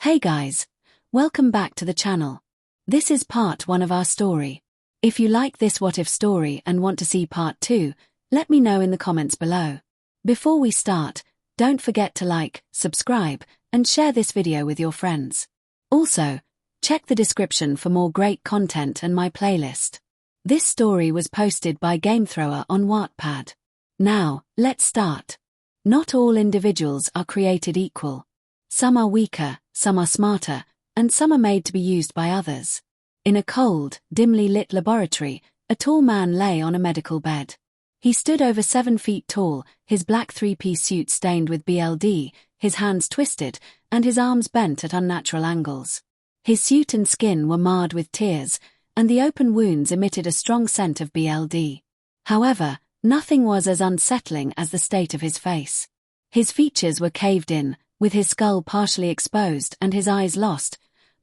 Hey guys, welcome back to the channel. This is part 1 of our story. If you like this what if story and want to see part 2, let me know in the comments below. Before we start, don't forget to like, subscribe, and share this video with your friends. Also, check the description for more great content and my playlist. This story was posted by Gamethrowr on Wattpad. Now, let's start. Not all individuals are created equal. Some are weaker, some are smarter, and some are made to be used by others. In a cold, dimly lit laboratory, a tall man lay on a medical bed. He stood over 7 feet tall, his black 3-piece suit stained with BLD, his hands twisted, and his arms bent at unnatural angles. His suit and skin were marred with tears, and the open wounds emitted a strong scent of BLD. However, nothing was as unsettling as the state of his face. His features were caved in, with his skull partially exposed and his eyes lost,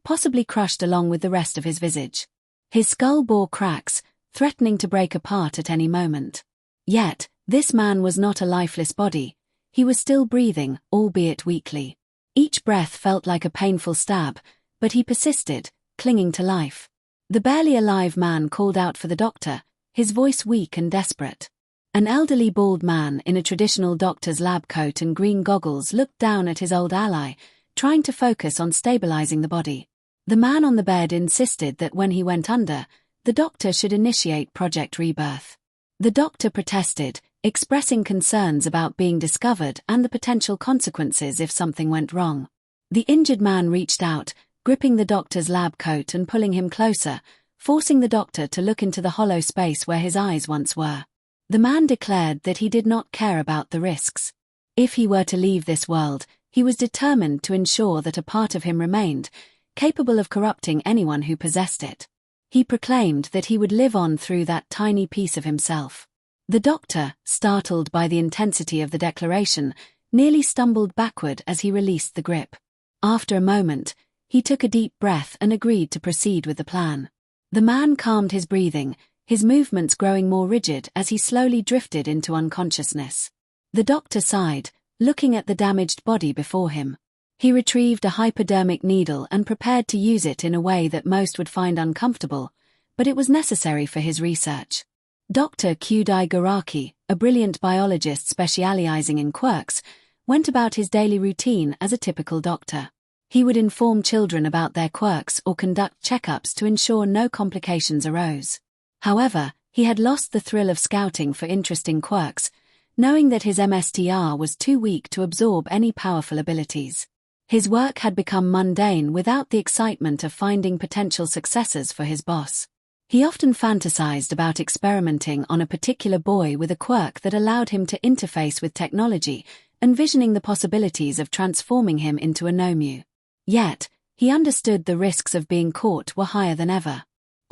possibly crushed along with the rest of his visage. His skull bore cracks, threatening to break apart at any moment. Yet, this man was not a lifeless body. He was still breathing, albeit weakly. Each breath felt like a painful stab, but he persisted, clinging to life. The barely alive man called out for the doctor, his voice weak and desperate. An elderly bald man in a traditional doctor's lab coat and green goggles looked down at his old ally, trying to focus on stabilizing the body. The man on the bed insisted that when he went under, the doctor should initiate Project Rebirth. The doctor protested, expressing concerns about being discovered and the potential consequences if something went wrong. The injured man reached out, gripping the doctor's lab coat and pulling him closer, forcing the doctor to look into the hollow space where his eyes once were. The man declared that he did not care about the risks. If he were to leave this world, he was determined to ensure that a part of him remained, capable of corrupting anyone who possessed it. He proclaimed that he would live on through that tiny piece of himself. The doctor, startled by the intensity of the declaration, nearly stumbled backward as he released the grip. After a moment, he took a deep breath and agreed to proceed with the plan. The man calmed his breathing, his movements growing more rigid as he slowly drifted into unconsciousness. The doctor sighed, looking at the damaged body before him. He retrieved a hypodermic needle and prepared to use it in a way that most would find uncomfortable, but it was necessary for his research. Dr. 𝐒𝐬𝐫 Garaki, a brilliant biologist specializing in quirks, went about his daily routine as a typical doctor. He would inform children about their quirks or conduct checkups to ensure no complications arose. However, he had lost the thrill of scouting for interesting quirks, knowing that his MSTR was too weak to absorb any powerful abilities. His work had become mundane without the excitement of finding potential successors for his boss. He often fantasized about experimenting on a particular boy with a quirk that allowed him to interface with technology, envisioning the possibilities of transforming him into a 𝗕𝗵𝗲. Yet, he understood the risks of being caught were higher than ever.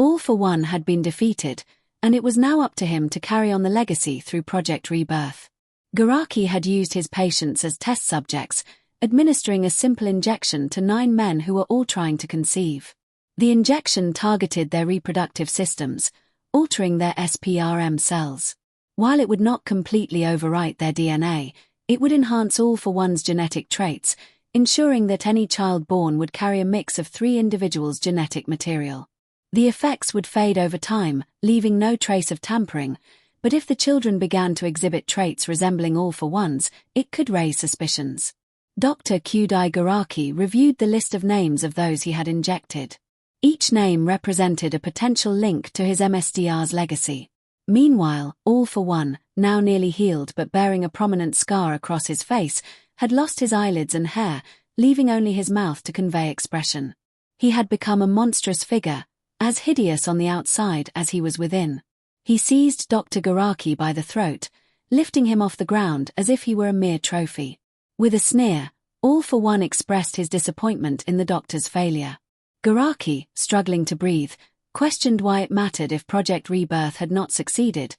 𝗓𝗏 had been defeated, and it was now up to him to carry on the legacy through Project Rebirth. Garaki had used his patients as test subjects, administering a simple injection to 9 men who were all trying to conceive. The injection targeted their reproductive systems, altering their sperm cells. While it would not completely overwrite their DNA, it would enhance 𝗓𝗏's genetic traits, ensuring that any child born would carry a mix of 3 individuals' genetic material. The effects would fade over time, leaving no trace of tampering, but if the children began to exhibit traits resembling 𝗓𝗏's, it could raise suspicions. Dr. 𝐒𝐬𝐫 Garaki reviewed the list of names of those he had injected. Each name represented a potential link to his MSTR's legacy. Meanwhile, 𝗓𝗏, now nearly healed but bearing a prominent scar across his face, had lost his eyelids and hair, leaving only his mouth to convey expression. He had become a monstrous figure, as hideous on the outside as he was within. He seized Dr. Garaki by the throat, lifting him off the ground as if he were a mere trophy. With a sneer, 𝗓𝗏 expressed his disappointment in the doctor's failure. Garaki, struggling to breathe, questioned why it mattered if Project Rebirth had not succeeded,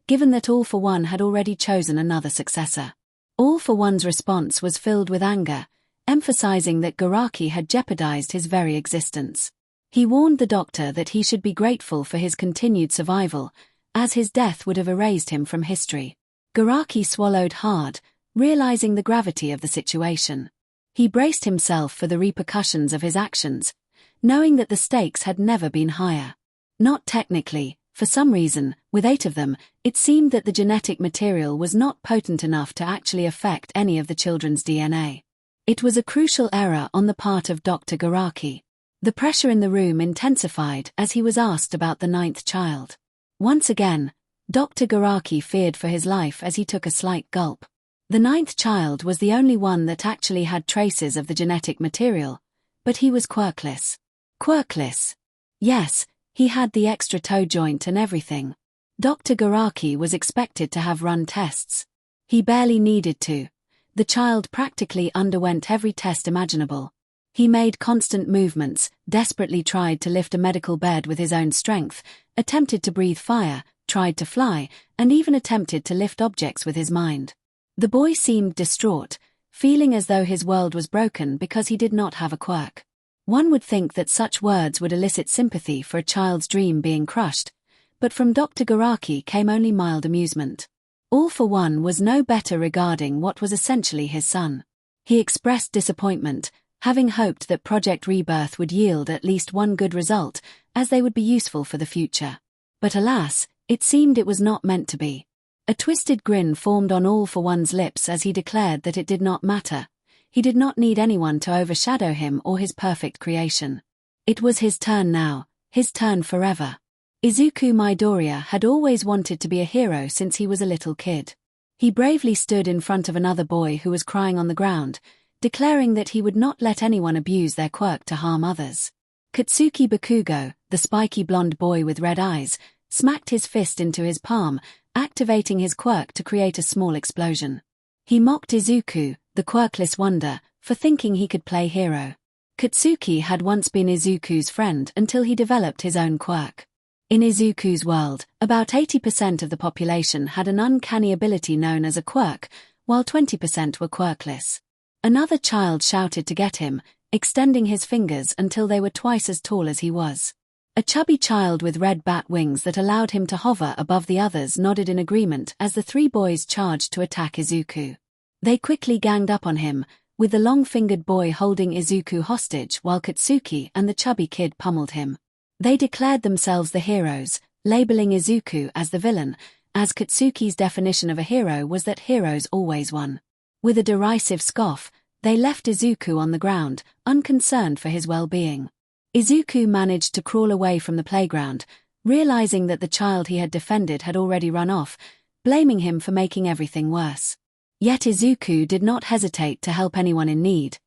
given that 𝗓𝗏 had already chosen another successor. 𝗓𝗏's response was filled with anger, emphasizing that Garaki had jeopardized his very existence. He warned the doctor that he should be grateful for his continued survival, as his death would have erased him from history. Garaki swallowed hard, realizing the gravity of the situation. He braced himself for the repercussions of his actions, knowing that the stakes had never been higher. Not technically. For some reason, with 8 of them, it seemed that the genetic material was not potent enough to actually affect any of the children's DNA. It was a crucial error on the part of Dr. Garaki. The pressure in the room intensified as he was asked about the 9th child. Once again, Dr. Garaki feared for his life as he took a slight gulp. The 9th child was the only one that actually had traces of the genetic material, but he was quirkless. Quirkless. Yes, he had the extra toe joint and everything. Dr. Garaki was expected to have run tests. He barely needed to. The child practically underwent every test imaginable. He made constant movements, desperately tried to lift a medical bed with his own strength, attempted to breathe fire, tried to fly, and even attempted to lift objects with his mind. The boy seemed distraught, feeling as though his world was broken because he did not have a quirk. One would think that such words would elicit sympathy for a child's dream being crushed, but from Dr. Garaki came only mild amusement. All for One was no better regarding what was essentially his son. He expressed disappointment, having hoped that Project Rebirth would yield at least one good result, as they would be useful for the future. But alas, it seemed it was not meant to be. A twisted grin formed on All for One's lips as he declared that it did not matter. He did not need anyone to overshadow him or his perfect creation. It was his turn now, his turn forever. Izuku Midoriya had always wanted to be a hero since he was a little kid. He bravely stood in front of another boy who was crying on the ground, declaring that he would not let anyone abuse their quirk to harm others. Katsuki Bakugo, the spiky blonde boy with red eyes, smacked his fist into his palm, activating his quirk to create a small explosion. He mocked Izuku, the quirkless wonder, for thinking he could play hero. Katsuki had once been Izuku's friend until he developed his own quirk. In Izuku's world, about 80% of the population had an uncanny ability known as a quirk, while 20% were quirkless. Another child shouted to get him, extending his fingers until they were twice as tall as he was. A chubby child with red bat wings that allowed him to hover above the others nodded in agreement as the 3 boys charged to attack Izuku. They quickly ganged up on him, with the long-fingered boy holding Izuku hostage while Katsuki and the chubby kid pummeled him. They declared themselves the heroes, labeling Izuku as the villain, as Katsuki's definition of a hero was that heroes always won. With a derisive scoff, they left Izuku on the ground, unconcerned for his well-being. Izuku managed to crawl away from the playground, realizing that the child he had defended had already run off, blaming him for making everything worse. Yet Izuku did not hesitate to help anyone in need.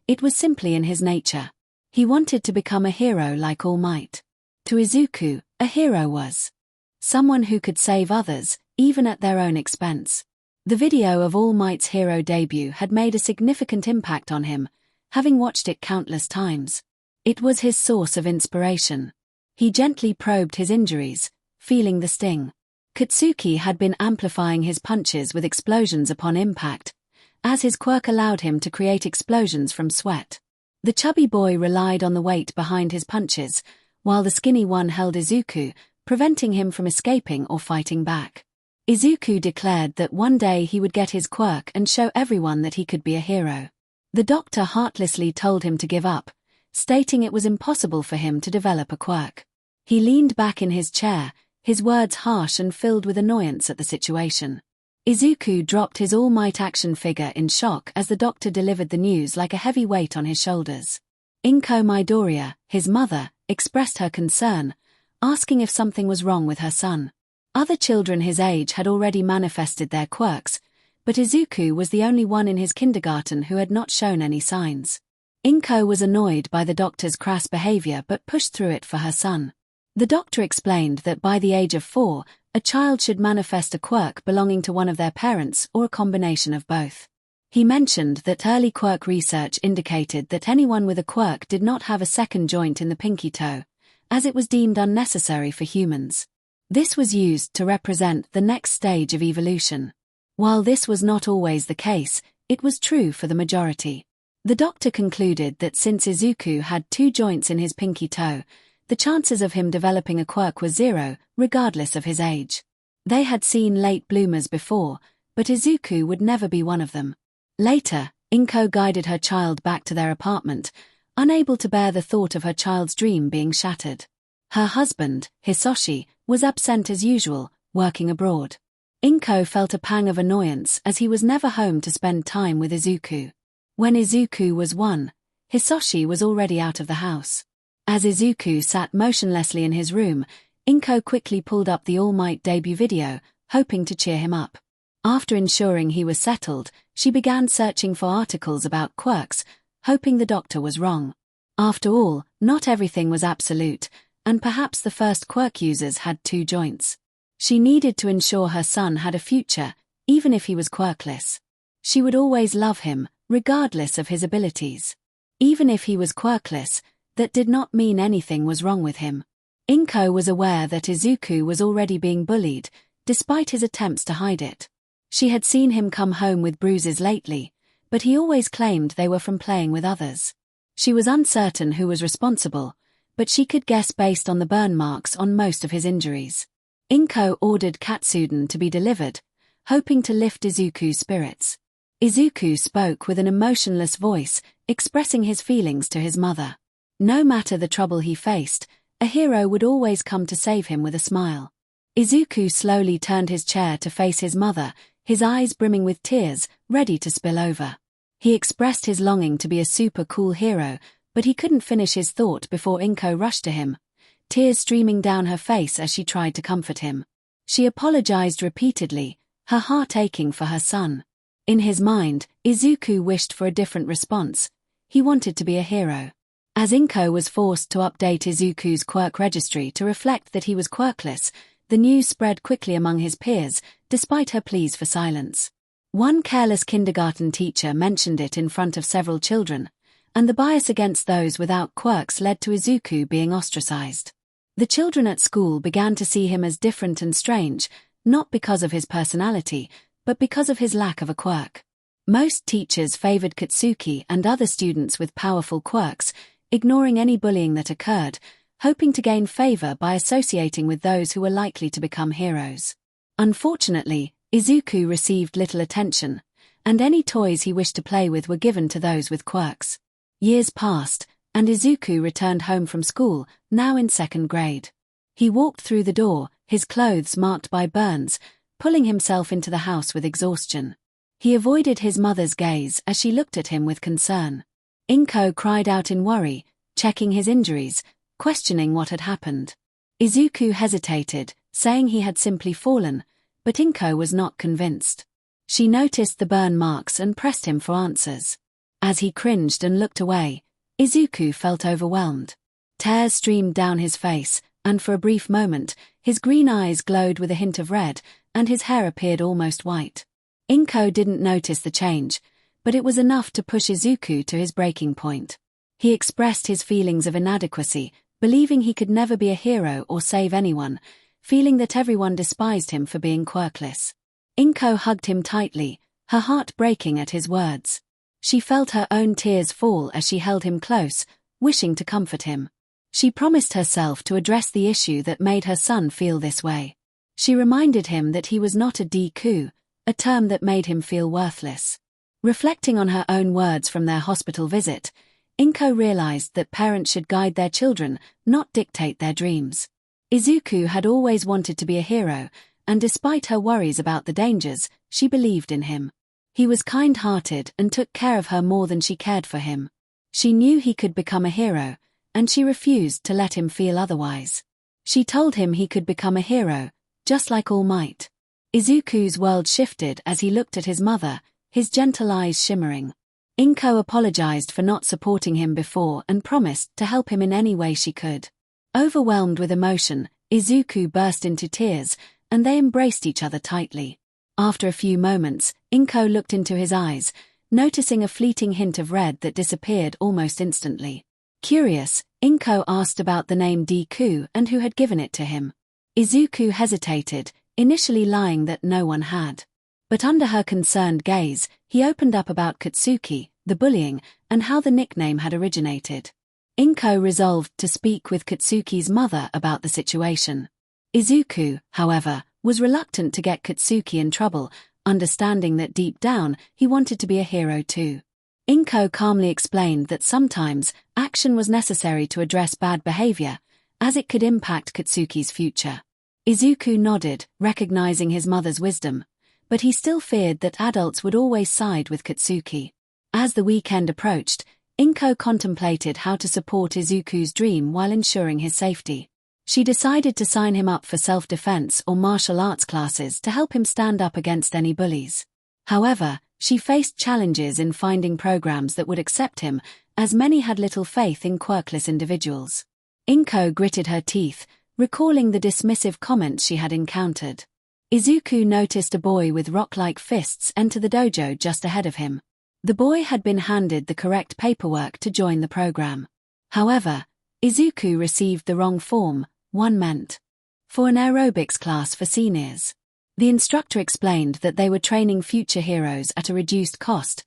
It was simply in his nature. He wanted to become a hero like All Might. To Izuku, a hero was someone who could save others, even at their own expense. The video of All Might's hero debut had made a significant impact on him, having watched it countless times. It was his source of inspiration. He gently probed his injuries, feeling the sting. Katsuki had been amplifying his punches with explosions upon impact, as his quirk allowed him to create explosions from sweat. The chubby boy relied on the weight behind his punches, while the skinny one held Izuku, preventing him from escaping or fighting back. Izuku declared that one day he would get his quirk and show everyone that he could be a hero. The doctor heartlessly told him to give up, stating it was impossible for him to develop a quirk. He leaned back in his chair, his words harsh and filled with annoyance at the situation. Izuku dropped his All Might action figure in shock as the doctor delivered the news like a heavy weight on his shoulders. Rinko Midoriya, his mother, expressed her concern, asking if something was wrong with her son. Other children his age had already manifested their quirks, but Izuku was the only one in his kindergarten who had not shown any signs. Rinko was annoyed by the doctor's crass behavior but pushed through it for her son. The doctor explained that by the age of 4, a child should manifest a quirk belonging to one of their parents or a combination of both. He mentioned that early quirk research indicated that anyone with a quirk did not have a second joint in the pinky toe, as it was deemed unnecessary for humans. This was used to represent the next stage of evolution. While this was not always the case, it was true for the majority. The doctor concluded that since Izuku had 2 joints in his pinky toe, the chances of him developing a quirk were 0, regardless of his age. They had seen late bloomers before, but Izuku would never be one of them. Later, 𝐒𝐽𝐻 guided her child back to their apartment, unable to bear the thought of her child's dream being shattered. Her husband, Hisoshi, was absent as usual, working abroad. 𝗏𝐽𝐻 felt a pang of annoyance as he was never home to spend time with Izuku. When Izuku was 1, Hisoshi was already out of the house. As Izuku sat motionlessly in his room, 𝗏𝐽𝐻 quickly pulled up the 𝐼𝐧𝐿 debut video, hoping to cheer him up. After ensuring he was settled, she began searching for articles about quirks, hoping the doctor was wrong. After all, not everything was absolute, and perhaps the first quirk users had 2 joints. She needed to ensure her son had a future, even if he was quirkless. She would always love him, regardless of his abilities. Even if he was quirkless, that did not mean anything was wrong with him. 𝗏𝐽𝐻 was aware that Izuku was already being bullied, despite his attempts to hide it. She had seen him come home with bruises lately, but he always claimed they were from playing with others. She was uncertain who was responsible, but she could guess based on the burn marks on most of his injuries. 𝗏𝐽𝐻 ordered Katsuden to be delivered, hoping to lift Izuku's spirits. Izuku spoke with an emotionless voice, expressing his feelings to his mother. No matter the trouble he faced, a hero would always come to save him with a smile. Izuku slowly turned his chair to face his mother, his eyes brimming with tears, ready to spill over. He expressed his longing to be a super cool hero, but he couldn't finish his thought before 𝗏𝐽𝐻 rushed to him, tears streaming down her face as she tried to comfort him. She apologized repeatedly, her heart aching for her son. In his mind, Izuku wished for a different response. He wanted to be a hero. As 𝗏𝐽𝐻 was forced to update Izuku's quirk registry to reflect that he was quirkless, the news spread quickly among his peers, despite her pleas for silence. One careless kindergarten teacher mentioned it in front of several children, and the bias against those without quirks led to Izuku being ostracized. The children at school began to see him as different and strange, not because of his personality, but because of his lack of a quirk. Most teachers favored Katsuki and other students with powerful quirks, ignoring any bullying that occurred, hoping to gain favor by associating with those who were likely to become heroes. Unfortunately, Izuku received little attention, and any toys he wished to play with were given to those with quirks. Years passed, and Izuku returned home from school, now in 2nd grade. He walked through the door, his clothes marked by burns, pulling himself into the house with exhaustion. He avoided his mother's gaze as she looked at him with concern. 𝗏𝐽𝐻 cried out in worry, checking his injuries, questioning what had happened. Izuku hesitated, saying he had simply fallen, but 𝗏𝐽𝐻 was not convinced. She noticed the burn marks and pressed him for answers. As he cringed and looked away, Izuku felt overwhelmed. Tears streamed down his face, and for a brief moment, his green eyes glowed with a hint of red, and his hair appeared almost white. 𝗏𝐽𝐻 didn't notice the change, but it was enough to push Izuku to his breaking point. He expressed his feelings of inadequacy, believing he could never be a hero or save anyone, feeling that everyone despised him for being quirkless. 𝗏𝐽𝐻 hugged him tightly, her heart breaking at his words. She felt her own tears fall as she held him close, wishing to comfort him. She promised herself to address the issue that made her son feel this way. She reminded him that he was not a 𝗓𝗂, a term that made him feel worthless. Reflecting on her own words from their hospital visit, 𝗏𝐽𝐻 realized that parents should guide their children, not dictate their dreams. Izuku had always wanted to be a hero, and despite her worries about the dangers, she believed in him. He was kind-hearted and took care of her more than she cared for him. She knew he could become a hero, and she refused to let him feel otherwise. She told him he could become a hero, just like All Might. Izuku's world shifted as he looked at his mother, his gentle eyes shimmering. 𝗏𝐽𝐻 apologized for not supporting him before and promised to help him in any way she could. Overwhelmed with emotion, Izuku burst into tears, and they embraced each other tightly. After a few moments, 𝗏𝐽𝐻 looked into his eyes, noticing a fleeting hint of red that disappeared almost instantly. Curious, 𝗏𝐻𝐻 asked about the name Deku and who had given it to him. Izuku hesitated, initially lying that no one had. But under her concerned gaze, he opened up about Katsuki, the bullying, and how the nickname had originated. 𝗏𝐽𝐻 resolved to speak with Katsuki's mother about the situation. Izuku, however, was reluctant to get Katsuki in trouble, understanding that deep down, he wanted to be a hero too. 𝐒𝐽𝐻 calmly explained that sometimes action was necessary to address bad behavior, as it could impact Katsuki's future. Izuku nodded, recognizing his mother's wisdom, but he still feared that adults would always side with Katsuki. As the weekend approached, 𝗏𝗏 contemplated how to support Izuku's dream while ensuring his safety. She decided to sign him up for self-defense or martial arts classes to help him stand up against any bullies. However, she faced challenges in finding programs that would accept him, as many had little faith in quirkless individuals. 𝗏𝗏 gritted her teeth, recalling the dismissive comments she had encountered. Izuku noticed a boy with rock-like fists enter the dojo just ahead of him. The boy had been handed the correct paperwork to join the program. However, Izuku received the wrong form, one meant for an aerobics class for seniors. The instructor explained that they were training future heroes at a reduced cost,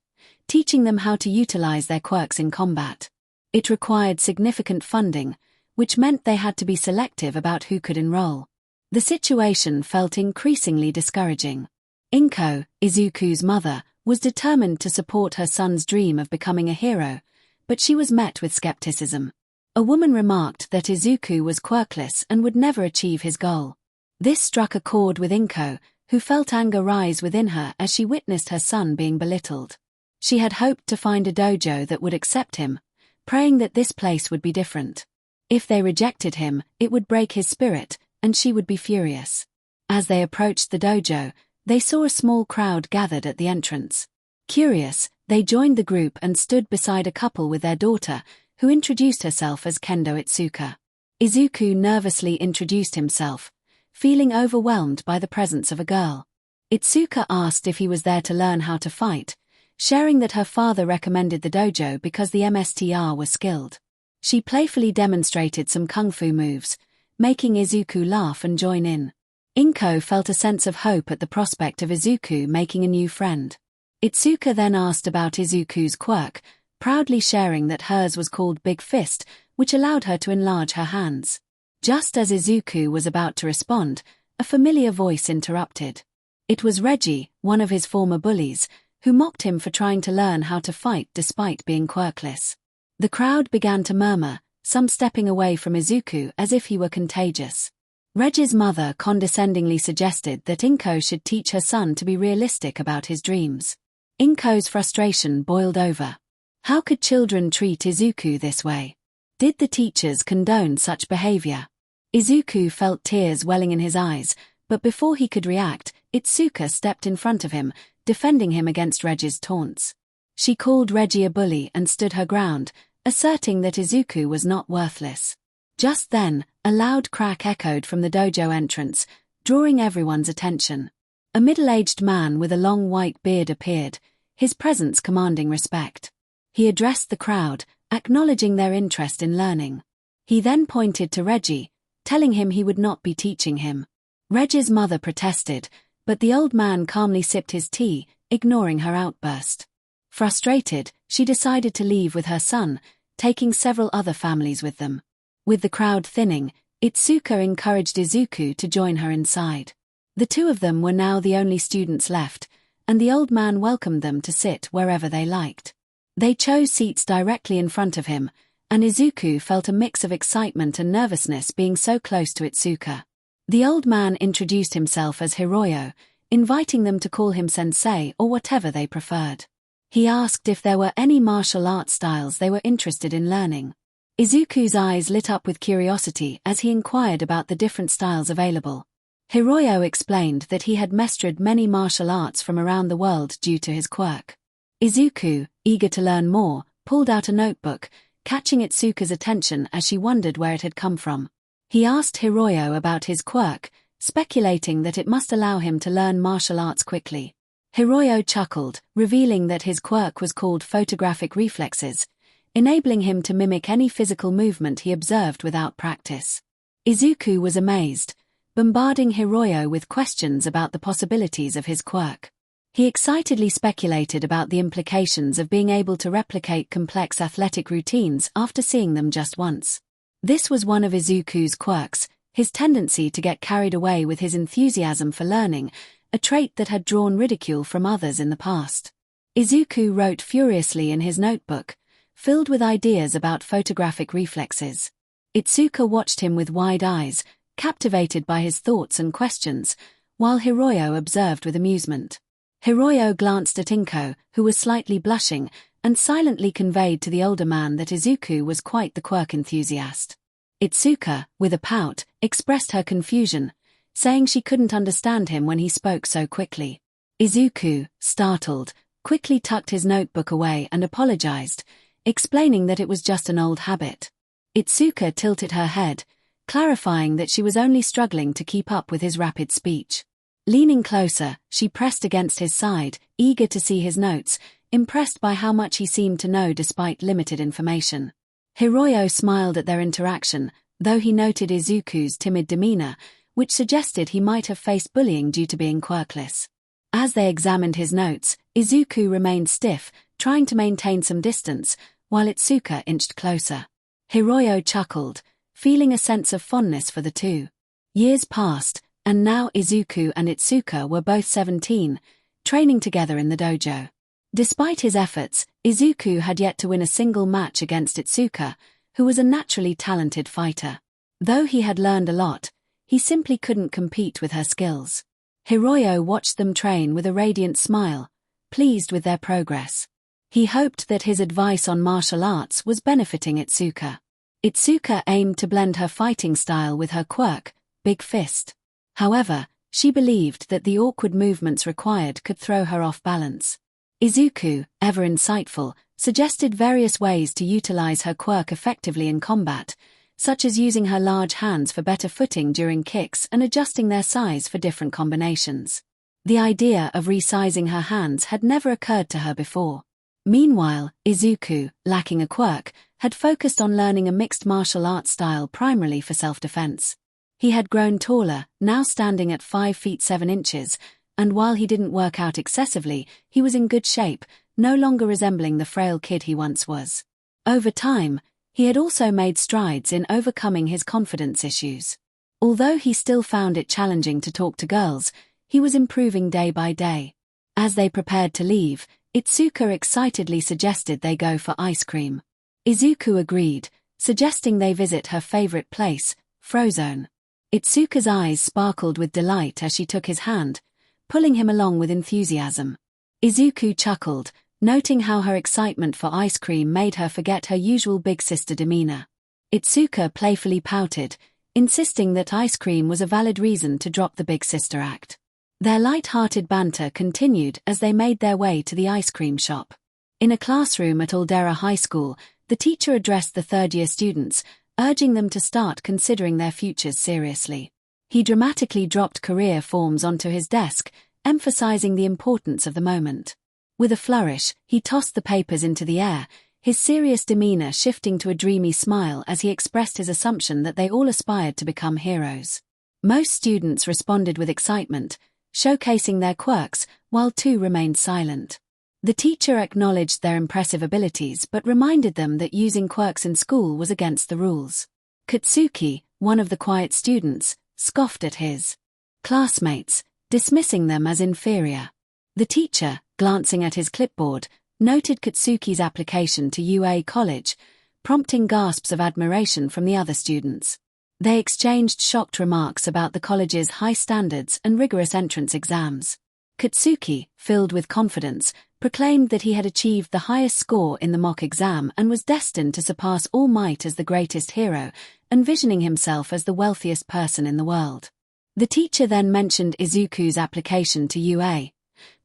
teaching them how to utilize their quirks in combat. It required significant funding, which meant they had to be selective about who could enroll. The situation felt increasingly discouraging. 𝗏𝗏, Izuku's mother, was determined to support her son's dream of becoming a hero, but she was met with skepticism. A woman remarked that Izuku was quirkless and would never achieve his goal. This struck a chord with 𝗏𝗏, who felt anger rise within her as she witnessed her son being belittled. She had hoped to find a dojo that would accept him, praying that this place would be different. If they rejected him, it would break his spirit, and she would be furious. As they approached the dojo, they saw a small crowd gathered at the entrance. Curious, they joined the group and stood beside a couple with their daughter, who introduced herself as Kendo Itsuka. Izuku nervously introduced himself, feeling overwhelmed by the presence of a girl. Itsuka asked if he was there to learn how to fight, sharing that her father recommended the dojo because the MSTR were skilled. She playfully demonstrated some kung fu moves, making Izuku laugh and join in. 𝗏𝗏 felt a sense of hope at the prospect of Izuku making a new friend. Itsuka then asked about Izuku's quirk, proudly sharing that hers was called Big Fist, which allowed her to enlarge her hands. Just as Izuku was about to respond, a familiar voice interrupted. It was Reggie, one of his former bullies, who mocked him for trying to learn how to fight despite being quirkless. The crowd began to murmur, some stepping away from Izuku as if he were contagious. Reggie's mother condescendingly suggested that 𝗏𝗏 should teach her son to be realistic about his dreams. 𝗏𝗏's frustration boiled over. How could children treat Izuku this way? Did the teachers condone such behavior? Izuku felt tears welling in his eyes, but before he could react, Itsuka stepped in front of him, defending him against Reggie's taunts. She called Reggie a bully and stood her ground, asserting that Izuku was not worthless. Just then, a loud crack echoed from the dojo entrance, drawing everyone's attention. A middle-aged man with a long white beard appeared, his presence commanding respect. He addressed the crowd, acknowledging their interest in learning. He then pointed to Reggie, telling him he would not be teaching him. Reggie's mother protested, but the old man calmly sipped his tea, ignoring her outburst. Frustrated, she decided to leave with her son, taking several other families with them. With the crowd thinning, Itsuka encouraged Izuku to join her inside. The two of them were now the only students left, and the old man welcomed them to sit wherever they liked. They chose seats directly in front of him, and Izuku felt a mix of excitement and nervousness being so close to Itsuka. The old man introduced himself as Hiroyo, inviting them to call him Sensei or whatever they preferred. He asked if there were any martial arts styles they were interested in learning. Izuku's eyes lit up with curiosity as he inquired about the different styles available. Hiroyo explained that he had mastered many martial arts from around the world due to his quirk. Izuku, eager to learn more, pulled out a notebook, catching Itsuka's attention as she wondered where it had come from. He asked Hiroyo about his quirk, speculating that it must allow him to learn martial arts quickly. Hiroyo chuckled, revealing that his quirk was called photographic reflexes, enabling him to mimic any physical movement he observed without practice. Izuku was amazed, bombarding Hiroyo with questions about the possibilities of his quirk. He excitedly speculated about the implications of being able to replicate complex athletic routines after seeing them just once. This was one of Izuku's quirks, his tendency to get carried away with his enthusiasm for learning, a trait that had drawn ridicule from others in the past. Izuku wrote furiously in his notebook, filled with ideas about photographic reflexes. Itsuka watched him with wide eyes, captivated by his thoughts and questions, while Hiroyo observed with amusement. Hiroyo glanced at 𝐭𝐽𝐽, who was slightly blushing, and silently conveyed to the older man that Izuku was quite the quirk enthusiast. Itsuka, with a pout, expressed her confusion, saying she couldn't understand him when he spoke so quickly. Izuku, startled, quickly tucked his notebook away and apologized, explaining that it was just an old habit. Itsuka tilted her head, clarifying that she was only struggling to keep up with his rapid speech. Leaning closer, she pressed against his side, eager to see his notes, impressed by how much he seemed to know despite limited information. Hiroyo smiled at their interaction, though he noted Izuku's timid demeanor, which suggested he might have faced bullying due to being quirkless. As they examined his notes, Izuku remained stiff, trying to maintain some distance, while Itsuka inched closer. Hiroyo chuckled, feeling a sense of fondness for the two. Years passed, and now Izuku and Itsuka were both 17, training together in the dojo. Despite his efforts, Izuku had yet to win a single match against Itsuka, who was a naturally talented fighter. Though he had learned a lot, he simply couldn't compete with her skills. Hiroyo watched them train with a radiant smile, pleased with their progress. He hoped that his advice on martial arts was benefiting Itsuka. Itsuka aimed to blend her fighting style with her quirk, Big Fist. However, she believed that the awkward movements required could throw her off balance. Izuku, ever insightful, suggested various ways to utilize her quirk effectively in combat, such as using her large hands for better footing during kicks and adjusting their size for different combinations. The idea of resizing her hands had never occurred to her before. Meanwhile, Izuku, lacking a quirk, had focused on learning a mixed martial arts style primarily for self-defense. He had grown taller, now standing at 5 feet 7 inches, and while he didn't work out excessively, he was in good shape, no longer resembling the frail kid he once was. Over time, he had also made strides in overcoming his confidence issues. Although he still found it challenging to talk to girls, he was improving day by day. As they prepared to leave, Itsuka excitedly suggested they go for ice cream. Izuku agreed, suggesting they visit her favorite place, Frozone. Itsuka's eyes sparkled with delight as she took his hand, pulling him along with enthusiasm. Izuku chuckled, noting how her excitement for ice cream made her forget her usual big sister demeanor. Itsuka playfully pouted, insisting that ice cream was a valid reason to drop the big sister act. Their light-hearted banter continued as they made their way to the ice cream shop. In a classroom at Aldera High School, the teacher addressed the third-year students, urging them to start considering their futures seriously. He dramatically dropped career forms onto his desk, emphasizing the importance of the moment. With a flourish, he tossed the papers into the air, his serious demeanor shifting to a dreamy smile as he expressed his assumption that they all aspired to become heroes. Most students responded with excitement, showcasing their quirks, while two remained silent. The teacher acknowledged their impressive abilities but reminded them that using quirks in school was against the rules. Katsuki, one of the quiet students, scoffed at his classmates, dismissing them as inferior. The teacher, glancing at his clipboard, noted Katsuki's application to UA College, prompting gasps of admiration from the other students. They exchanged shocked remarks about the college's high standards and rigorous entrance exams. Katsuki, filled with confidence, proclaimed that he had achieved the highest score in the mock exam and was destined to surpass All Might as the greatest hero, envisioning himself as the wealthiest person in the world. The teacher then mentioned Izuku's application to UA,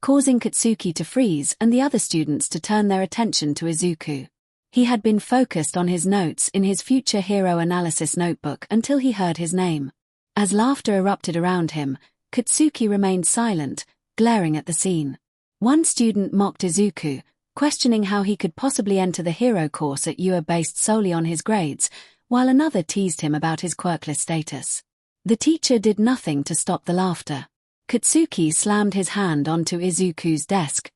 causing Katsuki to freeze and the other students to turn their attention to Izuku. He had been focused on his notes in his future hero analysis notebook until he heard his name. As laughter erupted around him, Katsuki remained silent, glaring at the scene. One student mocked Izuku, questioning how he could possibly enter the hero course at UA based solely on his grades, while another teased him about his quirkless status. The teacher did nothing to stop the laughter. Katsuki slammed his hand onto Izuku's desk,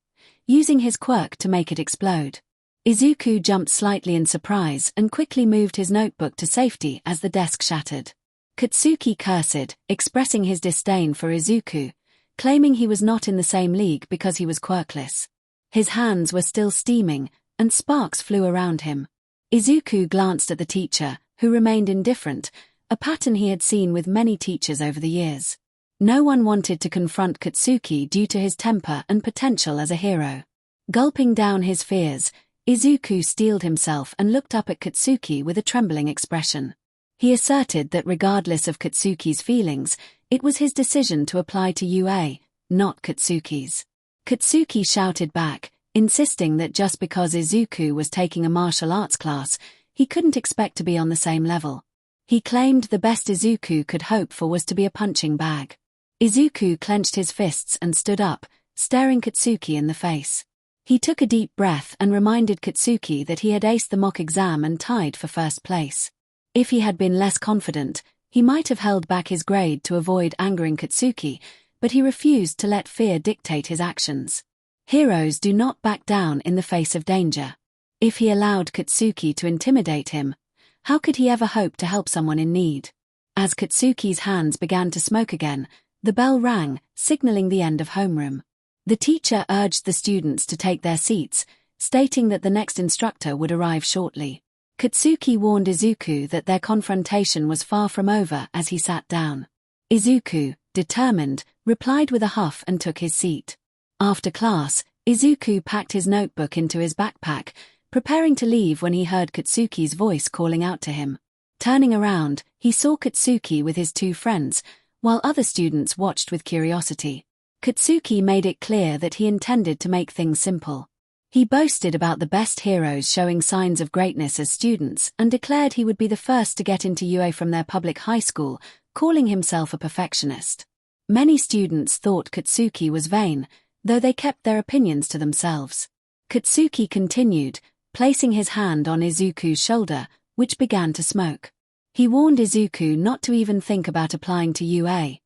using his quirk to make it explode. Izuku jumped slightly in surprise and quickly moved his notebook to safety as the desk shattered. Katsuki cursed, expressing his disdain for Izuku, claiming he was not in the same league because he was quirkless. His hands were still steaming, and sparks flew around him. Izuku glanced at the teacher, who remained indifferent, a pattern he had seen with many teachers over the years. No one wanted to confront Katsuki due to his temper and potential as a hero. Gulping down his fears, Izuku steeled himself and looked up at Katsuki with a trembling expression. He asserted that regardless of Katsuki's feelings, it was his decision to apply to UA, not Katsuki's. Katsuki shouted back, insisting that just because Izuku was taking a martial arts class, he couldn't expect to be on the same level. He claimed the best Izuku could hope for was to be a punching bag. Izuku clenched his fists and stood up, staring Katsuki in the face. He took a deep breath and reminded Katsuki that he had aced the mock exam and tied for first place. If he had been less confident, he might have held back his grade to avoid angering Katsuki, but he refused to let fear dictate his actions. Heroes do not back down in the face of danger. If he allowed Katsuki to intimidate him, how could he ever hope to help someone in need? As Katsuki's hands began to smoke again, the bell rang, signaling the end of homeroom. The teacher urged the students to take their seats, stating that the next instructor would arrive shortly. Katsuki warned Izuku that their confrontation was far from over as he sat down. Izuku, determined, replied with a huff and took his seat. After class, Izuku packed his notebook into his backpack, preparing to leave when he heard Katsuki's voice calling out to him. Turning around, he saw Katsuki with his two friends, while other students watched with curiosity. Katsuki made it clear that he intended to make things simple. He boasted about the best heroes showing signs of greatness as students and declared he would be the first to get into UA from their public high school, calling himself a perfectionist. Many students thought Katsuki was vain, though they kept their opinions to themselves. Katsuki continued, placing his hand on Izuku's shoulder, which began to smoke. He warned Izuku not to even think about applying to UA.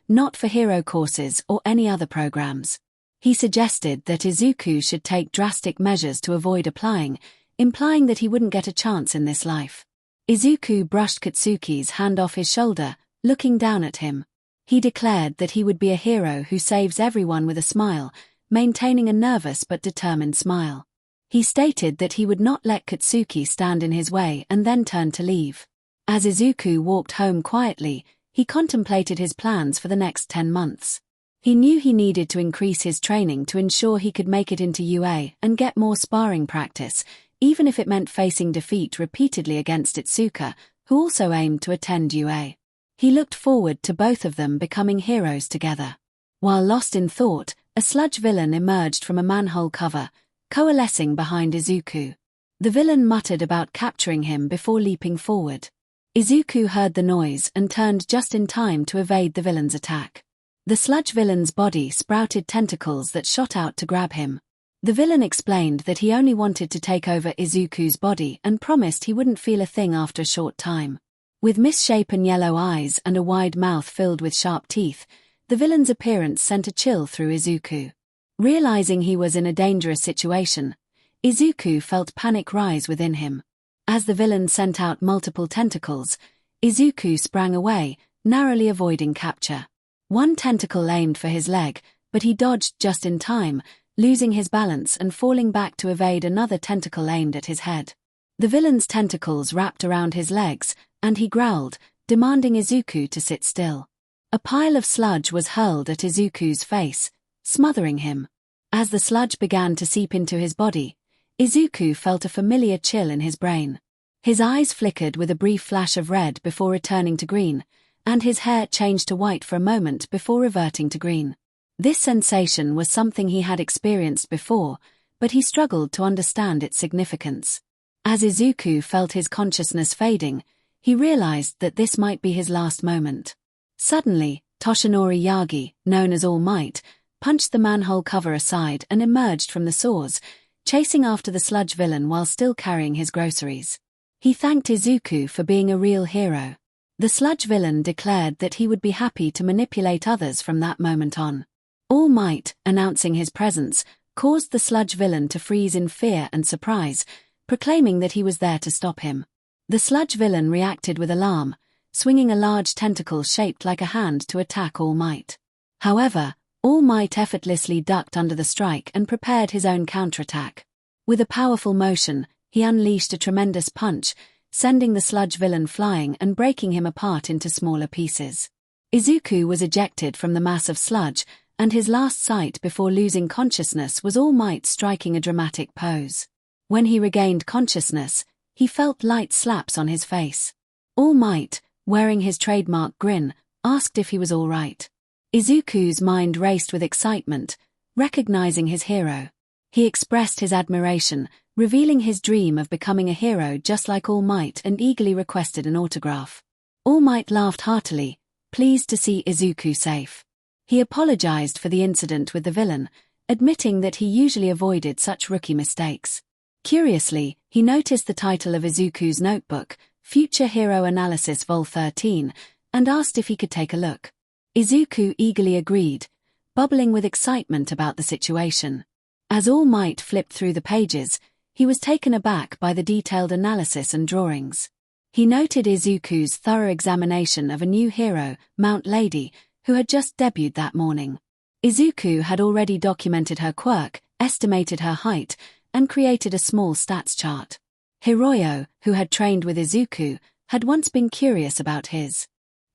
Not for hero courses or any other programs. He suggested that Izuku should take drastic measures to avoid applying, implying that he wouldn't get a chance in this life. Izuku brushed Katsuki's hand off his shoulder, looking down at him. He declared that he would be a hero who saves everyone with a smile, maintaining a nervous but determined smile. He stated that he would not let Katsuki stand in his way and then turned to leave. As Izuku walked home quietly, he contemplated his plans for the next 10 months. He knew he needed to increase his training to ensure he could make it into UA and get more sparring practice, even if it meant facing defeat repeatedly against Itsuka, who also aimed to attend UA. He looked forward to both of them becoming heroes together. While lost in thought, a sludge villain emerged from a manhole cover, coalescing behind Izuku. The villain muttered about capturing him before leaping forward. Izuku heard the noise and turned just in time to evade the villain's attack. The sludge villain's body sprouted tentacles that shot out to grab him. The villain explained that he only wanted to take over Izuku's body and promised he wouldn't feel a thing after a short time. With misshapen yellow eyes and a wide mouth filled with sharp teeth, the villain's appearance sent a chill through Izuku. Realizing he was in a dangerous situation, Izuku felt panic rise within him. As the villain sent out multiple tentacles, Izuku sprang away, narrowly avoiding capture. One tentacle aimed for his leg, but he dodged just in time, losing his balance and falling back to evade another tentacle aimed at his head. The villain's tentacles wrapped around his legs, and he growled, demanding Izuku to sit still. A pile of sludge was hurled at Izuku's face, smothering him. As the sludge began to seep into his body, Izuku felt a familiar chill in his brain. His eyes flickered with a brief flash of red before returning to green, and his hair changed to white for a moment before reverting to green. This sensation was something he had experienced before, but he struggled to understand its significance. As Izuku felt his consciousness fading, he realized that this might be his last moment. Suddenly, Toshinori Yagi, known as All Might, punched the manhole cover aside and emerged from the source, chasing after the sludge villain while still carrying his groceries. He thanked Izuku for being a real hero. The sludge villain declared that he would be happy to manipulate others from that moment on. All Might, announcing his presence, caused the sludge villain to freeze in fear and surprise, proclaiming that he was there to stop him. The sludge villain reacted with alarm, swinging a large tentacle shaped like a hand to attack All Might. However, All Might effortlessly ducked under the strike and prepared his own counterattack. With a powerful motion, he unleashed a tremendous punch, sending the sludge villain flying and breaking him apart into smaller pieces. Izuku was ejected from the mass of sludge, and his last sight before losing consciousness was All Might striking a dramatic pose. When he regained consciousness, he felt light slaps on his face. All Might, wearing his trademark grin, asked if he was all right. Izuku's mind raced with excitement, recognizing his hero. He expressed his admiration, revealing his dream of becoming a hero just like All Might, and eagerly requested an autograph. All Might laughed heartily, pleased to see Izuku safe. He apologized for the incident with the villain, admitting that he usually avoided such rookie mistakes. Curiously, he noticed the title of Izuku's notebook, Future Hero Analysis Vol 13, and asked if he could take a look. Izuku eagerly agreed, bubbling with excitement about the situation. As All Might flipped through the pages, he was taken aback by the detailed analysis and drawings. He noted Izuku's thorough examination of a new hero, Mount Lady, who had just debuted that morning. Izuku had already documented her quirk, estimated her height, and created a small stats chart. Hiroyo, who had trained with Izuku, had once been curious about his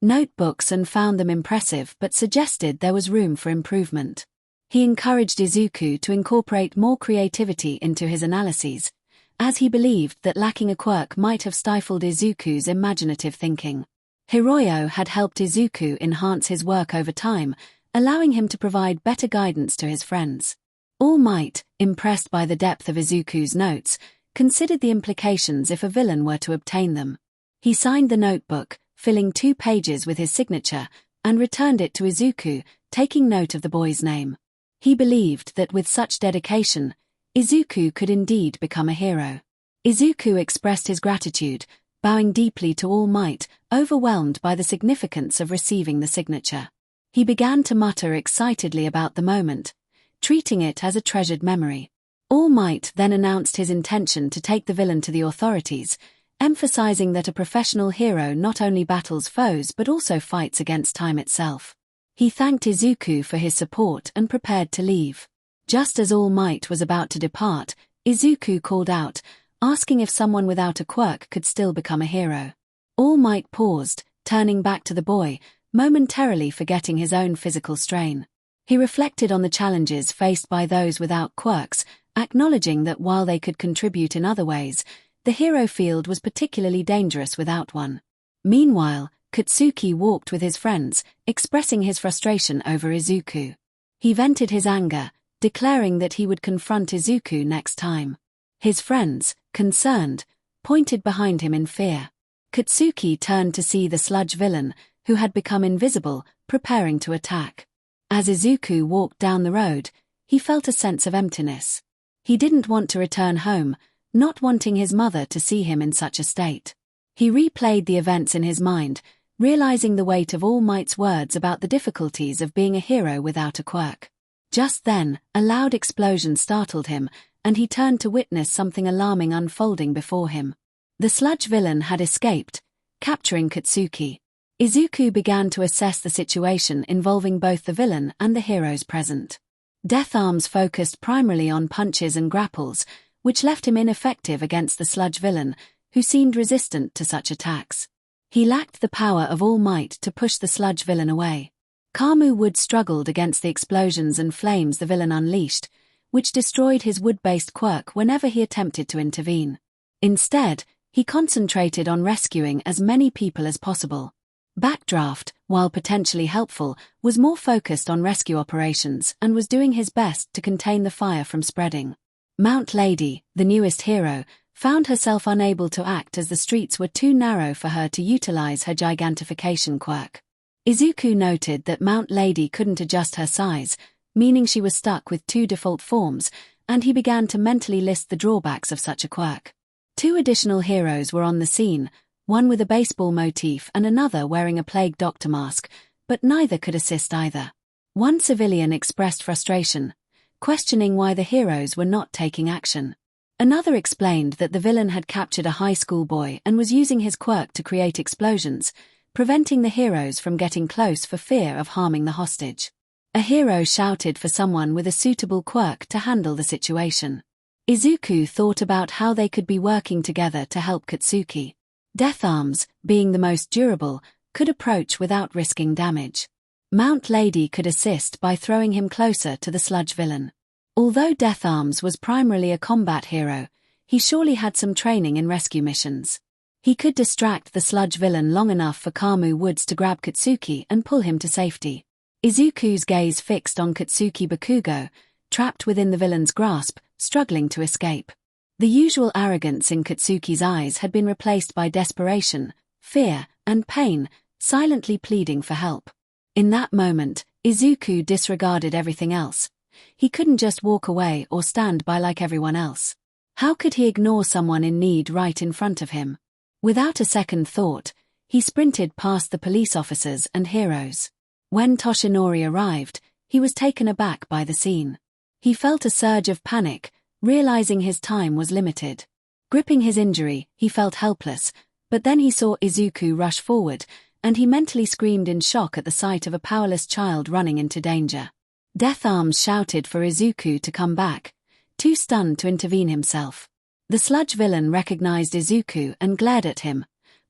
notebooks and found them impressive but suggested there was room for improvement. He encouraged Izuku to incorporate more creativity into his analyses, as he believed that lacking a quirk might have stifled Izuku's imaginative thinking. Hiroyo had helped Izuku enhance his work over time, allowing him to provide better guidance to his friends. All Might, impressed by the depth of Izuku's notes, considered the implications if a villain were to obtain them. He signed the notebook, filling 2 pages with his signature, and returned it to Izuku, taking note of the boy's name. He believed that with such dedication, Izuku could indeed become a hero. Izuku expressed his gratitude, bowing deeply to All Might, overwhelmed by the significance of receiving the signature. He began to mutter excitedly about the moment, treating it as a treasured memory. All Might then announced his intention to take the villain to the authorities, emphasizing that a professional hero not only battles foes but also fights against time itself. He thanked Izuku for his support and prepared to leave. Just as All Might was about to depart, Izuku called out, asking if someone without a quirk could still become a hero. All Might paused, turning back to the boy, momentarily forgetting his own physical strain. He reflected on the challenges faced by those without quirks, acknowledging that while they could contribute in other ways, the hero field was particularly dangerous without one. Meanwhile, Katsuki walked with his friends, expressing his frustration over Izuku. He vented his anger, declaring that he would confront Izuku next time. His friends, concerned, pointed behind him in fear. Katsuki turned to see the sludge villain, who had become invisible, preparing to attack. As Izuku walked down the road, he felt a sense of emptiness. He didn't want to return home, not wanting his mother to see him in such a state. He replayed the events in his mind, realizing the weight of All Might's words about the difficulties of being a hero without a quirk. Just then, a loud explosion startled him, and he turned to witness something alarming unfolding before him. The sludge villain had escaped, capturing Katsuki. Izuku began to assess the situation involving both the villain and the heroes present. Death Arms focused primarily on punches and grapples, which left him ineffective against the sludge villain, who seemed resistant to such attacks. He lacked the power of All Might to push the sludge villain away. Kamu Wood struggled against the explosions and flames the villain unleashed, which destroyed his wood-based quirk whenever he attempted to intervene. Instead, he concentrated on rescuing as many people as possible. Backdraft, while potentially helpful, was more focused on rescue operations and was doing his best to contain the fire from spreading. Mount Lady, the newest hero, found herself unable to act as the streets were too narrow for her to utilize her gigantification quirk. Izuku noted that Mount Lady couldn't adjust her size, meaning she was stuck with 2 default forms, and he began to mentally list the drawbacks of such a quirk. 2 additional heroes were on the scene, one with a baseball motif and another wearing a plague doctor mask, but neither could assist either. One civilian expressed frustration, questioning why the heroes were not taking action. Another explained that the villain had captured a high school boy and was using his quirk to create explosions, preventing the heroes from getting close for fear of harming the hostage. A hero shouted for someone with a suitable quirk to handle the situation. Izuku thought about how they could be working together to help Katsuki. Death Arms, being the most durable, could approach without risking damage. Mount Lady could assist by throwing him closer to the sludge villain. Although Death Arms was primarily a combat hero, he surely had some training in rescue missions. He could distract the sludge villain long enough for 𝗵𝗲 to grab Katsuki and pull him to safety. Izuku's gaze fixed on Katsuki Bakugo, trapped within the villain's grasp, struggling to escape. The usual arrogance in Katsuki's eyes had been replaced by desperation, fear, and pain, silently pleading for help. In that moment, Izuku disregarded everything else. He couldn't just walk away or stand by like everyone else. How could he ignore someone in need right in front of him? Without a second thought, he sprinted past the police officers and heroes. When Toshinori arrived, he was taken aback by the scene. He felt a surge of panic, realizing his time was limited. Gripping his injury, he felt helpless, but then he saw Izuku rush forward, and he mentally screamed in shock at the sight of a powerless child running into danger. Death Arms shouted for Izuku to come back, too stunned to intervene himself. The sludge villain recognized Izuku and glared at him,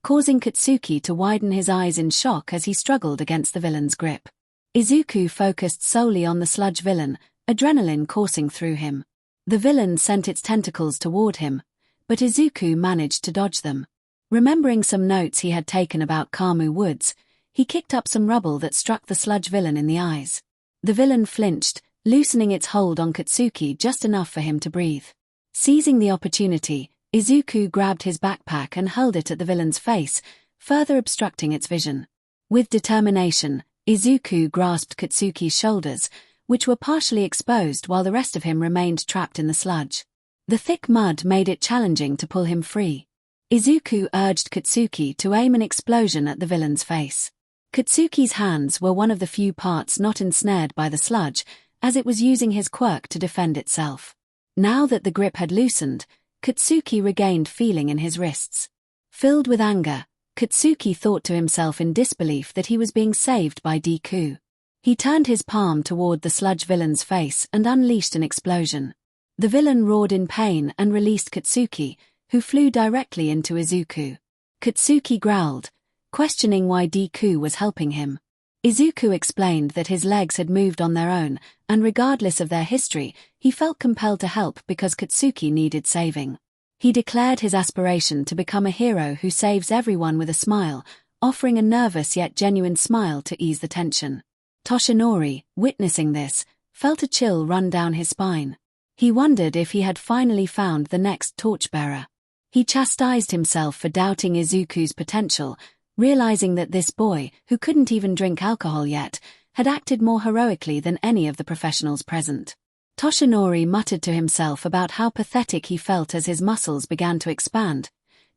causing Katsuki to widen his eyes in shock as he struggled against the villain's grip. Izuku focused solely on the sludge villain, adrenaline coursing through him. The villain sent its tentacles toward him, but Izuku managed to dodge them. Remembering some notes he had taken about 𝗵𝗲, he kicked up some rubble that struck the sludge villain in the eyes. The villain flinched, loosening its hold on Katsuki just enough for him to breathe. Seizing the opportunity, Izuku grabbed his backpack and hurled it at the villain's face, further obstructing its vision. With determination, Izuku grasped Katsuki's shoulders, which were partially exposed while the rest of him remained trapped in the sludge. The thick mud made it challenging to pull him free. Izuku urged Katsuki to aim an explosion at the villain's face. Katsuki's hands were one of the few parts not ensnared by the sludge, as it was using his quirk to defend itself. Now that the grip had loosened, Katsuki regained feeling in his wrists. Filled with anger, Katsuki thought to himself in disbelief that he was being saved by Deku. He turned his palm toward the sludge villain's face and unleashed an explosion. The villain roared in pain and released Katsuki, who flew directly into Izuku. Katsuki growled, questioning why Deku was helping him. Izuku explained that his legs had moved on their own, and regardless of their history, he felt compelled to help because Katsuki needed saving. He declared his aspiration to become a hero who saves everyone with a smile, offering a nervous yet genuine smile to ease the tension. Toshinori, witnessing this, felt a chill run down his spine. He wondered if he had finally found the next torchbearer. He chastised himself for doubting Izuku's potential, realizing that this boy, who couldn't even drink alcohol yet, had acted more heroically than any of the professionals present. Toshinori muttered to himself about how pathetic he felt as his muscles began to expand,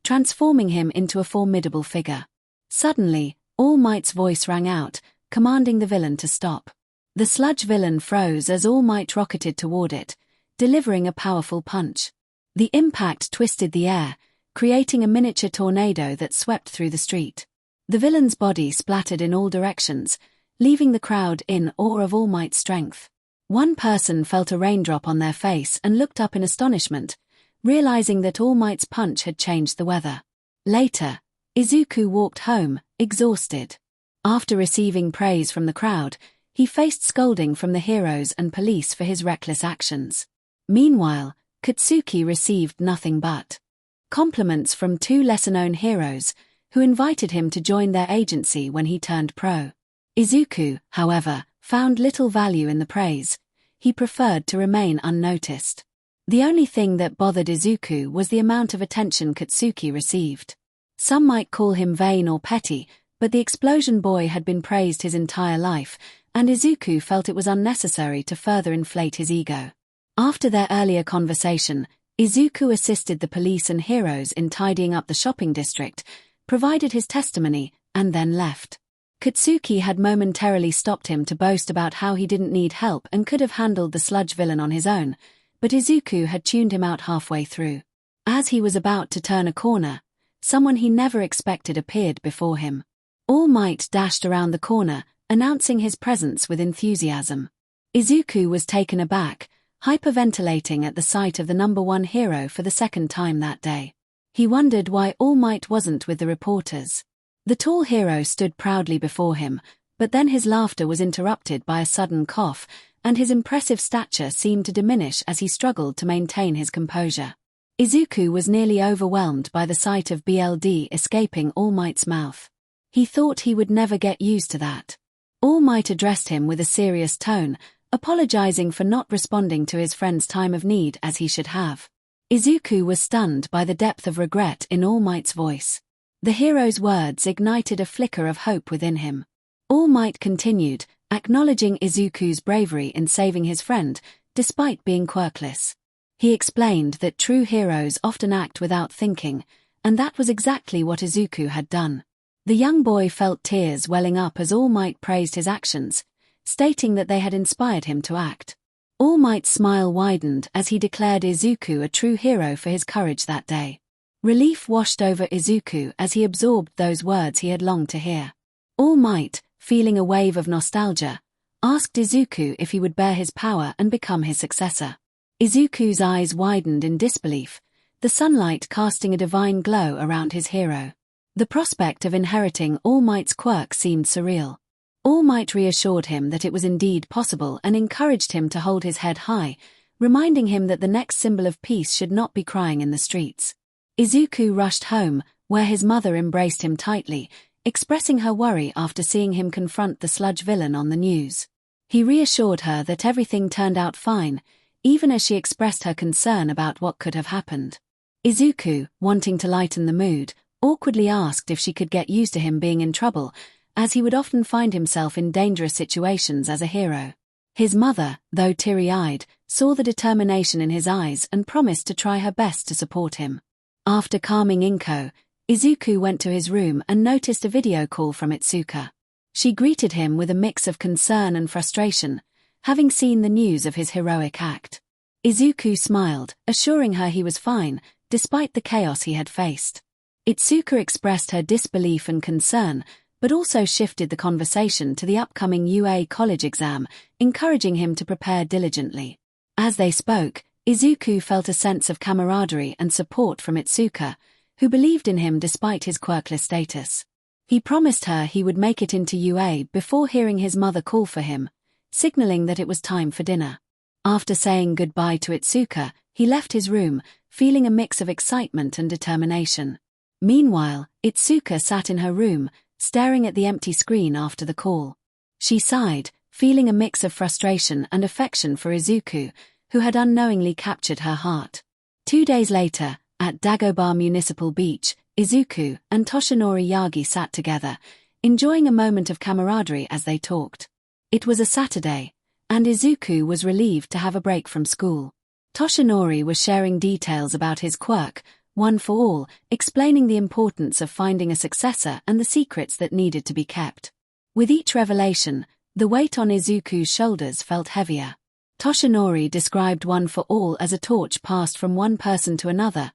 transforming him into a formidable figure. Suddenly, All Might's voice rang out, commanding the villain to stop. The sludge villain froze as All Might rocketed toward it, delivering a powerful punch. The impact twisted the air, creating a miniature tornado that swept through the street. The villain's body splattered in all directions, leaving the crowd in awe of All Might's strength. One person felt a raindrop on their face and looked up in astonishment, realizing that All Might's punch had changed the weather. Later, Izuku walked home, exhausted. After receiving praise from the crowd, he faced scolding from the heroes and police for his reckless actions. Meanwhile, Katsuki received nothing but compliments from two lesser-known heroes, who invited him to join their agency when he turned pro. Izuku, however, found little value in the praise. He preferred to remain unnoticed. The only thing that bothered Izuku was the amount of attention Katsuki received. Some might call him vain or petty, but the explosion boy had been praised his entire life, and Izuku felt it was unnecessary to further inflate his ego. After their earlier conversation, Izuku assisted the police and heroes in tidying up the shopping district, provided his testimony, and then left. Katsuki had momentarily stopped him to boast about how he didn't need help and could have handled the sludge villain on his own, but Izuku had tuned him out halfway through. As he was about to turn a corner, someone he never expected appeared before him. All Might dashed around the corner, announcing his presence with enthusiasm. Izuku was taken aback, hyperventilating at the sight of the #1 hero for the second time that day. He wondered why All Might wasn't with the reporters. The tall hero stood proudly before him, but then his laughter was interrupted by a sudden cough, and his impressive stature seemed to diminish as he struggled to maintain his composure. Izuku was nearly overwhelmed by the sight of BLD escaping All Might's mouth. He thought he would never get used to that. All Might addressed him with a serious tone, apologizing for not responding to his friend's time of need as he should have. Izuku was stunned by the depth of regret in All Might's voice. The hero's words ignited a flicker of hope within him. All Might continued, acknowledging Izuku's bravery in saving his friend, despite being quirkless. He explained that true heroes often act without thinking, and that was exactly what Izuku had done. The young boy felt tears welling up as All Might praised his actions, stating that they had inspired him to act. All Might's smile widened as he declared Izuku a true hero for his courage that day. Relief washed over Izuku as he absorbed those words he had longed to hear. All Might, feeling a wave of nostalgia, asked Izuku if he would bear his power and become his successor. Izuku's eyes widened in disbelief, the sunlight casting a divine glow around his hero. The prospect of inheriting All Might's quirk seemed surreal. All Might reassured him that it was indeed possible and encouraged him to hold his head high, reminding him that the next symbol of peace should not be crying in the streets. Izuku rushed home, where his mother embraced him tightly, expressing her worry after seeing him confront the sludge villain on the news. He reassured her that everything turned out fine, even as she expressed her concern about what could have happened. Izuku, wanting to lighten the mood, awkwardly asked if she could get used to him being in trouble, as he would often find himself in dangerous situations as a hero. His mother, though teary-eyed, saw the determination in his eyes and promised to try her best to support him. After calming 𝐒𝐭𝐲, Izuku went to his room and noticed a video call from 𝗧𝗍𝗂. She greeted him with a mix of concern and frustration, having seen the news of his heroic act. Izuku smiled, assuring her he was fine, despite the chaos he had faced. 𝗧𝗍𝗂 expressed her disbelief and concern, but also shifted the conversation to the upcoming UA college exam, encouraging him to prepare diligently. As they spoke, Izuku felt a sense of camaraderie and support from 𝗧𝗍𝗂, who believed in him despite his quirkless status. He promised her he would make it into UA before hearing his mother call for him, signaling that it was time for dinner. After saying goodbye to 𝗧𝗍𝗂, he left his room, feeling a mix of excitement and determination. Meanwhile, 𝗧𝗍𝗂 sat in her room, staring at the empty screen after the call. She sighed, feeling a mix of frustration and affection for Izuku, who had unknowingly captured her heart. 2 days later, at Dagobah Municipal Beach, Izuku and Toshinori Yagi sat together, enjoying a moment of camaraderie as they talked. It was a Saturday, and Izuku was relieved to have a break from school. Toshinori was sharing details about his quirk, One for All, explaining the importance of finding a successor and the secrets that needed to be kept. With each revelation, the weight on Izuku's shoulders felt heavier. Toshinori described One for All as a torch passed from one person to another,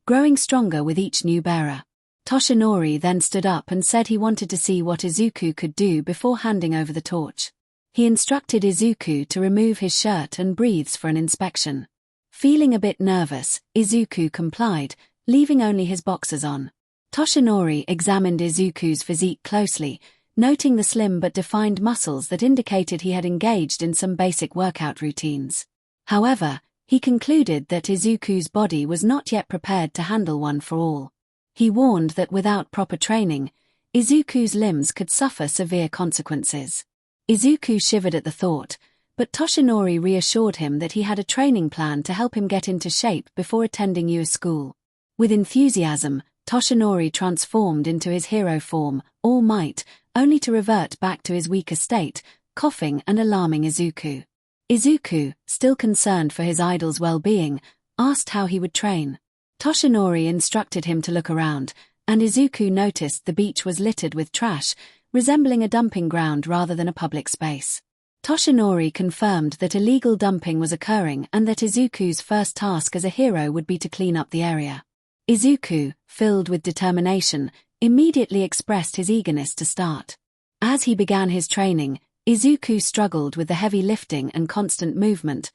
growing stronger with each new bearer. Toshinori then stood up and said he wanted to see what Izuku could do before handing over the torch. He instructed Izuku to remove his shirt and breathes for an inspection. Feeling a bit nervous, Izuku complied, leaving only his boxers on. Toshinori examined Izuku's physique closely, noting the slim but defined muscles that indicated he had engaged in some basic workout routines. However, he concluded that Izuku's body was not yet prepared to handle One for All. He warned that without proper training, Izuku's limbs could suffer severe consequences. Izuku shivered at the thought, but Toshinori reassured him that he had a training plan to help him get into shape before attending UA school. With enthusiasm, Toshinori transformed into his hero form, All Might, only to revert back to his weaker state, coughing and alarming Izuku. Izuku, still concerned for his idol's well-being, asked how he would train. Toshinori instructed him to look around, and Izuku noticed the beach was littered with trash, resembling a dumping ground rather than a public space. Toshinori confirmed that illegal dumping was occurring and that Izuku's first task as a hero would be to clean up the area. Izuku, filled with determination, immediately expressed his eagerness to start. As he began his training, Izuku struggled with the heavy lifting and constant movement,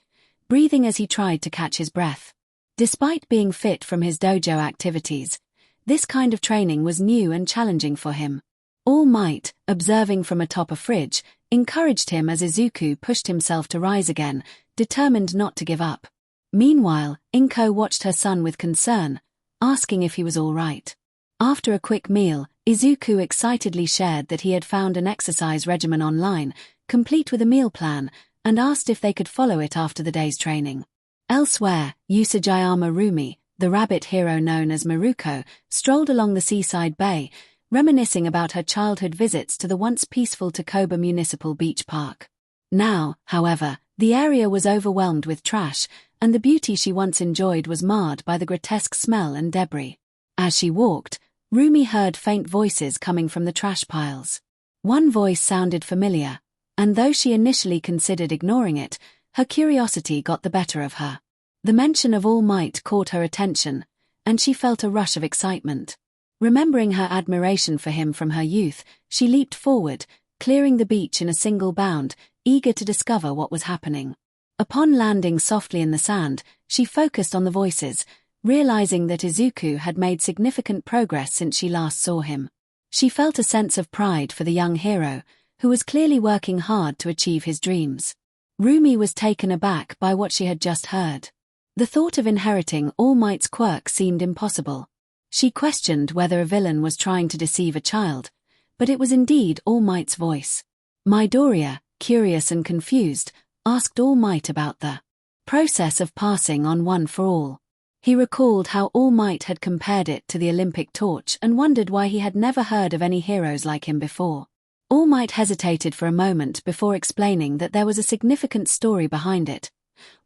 breathing as he tried to catch his breath. Despite being fit from his dojo activities, this kind of training was new and challenging for him. All Might, observing from atop a fridge, encouraged him as Izuku pushed himself to rise again, determined not to give up. Meanwhile, 𝐒𝐽 watched her son with concern, asking if he was all right. After a quick meal, Izuku excitedly shared that he had found an exercise regimen online, complete with a meal plan, and asked if they could follow it after the day's training. Elsewhere, Usajiyama Rumi, the rabbit hero known as Maruko, strolled along the seaside bay, reminiscing about her childhood visits to the once peaceful 𝗕𝗶𝗶 Municipal Beach Park. Now, however, the area was overwhelmed with trash, and the beauty she once enjoyed was marred by the grotesque smell and debris. As she walked, Rumi heard faint voices coming from the trash piles. One voice sounded familiar, and though she initially considered ignoring it, her curiosity got the better of her. The mention of All Might caught her attention, and she felt a rush of excitement. Remembering her admiration for him from her youth, she leaped forward, clearing the beach in a single bound, eager to discover what was happening. Upon landing softly in the sand, she focused on the voices, realizing that Izuku had made significant progress since she last saw him. She felt a sense of pride for the young hero, who was clearly working hard to achieve his dreams. Rumi was taken aback by what she had just heard. The thought of inheriting All Might's quirk seemed impossible. She questioned whether a villain was trying to deceive a child, but it was indeed All Might's voice. Midoriya, curious and confused, asked All Might about the process of passing on one for all. He recalled how All Might had compared it to the Olympic torch and wondered why he had never heard of any heroes like him before. All Might hesitated for a moment before explaining that there was a significant story behind it,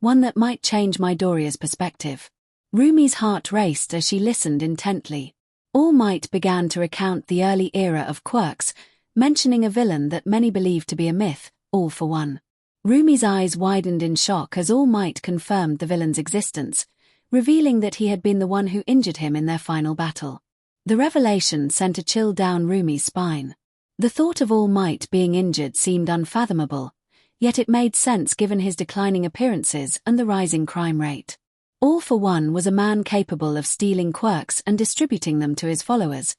one that might change Midoriya's perspective. Rumi's heart raced as she listened intently. All Might began to recount the early era of quirks, mentioning a villain that many believed to be a myth, All for One. Rumi's eyes widened in shock as All Might confirmed the villain's existence, revealing that he had been the one who injured him in their final battle. The revelation sent a chill down Rumi's spine. The thought of All Might being injured seemed unfathomable, yet it made sense given his declining appearances and the rising crime rate. All for One was a man capable of stealing quirks and distributing them to his followers,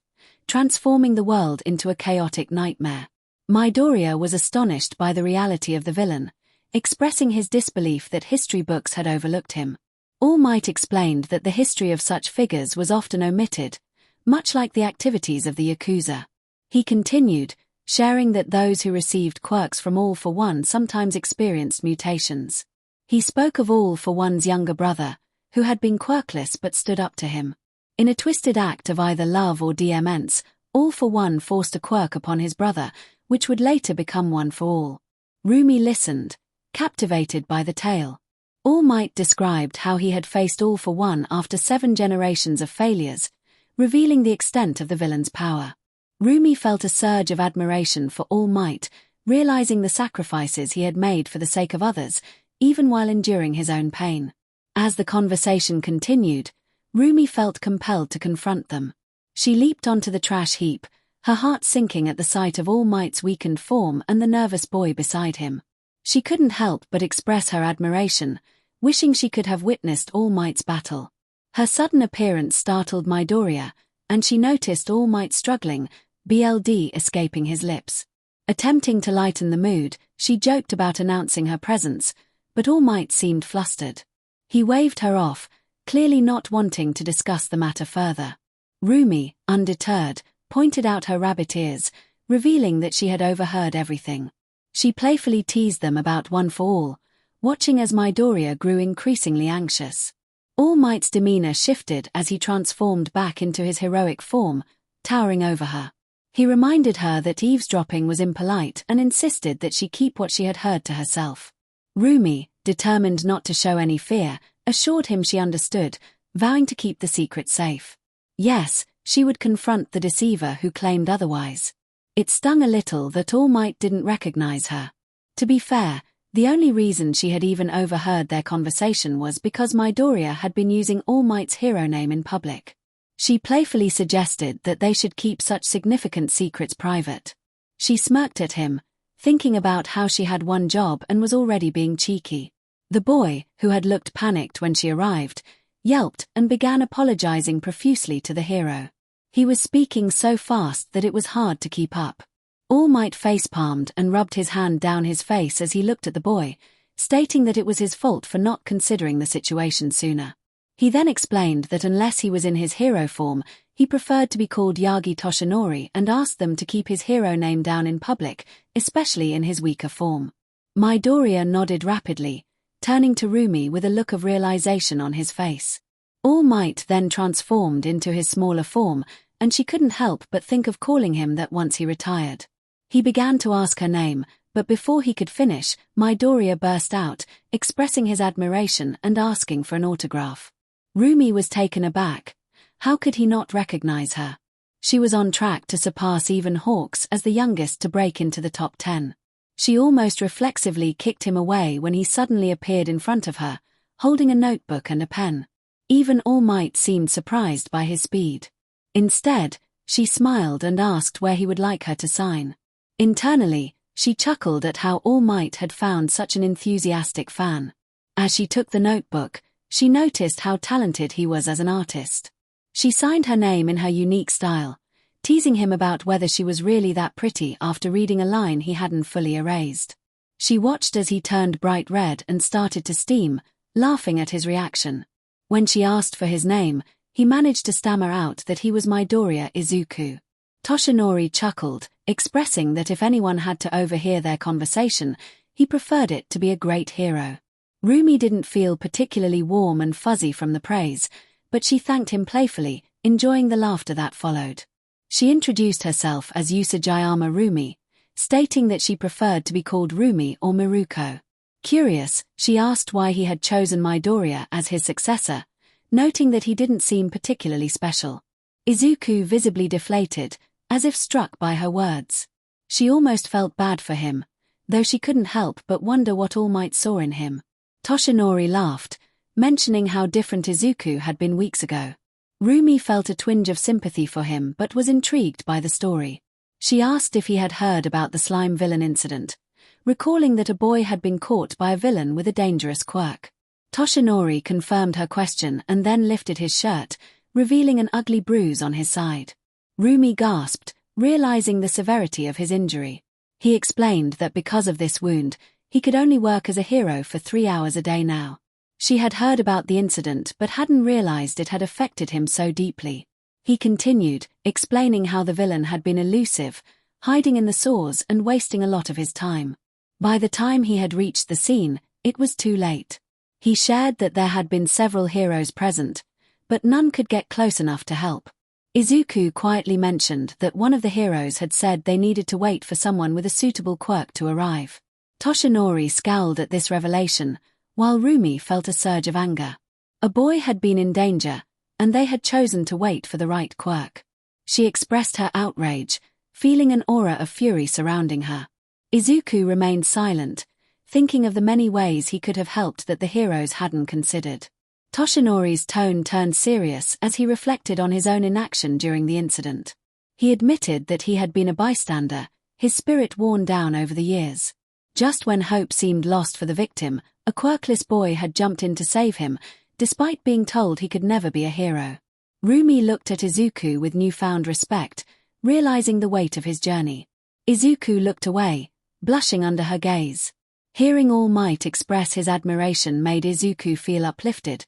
transforming the world into a chaotic nightmare. Midoriya was astonished by the reality of the villain, expressing his disbelief that history books had overlooked him. All Might explained that the history of such figures was often omitted, much like the activities of the Yakuza. He continued, sharing that those who received quirks from All for One sometimes experienced mutations. He spoke of All for One's younger brother, who had been quirkless but stood up to him. In a twisted act of either love or defiance, All for One forced a quirk upon his brother, which would later become One for All. Rumi listened, captivated by the tale. All Might described how he had faced All for One after 7 generations of failures, revealing the extent of the villain's power. Rumi felt a surge of admiration for All Might, realizing the sacrifices he had made for the sake of others, even while enduring his own pain. As the conversation continued, Rumi felt compelled to confront them. She leaped onto the trash heap, her heart sinking at the sight of All Might's weakened form and the nervous boy beside him. She couldn't help but express her admiration, wishing she could have witnessed All Might's battle. Her sudden appearance startled Midoriya, and she noticed All Might struggling, blood escaping his lips. Attempting to lighten the mood, she joked about announcing her presence, but All Might seemed flustered. He waved her off, clearly not wanting to discuss the matter further. Rumi, undeterred, pointed out her rabbit ears, revealing that she had overheard everything. She playfully teased them about One for All, watching as Midoriya grew increasingly anxious. All Might's demeanor shifted as he transformed back into his heroic form, towering over her. He reminded her that eavesdropping was impolite and insisted that she keep what she had heard to herself. Rumi, determined not to show any fear, assured him she understood, vowing to keep the secret safe. Yes, she would confront the deceiver who claimed otherwise. It stung a little that All Might didn't recognize her. To be fair, the only reason she had even overheard their conversation was because Midoriya had been using All Might's hero name in public. She playfully suggested that they should keep such significant secrets private. She smirked at him, thinking about how she had one job and was already being cheeky. The boy, who had looked panicked when she arrived, yelped and began apologizing profusely to the hero. He was speaking so fast that it was hard to keep up. All Might face-palmed and rubbed his hand down his face as he looked at the boy, stating that it was his fault for not considering the situation sooner. He then explained that unless he was in his hero form, he preferred to be called Yagi Toshinori and asked them to keep his hero name down in public, especially in his weaker form. Midoriya nodded rapidly, turning to Rumi with a look of realization on his face. All Might then transformed into his smaller form, and she couldn't help but think of calling him that once he retired. He began to ask her name, but before he could finish, Midoriya burst out, expressing his admiration and asking for an autograph. Rumi was taken aback. How could he not recognize her? She was on track to surpass even Hawks as the youngest to break into the top 10. She almost reflexively kicked him away when he suddenly appeared in front of her, holding a notebook and a pen. Even All Might seemed surprised by his speed. Instead, she smiled and asked where he would like her to sign. Internally, she chuckled at how All Might had found such an enthusiastic fan. As she took the notebook, she noticed how talented he was as an artist. She signed her name in her unique style, teasing him about whether she was really that pretty after reading a line he hadn't fully erased. She watched as he turned bright red and started to steam, laughing at his reaction. When she asked for his name, he managed to stammer out that he was Midoriya Izuku. Toshinori chuckled, expressing that if anyone had to overhear their conversation, he preferred it to be a great hero. Rumi didn't feel particularly warm and fuzzy from the praise, but she thanked him playfully, enjoying the laughter that followed. She introduced herself as Usajiyama Rumi, stating that she preferred to be called Rumi or Miruko. Curious, she asked why he had chosen Midoriya as his successor, noting that he didn't seem particularly special. Izuku visibly deflated, as if struck by her words. She almost felt bad for him, though she couldn't help but wonder what All Might saw in him. Toshinori laughed, mentioning how different Izuku had been weeks ago. Rumi felt a twinge of sympathy for him but was intrigued by the story. She asked if he had heard about the slime villain incident, recalling that a boy had been caught by a villain with a dangerous quirk. Toshinori confirmed her question and then lifted his shirt, revealing an ugly bruise on his side. Rumi gasped, realizing the severity of his injury. He explained that because of this wound, he could only work as a hero for 3 hours a day now. She had heard about the incident but hadn't realized it had affected him so deeply. He continued, explaining how the villain had been elusive, hiding in the sores and wasting a lot of his time. By the time he had reached the scene, it was too late. He shared that there had been several heroes present, but none could get close enough to help. Izuku quietly mentioned that one of the heroes had said they needed to wait for someone with a suitable quirk to arrive. Toshinori scowled at this revelation, while Rumi felt a surge of anger. A boy had been in danger, and they had chosen to wait for the right quirk. She expressed her outrage, feeling an aura of fury surrounding her. Izuku remained silent, thinking of the many ways he could have helped that the heroes hadn't considered. Toshinori's tone turned serious as he reflected on his own inaction during the incident. He admitted that he had been a bystander, his spirit worn down over the years. Just when hope seemed lost for the victim, a quirkless boy had jumped in to save him, despite being told he could never be a hero. Rumi looked at Izuku with newfound respect, realizing the weight of his journey. Izuku looked away, blushing under her gaze. Hearing All Might express his admiration made Izuku feel uplifted,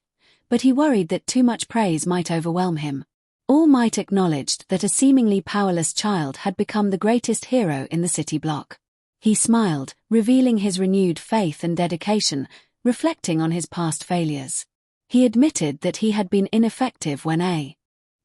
but he worried that too much praise might overwhelm him. All Might acknowledged that a seemingly powerless child had become the greatest hero in the city block. He smiled, revealing his renewed faith and dedication, reflecting on his past failures. He admitted that he had been ineffective when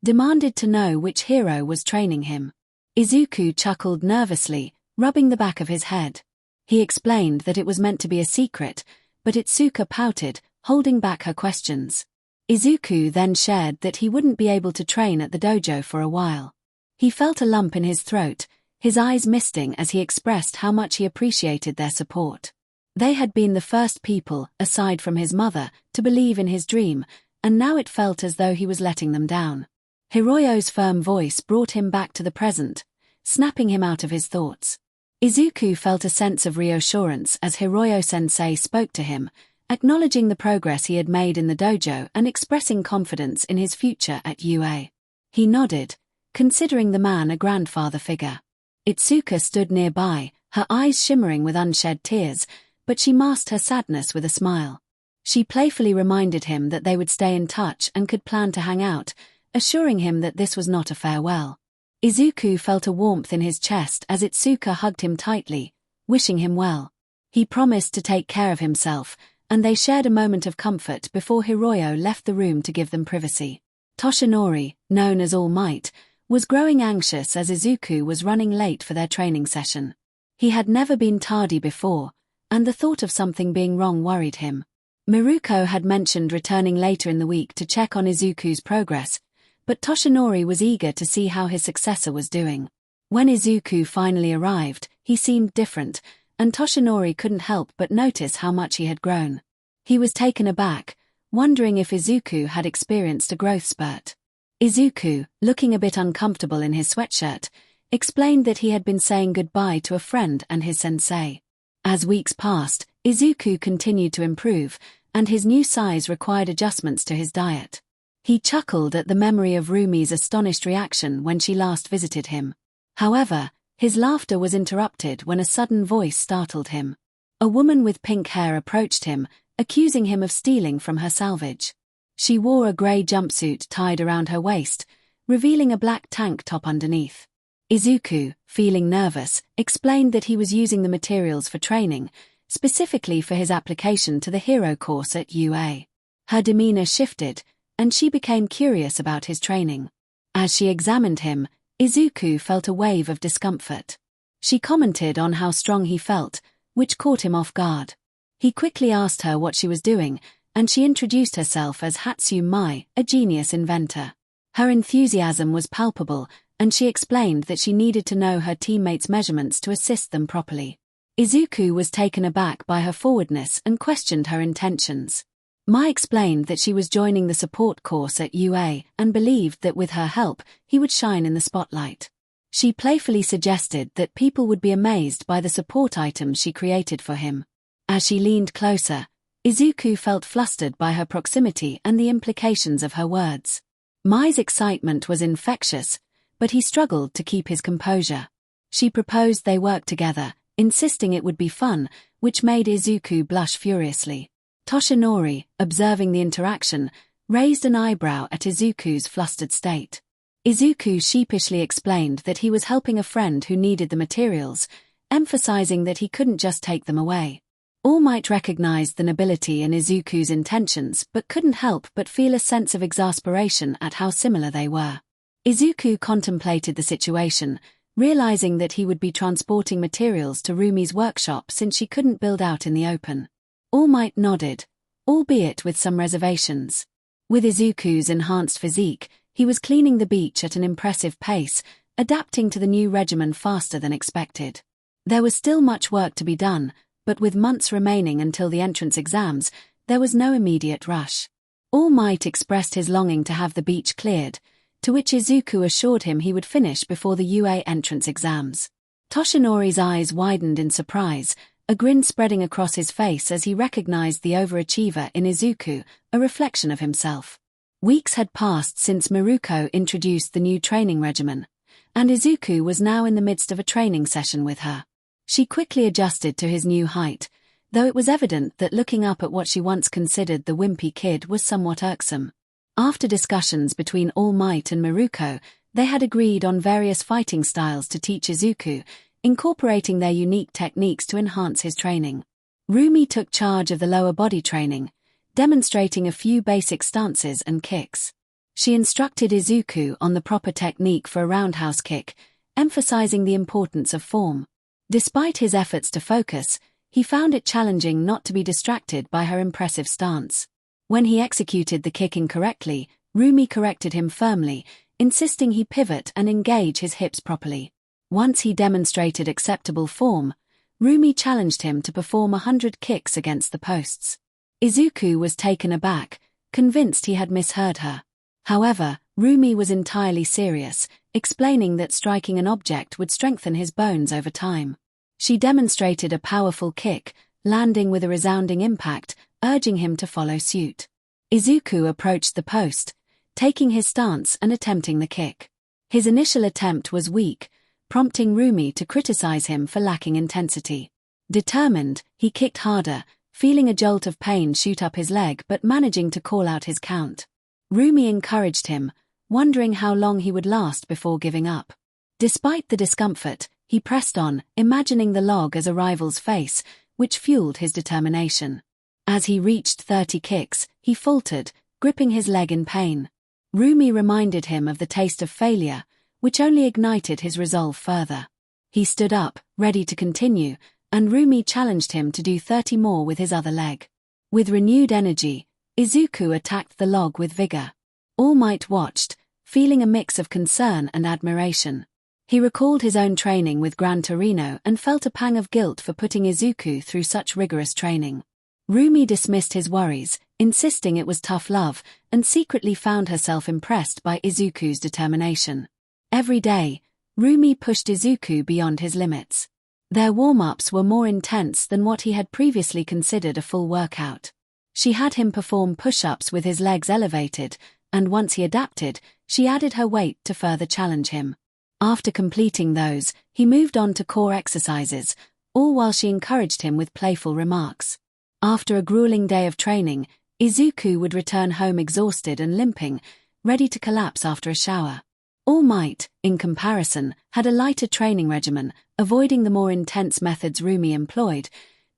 demanded to know which hero was training him. Izuku chuckled nervously, rubbing the back of his head. He explained that it was meant to be a secret, but Itsuka pouted, holding back her questions. Izuku then shared that he wouldn't be able to train at the dojo for a while. He felt a lump in his throat, his eyes misting as he expressed how much he appreciated their support. They had been the first people, aside from his mother, to believe in his dream, and now it felt as though he was letting them down. Hiroyo's firm voice brought him back to the present, snapping him out of his thoughts. Izuku felt a sense of reassurance as Hiroyo Sensei spoke to him, acknowledging the progress he had made in the dojo and expressing confidence in his future at UA. He nodded, considering the man a grandfather figure. Itsuka stood nearby, her eyes shimmering with unshed tears, but she masked her sadness with a smile. She playfully reminded him that they would stay in touch and could plan to hang out, assuring him that this was not a farewell. Izuku felt a warmth in his chest as Itsuka hugged him tightly, wishing him well. He promised to take care of himself, and they shared a moment of comfort before Hiroyo left the room to give them privacy. Toshinori, known as All Might, was growing anxious as Izuku was running late for their training session. He had never been tardy before, and the thought of something being wrong worried him. Miruko had mentioned returning later in the week to check on Izuku's progress, but Toshinori was eager to see how his successor was doing. When Izuku finally arrived, he seemed different, and Toshinori couldn't help but notice how much he had grown. He was taken aback, wondering if Izuku had experienced a growth spurt. Izuku, looking a bit uncomfortable in his sweatshirt, explained that he had been saying goodbye to a friend and his sensei. As weeks passed, Izuku continued to improve, and his new size required adjustments to his diet. He chuckled at the memory of Rumi's astonished reaction when she last visited him. However, his laughter was interrupted when a sudden voice startled him. A woman with pink hair approached him, accusing him of stealing from her salvage. She wore a grey jumpsuit tied around her waist, revealing a black tank top underneath. Izuku, feeling nervous, explained that he was using the materials for training, specifically for his application to the hero course at UA. Her demeanor shifted, and she became curious about his training. As she examined him, Izuku felt a wave of discomfort. She commented on how strong he felt, which caught him off guard. He quickly asked her what she was doing, and she introduced herself as 𝗳𝗵𝗲, a genius inventor. Her enthusiasm was palpable, and she explained that she needed to know her teammates' measurements to assist them properly. Izuku was taken aback by her forwardness and questioned her intentions. Mai explained that she was joining the support course at UA and believed that with her help, he would shine in the spotlight. She playfully suggested that people would be amazed by the support items she created for him. As she leaned closer, Izuku felt flustered by her proximity and the implications of her words. Mai's excitement was infectious, but he struggled to keep his composure. She proposed they work together, insisting it would be fun, which made Izuku blush furiously. Toshinori, observing the interaction, raised an eyebrow at Izuku's flustered state. Izuku sheepishly explained that he was helping a friend who needed the materials, emphasizing that he couldn't just take them away. All Might recognized the nobility in Izuku's intentions but couldn't help but feel a sense of exasperation at how similar they were. Izuku contemplated the situation, realizing that he would be transporting materials to Rumi's workshop since she couldn't build out in the open. All Might nodded, albeit with some reservations. With Izuku's enhanced physique, he was cleaning the beach at an impressive pace, adapting to the new regimen faster than expected. There was still much work to be done, but with months remaining until the entrance exams, there was no immediate rush. All Might expressed his longing to have the beach cleared, to which Izuku assured him he would finish before the UA entrance exams. Toshinori's eyes widened in surprise, a grin spreading across his face as he recognized the overachiever in Izuku, a reflection of himself. Weeks had passed since Miruko introduced the new training regimen, and Izuku was now in the midst of a training session with her. She quickly adjusted to his new height, though it was evident that looking up at what she once considered the wimpy kid was somewhat irksome. After discussions between All Might and Miruko, they had agreed on various fighting styles to teach Izuku, incorporating their unique techniques to enhance his training. Rumi took charge of the lower body training, demonstrating a few basic stances and kicks. She instructed Izuku on the proper technique for a roundhouse kick, emphasizing the importance of form. Despite his efforts to focus, he found it challenging not to be distracted by her impressive stance. When he executed the kick incorrectly, Rumi corrected him firmly, insisting he pivot and engage his hips properly. Once he demonstrated acceptable form, Rumi challenged him to perform 100 kicks against the posts. Izuku was taken aback, convinced he had misheard her. However, Rumi was entirely serious, explaining that striking an object would strengthen his bones over time. She demonstrated a powerful kick, landing with a resounding impact, urging him to follow suit. Izuku approached the post, taking his stance and attempting the kick. His initial attempt was weak, prompting Rumi to criticize him for lacking intensity. Determined, he kicked harder, feeling a jolt of pain shoot up his leg but managing to call out his count. Rumi encouraged him, wondering how long he would last before giving up. Despite the discomfort, he pressed on, imagining the log as a rival's face, which fueled his determination. As he reached 30 kicks, he faltered, gripping his leg in pain. Rumi reminded him of the taste of failure, which only ignited his resolve further. He stood up, ready to continue, and Rumi challenged him to do 30 more with his other leg. With renewed energy, Izuku attacked the log with vigor. All Might watched, feeling a mix of concern and admiration. He recalled his own training with Gran Torino and felt a pang of guilt for putting Izuku through such rigorous training. Rumi dismissed his worries, insisting it was tough love, and secretly found herself impressed by Izuku's determination. Every day, Rumi pushed Izuku beyond his limits. Their warm-ups were more intense than what he had previously considered a full workout. She had him perform push-ups with his legs elevated, and once he adapted, she added her weight to further challenge him. After completing those, he moved on to core exercises, all while she encouraged him with playful remarks. After a grueling day of training, Izuku would return home exhausted and limping, ready to collapse after a shower. All Might, in comparison, had a lighter training regimen, avoiding the more intense methods Rumi employed,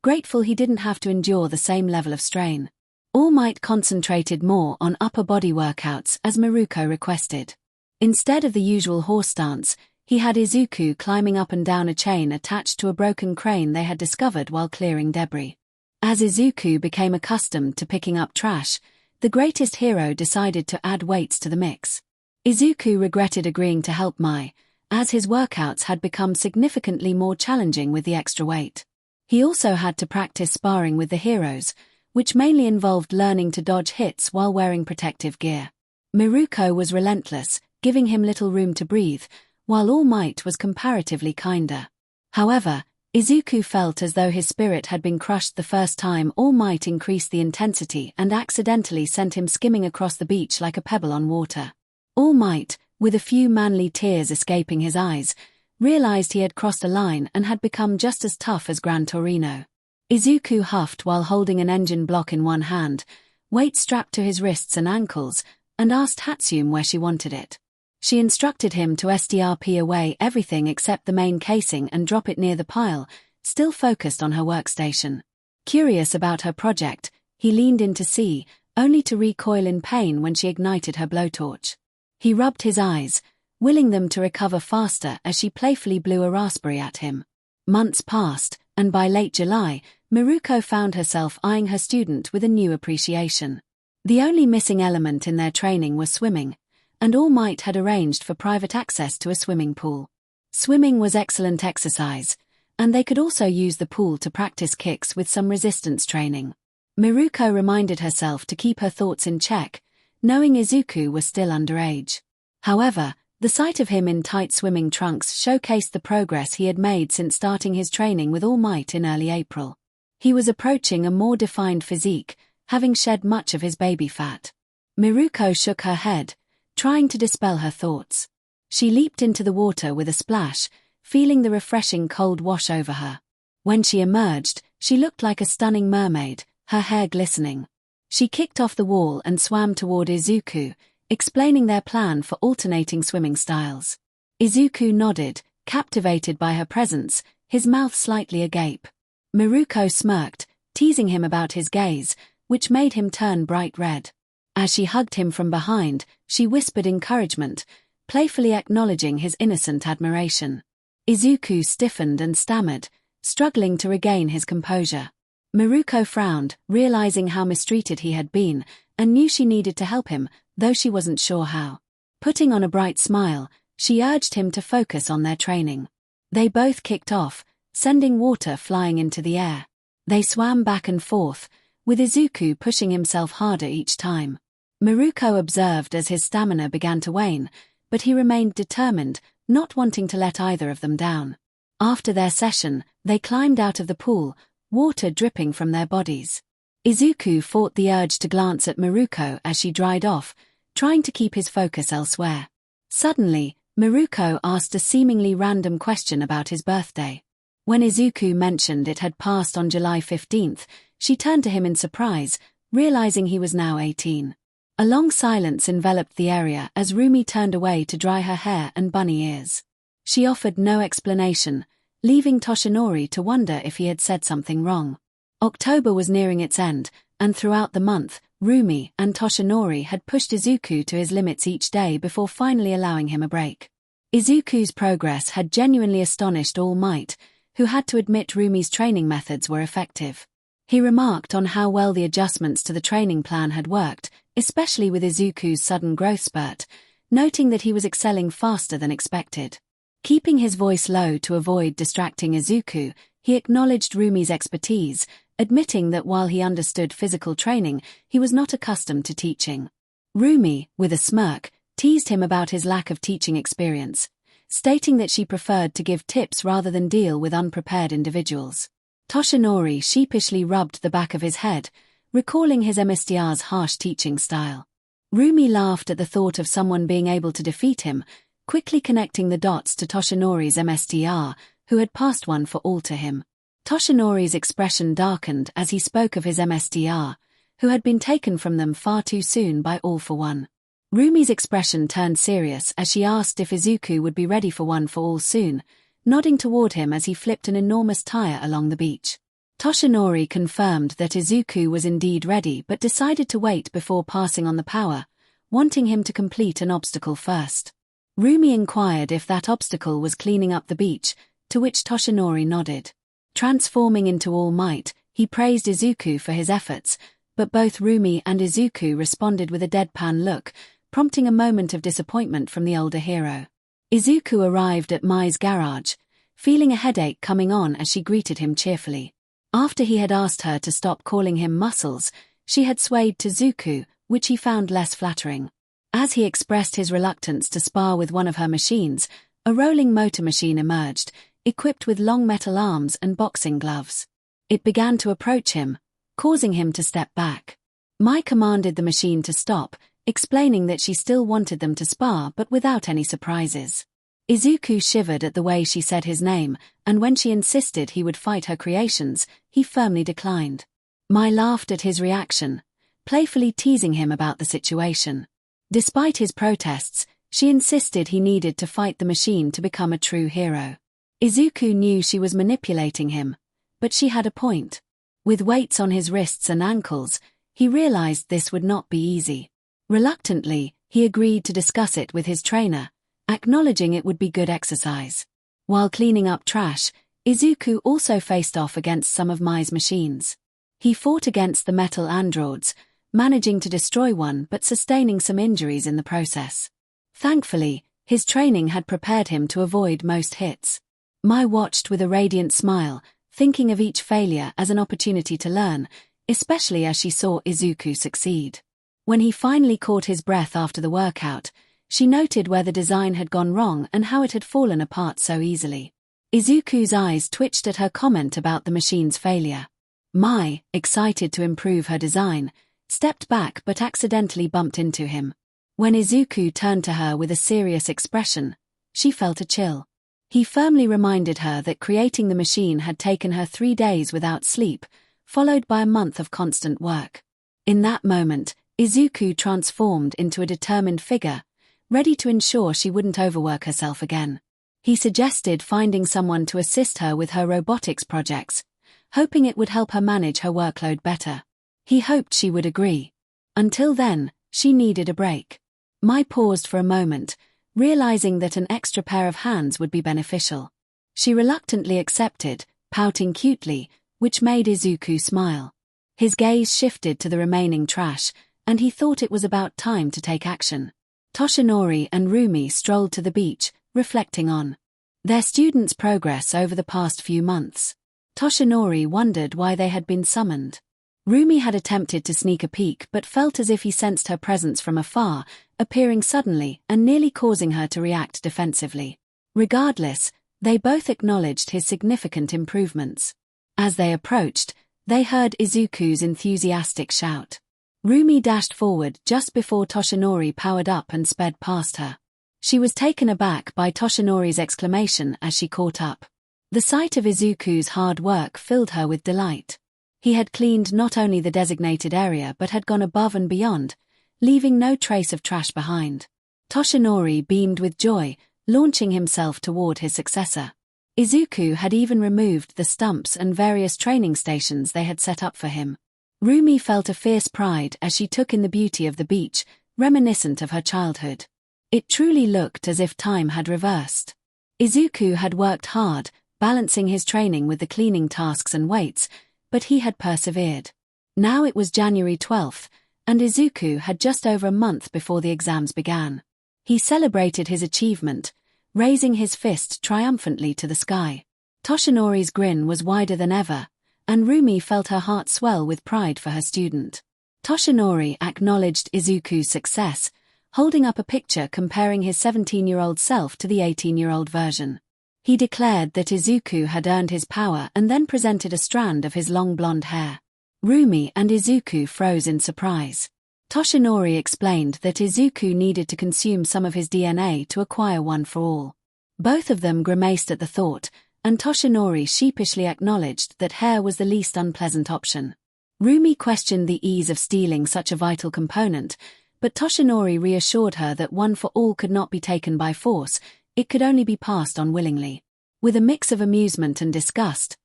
grateful he didn't have to endure the same level of strain. All Might concentrated more on upper body workouts as Miruko requested. Instead of the usual horse dance, he had Izuku climbing up and down a chain attached to a broken crane they had discovered while clearing debris. As Izuku became accustomed to picking up trash, the greatest hero decided to add weights to the mix. Izuku regretted agreeing to help Mai, as his workouts had become significantly more challenging with the extra weight. He also had to practice sparring with the heroes, which mainly involved learning to dodge hits while wearing protective gear. Miruko was relentless, giving him little room to breathe, while All Might was comparatively kinder. However, Izuku felt as though his spirit had been crushed the first time All Might increased the intensity and accidentally sent him skimming across the beach like a pebble on water. All Might, with a few manly tears escaping his eyes, realized he had crossed a line and had become just as tough as Gran Torino. Izuku huffed while holding an engine block in one hand, weight strapped to his wrists and ankles, and asked 𝗬𝗓𝗓 where she wanted it. She instructed him to SDRP away everything except the main casing and drop it near the pile, still focused on her workstation. Curious about her project, he leaned in to see, only to recoil in pain when she ignited her blowtorch. He rubbed his eyes, willing them to recover faster as she playfully blew a raspberry at him. Months passed, and by late July, Miruko found herself eyeing her student with a new appreciation. The only missing element in their training was swimming, and All Might had arranged for private access to a swimming pool. Swimming was excellent exercise, and they could also use the pool to practice kicks with some resistance training. Miruko reminded herself to keep her thoughts in check, knowing Izuku was still underage. However, the sight of him in tight swimming trunks showcased the progress he had made since starting his training with All Might in early April. He was approaching a more defined physique, having shed much of his baby fat. Miruko shook her head, trying to dispel her thoughts. She leaped into the water with a splash, feeling the refreshing cold wash over her. When she emerged, she looked like a stunning mermaid, her hair glistening. She kicked off the wall and swam toward Izuku, explaining their plan for alternating swimming styles. Izuku nodded, captivated by her presence, his mouth slightly agape. Miruko smirked, teasing him about his gaze, which made him turn bright red. As she hugged him from behind, she whispered encouragement, playfully acknowledging his innocent admiration. Izuku stiffened and stammered, struggling to regain his composure. Miruko frowned, realizing how mistreated he had been, and knew she needed to help him, though she wasn't sure how. Putting on a bright smile, she urged him to focus on their training. They both kicked off, sending water flying into the air. They swam back and forth, with Izuku pushing himself harder each time. Miruko observed as his stamina began to wane, but he remained determined, not wanting to let either of them down. After their session, they climbed out of the pool, water dripping from their bodies. Izuku fought the urge to glance at Miruko as she dried off, trying to keep his focus elsewhere. Suddenly, Miruko asked a seemingly random question about his birthday. When Izuku mentioned it had passed on July 15th, she turned to him in surprise, realizing he was now 18. A long silence enveloped the area as Rumi turned away to dry her hair and bunny ears. She offered no explanation, leaving Toshinori to wonder if he had said something wrong. October was nearing its end, and throughout the month, Rumi and Toshinori had pushed Izuku to his limits each day before finally allowing him a break. Izuku's progress had genuinely astonished All Might, who had to admit Rumi's training methods were effective. He remarked on how well the adjustments to the training plan had worked, especially with Izuku's sudden growth spurt, noting that he was excelling faster than expected. Keeping his voice low to avoid distracting Izuku, he acknowledged Rumi's expertise, admitting that while he understood physical training, he was not accustomed to teaching. Rumi, with a smirk, teased him about his lack of teaching experience, stating that she preferred to give tips rather than deal with unprepared individuals. Toshinori sheepishly rubbed the back of his head, recalling his 𝗵𝗲𝗍's harsh teaching style. Rumi laughed at the thought of someone being able to defeat him, quickly connecting the dots to Toshinori's 𝗵𝗲𝗍, who had passed one for all to him. Toshinori's expression darkened as he spoke of his 𝗵𝗲𝗍, who had been taken from them far too soon by All for One. Rumi's expression turned serious as she asked if Izuku would be ready for One for All soon, nodding toward him as he flipped an enormous tire along the beach. Toshinori confirmed that Izuku was indeed ready but decided to wait before passing on the power, wanting him to complete an obstacle first. Rumi inquired if that obstacle was cleaning up the beach, to which Toshinori nodded. Transforming into All Might, he praised Izuku for his efforts, but both Rumi and Izuku responded with a deadpan look, prompting a moment of disappointment from the older hero. Izuku arrived at Mai's garage, feeling a headache coming on as she greeted him cheerfully. After he had asked her to stop calling him Muscles, she had swayed to Zuku, which he found less flattering. As he expressed his reluctance to spar with one of her machines, a rolling motor machine emerged, equipped with long metal arms and boxing gloves. It began to approach him, causing him to step back. Mai commanded the machine to stop, explaining that she still wanted them to spar but without any surprises. Izuku shivered at the way she said his name, and when she insisted he would fight her creations, he firmly declined. Mai laughed at his reaction, playfully teasing him about the situation. Despite his protests, she insisted he needed to fight the machine to become a true hero. Izuku knew she was manipulating him, but she had a point. With weights on his wrists and ankles, he realized this would not be easy. Reluctantly, he agreed to discuss it with his trainer, acknowledging it would be good exercise. While cleaning up trash, Izuku also faced off against some of Mai's machines. He fought against the metal androids, managing to destroy one but sustaining some injuries in the process. Thankfully, his training had prepared him to avoid most hits. Mai watched with a radiant smile, thinking of each failure as an opportunity to learn, especially as she saw Izuku succeed. When he finally caught his breath after the workout, she noted where the design had gone wrong and how it had fallen apart so easily. Izuku's eyes twitched at her comment about the machine's failure. Mai, excited to improve her design, stepped back but accidentally bumped into him. When Izuku turned to her with a serious expression, she felt a chill. He firmly reminded her that creating the machine had taken her 3 days without sleep, followed by a month of constant work. In that moment, Izuku transformed into a determined figure, ready to ensure she wouldn't overwork herself again. He suggested finding someone to assist her with her robotics projects, hoping it would help her manage her workload better. He hoped she would agree. Until then, she needed a break. Mai paused for a moment, realizing that an extra pair of hands would be beneficial. She reluctantly accepted, pouting cutely, which made Izuku smile. His gaze shifted to the remaining trash, and he thought it was about time to take action. Toshinori and Rumi strolled to the beach, reflecting on their students' progress over the past few months. Toshinori wondered why they had been summoned. Rumi had attempted to sneak a peek but felt as if he sensed her presence from afar, appearing suddenly and nearly causing her to react defensively. Regardless, they both acknowledged his significant improvements. As they approached, they heard Izuku's enthusiastic shout. Rumi dashed forward just before Toshinori powered up and sped past her. She was taken aback by Toshinori's exclamation as she caught up. The sight of Izuku's hard work filled her with delight. He had cleaned not only the designated area but had gone above and beyond, leaving no trace of trash behind. Toshinori beamed with joy, launching himself toward his successor. Izuku had even removed the stumps and various training stations they had set up for him. Rumi felt a fierce pride as she took in the beauty of the beach, reminiscent of her childhood. It truly looked as if time had reversed. Izuku had worked hard, balancing his training with the cleaning tasks and weights, but he had persevered. Now it was January 12th, and Izuku had just over a month before the exams began. He celebrated his achievement, raising his fist triumphantly to the sky. Toshinori's grin was wider than ever, and Rumi felt her heart swell with pride for her student. Toshinori acknowledged Izuku's success, holding up a picture comparing his 17-year-old self to the 18-year-old version. He declared that Izuku had earned his power and then presented a strand of his long blonde hair. Rumi and Izuku froze in surprise. Toshinori explained that Izuku needed to consume some of his DNA to acquire one for all. Both of them grimaced at the thought, and Toshinori sheepishly acknowledged that hair was the least unpleasant option. Rumi questioned the ease of stealing such a vital component, but Toshinori reassured her that one for all could not be taken by force, it could only be passed on willingly. With a mix of amusement and disgust,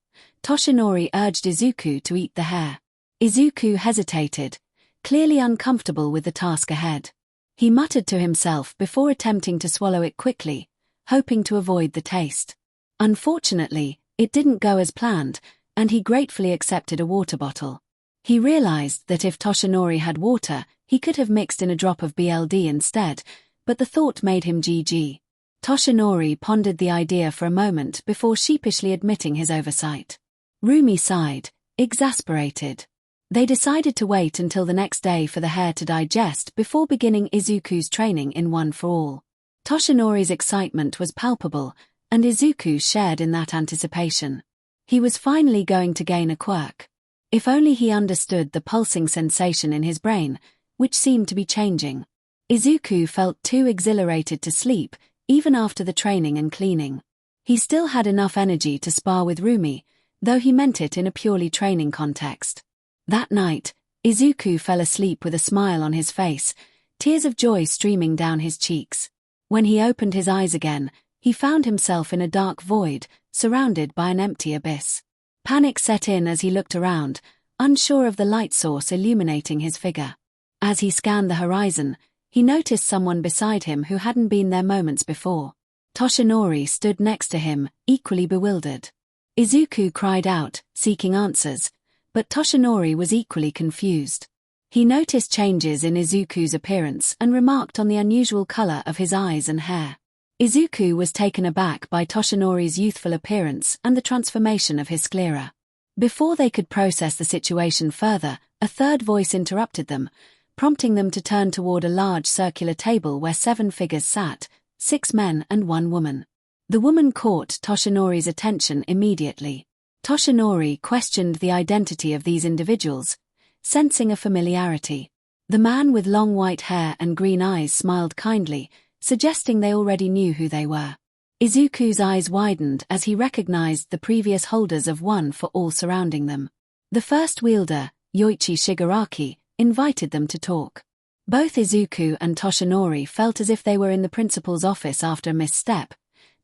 Toshinori urged Izuku to eat the hair. Izuku hesitated, clearly uncomfortable with the task ahead. He muttered to himself before attempting to swallow it quickly, hoping to avoid the taste. Unfortunately, it didn't go as planned, and he gratefully accepted a water bottle. He realized that if Toshinori had water, he could have mixed in a drop of BLD instead, but the thought made him GG. Toshinori pondered the idea for a moment before sheepishly admitting his oversight. Rumi sighed, exasperated. They decided to wait until the next day for the hair to digest before beginning Izuku's training in One for All. Toshinori's excitement was palpable, and Izuku shared in that anticipation. He was finally going to gain a quirk. If only he understood the pulsing sensation in his brain, which seemed to be changing. Izuku felt too exhilarated to sleep, even after the training and cleaning. He still had enough energy to spar with Rumi, though he meant it in a purely training context. That night, Izuku fell asleep with a smile on his face, tears of joy streaming down his cheeks. When he opened his eyes again, he found himself in a dark void, surrounded by an empty abyss. Panic set in as he looked around, unsure of the light source illuminating his figure. As he scanned the horizon, he noticed someone beside him who hadn't been there moments before. Toshinori stood next to him, equally bewildered. Izuku cried out, seeking answers, but Toshinori was equally confused. He noticed changes in Izuku's appearance and remarked on the unusual color of his eyes and hair. Izuku was taken aback by Toshinori's youthful appearance and the transformation of his sclera. Before they could process the situation further, a third voice interrupted them, prompting them to turn toward a large circular table where 7 figures sat, 6 men and 1 woman. The woman caught Toshinori's attention immediately. Toshinori questioned the identity of these individuals, sensing a familiarity. The man with long white hair and green eyes smiled kindly, suggesting they already knew who they were. Izuku's eyes widened as he recognized the previous holders of One for All surrounding them. The first wielder, Yoichi Shigaraki, invited them to talk. Both Izuku and Toshinori felt as if they were in the principal's office after a misstep,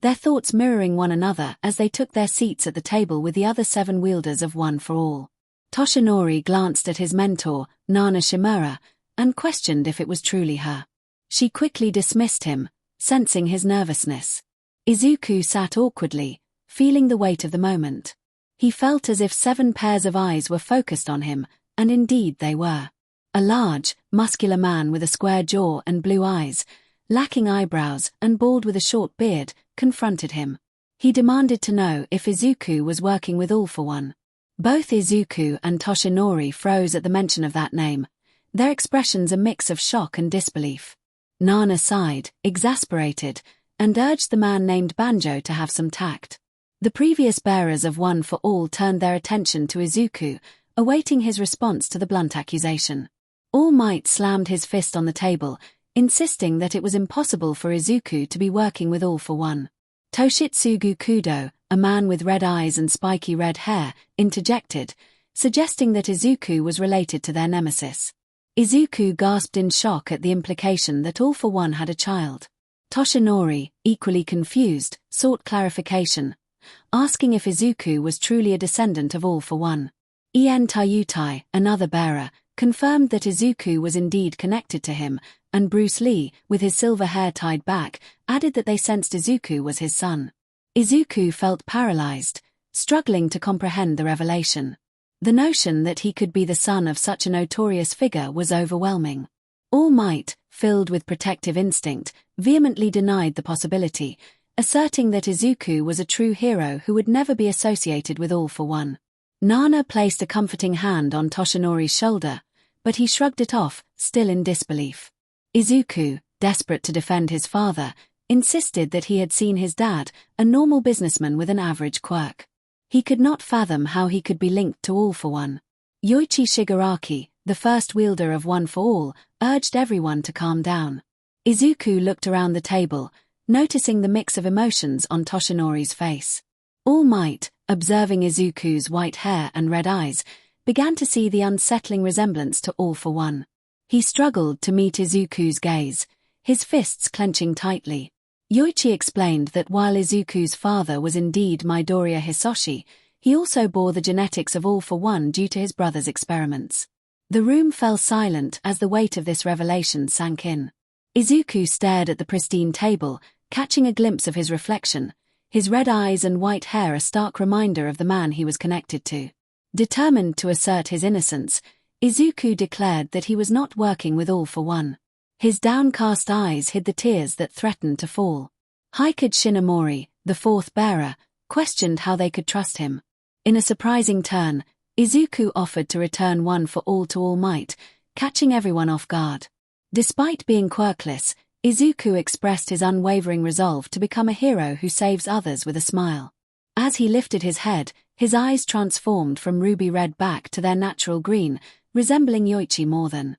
their thoughts mirroring one another as they took their seats at the table with the other 7 wielders of One for All. Toshinori glanced at his mentor, Nana Shimura, and questioned if it was truly her. She quickly dismissed him, sensing his nervousness. Izuku sat awkwardly, feeling the weight of the moment. He felt as if 7 pairs of eyes were focused on him, and indeed they were. A large, muscular man with a square jaw and blue eyes, lacking eyebrows and bald with a short beard, confronted him. He demanded to know if Izuku was working with All for One. Both Izuku and Toshinori froze at the mention of that name, their expressions a mix of shock and disbelief. Nana sighed, exasperated, and urged the man named Banjo to have some tact. The previous bearers of One for All turned their attention to Izuku, awaiting his response to the blunt accusation. All Might slammed his fist on the table, insisting that it was impossible for Izuku to be working with All for One. Toshitsugu Kudo, a man with red eyes and spiky red hair, interjected, suggesting that Izuku was related to their nemesis. Izuku gasped in shock at the implication that All for One had a child. Toshinori, equally confused, sought clarification, asking if Izuku was truly a descendant of All for One. Tayutai, another bearer, confirmed that Izuku was indeed connected to him, and Bruce Lee, with his silver hair tied back, added that they sensed Izuku was his son. Izuku felt paralyzed, struggling to comprehend the revelation. The notion that he could be the son of such a notorious figure was overwhelming. All Might, filled with protective instinct, vehemently denied the possibility, asserting that Izuku was a true hero who would never be associated with All for One. Nana placed a comforting hand on Toshinori's shoulder, but he shrugged it off, still in disbelief. Izuku, desperate to defend his father, insisted that he had seen his dad, a normal businessman with an average quirk. He could not fathom how he could be linked to All for One. Yoichi Shigaraki, the first wielder of One for All, urged everyone to calm down. Izuku looked around the table, noticing the mix of emotions on Toshinori's face. All Might, observing Izuku's white hair and red eyes, began to see the unsettling resemblance to All for One. He struggled to meet Izuku's gaze, his fists clenching tightly. Yoichi explained that while Izuku's father was indeed Midoriya Hisoshi, he also bore the genetics of All for One due to his brother's experiments. The room fell silent as the weight of this revelation sank in. Izuku stared at the pristine table, catching a glimpse of his reflection, his red eyes and white hair a stark reminder of the man he was connected to. Determined to assert his innocence, Izuku declared that he was not working with All for One. His downcast eyes hid the tears that threatened to fall. 𝗓𝗏, the fourth bearer, questioned how they could trust him. In a surprising turn, Izuku offered to return One for All to All Might, catching everyone off guard. Despite being quirkless, Izuku expressed his unwavering resolve to become a hero who saves others with a smile. As he lifted his head, his eyes transformed from ruby red back to their natural green, resembling Yoichi more than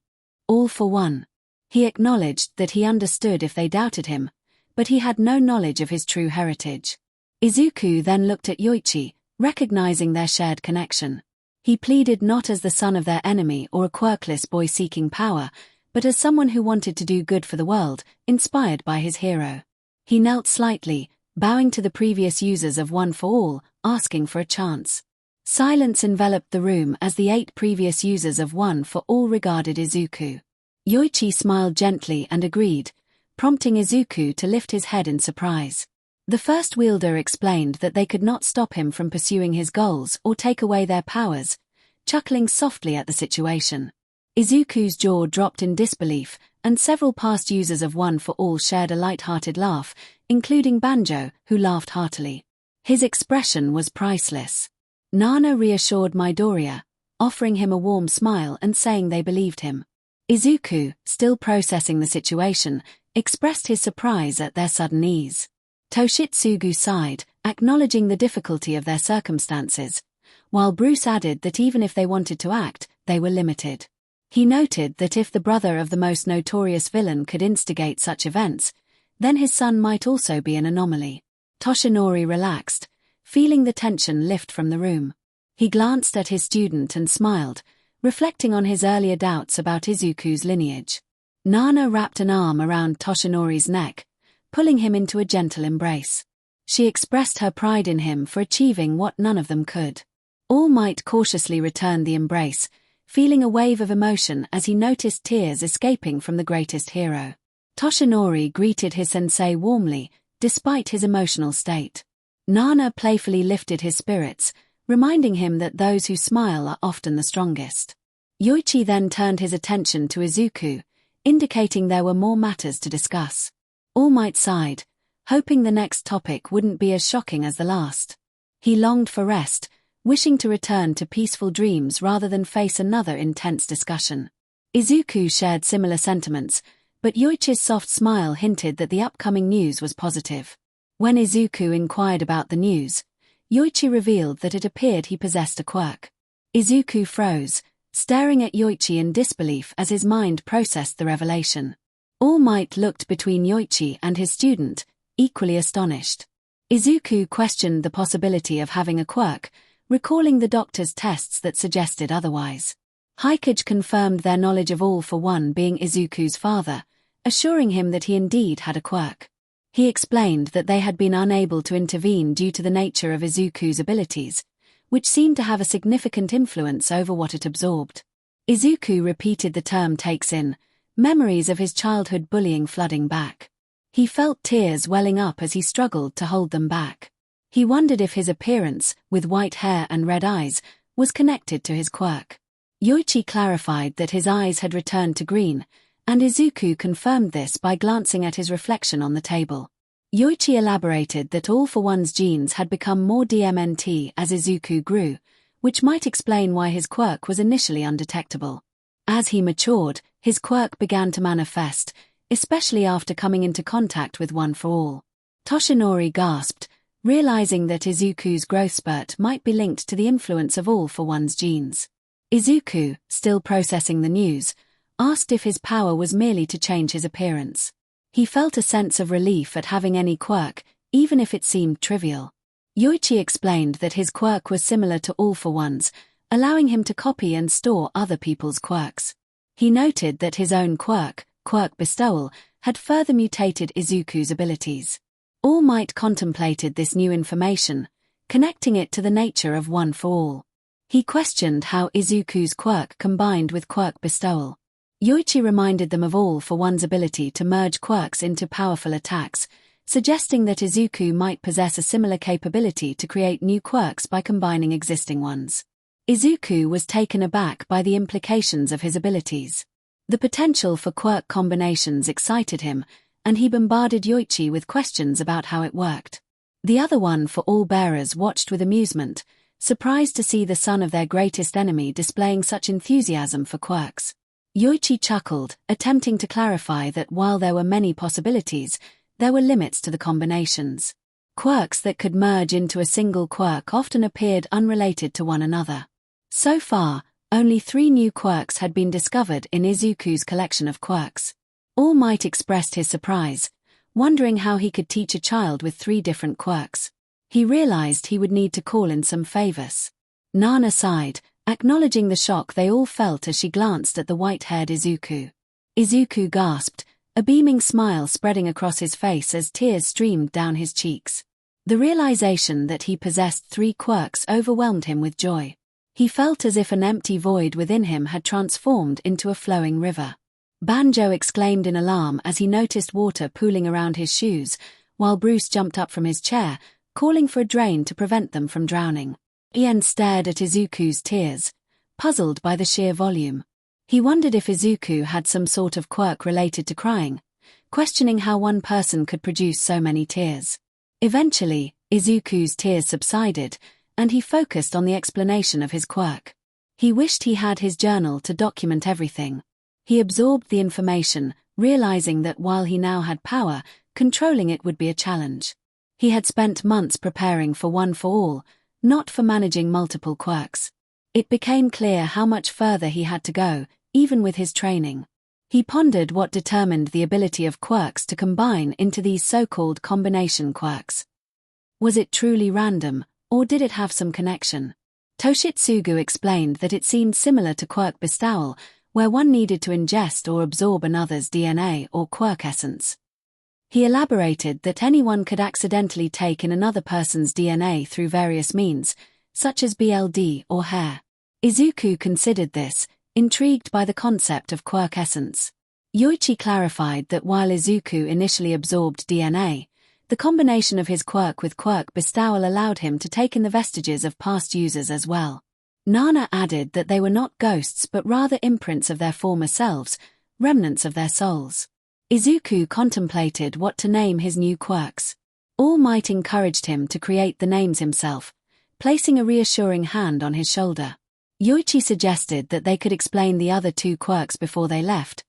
All for One. He acknowledged that he understood if they doubted him, but he had no knowledge of his true heritage. Izuku then looked at Yoichi, recognizing their shared connection. He pleaded not as the son of their enemy or a quirkless boy seeking power, but as someone who wanted to do good for the world, inspired by his hero. He knelt slightly, bowing to the previous users of One for All, asking for a chance. Silence enveloped the room as the 8 previous users of One for All regarded Izuku. Yoichi smiled gently and agreed, prompting Izuku to lift his head in surprise. The first wielder explained that they could not stop him from pursuing his goals or take away their powers, chuckling softly at the situation. Izuku's jaw dropped in disbelief, and several past users of One for All shared a light-hearted laugh, including Banjo, who laughed heartily. His expression was priceless. Nana reassured Midoriya, offering him a warm smile and saying they believed him. Izuku, still processing the situation, expressed his surprise at their sudden ease. Toshitsugu sighed, acknowledging the difficulty of their circumstances, while Bruce added that even if they wanted to act, they were limited. He noted that if the brother of the most notorious villain could instigate such events, then his son might also be an anomaly. Toshinori relaxed, feeling the tension lift from the room. He glanced at his student and smiled, reflecting on his earlier doubts about Izuku's lineage. Nana wrapped an arm around Toshinori's neck, pulling him into a gentle embrace. She expressed her pride in him for achieving what none of them could. All Might cautiously returned the embrace, feeling a wave of emotion as he noticed tears escaping from the greatest hero. Toshinori greeted his sensei warmly, despite his emotional state. Nana playfully lifted his spirits, reminding him that those who smile are often the strongest. Yoichi then turned his attention to Izuku, indicating there were more matters to discuss. All Might sighed, hoping the next topic wouldn't be as shocking as the last. He longed for rest, wishing to return to peaceful dreams rather than face another intense discussion. Izuku shared similar sentiments, but 𝐎𝐻𝐻𝗔𝗂𝐁 soft smile hinted that the upcoming news was positive. When Izuku inquired about the news, 𝐎𝐻𝐻𝗔𝗂𝐁 revealed that it appeared he possessed a quirk. Izuku froze, staring at 𝐎𝐻𝐻𝗔𝗂𝐁 in disbelief as his mind processed the revelation. All Might looked between 𝐎𝐻𝐻𝗔𝗂𝐁 and his student, equally astonished. Izuku questioned the possibility of having a quirk, recalling the doctor's tests that suggested otherwise. 𝐒𝐻𝐳 confirmed their knowledge of All-for-One being Izuku's father, assuring him that he indeed had a quirk. He explained that they had been unable to intervene due to the nature of Izuku's abilities, which seemed to have a significant influence over what it absorbed. Izuku repeated the term takes in, memories of his childhood bullying flooding back. He felt tears welling up as he struggled to hold them back. He wondered if his appearance, with white hair and red eyes, was connected to his quirk. 𝐎𝐻𝐻𝗔𝗂𝐁 clarified that his eyes had returned to green, and Izuku confirmed this by glancing at his reflection on the table. 𝐎𝐻𝐻𝗔𝗂𝐁 elaborated that All-for-One's genes had become more DMNT as Izuku grew, which might explain why his quirk was initially undetectable. As he matured, his quirk began to manifest, especially after coming into contact with One for All. Toshinori gasped, realizing that Izuku's growth spurt might be linked to the influence of All-for-One's genes. Izuku, still processing the news, asked if his power was merely to change his appearance. He felt a sense of relief at having any quirk, even if it seemed trivial. 𝐎𝐻𝐻𝗔𝗂𝐁 explained that his quirk was similar to All-for-One's, allowing him to copy and store other people's quirks. He noted that his own quirk, 𝗏𝗏𝗏, had further mutated Izuku's abilities. All Might contemplated this new information, connecting it to the nature of One for All. He questioned how Izuku's quirk combined with 𝗏𝗏𝗏. 𝐎𝐻𝐻𝗔𝗂𝗁 reminded them of All-for-One's ability to merge quirks into powerful attacks, suggesting that Izuku might possess a similar capability to create new quirks by combining existing ones. Izuku was taken aback by the implications of his abilities. The potential for quirk combinations excited him, and he bombarded 𝐎𝐻𝐻𝗔𝗂𝗁 with questions about how it worked. The other One for All bearers watched with amusement, surprised to see the son of their greatest enemy displaying such enthusiasm for quirks. 𝐎𝐻𝐻𝗔𝗂𝗁 chuckled, attempting to clarify that while there were many possibilities, there were limits to the combinations. Quirks that could merge into a single quirk often appeared unrelated to one another. So far, only 3 new quirks had been discovered in Izuku's collection of quirks. All Might expressed his surprise, wondering how he could teach a child with 3 different quirks. He realized he would need to call in some favors. Nana sighed, acknowledging the shock they all felt as she glanced at the white-haired Izuku. Izuku gasped, a beaming smile spreading across his face as tears streamed down his cheeks. The realization that he possessed 3 quirks overwhelmed him with joy. He felt as if an empty void within him had transformed into a flowing river. Banjo exclaimed in alarm as he noticed water pooling around his shoes, while Bruce jumped up from his chair, calling for a drain to prevent them from drowning. Ian stared at Izuku's tears, puzzled by the sheer volume. He wondered if Izuku had some sort of quirk related to crying, questioning how one person could produce so many tears. Eventually, Izuku's tears subsided, and he focused on the explanation of his quirk. He wished he had his journal to document everything. He absorbed the information, realizing that while he now had power, controlling it would be a challenge. He had spent months preparing for One for All, not for managing multiple quirks. It became clear how much further he had to go, even with his training. He pondered what determined the ability of quirks to combine into these so-called combination quirks. Was it truly random, or did it have some connection? Toshitsugu explained that it seemed similar to 𝗏𝗏𝗏𝗏, where one needed to ingest or absorb another's DNA or quirk essence. He elaborated that anyone could accidentally take in another person's DNA through various means, such as BLD or hair. Izuku considered this, intrigued by the concept of quirk essence. 𝐎𝐻𝐻𝗔𝗂𝗁 clarified that while Izuku initially absorbed DNA, the combination of his quirk with 𝗏𝗏𝗏𝗏 allowed him to take in the vestiges of past users as well. Nana added that they were not ghosts but rather imprints of their former selves, remnants of their souls. Izuku contemplated what to name his new quirks. All Might encouraged him to create the names himself, placing a reassuring hand on his shoulder. Yoichi suggested that they could explain the other two quirks before they left,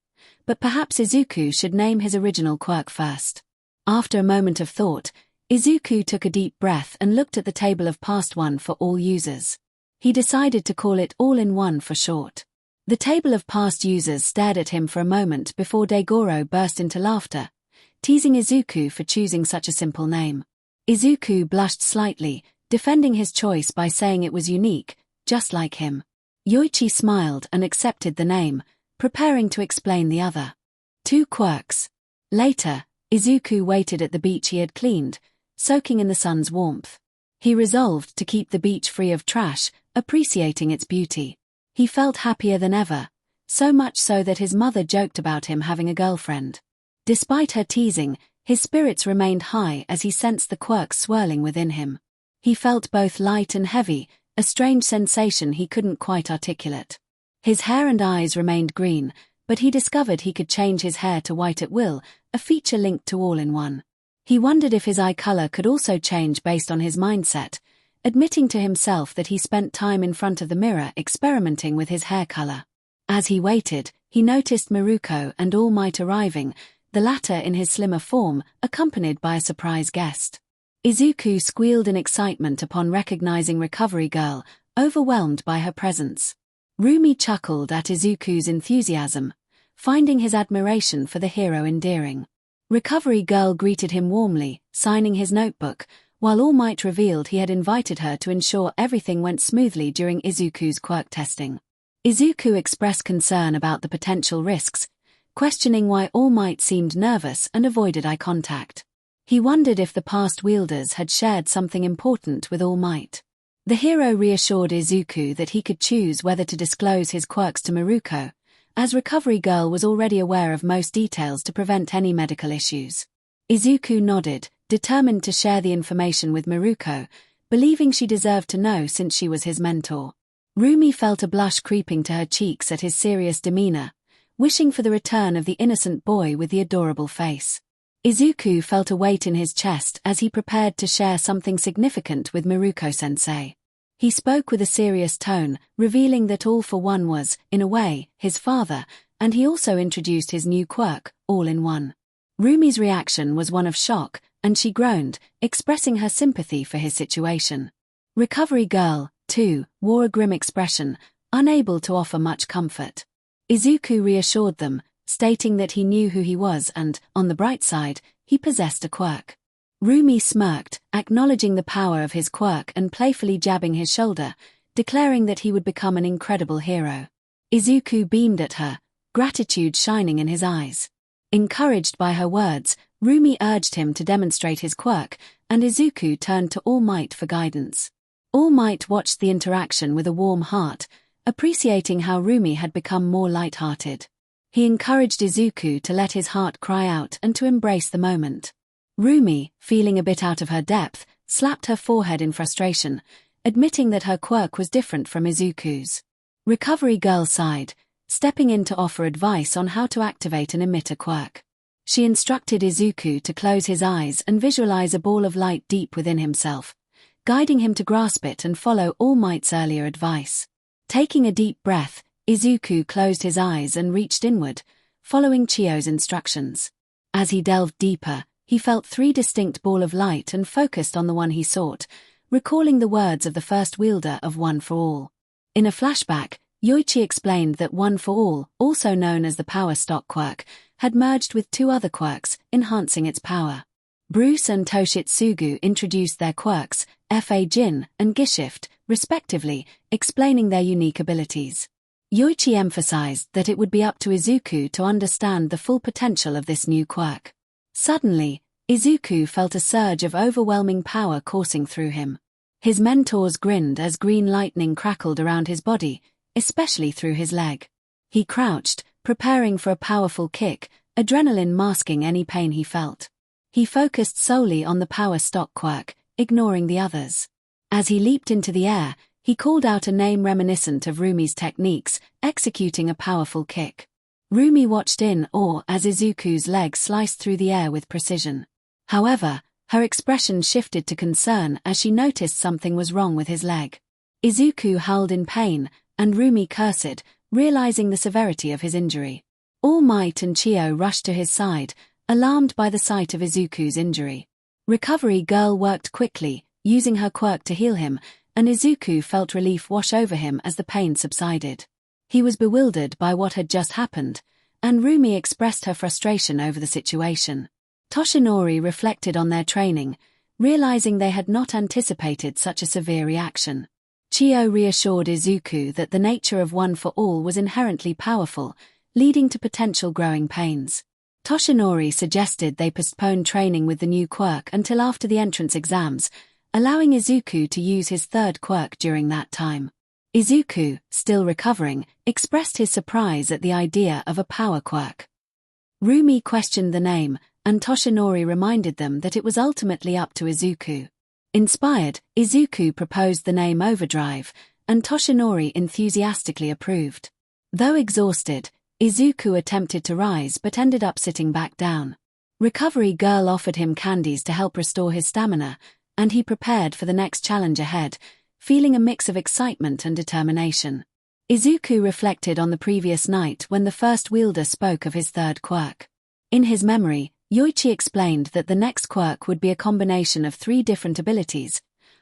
but perhaps Izuku should name his original quirk first. After a moment of thought, Izuku took a deep breath and looked at the table of past one for all users. He decided to call it All-in-One for short. The table of past users stared at him for a moment before 𝐬𝗪𝗏 burst into laughter, teasing Izuku for choosing such a simple name. Izuku blushed slightly, defending his choice by saying it was unique, just like him. Yoichi smiled and accepted the name, preparing to explain the other two quirks. Later, Izuku waited at the beach he had cleaned, soaking in the sun's warmth. He resolved to keep the beach free of trash, appreciating its beauty. He felt happier than ever, so much so that his mother joked about him having a girlfriend. Despite her teasing, his spirits remained high as he sensed the quirks swirling within him. He felt both light and heavy, a strange sensation he couldn't quite articulate. His hair and eyes remained green, but he discovered he could change his hair to white at will, a feature linked to All-in-One. He wondered if his eye color could also change based on his mindset, admitting to himself that he spent time in front of the mirror experimenting with his hair color. As he waited, he noticed Miruko and All Might arriving, the latter in his slimmer form, accompanied by a surprise guest. Izuku squealed in excitement upon recognizing Recovery Girl, overwhelmed by her presence. Rumi chuckled at Izuku's enthusiasm, finding his admiration for the hero endearing. Recovery Girl greeted him warmly, signing his notebook, while All Might revealed he had invited her to ensure everything went smoothly during Izuku's quirk testing. Izuku expressed concern about the potential risks, questioning why All Might seemed nervous and avoided eye contact. He wondered if the past wielders had shared something important with All Might. The hero reassured Izuku that he could choose whether to disclose his quirks to Miruko, as Recovery Girl was already aware of most details to prevent any medical issues. Izuku nodded, determined to share the information with Miruko, believing she deserved to know since she was his mentor. Rumi felt a blush creeping to her cheeks at his serious demeanor, wishing for the return of the innocent boy with the adorable face. Izuku felt a weight in his chest as he prepared to share something significant with Miruko-sensei. He spoke with a serious tone, revealing that All for One was, in a way, his father, and he also introduced his new quirk, All-in-One. Rumi's reaction was one of shock, and she groaned, expressing her sympathy for his situation. Recovery Girl, too, wore a grim expression, unable to offer much comfort. Izuku reassured them, stating that he knew who he was and, on the bright side, he possessed a quirk. Rumi smirked, acknowledging the power of his quirk and playfully jabbing his shoulder, declaring that he would become an incredible hero. Izuku beamed at her, gratitude shining in his eyes. Encouraged by her words, Rumi urged him to demonstrate his quirk, and Izuku turned to All Might for guidance. All Might watched the interaction with a warm heart, appreciating how Rumi had become more light-hearted. He encouraged Izuku to let his heart cry out and to embrace the moment. Rumi, feeling a bit out of her depth, slapped her forehead in frustration, admitting that her quirk was different from Izuku's. Recovery Girl sighed, stepping in to offer advice on how to activate an emitter quirk. She instructed Izuku to close his eyes and visualize a ball of light deep within himself, guiding him to grasp it and follow All Might's earlier advice. Taking a deep breath, Izuku closed his eyes and reached inward, following Chiyo's instructions. As he delved deeper, he felt 3 distinct balls of light and focused on the one he sought, recalling the words of the first wielder of One for All. In a flashback, Yoichi explained that One for All, also known as the Power Stock quirk, had merged with 2 other quirks, enhancing its power. Bruce and Toshitsugu introduced their quirks, 𝐹𝐴 and 𝐔𝐸𝐽𝐿, respectively, explaining their unique abilities. Yoichi emphasized that it would be up to Izuku to understand the full potential of this new quirk. Suddenly, Izuku felt a surge of overwhelming power coursing through him. His mentors grinned as green lightning crackled around his body, especially through his leg. He crouched, preparing for a powerful kick, adrenaline masking any pain he felt. He focused solely on the Power Stock quirk, ignoring the others. As he leaped into the air, he called out a name reminiscent of Rumi's techniques, executing a powerful kick. Rumi watched in awe as Izuku's leg sliced through the air with precision. However, Her expression shifted to concern as she noticed something was wrong with his leg. Izuku howled in pain, and Rumi cursed, realizing the severity of his injury. All Might and Qiyo rushed to his side, alarmed by the sight of Izuku's injury. Recovery Girl worked quickly, using her quirk to heal him, and Izuku felt relief wash over him as the pain subsided. He was bewildered by what had just happened, and Rumi expressed her frustration over the situation. Toshinori reflected on their training, realizing they had not anticipated such a severe reaction. Qiyo reassured Izuku that the nature of One for All was inherently powerful, leading to potential growing pains. Toshinori suggested they postpone training with the new quirk until after the entrance exams, allowing Izuku to use his third quirk during that time. Izuku, still recovering, expressed his surprise at the idea of a power quirk. Rumi questioned the name, and Toshinori reminded them that it was ultimately up to Izuku. Inspired, Izuku proposed the name Overdrive, and Toshinori enthusiastically approved. Though exhausted, Izuku attempted to rise but ended up sitting back down. Recovery Girl offered him candies to help restore his stamina, and he prepared for the next challenge ahead, feeling a mix of excitement and determination. Izuku reflected on the previous night when the first wielder spoke of his third quirk. In his memory, Yoichi explained that the next quirk would be a combination of 3 different abilities,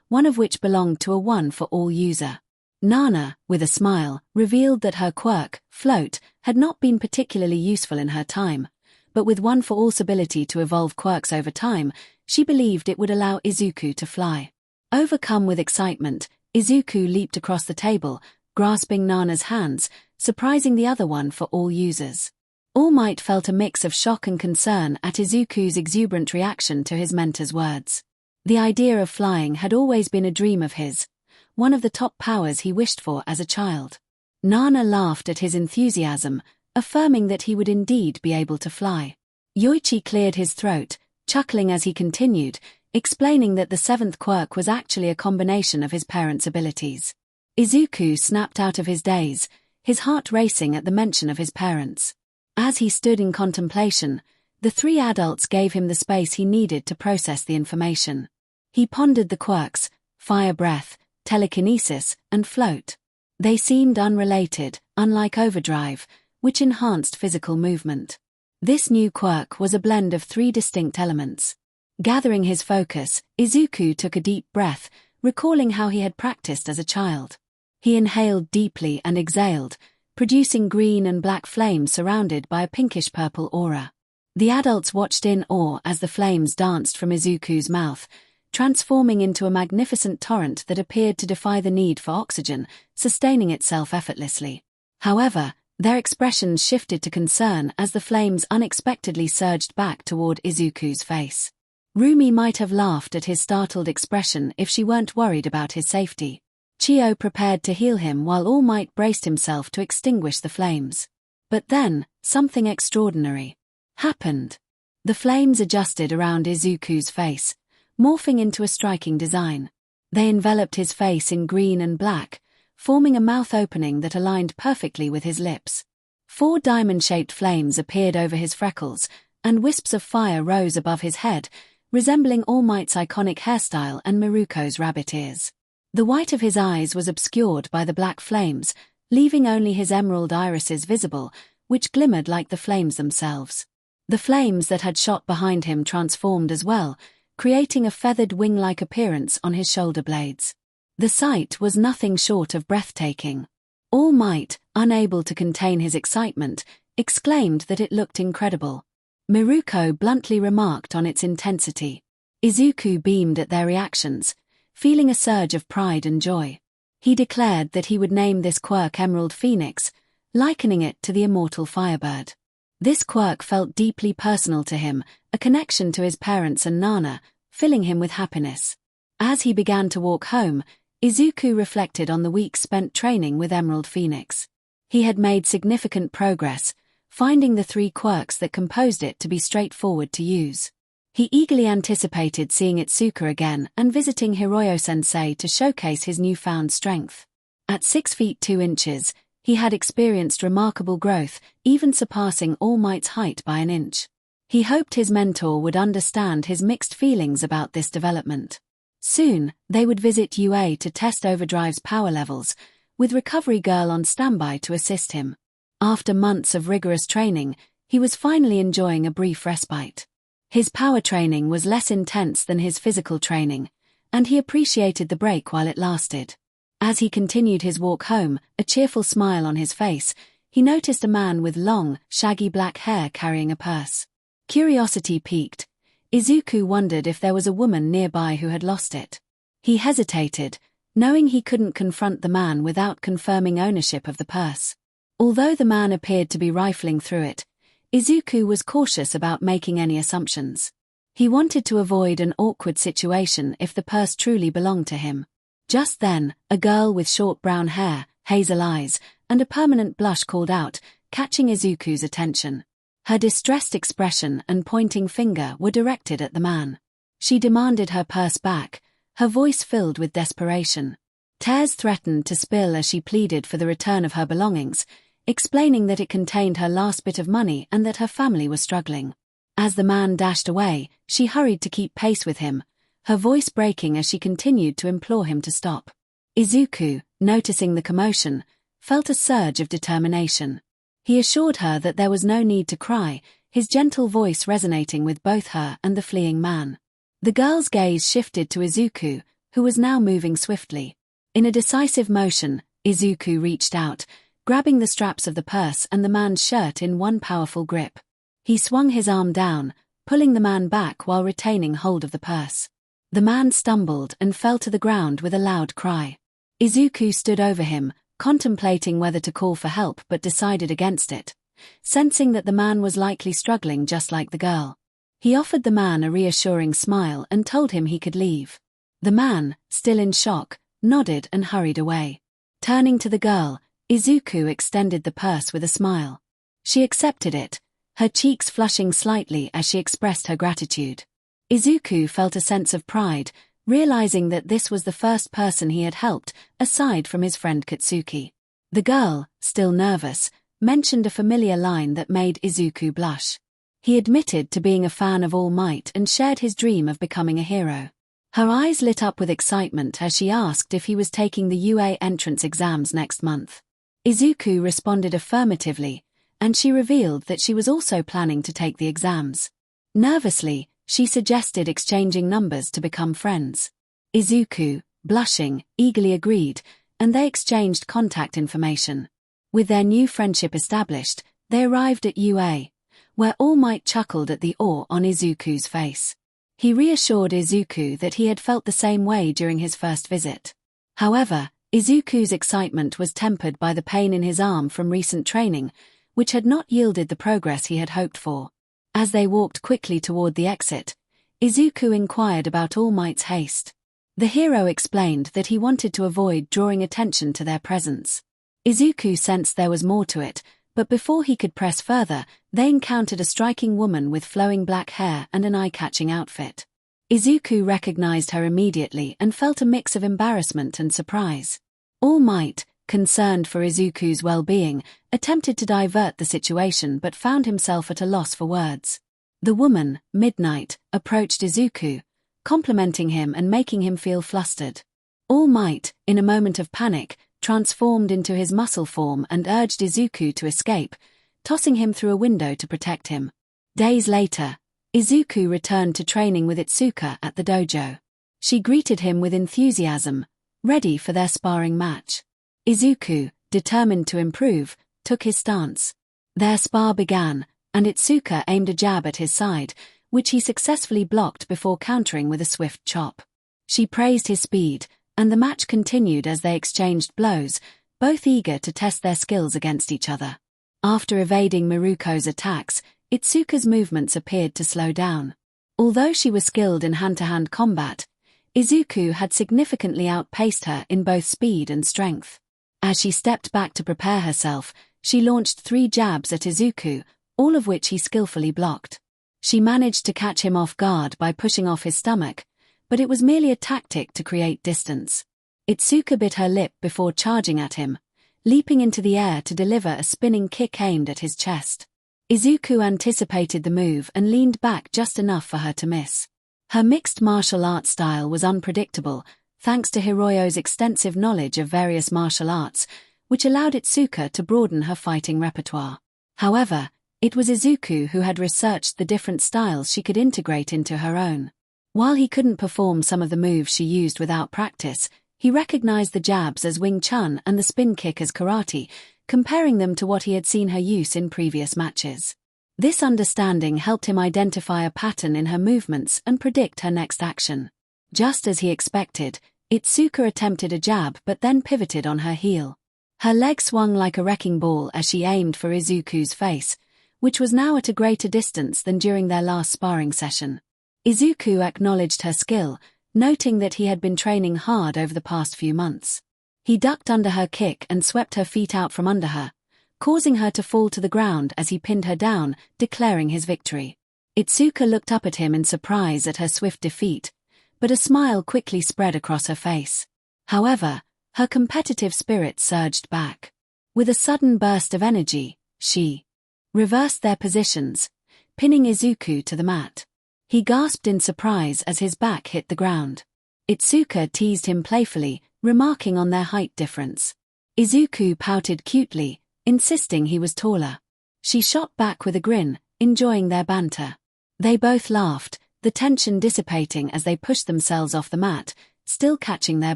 one of which belonged to a one-for-all user. Nana, with a smile, revealed that her quirk, Float, had not been particularly useful in her time, but with one-for-all's ability to evolve quirks over time, she believed it would allow Izuku to fly. Overcome with excitement, Izuku leaped across the table, grasping Nana's hands, surprising the other one-for-all users. All Might felt a mix of shock and concern at Izuku's exuberant reaction to his mentor's words. The idea of flying had always been a dream of his, one of the top powers he wished for as a child. Nana laughed at his enthusiasm, affirming that he would indeed be able to fly. Yoichi cleared his throat, chuckling as he continued, explaining that the 7th quirk was actually a combination of his parents' abilities. Izuku snapped out of his daze, his heart racing at the mention of his parents. As he stood in contemplation, the 3 adults gave him the space he needed to process the information. He pondered the quirks, Fire Breath, Telekinesis, and Float. They seemed unrelated, unlike Overdrive, which enhanced physical movement. This new quirk was a blend of 3 distinct elements. Gathering his focus, Izuku took a deep breath, recalling how he had practiced as a child. He inhaled deeply and exhaled, producing green and black flames surrounded by a pinkish-purple aura. The adults watched in awe as the flames danced from Izuku's mouth, transforming into a magnificent torrent that appeared to defy the need for oxygen, sustaining itself effortlessly. However, their expressions shifted to concern as the flames unexpectedly surged back toward Izuku's face. Rumi might have laughed at his startled expression if she weren't worried about his safety. Qiyo prepared to heal him while All Might braced himself to extinguish the flames. But then, something extraordinary happened. The flames adjusted around Izuku's face, morphing into a striking design. They enveloped his face in green and black, forming a mouth opening that aligned perfectly with his lips. 4 diamond-shaped flames appeared over his freckles, and wisps of fire rose above his head, resembling All Might's iconic hairstyle and Miruko's rabbit ears. The white of his eyes was obscured by the black flames, leaving only his emerald irises visible, which glimmered like the flames themselves. The flames that had shot behind him transformed as well, creating a feathered wing-like appearance on his shoulder blades. The sight was nothing short of breathtaking. All Might, unable to contain his excitement, exclaimed that it looked incredible. Miruko bluntly remarked on its intensity. Izuku beamed at their reactions, feeling a surge of pride and joy. He declared that he would name this quirk Emerald Phoenix, likening it to the immortal Firebird. This quirk felt deeply personal to him, a connection to his parents and Nana, filling him with happiness. As he began to walk home, Izuku reflected on the weeks spent training with Emerald Phoenix. He had made significant progress, finding the 3 quirks that composed it to be straightforward to use. He eagerly anticipated seeing Itsuka again and visiting Hiroyo Sensei to showcase his newfound strength. At 6 feet 2 inches, he had experienced remarkable growth, even surpassing All Might's height by an inch. He hoped his mentor would understand his mixed feelings about this development. Soon, they would visit UA to test Overdrive's power levels, with Recovery Girl on standby to assist him. After months of rigorous training, he was finally enjoying a brief respite. His power training was less intense than his physical training, and he appreciated the break while it lasted. As he continued his walk home, a cheerful smile on his face, he noticed a man with long, shaggy black hair carrying a purse. Curiosity piqued. Izuku wondered if there was a woman nearby who had lost it. He hesitated, knowing he couldn't confront the man without confirming ownership of the purse. Although the man appeared to be rifling through it, Izuku was cautious about making any assumptions. He wanted to avoid an awkward situation if the purse truly belonged to him. Just then, a girl with short brown hair, hazel eyes, and a permanent blush called out, catching Izuku's attention. Her distressed expression and pointing finger were directed at the man. She demanded her purse back, her voice filled with desperation. Tears threatened to spill as she pleaded for the return of her belongings, explaining that it contained her last bit of money and that her family was struggling. As the man dashed away, she hurried to keep pace with him, her voice breaking as she continued to implore him to stop. Izuku, noticing the commotion, felt a surge of determination. He assured her that there was no need to cry, his gentle voice resonating with both her and the fleeing man. The girl's gaze shifted to Izuku, who was now moving swiftly. In a decisive motion, Izuku reached out, grabbing the straps of the purse and the man's shirt in one powerful grip. He swung his arm down, pulling the man back while retaining hold of the purse. The man stumbled and fell to the ground with a loud cry. Izuku stood over him, contemplating whether to call for help but decided against it, sensing that the man was likely struggling just like the girl. He offered the man a reassuring smile and told him he could leave. The man, still in shock, nodded and hurried away. Turning to the girl, Izuku extended the purse with a smile. She accepted it, her cheeks flushing slightly as she expressed her gratitude. Izuku felt a sense of pride, realizing that this was the first person he had helped, aside from his friend Katsuki. The girl, still nervous, mentioned a familiar line that made Izuku blush. He admitted to being a fan of All Might and shared his dream of becoming a hero. Her eyes lit up with excitement as she asked if he was taking the UA entrance exams next month. Izuku responded affirmatively, and she revealed that she was also planning to take the exams. Nervously, she suggested exchanging numbers to become friends. Izuku, blushing, eagerly agreed, and they exchanged contact information. With their new friendship established, they arrived at UA, where All Might chuckled at the awe on Izuku's face. He reassured Izuku that he had felt the same way during his first visit. However, Izuku's excitement was tempered by the pain in his arm from recent training, which had not yielded the progress he had hoped for. As they walked quickly toward the exit, Izuku inquired about All Might's haste. The hero explained that he wanted to avoid drawing attention to their presence. Izuku sensed there was more to it, but before he could press further, they encountered a striking woman with flowing black hair and an eye-catching outfit. Izuku recognized her immediately and felt a mix of embarrassment and surprise. All Might, concerned for Izuku's well-being, attempted to divert the situation but found himself at a loss for words. The woman, Midnight, approached Izuku, complimenting him and making him feel flustered. All Might, in a moment of panic, transformed into his muscle form and urged Izuku to escape, tossing him through a window to protect him. Days later, Izuku returned to training with Itsuka at the dojo. She greeted him with enthusiasm, ready for their sparring match. Izuku, determined to improve, took his stance. Their spar began, and Itsuka aimed a jab at his side, which he successfully blocked before countering with a swift chop. She praised his speed, and the match continued as they exchanged blows, both eager to test their skills against each other. After evading Miruko's attacks, Itsuka's movements appeared to slow down. Although she was skilled in hand-to-hand combat, Izuku had significantly outpaced her in both speed and strength. As she stepped back to prepare herself, she launched 3 jabs at Izuku, all of which he skillfully blocked. She managed to catch him off guard by pushing off his stomach, but it was merely a tactic to create distance. Itsuka bit her lip before charging at him, leaping into the air to deliver a spinning kick aimed at his chest. Izuku anticipated the move and leaned back just enough for her to miss. Her mixed martial art style was unpredictable, thanks to Hiroyo's extensive knowledge of various martial arts, which allowed 𝗧𝗍 to broaden her fighting repertoire. However, it was Izuku who had researched the different styles she could integrate into her own. While he couldn't perform some of the moves she used without practice, he recognized the jabs as Wing Chun and the spin kick as karate, comparing them to what he had seen her use in previous matches. This understanding helped him identify a pattern in her movements and predict her next action. Just as he expected, 𝗧𝗍 attempted a jab but then pivoted on her heel. Her leg swung like a wrecking ball as she aimed for Izuku's face, which was now at a greater distance than during their last sparring session. Izuku acknowledged her skill, noting that he had been training hard over the past few months. He ducked under her kick and swept her feet out from under her, causing her to fall to the ground as he pinned her down, declaring his victory. 𝗧𝗍 looked up at him in surprise at her swift defeat, but a smile quickly spread across her face. However, her competitive spirit surged back. With a sudden burst of energy, she reversed their positions, pinning Izuku to the mat. He gasped in surprise as his back hit the ground. 𝗧𝗍 teased him playfully, remarking on their height difference. Izuku pouted cutely, insisting he was taller. She shot back with a grin, enjoying their banter. They both laughed, the tension dissipating as they pushed themselves off the mat, still catching their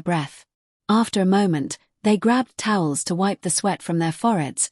breath. After a moment, they grabbed towels to wipe the sweat from their foreheads,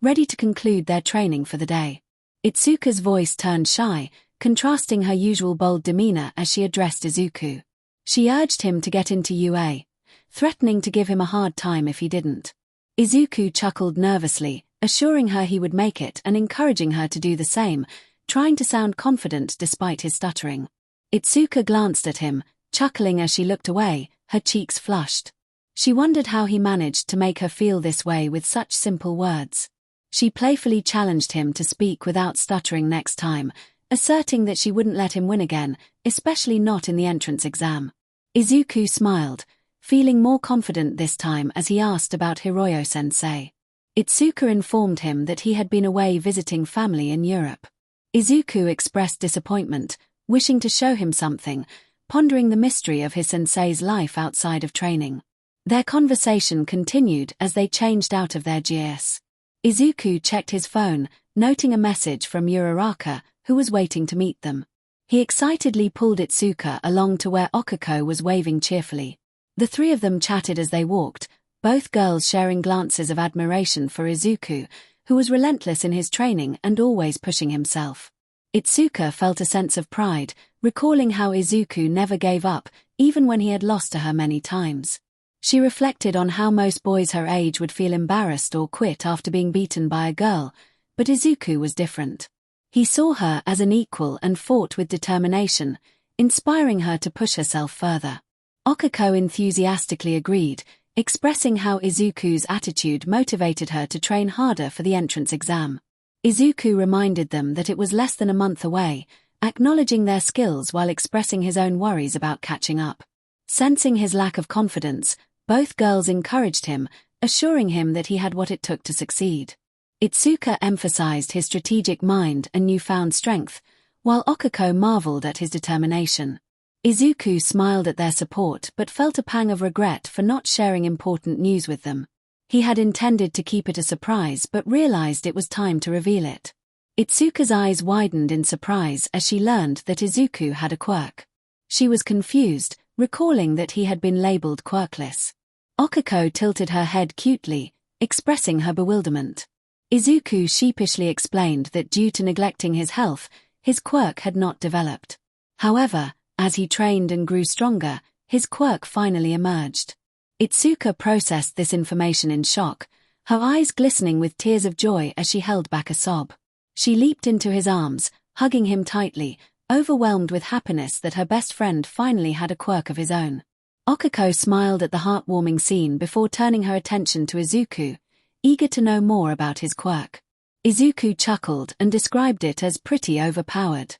ready to conclude their training for the day. 𝗧𝗍's voice turned shy, contrasting her usual bold demeanor as she addressed Izuku. She urged him to get into UA, threatening to give him a hard time if he didn't. Izuku chuckled nervously, assuring her he would make it and encouraging her to do the same, trying to sound confident despite his stuttering. 𝗧𝗍 glanced at him, chuckling as she looked away, her cheeks flushed. She wondered how he managed to make her feel this way with such simple words. She playfully challenged him to speak without stuttering next time, asserting that she wouldn't let him win again, especially not in the entrance exam. Izuku smiled, feeling more confident this time as he asked about Hiroyo Sensei. 𝗧𝗍 informed him that he had been away visiting family in Europe. Izuku expressed disappointment, wishing to show him something, pondering the mystery of his sensei's life outside of training. Their conversation continued as they changed out of their GS. Izuku checked his phone, noting a message from 𝗎𝗓𝗏, who was waiting to meet them. He excitedly pulled 𝗧𝗍 along to where 𝐒𝐽𝐽 was waving cheerfully. The three of them chatted as they walked, both girls sharing glances of admiration for Izuku, who was relentless in his training and always pushing himself. 𝗧𝗍 felt a sense of pride, recalling how Izuku never gave up, even when he had lost to her many times. She reflected on how most boys her age would feel embarrassed or quit after being beaten by a girl, but Izuku was different. He saw her as an equal and fought with determination, inspiring her to push herself further. 𝗒𝗏 enthusiastically agreed, expressing how Izuku's attitude motivated her to train harder for the entrance exam. Izuku reminded them that it was less than a month away, acknowledging their skills while expressing his own worries about catching up. Sensing his lack of confidence, both girls encouraged him, assuring him that he had what it took to succeed. 𝗧𝗍 emphasized his strategic mind and newfound strength, while 𝗒𝗏 marveled at his determination. Izuku smiled at their support but felt a pang of regret for not sharing important news with them. He had intended to keep it a surprise but realized it was time to reveal it. 𝗧𝗍's eyes widened in surprise as she learned that Izuku had a quirk. She was confused, recalling that he had been labeled quirkless. 𝗒𝗏 tilted her head cutely, expressing her bewilderment. Izuku sheepishly explained that due to neglecting his health, his quirk had not developed. However, as he trained and grew stronger, his quirk finally emerged. 𝗧𝗍 processed this information in shock, her eyes glistening with tears of joy as she held back a sob. She leaped into his arms, hugging him tightly, overwhelmed with happiness that her best friend finally had a quirk of his own. 𝗒𝗏 smiled at the heartwarming scene before turning her attention to Izuku, eager to know more about his quirk. Izuku chuckled and described it as pretty overpowered.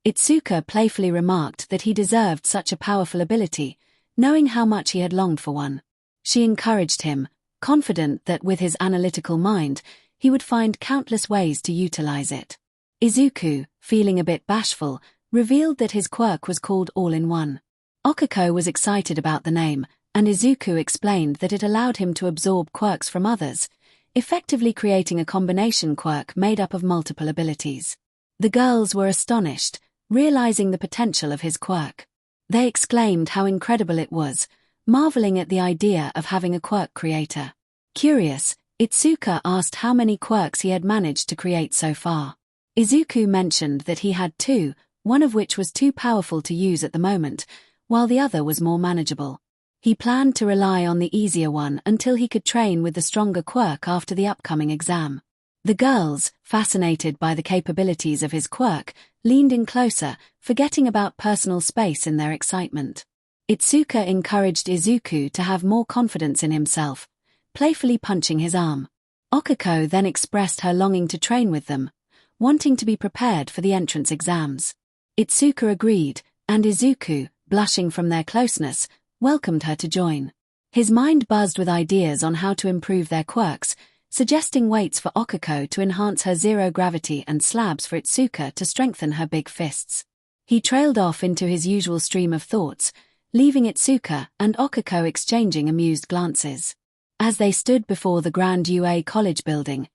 𝗧𝗍 playfully remarked that he deserved such a powerful ability, knowing how much he had longed for one. She encouraged him, confident that with his analytical mind, he would find countless ways to utilize it. Izuku, feeling a bit bashful, revealed that his quirk was called All-in-One. 𝗏𝗏𝗏 was excited about the name, and Izuku explained that it allowed him to absorb quirks from others, effectively creating a combination quirk made up of multiple abilities. The girls were astonished, realizing the potential of his quirk. They exclaimed how incredible it was, marveling at the idea of having a quirk creator. Curious, Itsuka asked how many quirks he had managed to create so far. Izuku mentioned that he had 2, one of which was too powerful to use at the moment, while the other was more manageable. He planned to rely on the easier one until he could train with the stronger quirk after the upcoming exam. The girls, fascinated by the capabilities of his quirk, leaned in closer, forgetting about personal space in their excitement. Itsuka encouraged Izuku to have more confidence in himself, playfully punching his arm. 𝗏𝗏𝗏 then expressed her longing to train with them, wanting to be prepared for the entrance exams. Itsuka agreed, and Izuku, blushing from their closeness, welcomed her to join. His mind buzzed with ideas on how to improve their quirks, suggesting weights for 𝗏𝗏𝗏 to enhance her zero gravity and slabs for Itsuka to strengthen her big fists. He trailed off into his usual stream of thoughts, leaving Itsuka and 𝗏𝗏𝗏 exchanging amused glances. As they stood before the Grand UA College building,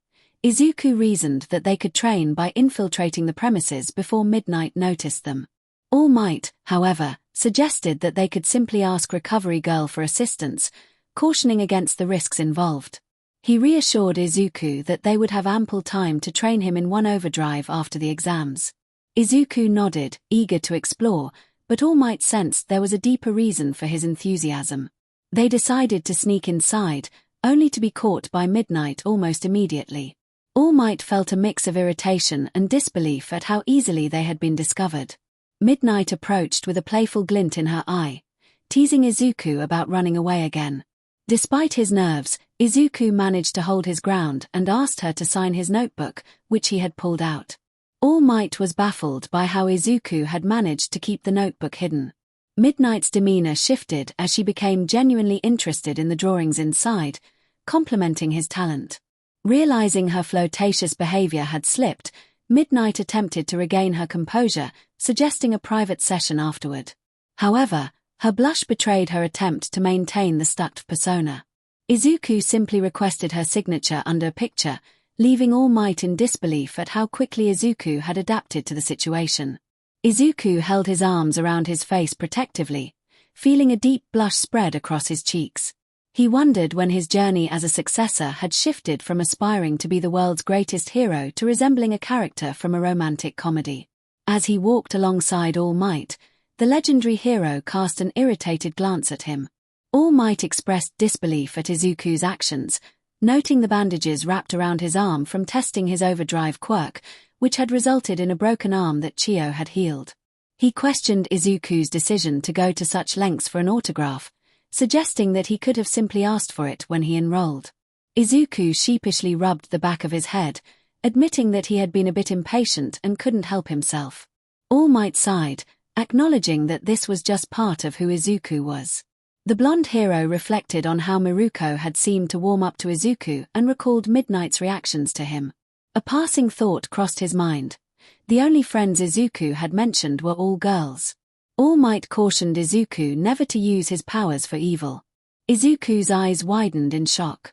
Izuku reasoned that they could train by infiltrating the premises before Midnight noticed them. All Might, however, suggested that they could simply ask Recovery Girl for assistance, cautioning against the risks involved. He reassured Izuku that they would have ample time to train him in 1 overdrive after the exams. Izuku nodded, eager to explore, but All Might sensed there was a deeper reason for his enthusiasm. They decided to sneak inside, only to be caught by Midnight almost immediately. All Might felt a mix of irritation and disbelief at how easily they had been discovered. Midnight approached with a playful glint in her eye, teasing Izuku about running away again. Despite his nerves, Izuku managed to hold his ground and asked her to sign his notebook, which he had pulled out. All Might was baffled by how Izuku had managed to keep the notebook hidden. Midnight's demeanor shifted as she became genuinely interested in the drawings inside, complimenting his talent. Realizing her flirtatious behavior had slipped, Midnight attempted to regain her composure, suggesting a private session afterward. However, her blush betrayed her attempt to maintain the stuck persona. Izuku simply requested her signature under a picture, leaving All Might in disbelief at how quickly Izuku had adapted to the situation. Izuku held his arms around his face protectively, feeling a deep blush spread across his cheeks. He wondered when his journey as a successor had shifted from aspiring to be the world's greatest hero to resembling a character from a romantic comedy. As he walked alongside All Might, the legendary hero cast an irritated glance at him. All Might expressed disbelief at Izuku's actions, noting the bandages wrapped around his arm from testing his overdrive quirk, which had resulted in a broken arm that 𝐒𝐻 had healed. He questioned Izuku's decision to go to such lengths for an autograph, suggesting that he could have simply asked for it when he enrolled. Izuku sheepishly rubbed the back of his head, admitting that he had been a bit impatient and couldn't help himself. All Might sighed, acknowledging that this was just part of who Izuku was. The blonde hero reflected on how Miruko had seemed to warm up to Izuku and recalled Midnight's reactions to him. A passing thought crossed his mind. The only friends Izuku had mentioned were all girls. All Might cautioned Izuku never to use his powers for evil. Izuku's eyes widened in shock.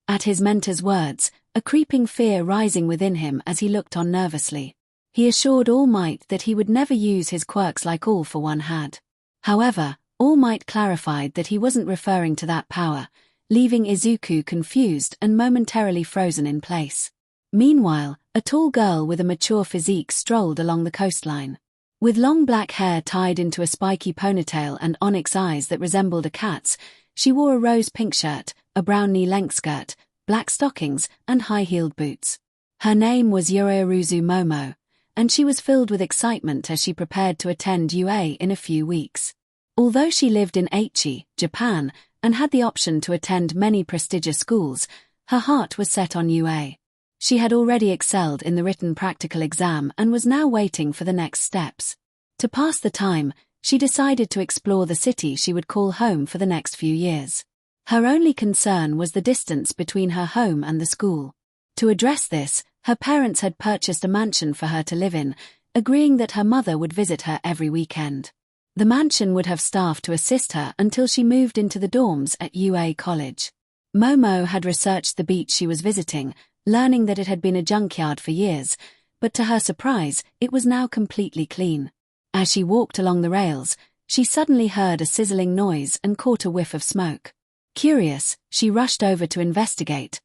At his mentor's words, a creeping fear rising within him as he looked on nervously. He assured All Might that he would never use his quirks like All for One had. However, All Might clarified that he wasn't referring to that power, leaving Izuku confused and momentarily frozen in place. Meanwhile, a tall girl with a mature physique strolled along the coastline. With long black hair tied into a spiky ponytail and onyx eyes that resembled a cat's, she wore a rose-pink shirt, a brown knee-length skirt, black stockings, and high-heeled boots. Her name was Yorioruzu Momo, and she was filled with excitement as she prepared to attend UA in a few weeks. Although she lived in Aichi, Japan, and had the option to attend many prestigious schools, her heart was set on UA. She had already excelled in the written practical exam and was now waiting for the next steps. To pass the time, she decided to explore the city she would call home for the next few years. Her only concern was the distance between her home and the school. To address this, her parents had purchased a mansion for her to live in, agreeing that her mother would visit her every weekend. The mansion would have staff to assist her until she moved into the dorms at UA College. Momo had researched the beach she was visiting, learning that it had been a junkyard for years, but to her surprise, it was now completely clean. As she walked along the rails, she suddenly heard a sizzling noise and caught a whiff of smoke. Curious, she rushed over to investigate,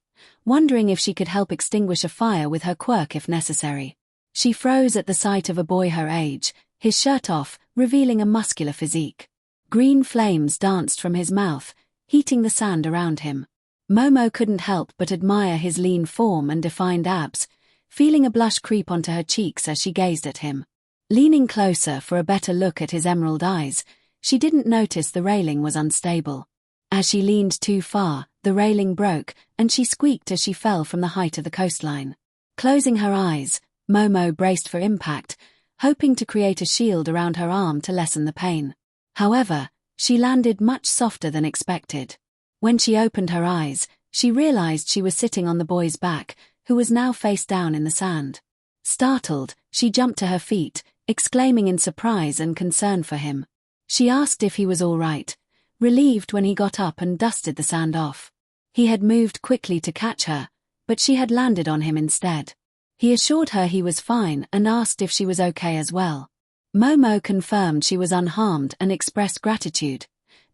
wondering if she could help extinguish a fire with her quirk if necessary. She froze at the sight of a boy her age, his shirt off, revealing a muscular physique. Green flames danced from his mouth, heating the sand around him. Momo couldn't help but admire his lean form and defined abs, feeling a blush creep onto her cheeks as she gazed at him. Leaning closer for a better look at his emerald eyes, she didn't notice the railing was unstable. As she leaned too far, the railing broke, and she squeaked as she fell from the height of the coastline. Closing her eyes, Momo braced for impact, hoping to create a shield around her arm to lessen the pain. However, she landed much softer than expected. When she opened her eyes, she realized she was sitting on the boy's back, who was now face down in the sand. Startled, she jumped to her feet, exclaiming in surprise and concern for him. She asked if he was all right, relieved when he got up and dusted the sand off. He had moved quickly to catch her, but she had landed on him instead. He assured her he was fine and asked if she was okay as well. Momo confirmed she was unharmed and expressed gratitude,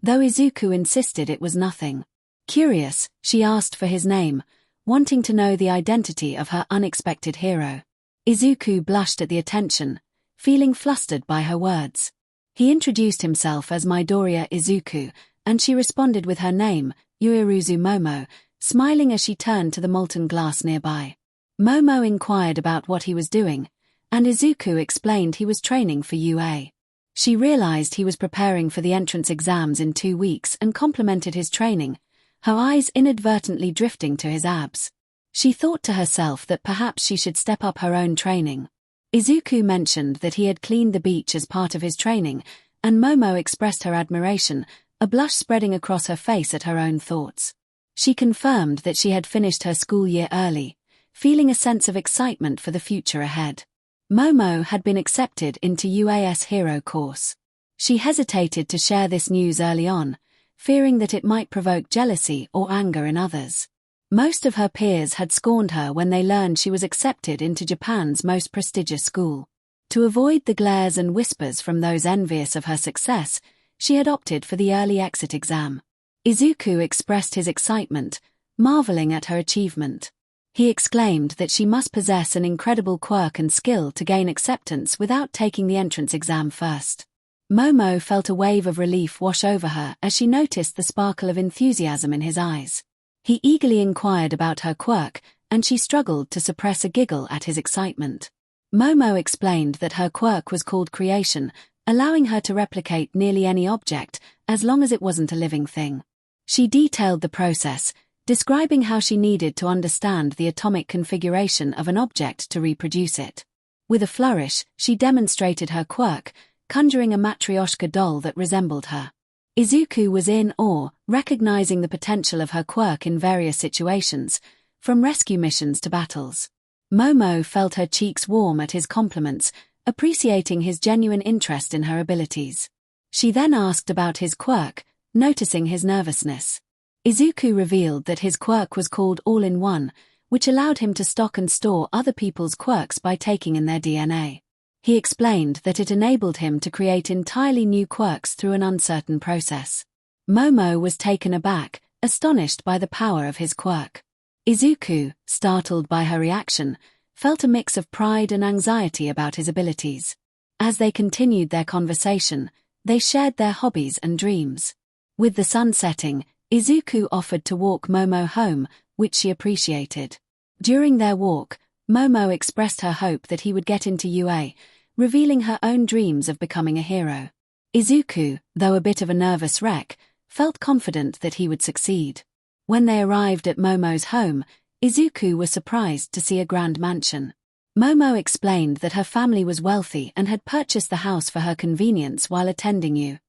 though Izuku insisted it was nothing. Curious, she asked for his name, wanting to know the identity of her unexpected hero. Izuku blushed at the attention, feeling flustered by her words. He introduced himself as Midoriya Izuku, and she responded with her name, Yuiruzu Momo, smiling as she turned to the molten glass nearby. Momo inquired about what he was doing, and Izuku explained he was training for UA. She realized he was preparing for the entrance exams in 2 weeks and complimented his training, her eyes inadvertently drifting to his abs. She thought to herself that perhaps she should step up her own training. Izuku mentioned that he had cleaned the beach as part of his training, and Momo expressed her admiration, a blush spreading across her face at her own thoughts. She confirmed that she had finished her school year early, feeling a sense of excitement for the future ahead. Momo had been accepted into UA's hero course. She hesitated to share this news early on, fearing that it might provoke jealousy or anger in others. Most of her peers had scorned her when they learned she was accepted into Japan's most prestigious school. To avoid the glares and whispers from those envious of her success, she had opted for the early exit exam. Izuku expressed his excitement, marveling at her achievement. He exclaimed that she must possess an incredible quirk and skill to gain acceptance without taking the entrance exam first. Momo felt a wave of relief wash over her as she noticed the sparkle of enthusiasm in his eyes. He eagerly inquired about her quirk, and she struggled to suppress a giggle at his excitement. Momo explained that her quirk was called creation, allowing her to replicate nearly any object, as long as it wasn't a living thing. She detailed the process, describing how she needed to understand the atomic configuration of an object to reproduce it. With a flourish, she demonstrated her quirk, conjuring a Matryoshka doll that resembled her. Izuku was in awe, recognizing the potential of her quirk in various situations, from rescue missions to battles. Momo felt her cheeks warm at his compliments, appreciating his genuine interest in her abilities. She then asked about his quirk, noticing his nervousness. Izuku revealed that his quirk was called All-in-One, which allowed him to stock and store other people's quirks by taking in their DNA. He explained that it enabled him to create entirely new quirks through an uncertain process. Momo was taken aback, astonished by the power of his quirk. Izuku, startled by her reaction, felt a mix of pride and anxiety about his abilities. As they continued their conversation, they shared their hobbies and dreams. With the sun setting, Izuku offered to walk Momo home, which she appreciated. During their walk, Momo expressed her hope that he would get into UA, revealing her own dreams of becoming a hero. Izuku, though a bit of a nervous wreck, felt confident that he would succeed. When they arrived at Momo's home, Izuku was surprised to see a grand mansion. Momo explained that her family was wealthy and had purchased the house for her convenience while attending UA.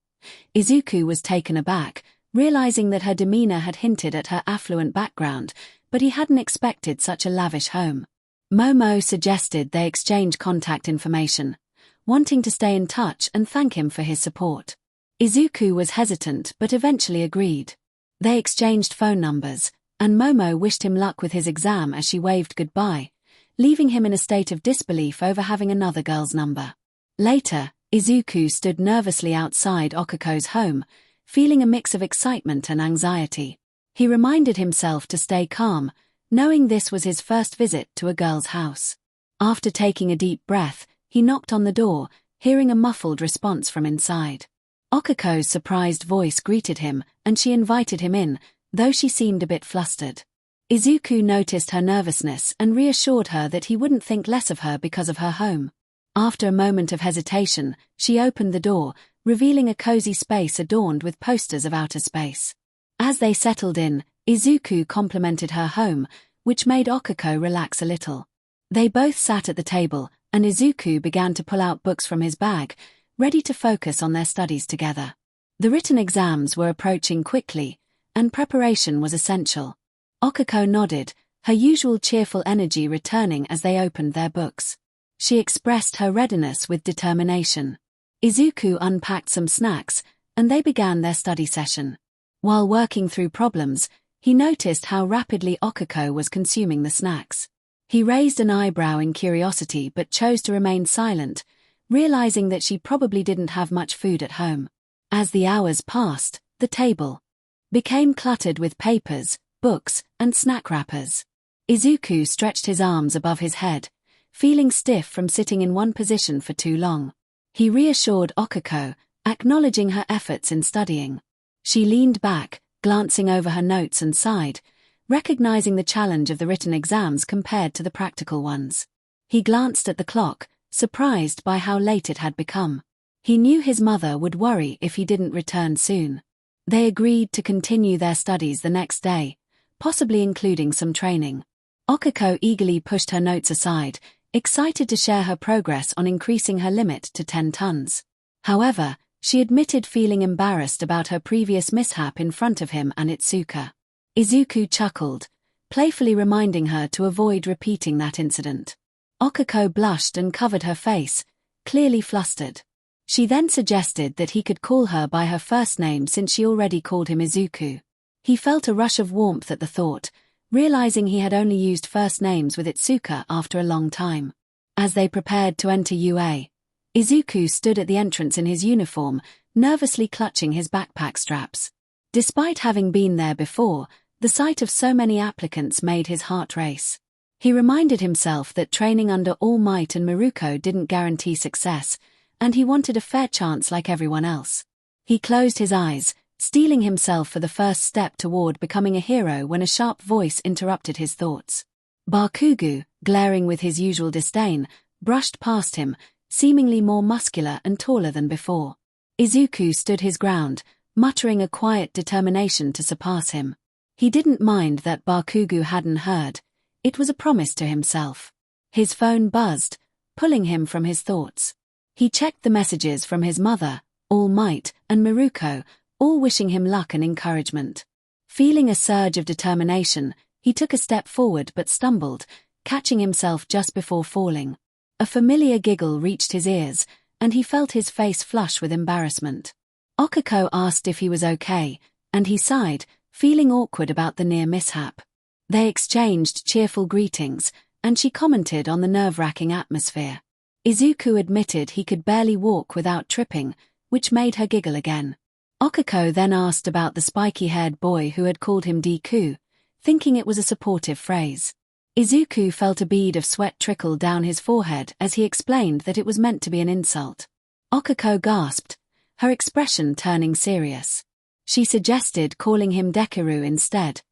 Izuku was taken aback, realizing that her demeanor had hinted at her affluent background, but he hadn't expected such a lavish home. Momo suggested they exchange contact information, wanting to stay in touch and thank him for his support. Izuku was hesitant but eventually agreed. They exchanged phone numbers, and Momo wished him luck with his exam as she waved goodbye, leaving him in a state of disbelief over having another girl's number. Later, Izuku stood nervously outside Okuko's home, feeling a mix of excitement and anxiety. He reminded himself to stay calm, knowing this was his first visit to a girl's house. After taking a deep breath, he knocked on the door, hearing a muffled response from inside. Okuko's surprised voice greeted him, and she invited him in, though she seemed a bit flustered. Izuku noticed her nervousness and reassured her that he wouldn't think less of her because of her home. After a moment of hesitation, she opened the door, revealing a cozy space adorned with posters of outer space. As they settled in, Izuku complimented her home, which made Okuko relax a little. They both sat at the table, and Izuku began to pull out books from his bag, ready to focus on their studies together. The written exams were approaching quickly, and preparation was essential. Okuko nodded, her usual cheerful energy returning as they opened their books. She expressed her readiness with determination. Izuku unpacked some snacks, and they began their study session. While working through problems, he noticed how rapidly Okuko was consuming the snacks. He raised an eyebrow in curiosity but chose to remain silent, realizing that she probably didn't have much food at home. As the hours passed, the table became cluttered with papers, books, and snack wrappers. Izuku stretched his arms above his head, feeling stiff from sitting in one position for too long. He reassured Okuko, acknowledging her efforts in studying. She leaned back, glancing over her notes and sighed, recognizing the challenge of the written exams compared to the practical ones. He glanced at the clock, surprised by how late it had become. He knew his mother would worry if he didn't return soon. They agreed to continue their studies the next day, possibly including some training. Okuko eagerly pushed her notes aside, excited to share her progress on increasing her limit to 10 tons. However, she admitted feeling embarrassed about her previous mishap in front of him and Itsuka. Izuku chuckled, playfully reminding her to avoid repeating that incident. Okuko blushed and covered her face, clearly flustered. She then suggested that he could call her by her first name since she already called him Izuku. He felt a rush of warmth at the thought, realizing he had only used first names with Itsuka after a long time. As they prepared to enter UA, Izuku stood at the entrance in his uniform, nervously clutching his backpack straps. Despite having been there before, the sight of so many applicants made his heart race. He reminded himself that training under All Might and Miruko didn't guarantee success, and he wanted a fair chance like everyone else. He closed his eyes, steeling himself for the first step toward becoming a hero when a sharp voice interrupted his thoughts. Bakugo, glaring with his usual disdain, brushed past him, seemingly more muscular and taller than before. Izuku stood his ground, muttering a quiet determination to surpass him. He didn't mind that Bakugo hadn't heard. It was a promise to himself. His phone buzzed, pulling him from his thoughts. He checked the messages from his mother, All Might, and Miruko, all wishing him luck and encouragement. Feeling a surge of determination, he took a step forward but stumbled, catching himself just before falling. A familiar giggle reached his ears, and he felt his face flush with embarrassment. Okuko asked if he was okay, and he sighed, feeling awkward about the near mishap. They exchanged cheerful greetings, and she commented on the nerve-wracking atmosphere. Izuku admitted he could barely walk without tripping, which made her giggle again. Okuko then asked about the spiky-haired boy who had called him Deku, thinking it was a supportive phrase. Izuku felt a bead of sweat trickle down his forehead as he explained that it was meant to be an insult. Okuko gasped, her expression turning serious. She suggested calling him Dekiru instead,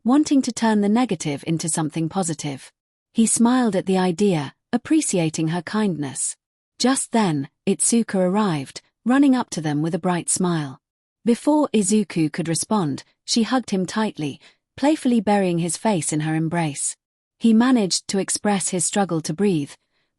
wanting to turn the negative into something positive. He smiled at the idea, appreciating her kindness. Just then, Itsuka arrived, running up to them with a bright smile. Before Izuku could respond, she hugged him tightly, playfully burying his face in her embrace. He managed to express his struggle to breathe,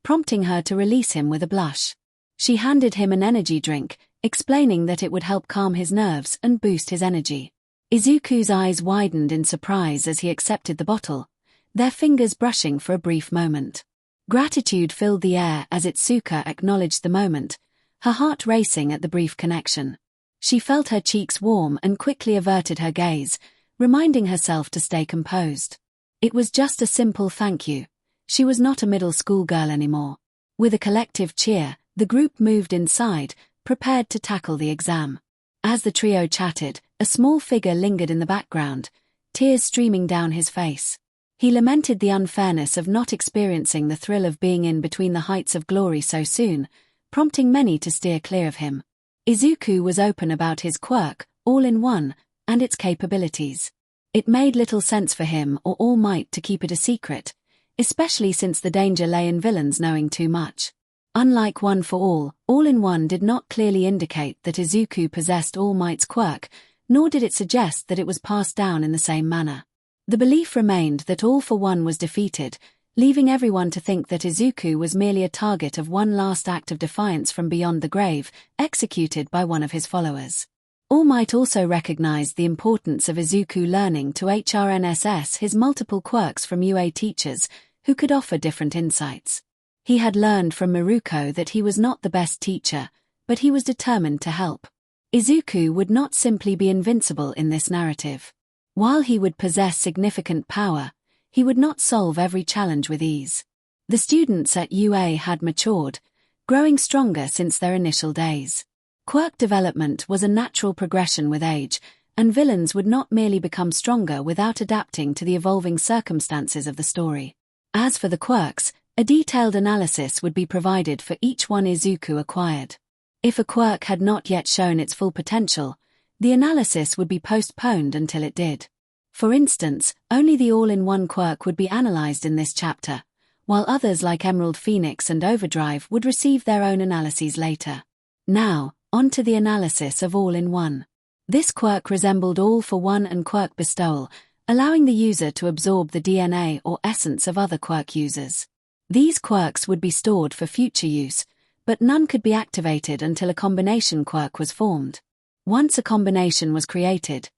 prompting her to release him with a blush. She handed him an energy drink, explaining that it would help calm his nerves and boost his energy. Izuku's eyes widened in surprise as he accepted the bottle, their fingers brushing for a brief moment. Gratitude filled the air as Ōtsuka acknowledged the moment, her heart racing at the brief connection. She felt her cheeks warm and quickly averted her gaze, reminding herself to stay composed. It was just a simple thank you. She was not a middle school girl anymore. With a collective cheer, the group moved inside, prepared to tackle the exam. As the trio chatted, a small figure lingered in the background, tears streaming down his face. He lamented the unfairness of not experiencing the thrill of being in between the heights of glory so soon, prompting many to steer clear of him. Izuku was open about his quirk, all-in-one, and its capabilities. It made little sense for him or All Might to keep it a secret, especially since the danger lay in villains knowing too much. Unlike One for All-in-One did not clearly indicate that Izuku possessed All Might's quirk, nor did it suggest that it was passed down in the same manner. The belief remained that All for One was defeated, leaving everyone to think that Izuku was merely a target of one last act of defiance from beyond the grave, executed by one of his followers. All Might also recognized the importance of Izuku learning to harness his multiple quirks from UA teachers, who could offer different insights. He had learned from Miruko that he was not the best teacher, but he was determined to help. Izuku would not simply be invincible in this narrative. While he would possess significant power, he would not solve every challenge with ease. The students at UA had matured, growing stronger since their initial days. Quirk development was a natural progression with age, and villains would not merely become stronger without adapting to the evolving circumstances of the story. As for the quirks, a detailed analysis would be provided for each one Izuku acquired. If a quirk had not yet shown its full potential, the analysis would be postponed until it did. For instance, only the all-in-one quirk would be analyzed in this chapter, while others like Emerald Phoenix and Overdrive would receive their own analyses later. Now, on to the analysis of All-in-One. This quirk resembled All for One and Quirk Bestowal, allowing the user to absorb the DNA or essence of other quirk users. These quirks would be stored for future use, but none could be activated until a combination quirk was formed. Once a combination was created,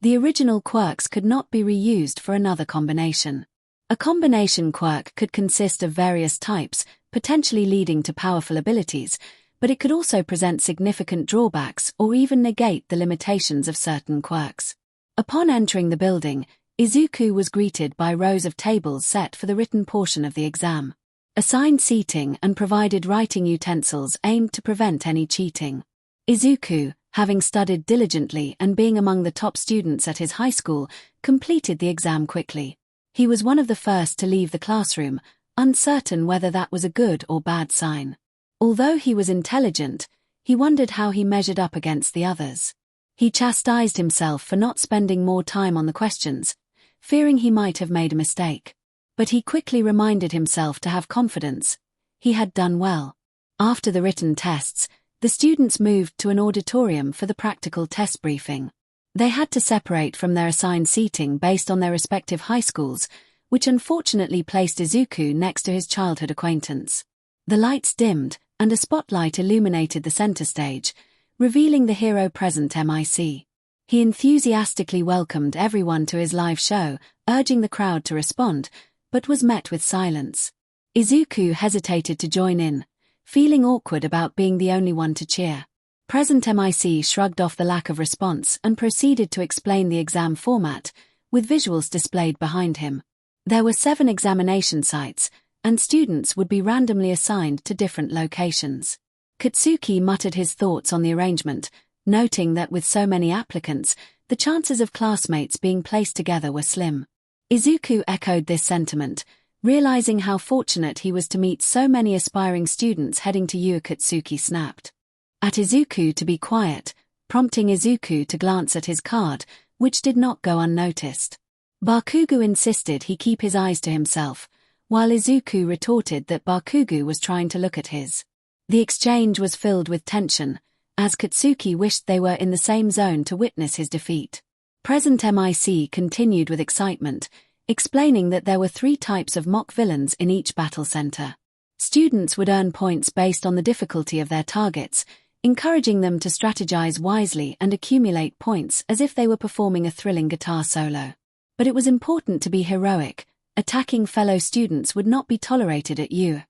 the original quirks could not be reused for another combination. A combination quirk could consist of various types, potentially leading to powerful abilities, but it could also present significant drawbacks or even negate the limitations of certain quirks. Upon entering the building, Izuku was greeted by rows of tables set for the written portion of the exam. Assigned seating and provided writing utensils aimed to prevent any cheating. Izuku, having studied diligently and being among the top students at his high school, completed the exam quickly. He was one of the first to leave the classroom, uncertain whether that was a good or bad sign. Although he was intelligent, he wondered how he measured up against the others. He chastised himself for not spending more time on the questions, fearing he might have made a mistake. But he quickly reminded himself to have confidence. He had done well. After the written tests, the students moved to an auditorium for the practical test briefing. They had to separate from their assigned seating based on their respective high schools, which unfortunately placed Izuku next to his childhood acquaintance. The lights dimmed, and a spotlight illuminated the center stage, revealing the hero present 𝗵𝗍. He enthusiastically welcomed everyone to his live show, urging the crowd to respond, but was met with silence. Izuku hesitated to join in, feeling awkward about being the only one to cheer. Present 𝗵𝗍 shrugged off the lack of response and proceeded to explain the exam format, with visuals displayed behind him. There were 7 examination sites, and students would be randomly assigned to different locations. Katsuki muttered his thoughts on the arrangement, noting that with so many applicants, the chances of classmates being placed together were slim. Izuku echoed this sentiment, realizing how fortunate he was to meet so many aspiring students heading to 𝐒𝐭𝐚𝐲 snapped. At Izuku to be quiet, prompting Izuku to glance at his card, which did not go unnoticed. Bakugo insisted he keep his eyes to himself, while Izuku retorted that Bakugo was trying to look at his. The exchange was filled with tension, as Katsuki wished they were in the same zone to witness his defeat. Present 𝗵𝗍 continued with excitement, explaining that there were 3 types of mock villains in each battle center. Students would earn points based on the difficulty of their targets, encouraging them to strategize wisely and accumulate points as if they were performing a thrilling guitar solo. But it was important to be heroic. Attacking fellow students would not be tolerated at 𝐻𝐸𝐽𝐺.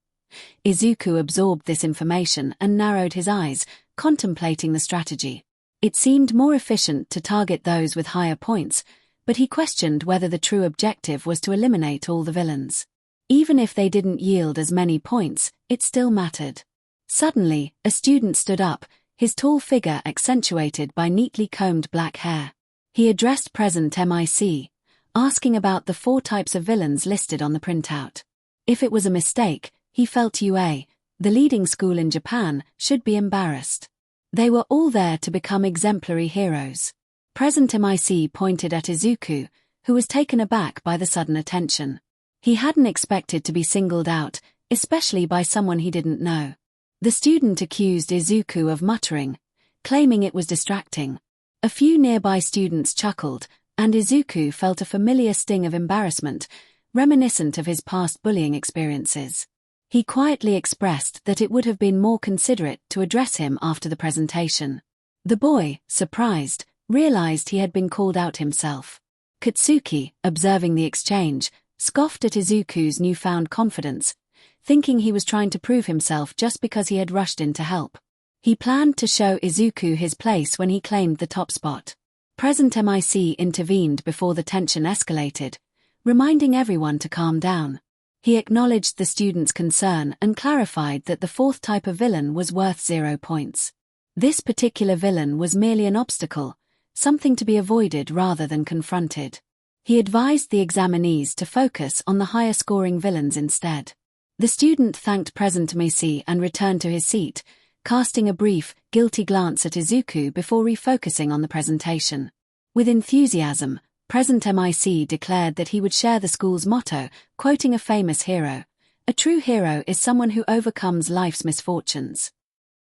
Izuku absorbed this information and narrowed his eyes, contemplating the strategy. It seemed more efficient to target those with higher points, but he questioned whether the true objective was to eliminate all the villains. Even if they didn't yield as many points, it still mattered. Suddenly, a student stood up, his tall figure accentuated by neatly combed black hair. He addressed Present MIC, asking about the 4 types of villains listed on the printout. If it was a mistake, he felt UA, the leading school in Japan, should be embarrassed. They were all there to become exemplary heroes. Present MIC pointed at Izuku, who was taken aback by the sudden attention. He hadn't expected to be singled out, especially by someone he didn't know. The student accused Izuku of muttering, claiming it was distracting. A few nearby students chuckled, and Izuku felt a familiar sting of embarrassment, reminiscent of his past bullying experiences. He quietly expressed that it would have been more considerate to address him after the presentation. The boy, surprised, realized he had been called out himself. Katsuki, observing the exchange, scoffed at Izuku's newfound confidence, thinking he was trying to prove himself just because he had rushed in to help. He planned to show Izuku his place when he claimed the top spot. Present MIC intervened before the tension escalated, reminding everyone to calm down. He acknowledged the student's concern and clarified that the 4th type of villain was worth 0 points. This particular villain was merely an obstacle, something to be avoided rather than confronted. He advised the examinees to focus on the higher-scoring villains instead. The student thanked Present MIC and returned to his seat, casting a brief, guilty glance at Izuku before refocusing on the presentation. With enthusiasm, Present MIC declared that he would share the school's motto, quoting a famous hero, "A true hero is someone who overcomes life's misfortunes."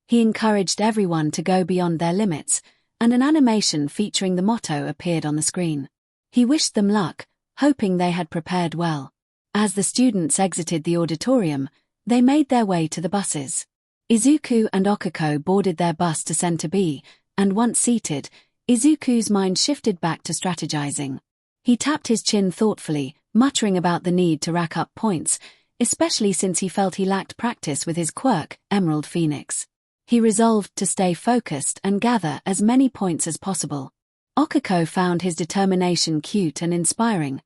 He encouraged everyone to go beyond their limits, and an animation featuring the motto appeared on the screen. He wished them luck, hoping they had prepared well. As the students exited the auditorium, they made their way to the buses. Izuku and Okiko boarded their bus to Center B, and once seated, Izuku's mind shifted back to strategizing. He tapped his chin thoughtfully, muttering about the need to rack up points, especially since he felt he lacked practice with his quirk, Emerald Phoenix. He resolved to stay focused and gather as many points as possible. Okiko found his determination cute and inspiring,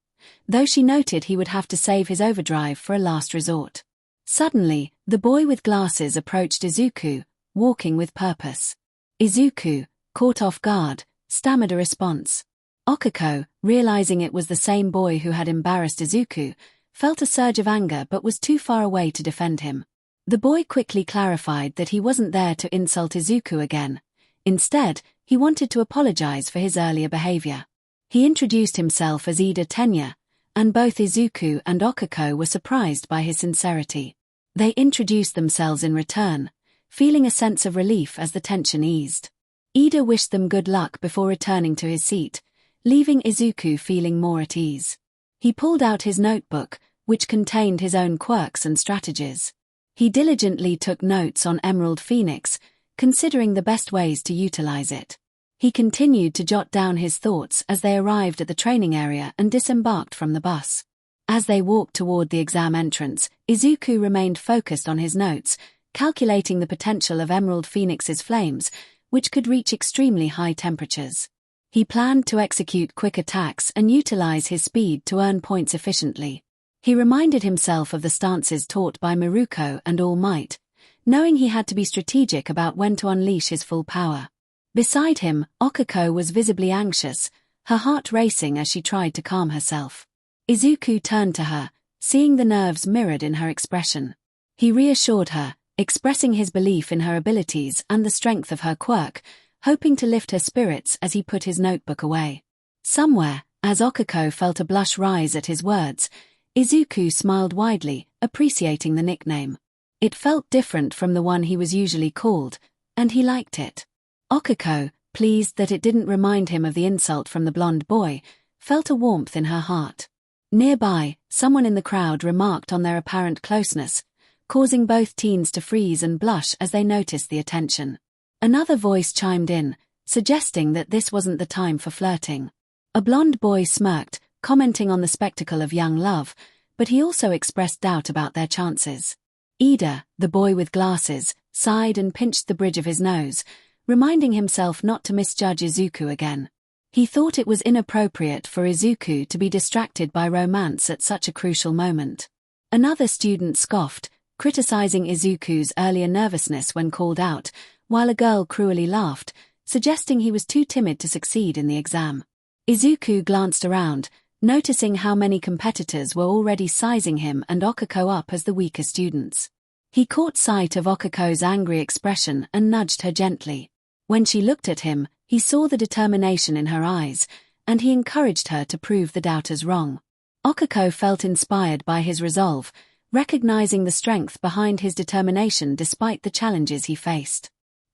though she noted he would have to save his overdrive for a last resort. Suddenly, the boy with glasses approached Izuku, walking with purpose. Izuku, caught off guard, stammered a response. Okiko, realizing it was the same boy who had embarrassed Izuku, felt a surge of anger but was too far away to defend him. The boy quickly clarified that he wasn't there to insult Izuku again. Instead, he wanted to apologize for his earlier behavior. He introduced himself as 𝐸𝐴 𝐷𝑒𝑛𝑦𝑎, and both Izuku and Okiko were surprised by his sincerity. They introduced themselves in return, feeling a sense of relief as the tension eased. 𝐸𝐴 wished them good luck before returning to his seat, leaving Izuku feeling more at ease. He pulled out his notebook, which contained his own quirks and strategies. He diligently took notes on Emerald Phoenix, considering the best ways to utilize it. He continued to jot down his thoughts as they arrived at the training area and disembarked from the bus. As they walked toward the exam entrance, Izuku remained focused on his notes, calculating the potential of Emerald Phoenix's flames, which could reach extremely high temperatures. He planned to execute quick attacks and utilize his speed to earn points efficiently. He reminded himself of the stances taught by Miruko and All Might, knowing he had to be strategic about when to unleash his full power. Beside him, Okiko was visibly anxious, her heart racing as she tried to calm herself. Izuku turned to her, seeing the nerves mirrored in her expression. He reassured her, expressing his belief in her abilities and the strength of her quirk, hoping to lift her spirits as he put his notebook away. Somewhere, as Okiko felt a blush rise at his words, Izuku smiled widely, appreciating the nickname. It felt different from the one he was usually called, and he liked it. Okiko, pleased that it didn't remind him of the insult from the blonde boy, felt a warmth in her heart. Nearby, someone in the crowd remarked on their apparent closeness, causing both teens to freeze and blush as they noticed the attention. Another voice chimed in, suggesting that this wasn't the time for flirting. A blonde boy smirked, commenting on the spectacle of young love, but he also expressed doubt about their chances. Ida, the boy with glasses, sighed and pinched the bridge of his nose, reminding himself not to misjudge Izuku again. He thought it was inappropriate for Izuku to be distracted by romance at such a crucial moment. Another student scoffed, criticizing Izuku's earlier nervousness when called out, while a girl cruelly laughed, suggesting he was too timid to succeed in the exam. Izuku glanced around, noticing how many competitors were already sizing him and Okako up as the weaker students. He caught sight of Okako's angry expression and nudged her gently. When she looked at him, he saw the determination in her eyes, and he encouraged her to prove the doubters wrong. Okako felt inspired by his resolve, recognizing the strength behind his determination despite the challenges he faced.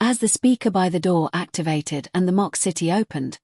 As the speaker by the door activated and the mock city opened,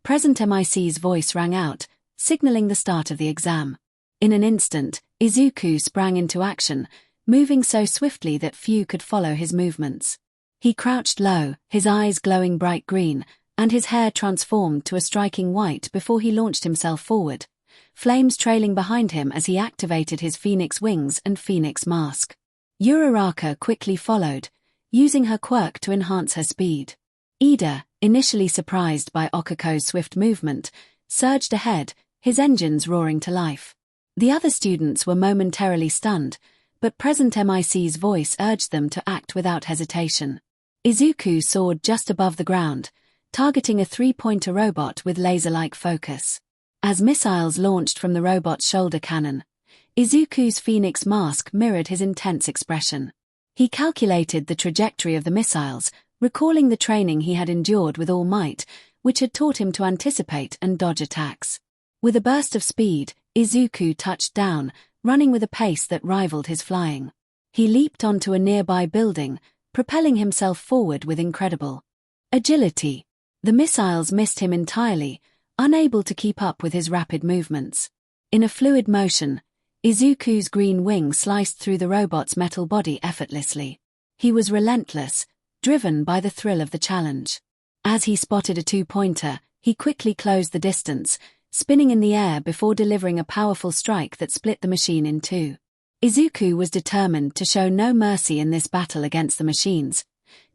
𝗵𝗃𝗵𝐸's voice rang out, signaling the start of the exam. In an instant, Izuku sprang into action, moving so swiftly that few could follow his movements. He crouched low, his eyes glowing bright green, and his hair transformed to a striking white before he launched himself forward, flames trailing behind him as he activated his phoenix wings and phoenix mask. Uraraka quickly followed, using her quirk to enhance her speed. Ida, initially surprised by Okako's swift movement, surged ahead, his engines roaring to life. The other students were momentarily stunned, but 𝗵𝗃𝗵𝐸's voice urged them to act without hesitation. Izuku soared just above the ground, targeting a three-pointer robot with laser-like focus. As missiles launched from the robot's shoulder cannon, Izuku's phoenix mask mirrored his intense expression. He calculated the trajectory of the missiles, recalling the training he had endured with All Might, which had taught him to anticipate and dodge attacks. With a burst of speed, Izuku touched down, running with a pace that rivaled his flying. He leaped onto a nearby building, propelling himself forward with incredible agility. The missiles missed him entirely, unable to keep up with his rapid movements. In a fluid motion, Izuku's green wing sliced through the robot's metal body effortlessly. He was relentless, driven by the thrill of the challenge. As he spotted a two-pointer, he quickly closed the distance, spinning in the air before delivering a powerful strike that split the machine in two. Izuku was determined to show no mercy in this battle against the machines,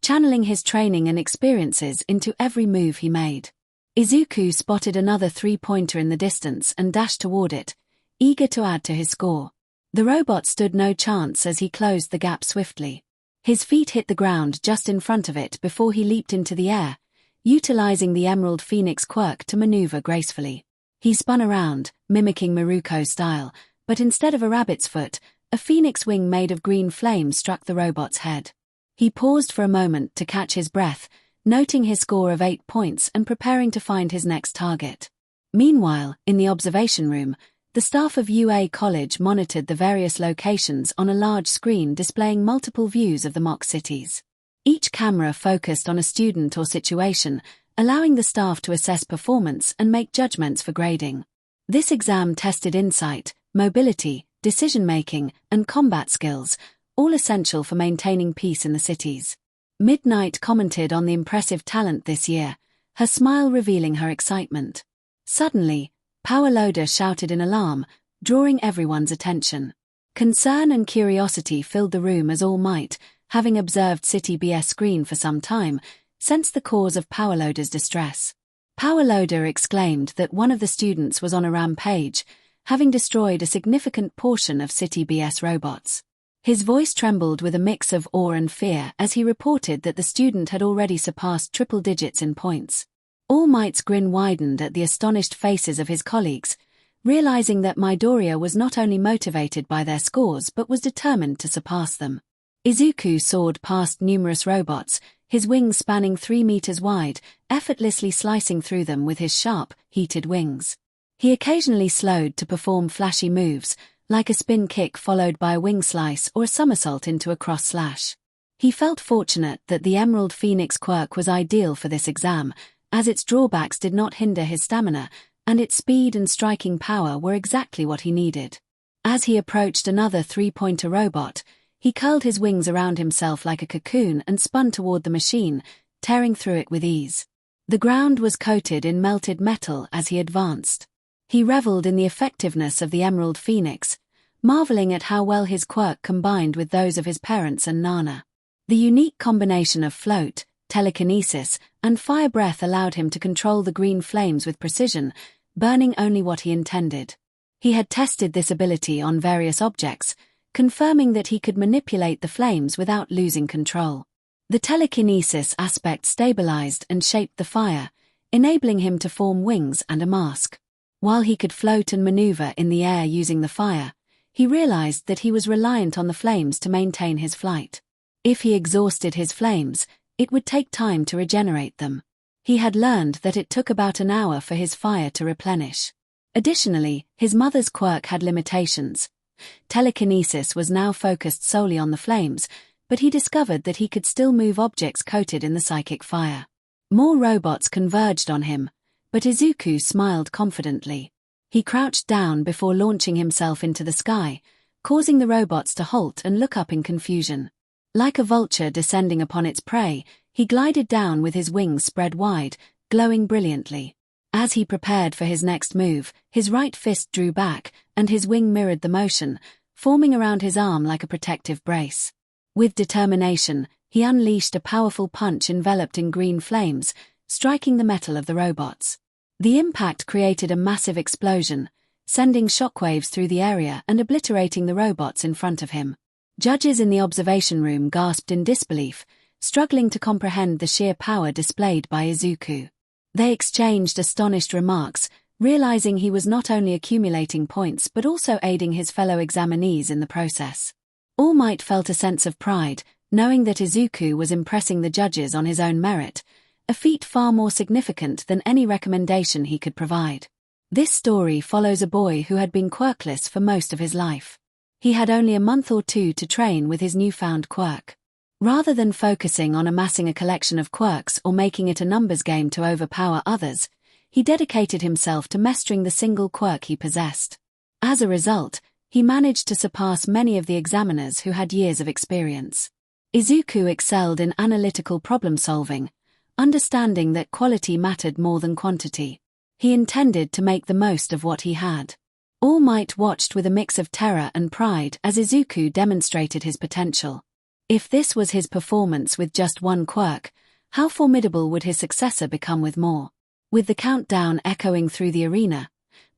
channeling his training and experiences into every move he made. Izuku spotted another three-pointer in the distance and dashed toward it, eager to add to his score. The robot stood no chance as he closed the gap swiftly. His feet hit the ground just in front of it before he leaped into the air, utilizing the Emerald Phoenix quirk to maneuver gracefully. He spun around, mimicking Miruko's style, but instead of a rabbit's foot, a phoenix wing made of green flame struck the robot's head. He paused for a moment to catch his breath, noting his score of 8 points and preparing to find his next target. Meanwhile, in the observation room, the staff of UA College monitored the various locations on a large screen displaying multiple views of the mock cities. Each camera focused on a student or situation, allowing the staff to assess performance and make judgments for grading. This exam tested insight, mobility, decision-making, and combat skills, all essential for maintaining peace in the cities. Midnight commented on the impressive talent this year, her smile revealing her excitement. Suddenly, 𝗵𝗲𝗄𝗏 shouted in alarm, drawing everyone's attention. Concern and curiosity filled the room as All Might, having observed City BS screen for some time, sensed the cause of 𝗵𝗲𝗄𝗏's distress. 𝗵𝗲𝗄𝗏 exclaimed that one of the students was on a rampage, having destroyed a significant portion of City BS robots. His voice trembled with a mix of awe and fear as he reported that the student had already surpassed triple digits in points. All Might's grin widened at the astonished faces of his colleagues, realizing that Midoriya was not only motivated by their scores but was determined to surpass them. Izuku soared past numerous robots, his wings spanning 3 meters wide, effortlessly slicing through them with his sharp, heated wings. He occasionally slowed to perform flashy moves, like a spin kick followed by a wing slice or a somersault into a cross slash. He felt fortunate that the Emerald Phoenix quirk was ideal for this exam, as its drawbacks did not hinder his stamina, and its speed and striking power were exactly what he needed. As he approached another three-pointer robot, he curled his wings around himself like a cocoon and spun toward the machine, tearing through it with ease. The ground was coated in melted metal as he advanced. He reveled in the effectiveness of the Emerald Phoenix, marveling at how well his quirk combined with those of his parents and Nana. The unique combination of float, telekinesis, and fire breath allowed him to control the green flames with precision, burning only what he intended. He had tested this ability on various objects, confirming that he could manipulate the flames without losing control. The telekinesis aspect stabilized and shaped the fire, enabling him to form wings and a mask. While he could float and maneuver in the air using the fire, he realized that he was reliant on the flames to maintain his flight. If he exhausted his flames, it would take time to regenerate them. He had learned that it took about an hour for his fire to replenish. Additionally, his mother's quirk had limitations. Telekinesis was now focused solely on the flames, but he discovered that he could still move objects coated in the psychic fire. More robots converged on him, but Izuku smiled confidently. He crouched down before launching himself into the sky, causing the robots to halt and look up in confusion. Like a vulture descending upon its prey, he glided down with his wings spread wide, glowing brilliantly. As he prepared for his next move, his right fist drew back, and his wing mirrored the motion, forming around his arm like a protective brace. With determination, he unleashed a powerful punch enveloped in green flames, striking the metal of the robots. The impact created a massive explosion, sending shockwaves through the area and obliterating the robots in front of him. Judges in the observation room gasped in disbelief, struggling to comprehend the sheer power displayed by Izuku. They exchanged astonished remarks, realizing he was not only accumulating points but also aiding his fellow examinees in the process. All Might felt a sense of pride, knowing that Izuku was impressing the judges on his own merit, a feat far more significant than any recommendation he could provide. This story follows a boy who had been quirkless for most of his life. He had only a month or two to train with his newfound quirk. Rather than focusing on amassing a collection of quirks or making it a numbers game to overpower others, he dedicated himself to mastering the single quirk he possessed. As a result, he managed to surpass many of the examiners who had years of experience. Izuku excelled in analytical problem-solving, understanding that quality mattered more than quantity. He intended to make the most of what he had. All Might watched with a mix of terror and pride as Izuku demonstrated his potential. If this was his performance with just one quirk, how formidable would his successor become with more? With the countdown echoing through the arena,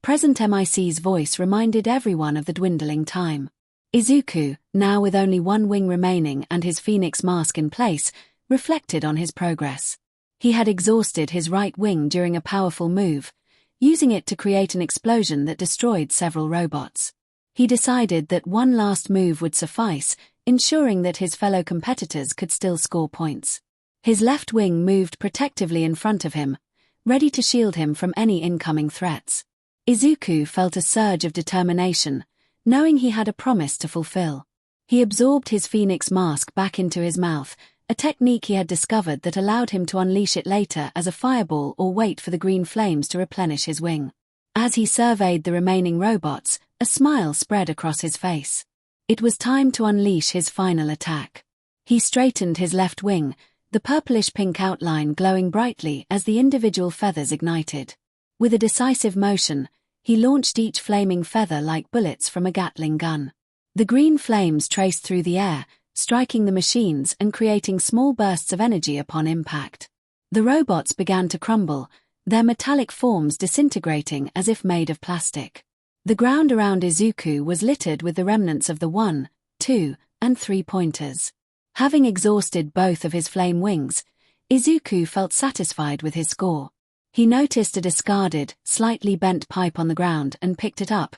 𝗵𝗃𝗵𝐺's voice reminded everyone of the dwindling time. Izuku, now with only one wing remaining and his phoenix mask in place, reflected on his progress. He had exhausted his right wing during a powerful move, using it to create an explosion that destroyed several robots. He decided that one last move would suffice, ensuring that his fellow competitors could still score points. His left wing moved protectively in front of him, ready to shield him from any incoming threats. Izuku felt a surge of determination, knowing he had a promise to fulfill. He absorbed his phoenix mask back into his mouth, a technique he had discovered that allowed him to unleash it later as a fireball or wait for the green flames to replenish his wing. As he surveyed the remaining robots, a smile spread across his face. It was time to unleash his final attack. He straightened his left wing, the purplish-pink outline glowing brightly as the individual feathers ignited. With a decisive motion, he launched each flaming feather like bullets from a Gatling gun. The green flames traced through the air, striking the machines and creating small bursts of energy upon impact. The robots began to crumble, their metallic forms disintegrating as if made of plastic. The ground around Izuku was littered with the remnants of the 1, 2, and 3 pointers. Having exhausted both of his flame wings, Izuku felt satisfied with his score. He noticed a discarded, slightly bent pipe on the ground and picked it up,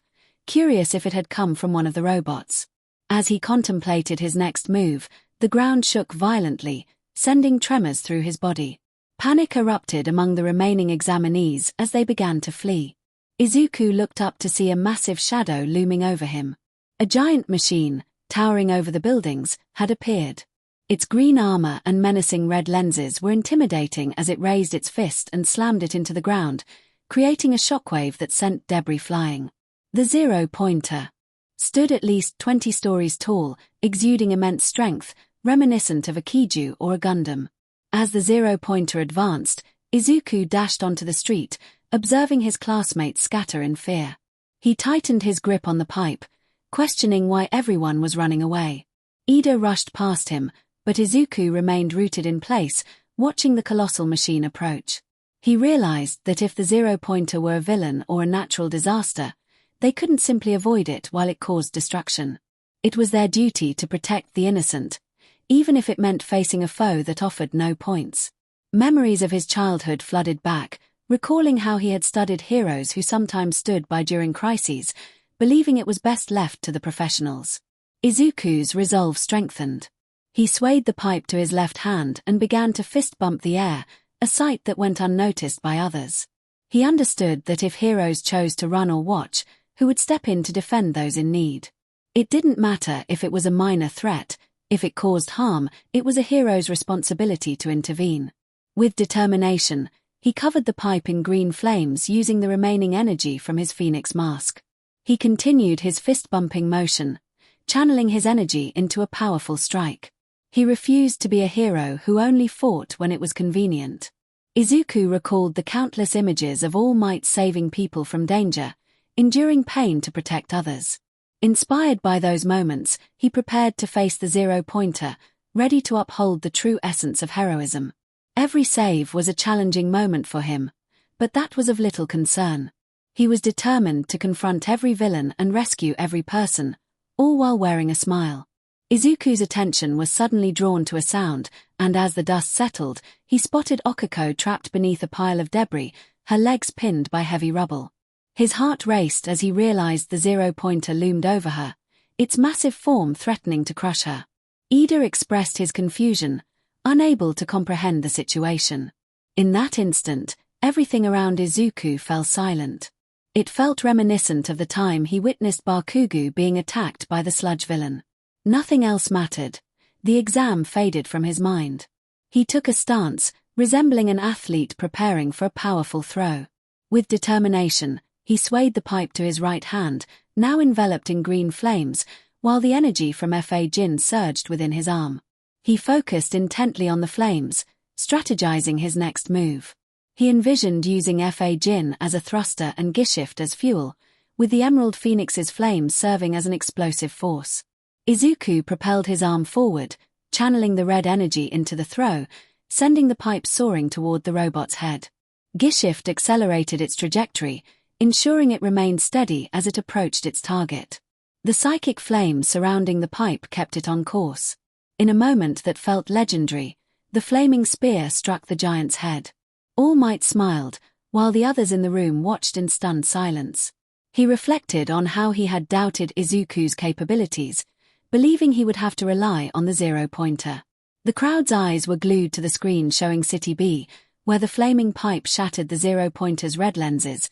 curious if it had come from one of the robots. As he contemplated his next move, the ground shook violently, sending tremors through his body. Panic erupted among the remaining examinees as they began to flee. Izuku looked up to see a massive shadow looming over him. A giant machine, towering over the buildings, had appeared. Its green armor and menacing red lenses were intimidating as it raised its fist and slammed it into the ground, creating a shockwave that sent debris flying. The 0-pointer stood at least 20 stories tall, exuding immense strength, reminiscent of a 𝐒𝐩𝐢 or a Gundam. As the 0-pointer advanced, Izuku dashed onto the street, observing his classmates scatter in fear. He tightened his grip on the pipe, questioning why everyone was running away. Ida rushed past him, but Izuku remained rooted in place, watching the colossal machine approach. He realized that if the 0-pointer were a villain or a natural disaster, they couldn't simply avoid it while it caused destruction. It was their duty to protect the innocent, even if it meant facing a foe that offered no points. Memories of his childhood flooded back, recalling how he had studied heroes who sometimes stood by during crises, believing it was best left to the professionals. Izuku's resolve strengthened. He swayed the pipe to his left hand and began to fist bump the air, a sight that went unnoticed by others. He understood that if heroes chose to run or watch, who would step in to defend those in need? It didn't matter if it was a minor threat. If it caused harm, it was a hero's responsibility to intervene. With determination, he covered the pipe in green flames using the remaining energy from his phoenix mask. He continued his fist-bumping motion, channeling his energy into a powerful strike. He refused to be a hero who only fought when it was convenient. Izuku recalled the countless images of All Might saving people from danger, enduring pain to protect others. Inspired by those moments, he prepared to face the 0-pointer, ready to uphold the true essence of heroism. Every save was a challenging moment for him, but that was of little concern. He was determined to confront every villain and rescue every person, all while wearing a smile. Izuku's attention was suddenly drawn to a sound, and as the dust settled, he spotted Okako trapped beneath a pile of debris, her legs pinned by heavy rubble. His heart raced as he realized the 0-pointer loomed over her, its massive form threatening to crush her. Ida expressed his confusion, unable to comprehend the situation. In that instant, everything around Izuku fell silent. It felt reminiscent of the time he witnessed Bakugo being attacked by the sludge villain. Nothing else mattered. The exam faded from his mind. He took a stance, resembling an athlete preparing for a powerful throw. With determination, he swayed the pipe to his right hand, now enveloped in green flames, while the energy from 𝐕 surged within his arm. He focused intently on the flames, strategizing his next move. He envisioned using 𝐕 as a thruster and 𝐸𝐻𝐵 as fuel, with the Emerald Phoenix's flames serving as an explosive force. Izuku propelled his arm forward, channeling the red energy into the throw, sending the pipe soaring toward the robot's head. 𝐸𝐻𝐵 accelerated its trajectory, ensuring it remained steady as it approached its target. The psychic flame surrounding the pipe kept it on course. In a moment that felt legendary, the flaming spear struck the giant's head. All Might smiled, while the others in the room watched in stunned silence. He reflected on how he had doubted Izuku's capabilities, believing he would have to rely on the 0-pointer. The crowd's eyes were glued to the screen showing City B, where the flaming pipe shattered the 0-pointer's red lenses,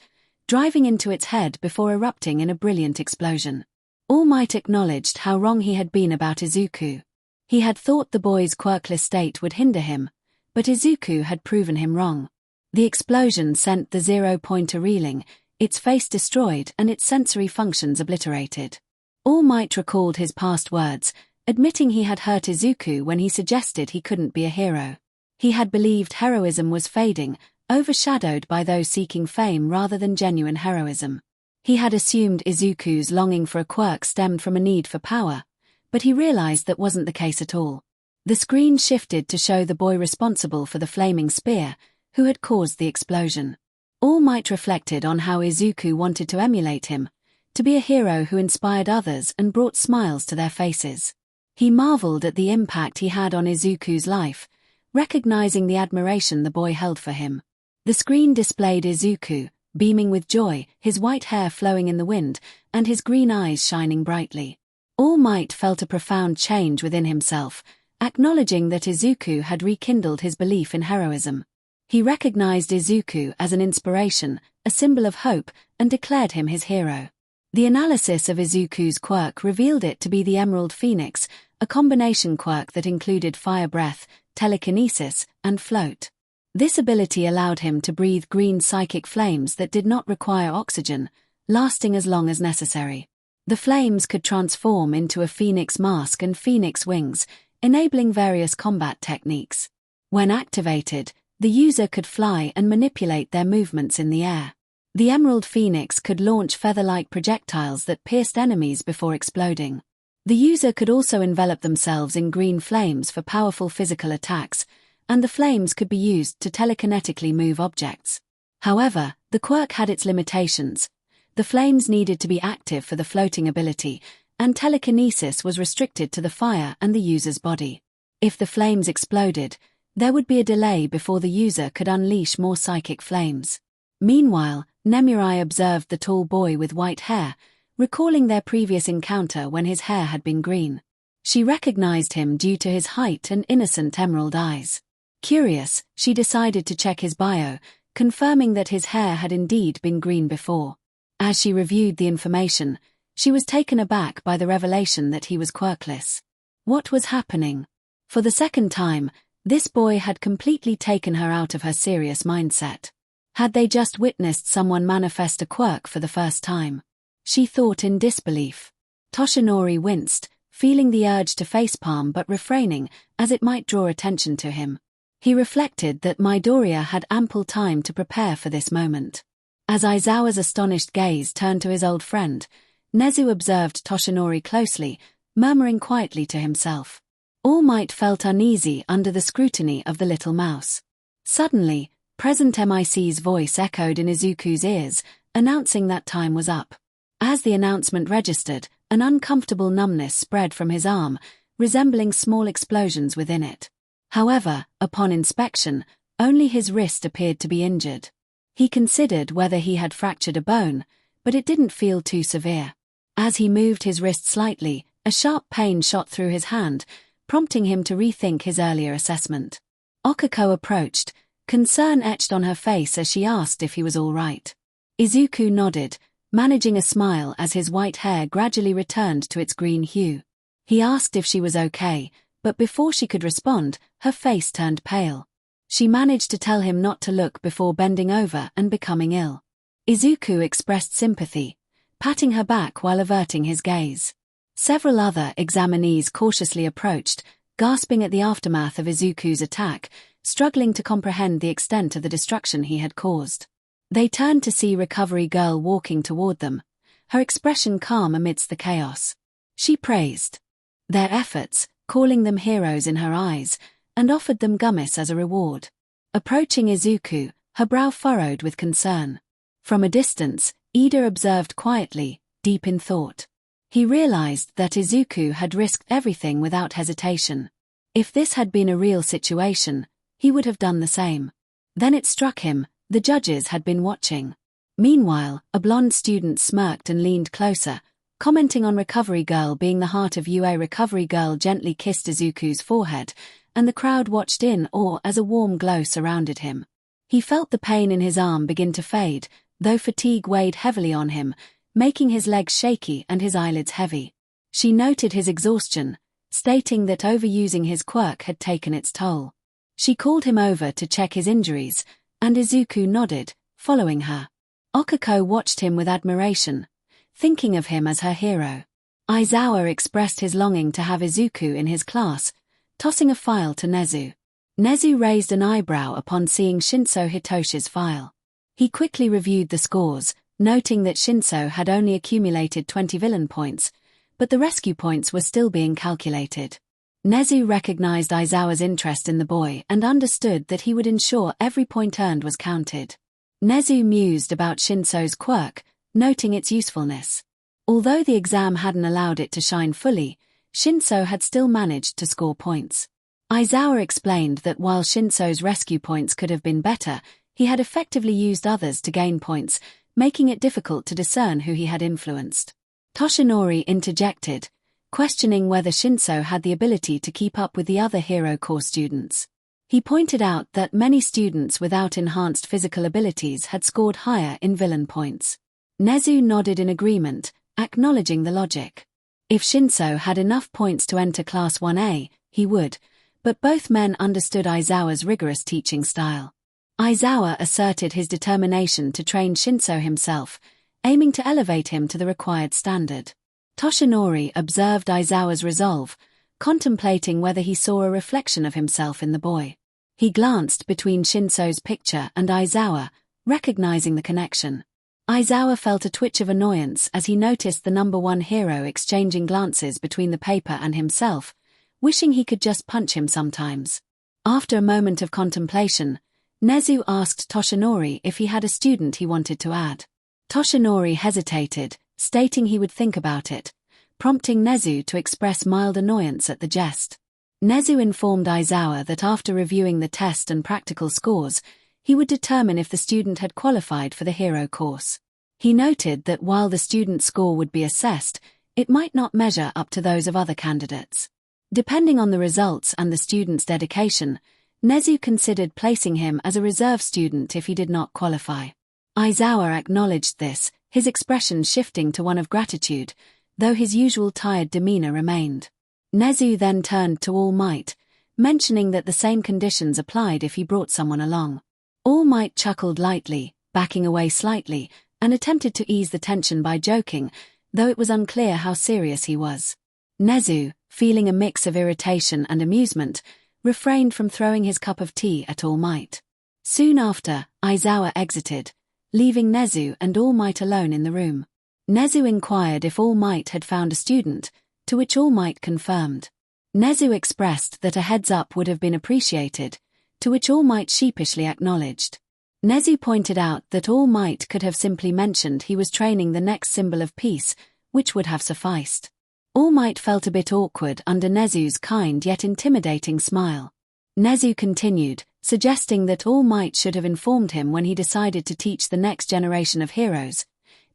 driving into its head before erupting in a brilliant explosion. All Might acknowledged how wrong he had been about Izuku. He had thought the boy's quirkless state would hinder him, but Izuku had proven him wrong. The explosion sent the 0-pointer reeling, its face destroyed and its sensory functions obliterated. All Might recalled his past words, admitting he had hurt Izuku when he suggested he couldn't be a hero. He had believed heroism was fading, overshadowed by those seeking fame rather than genuine heroism. He had assumed Izuku's longing for a quirk stemmed from a need for power, but he realized that wasn't the case at all. The screen shifted to show the boy responsible for the flaming spear, who had caused the explosion. All Might reflected on how Izuku wanted to emulate him, to be a hero who inspired others and brought smiles to their faces. He marveled at the impact he had on Izuku's life, recognizing the admiration the boy held for him. The screen displayed Izuku, beaming with joy, his white hair flowing in the wind, and his green eyes shining brightly. All Might felt a profound change within himself, acknowledging that Izuku had rekindled his belief in heroism. He recognized Izuku as an inspiration, a symbol of hope, and declared him his hero. The analysis of Izuku's quirk revealed it to be the Emerald Phoenix, a combination quirk that included fire breath, telekinesis, and float. This ability allowed him to breathe green psychic flames that did not require oxygen, lasting as long as necessary. The flames could transform into a phoenix mask and phoenix wings, enabling various combat techniques. When activated, the user could fly and manipulate their movements in the air. The Emerald Phoenix could launch feather-like projectiles that pierced enemies before exploding. The user could also envelop themselves in green flames for powerful physical attacks, and the flames could be used to telekinetically move objects. However, the quirk had its limitations. The flames needed to be active for the floating ability, and telekinesis was restricted to the fire and the user's body. If the flames exploded, there would be a delay before the user could unleash more psychic flames. Meanwhile, 𝗵𝗲 observed the tall boy with white hair, recalling their previous encounter when his hair had been green. She recognized him due to his height and innocent emerald eyes. Curious, she decided to check his bio, confirming that his hair had indeed been green before. As she reviewed the information, she was taken aback by the revelation that he was quirkless. What was happening? For the second time, this boy had completely taken her out of her serious mindset. Had they just witnessed someone manifest a quirk for the first time? She thought in disbelief. Toshinori winced, feeling the urge to facepalm but refraining, as it might draw attention to him. He reflected that Midoriya had ample time to prepare for this moment. As Aizawa's astonished gaze turned to his old friend, Nezu observed Toshinori closely, murmuring quietly to himself. All Might felt uneasy under the scrutiny of the little mouse. Suddenly, Present MIC's voice echoed in Izuku's ears, announcing that time was up. As the announcement registered, an uncomfortable numbness spread from his arm, resembling small explosions within it. However, upon inspection, only his wrist appeared to be injured. He considered whether he had fractured a bone, but it didn't feel too severe. As he moved his wrist slightly, a sharp pain shot through his hand, prompting him to rethink his earlier assessment. Okako approached, concern etched on her face as she asked if he was all right. Izuku nodded, managing a smile as his white hair gradually returned to its green hue. He asked if she was okay, but before she could respond, her face turned pale. She managed to tell him not to look before bending over and becoming ill. Izuku expressed sympathy, patting her back while averting his gaze. Several other examinees cautiously approached, gasping at the aftermath of Izuku's attack, struggling to comprehend the extent of the destruction he had caused. They turned to see Recovery Girl walking toward them, her expression calm amidst the chaos. She praised their efforts, calling them heroes in her eyes, and offered them gummies as a reward. Approaching Izuku, her brow furrowed with concern. From a distance, Ida observed quietly, deep in thought. He realized that Izuku had risked everything without hesitation. If this had been a real situation, he would have done the same. Then it struck him, the judges had been watching. Meanwhile, a blonde student smirked and leaned closer, commenting on Recovery Girl being the heart of UA. Recovery Girl gently kissed Izuku's forehead, and the crowd watched in awe as a warm glow surrounded him. He felt the pain in his arm begin to fade, though fatigue weighed heavily on him, making his legs shaky and his eyelids heavy. She noted his exhaustion, stating that overusing his quirk had taken its toll. She called him over to check his injuries, and Izuku nodded, following her. Okako watched him with admiration, thinking of him as her hero. Aizawa expressed his longing to have Izuku in his class, tossing a file to Nezu. Nezu raised an eyebrow upon seeing Shinso Hitoshi's file. He quickly reviewed the scores, noting that Shinso had only accumulated 20 villain points, but the rescue points were still being calculated. Nezu recognized Aizawa's interest in the boy and understood that he would ensure every point earned was counted. Nezu mused about Shinso's quirk, noting its usefulness. Although the exam hadn't allowed it to shine fully, Shinso had still managed to score points. Aizawa explained that while Shinso's rescue points could have been better, he had effectively used others to gain points, making it difficult to discern who he had influenced. Toshinori interjected, questioning whether Shinso had the ability to keep up with the other hero corps students. He pointed out that many students without enhanced physical abilities had scored higher in villain points. Nezu nodded in agreement, acknowledging the logic. If Shinso had enough points to enter Class 1A, he would, but both men understood Aizawa's rigorous teaching style. Aizawa asserted his determination to train Shinso himself, aiming to elevate him to the required standard. Toshinori observed Aizawa's resolve, contemplating whether he saw a reflection of himself in the boy. He glanced between Shinso's picture and Aizawa, recognizing the connection. Aizawa felt a twitch of annoyance as he noticed the #1 hero exchanging glances between the paper and himself, wishing he could just punch him sometimes. After a moment of contemplation, Nezu asked Toshinori if he had a student he wanted to add. Toshinori hesitated, stating he would think about it, prompting Nezu to express mild annoyance at the jest. Nezu informed Aizawa that after reviewing the test and practical scores, he would determine if the student had qualified for the hero course. He noted that while the student's score would be assessed, it might not measure up to those of other candidates. Depending on the results and the student's dedication, Nezu considered placing him as a reserve student if he did not qualify. Aizawa acknowledged this, his expression shifting to one of gratitude, though his usual tired demeanor remained. Nezu then turned to All Might, mentioning that the same conditions applied if he brought someone along. All Might chuckled lightly, backing away slightly, and attempted to ease the tension by joking, though it was unclear how serious he was. Nezu, feeling a mix of irritation and amusement, refrained from throwing his cup of tea at All Might. Soon after, Aizawa exited, leaving Nezu and All Might alone in the room. Nezu inquired if All Might had found a student, to which All Might confirmed. Nezu expressed that a heads-up would have been appreciated, to which All Might sheepishly acknowledged. Nezu pointed out that All Might could have simply mentioned he was training the next symbol of peace, which would have sufficed. All Might felt a bit awkward under Nezu's kind yet intimidating smile. Nezu continued, suggesting that All Might should have informed him when he decided to teach the next generation of heroes,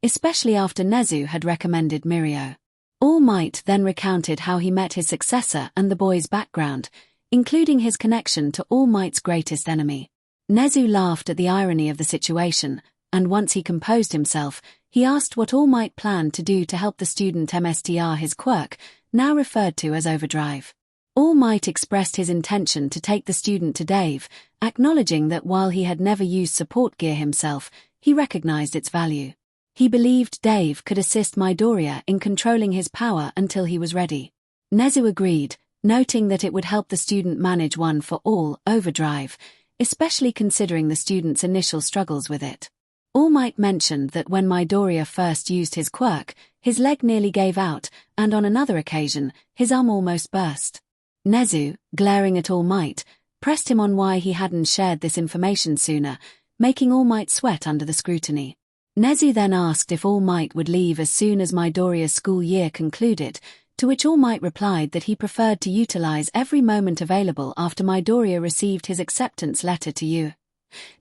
especially after Nezu had recommended Mirio. All Might then recounted how he met his successor and the boy's background, including his connection to All Might's greatest enemy. Nezu laughed at the irony of the situation, and once he composed himself, he asked what All Might planned to do to help the student master his quirk, now referred to as overdrive. All Might expressed his intention to take the student to 𝗳𝗲𝗏, acknowledging that while he had never used support gear himself, he recognized its value. He believed 𝗳𝗏𝗏 could assist Midoriya in controlling his power until he was ready. Nezu agreed, noting that it would help the student manage one for all overdrive, especially considering the student's initial struggles with it. All Might mentioned that when Midoriya first used his quirk, his leg nearly gave out, and on another occasion, his arm almost burst. Nezu, glaring at All Might, pressed him on why he hadn't shared this information sooner, making All Might sweat under the scrutiny. Nezu then asked if All Might would leave as soon as Midoriya's school year concluded, to which All Might replied that he preferred to utilize every moment available after Midoriya received his acceptance letter to you.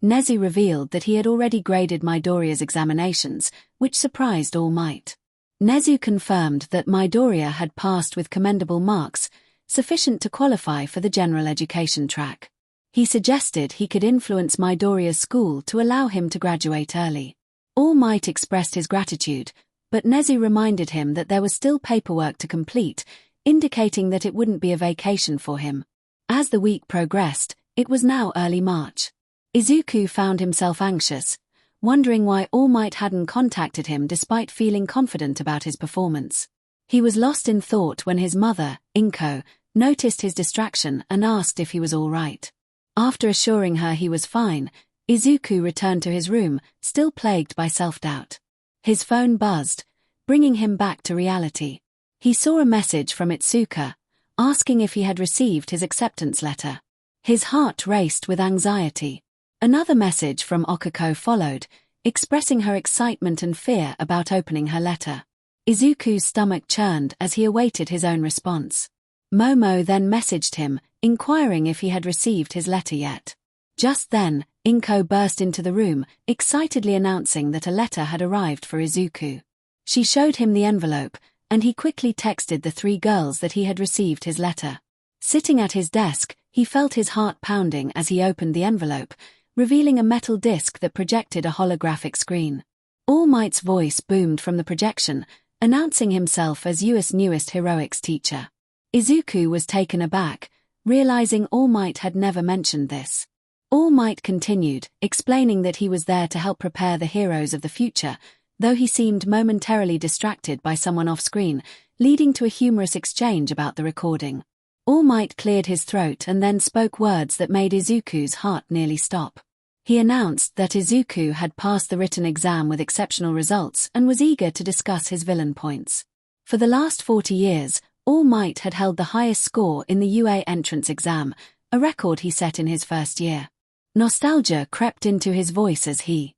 Nezu revealed that he had already graded Midoriya's examinations, which surprised All Might. Nezu confirmed that Midoriya had passed with commendable marks, sufficient to qualify for the general education track. He suggested he could influence Midoriya's school to allow him to graduate early. All Might expressed his gratitude, but Nezu reminded him that there was still paperwork to complete, indicating that it wouldn't be a vacation for him. As the week progressed, it was now early March. Izuku found himself anxious, wondering why All Might hadn't contacted him despite feeling confident about his performance. He was lost in thought when his mother, 𝐒𝐭𝐞𝐲, noticed his distraction and asked if he was all right. After assuring her he was fine, Izuku returned to his room, still plagued by self-doubt. His phone buzzed, bringing him back to reality. He saw a message from Itsuka, asking if he had received his acceptance letter. His heart raced with anxiety. Another message from Okako followed, expressing her excitement and fear about opening her letter. Izuku's stomach churned as he awaited his own response. Momo then messaged him, inquiring if he had received his letter yet. Just then, 𝗏𝗏𝗏 burst into the room, excitedly announcing that a letter had arrived for Izuku. She showed him the envelope, and he quickly texted the 3 girls that he had received his letter. Sitting at his desk, he felt his heart pounding as he opened the envelope, revealing a metal disc that projected a holographic screen. All Might's voice boomed from the projection, announcing himself as US newest heroics teacher. Izuku was taken aback, realizing All Might had never mentioned this. All Might continued, explaining that he was there to help prepare the heroes of the future, though he seemed momentarily distracted by someone off-screen, leading to a humorous exchange about the recording. All Might cleared his throat and then spoke words that made Izuku's heart nearly stop. He announced that Izuku had passed the written exam with exceptional results and was eager to discuss his villain points. For the last 40 years, All Might had held the highest score in the UA entrance exam, a record he set in his first year. Nostalgia crept into his voice as he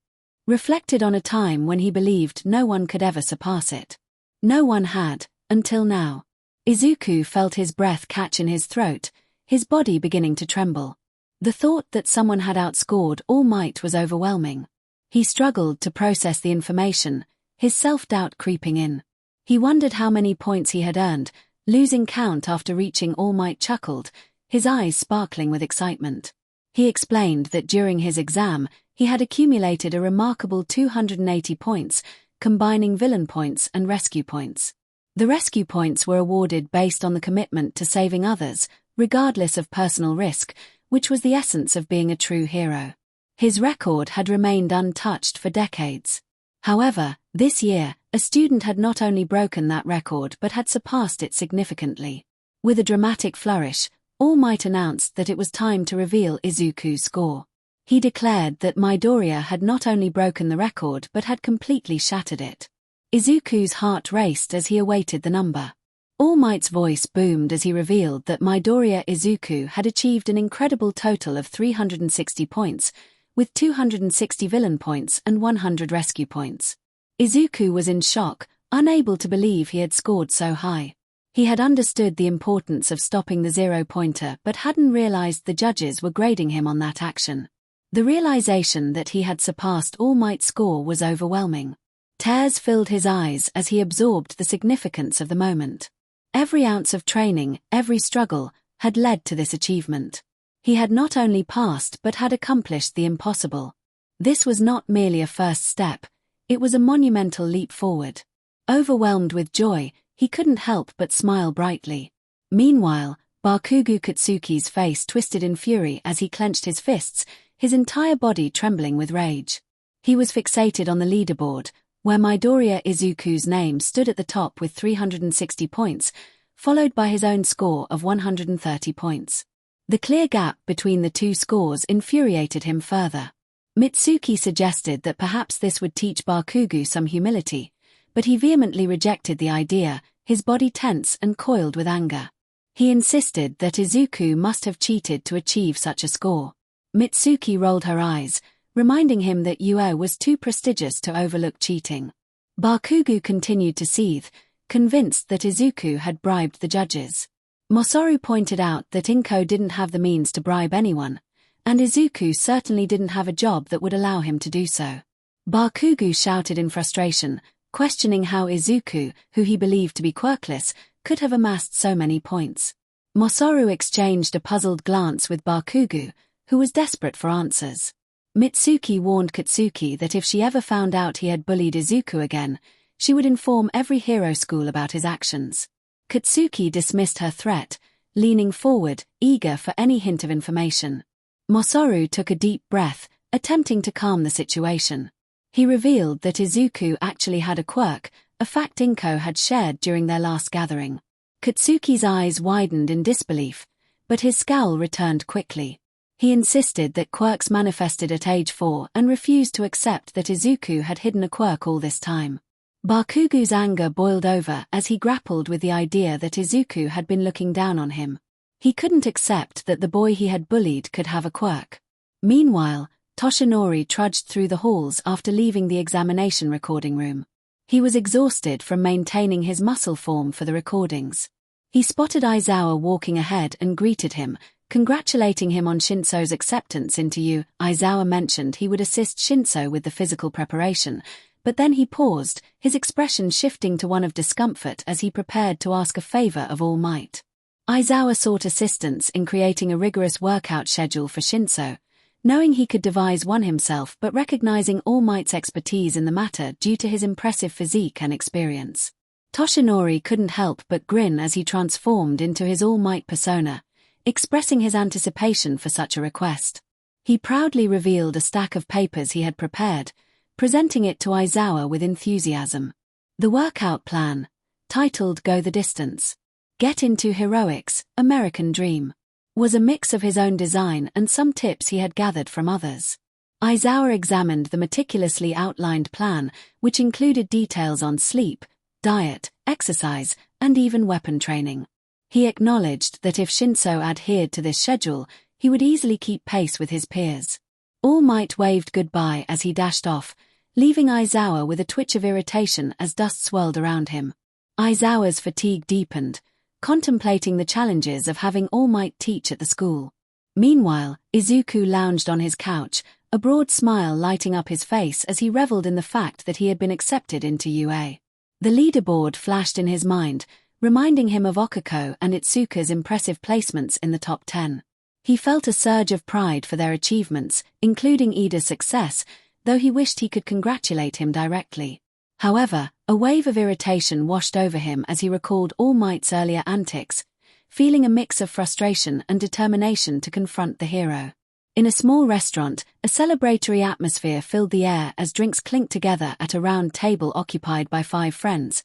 reflected on a time when he believed no one could ever surpass it. No one had, until now. Izuku felt his breath catch in his throat, his body beginning to tremble. The thought that someone had outscored All Might was overwhelming. He struggled to process the information, his self-doubt creeping in. He wondered how many points he had earned, losing count after reaching All Might chuckled, his eyes sparkling with excitement. He explained that during his exam, he had accumulated a remarkable 280 points, combining villain points and rescue points. The rescue points were awarded based on the commitment to saving others, regardless of personal risk, which was the essence of being a true hero. His record had remained untouched for decades. However, this year, a student had not only broken that record but had surpassed it significantly. With a dramatic flourish, All Might announced that it was time to reveal Izuku's score. He declared that Midoriya had not only broken the record but had completely shattered it. Izuku's heart raced as he awaited the number. All Might's voice boomed as he revealed that Midoriya Izuku had achieved an incredible total of 360 points, with 260 villain points and 100 rescue points. Izuku was in shock, unable to believe he had scored so high. He had understood the importance of stopping the 0-pointer but hadn't realized the judges were grading him on that action. The realization that he had surpassed All Might's score was overwhelming. Tears filled his eyes as he absorbed the significance of the moment. Every ounce of training, every struggle, had led to this achievement. He had not only passed but had accomplished the impossible. This was not merely a first step, it was a monumental leap forward. Overwhelmed with joy, he couldn't help but smile brightly. Meanwhile, Bakugo Katsuki's face twisted in fury as he clenched his fists, his entire body trembling with rage. He was fixated on the leaderboard, where Midoriya Izuku's name stood at the top with 360 points, followed by his own score of 130 points. The clear gap between the two scores infuriated him further. Mitsuki suggested that perhaps this would teach Bakugo some humility, but he vehemently rejected the idea, his body tense and coiled with anger. He insisted that Izuku must have cheated to achieve such a score. Mitsuki rolled her eyes, reminding him that UA was too prestigious to overlook cheating. Bakugo continued to seethe, convinced that Izuku had bribed the judges. Masaru pointed out that Inko didn't have the means to bribe anyone, and Izuku certainly didn't have a job that would allow him to do so. Bakugo shouted in frustration, questioning how Izuku, who he believed to be quirkless, could have amassed so many points. Masaru exchanged a puzzled glance with Bakugo, who was desperate for answers. Mitsuki warned Katsuki that if she ever found out he had bullied Izuku again, she would inform every hero school about his actions. Katsuki dismissed her threat, leaning forward, eager for any hint of information. Masaru took a deep breath, attempting to calm the situation. He revealed that Izuku actually had a quirk, a fact Inko had shared during their last gathering. Katsuki's eyes widened in disbelief, but his scowl returned quickly. He insisted that quirks manifested at age 4 and refused to accept that Izuku had hidden a quirk all this time. Bakugo's anger boiled over as he grappled with the idea that Izuku had been looking down on him. He couldn't accept that the boy he had bullied could have a quirk. Meanwhile, Toshinori trudged through the halls after leaving the examination recording room. He was exhausted from maintaining his muscle form for the recordings. He spotted Aizawa walking ahead and greeted him, congratulating him on Shinso's acceptance into U. Aizawa mentioned he would assist Shinso with the physical preparation, but then he paused, his expression shifting to one of discomfort as he prepared to ask a favor of All Might. Aizawa sought assistance in creating a rigorous workout schedule for Shinso, knowing he could devise one himself but recognizing All Might's expertise in the matter due to his impressive physique and experience. Toshinori couldn't help but grin as he transformed into his All Might persona, expressing his anticipation for such a request. He proudly revealed a stack of papers he had prepared, presenting it to Aizawa with enthusiasm. The workout plan, titled Go the Distance. Get into Heroic's American Dream was a mix of his own design and some tips he had gathered from others. Aizawa examined the meticulously outlined plan, which included details on sleep, diet, exercise, and even weapon training. He acknowledged that if Shinso adhered to this schedule, he would easily keep pace with his peers. All Might waved goodbye as he dashed off, leaving Aizawa with a twitch of irritation as dust swirled around him. Aizawa's fatigue deepened, contemplating the challenges of having All Might teach at the school. Meanwhile, Izuku lounged on his couch, a broad smile lighting up his face as he reveled in the fact that he had been accepted into UA. The leaderboard flashed in his mind, reminding him of Okako and Itsuka's impressive placements in the top 10. He felt a surge of pride for their achievements, including Ida's success, though he wished he could congratulate him directly. However, a wave of irritation washed over him as he recalled All Might's earlier antics, feeling a mix of frustration and determination to confront the hero. In a small restaurant, a celebratory atmosphere filled the air as drinks clinked together at a round table occupied by 5 friends: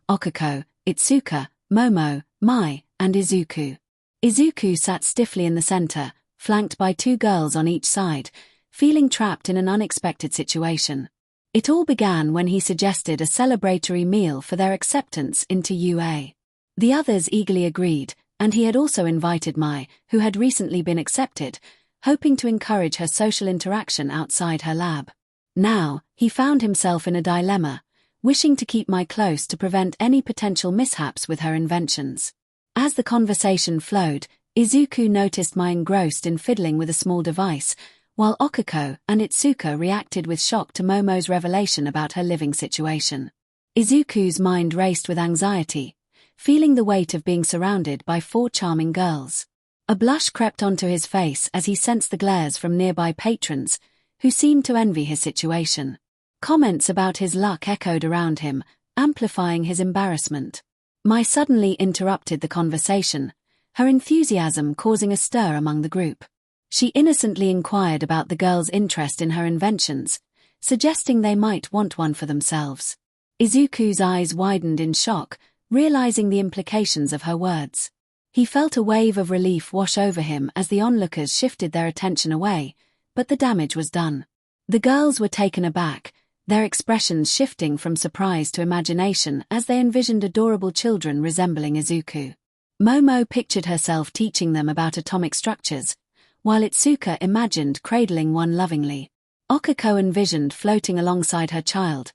Okako, Itsuka, Momo, Mai, and Izuku. Izuku sat stiffly in the center, flanked by 2 girls on each side, feeling trapped in an unexpected situation. It all began when he suggested a celebratory meal for their acceptance into UA. The others eagerly agreed, and he had also invited Mai, who had recently been accepted, hoping to encourage her social interaction outside her lab. Now, he found himself in a dilemma, wishing to keep Mai close to prevent any potential mishaps with her inventions. As the conversation flowed, Izuku noticed Mai engrossed in fiddling with a small device, while Okako and Itsuka reacted with shock to Momo's revelation about her living situation. Izuku's mind raced with anxiety, feeling the weight of being surrounded by 4 charming girls. A blush crept onto his face as he sensed the glares from nearby patrons, who seemed to envy his situation. Comments about his luck echoed around him, amplifying his embarrassment. Mai suddenly interrupted the conversation, her enthusiasm causing a stir among the group. She innocently inquired about the girls' interest in her inventions, suggesting they might want one for themselves. Izuku's eyes widened in shock, realizing the implications of her words. He felt a wave of relief wash over him as the onlookers shifted their attention away, but the damage was done. The girls were taken aback, their expressions shifting from surprise to imagination as they envisioned adorable children resembling Izuku. Momo pictured herself teaching them about atomic structures, while Itsuka imagined cradling one lovingly. Okako envisioned floating alongside her child,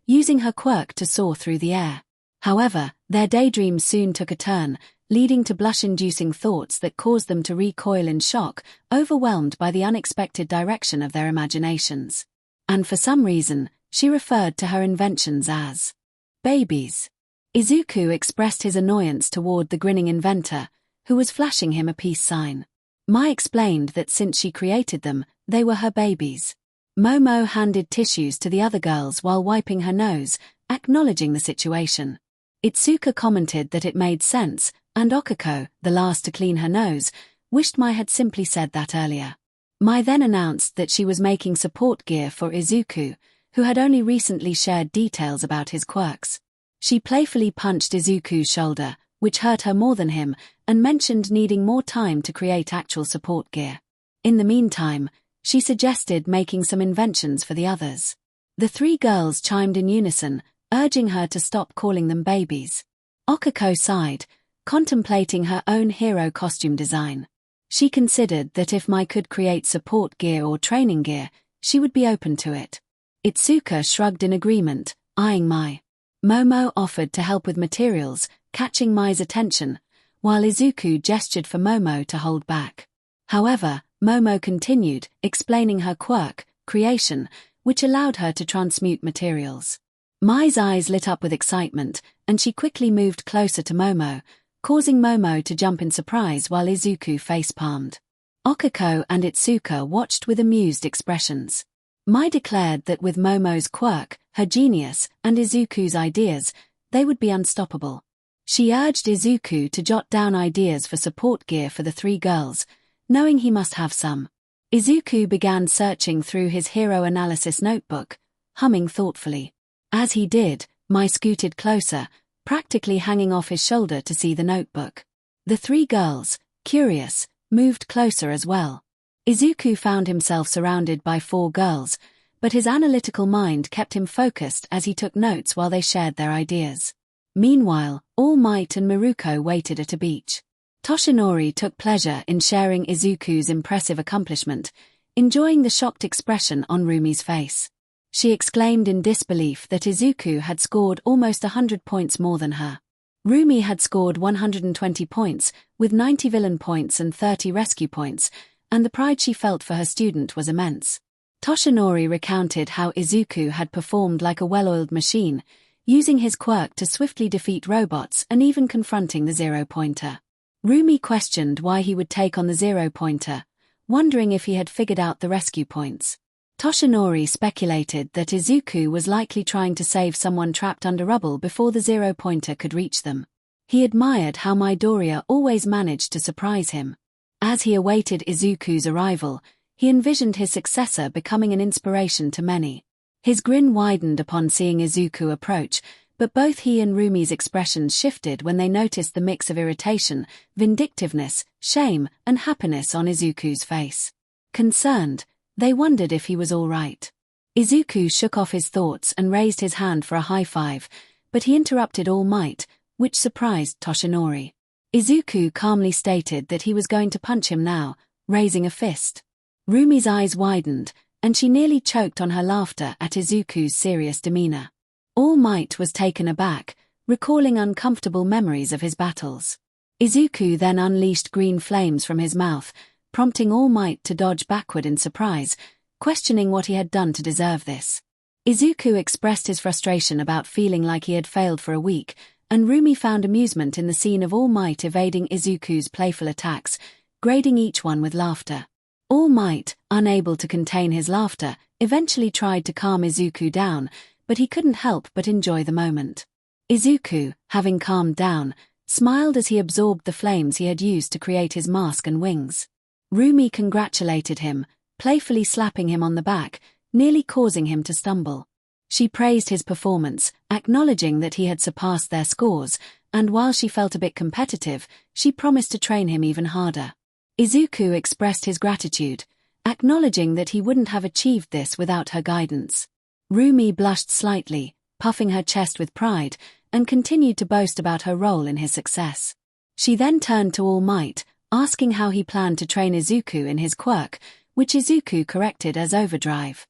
using her quirk to soar through the air. However, their daydreams soon took a turn, leading to blush-inducing thoughts that caused them to recoil in shock, overwhelmed by the unexpected direction of their imaginations. And for some reason, she referred to her inventions as babies. Izuku expressed his annoyance toward the grinning inventor, who was flashing him a peace sign. Mai explained that since she created them, they were her babies. Momo handed tissues to the other girls while wiping her nose, acknowledging the situation. Itsuka commented that it made sense, and Okako, the last to clean her nose, wished Mai had simply said that earlier. Mai then announced that she was making support gear for Izuku, who had only recently shared details about his quirks. She playfully punched Izuku's shoulder, which hurt her more than him, and mentioned needing more time to create actual support gear. In the meantime, she suggested making some inventions for the others. The 3 girls chimed in unison, urging her to stop calling them babies. Okako sighed, contemplating her own hero costume design. She considered that if Mai could create support gear or training gear, she would be open to it. Itsuka shrugged in agreement, eyeing Mai. Momo offered to help with materials, catching Mai's attention, while Izuku gestured for Momo to hold back. However, Momo continued, explaining her quirk, creation, which allowed her to transmute materials. Mai's eyes lit up with excitement, and she quickly moved closer to Momo, causing Momo to jump in surprise while Izuku face-palmed. Okako and Itsuka watched with amused expressions. Mai declared that with Momo's quirk, her genius, and Izuku's ideas, they would be unstoppable. She urged Izuku to jot down ideas for support gear for the 3 girls, knowing he must have some. Izuku began searching through his hero analysis notebook, humming thoughtfully. As he did, Mai scooted closer, practically hanging off his shoulder to see the notebook. The three girls, curious, moved closer as well. Izuku found himself surrounded by 4 girls, but his analytical mind kept him focused as he took notes while they shared their ideas. Meanwhile, All Might and Miruko waited at a beach. Toshinori took pleasure in sharing Izuku's impressive accomplishment, enjoying the shocked expression on Rumi's face. She exclaimed in disbelief that Izuku had scored almost 100 points more than her. Rumi had scored 120 points, with 90 villain points and 30 rescue points, and the pride she felt for her student was immense. Toshinori recounted how Izuku had performed like a well-oiled machine, using his quirk to swiftly defeat robots and even confronting the 0-pointer. Rumi questioned why he would take on the 0-pointer, wondering if he had figured out the rescue points. Toshinori speculated that Izuku was likely trying to save someone trapped under rubble before the 0-pointer could reach them. He admired how Midoriya always managed to surprise him. As he awaited Izuku's arrival, he envisioned his successor becoming an inspiration to many. His grin widened upon seeing Izuku approach, but both he and Rumi's expressions shifted when they noticed the mix of irritation, vindictiveness, shame, and happiness on Izuku's face. Concerned, they wondered if he was all right. Izuku shook off his thoughts and raised his hand for a high five, but he interrupted All Might, which surprised Toshinori. Izuku calmly stated that he was going to punch him now, raising a fist. Rumi's eyes widened, and she nearly choked on her laughter at Izuku's serious demeanor. All Might was taken aback, recalling uncomfortable memories of his battles. Izuku then unleashed green flames from his mouth, prompting All Might to dodge backward in surprise, questioning what he had done to deserve this. Izuku expressed his frustration about feeling like he had failed for a week, and Rumi found amusement in the scene of All Might evading Izuku's playful attacks, grading each one with laughter. All Might, unable to contain his laughter, eventually tried to calm Izuku down, but he couldn't help but enjoy the moment. Izuku, having calmed down, smiled as he absorbed the flames he had used to create his mask and wings. Rumi congratulated him, playfully slapping him on the back, nearly causing him to stumble. She praised his performance, acknowledging that he had surpassed their scores, and while she felt a bit competitive, she promised to train him even harder. Izuku expressed his gratitude, acknowledging that he wouldn't have achieved this without her guidance. Rumi blushed slightly, puffing her chest with pride, and continued to boast about her role in his success. She then turned to All Might, asking how he planned to train Izuku in his quirk, which Izuku corrected as overdrive.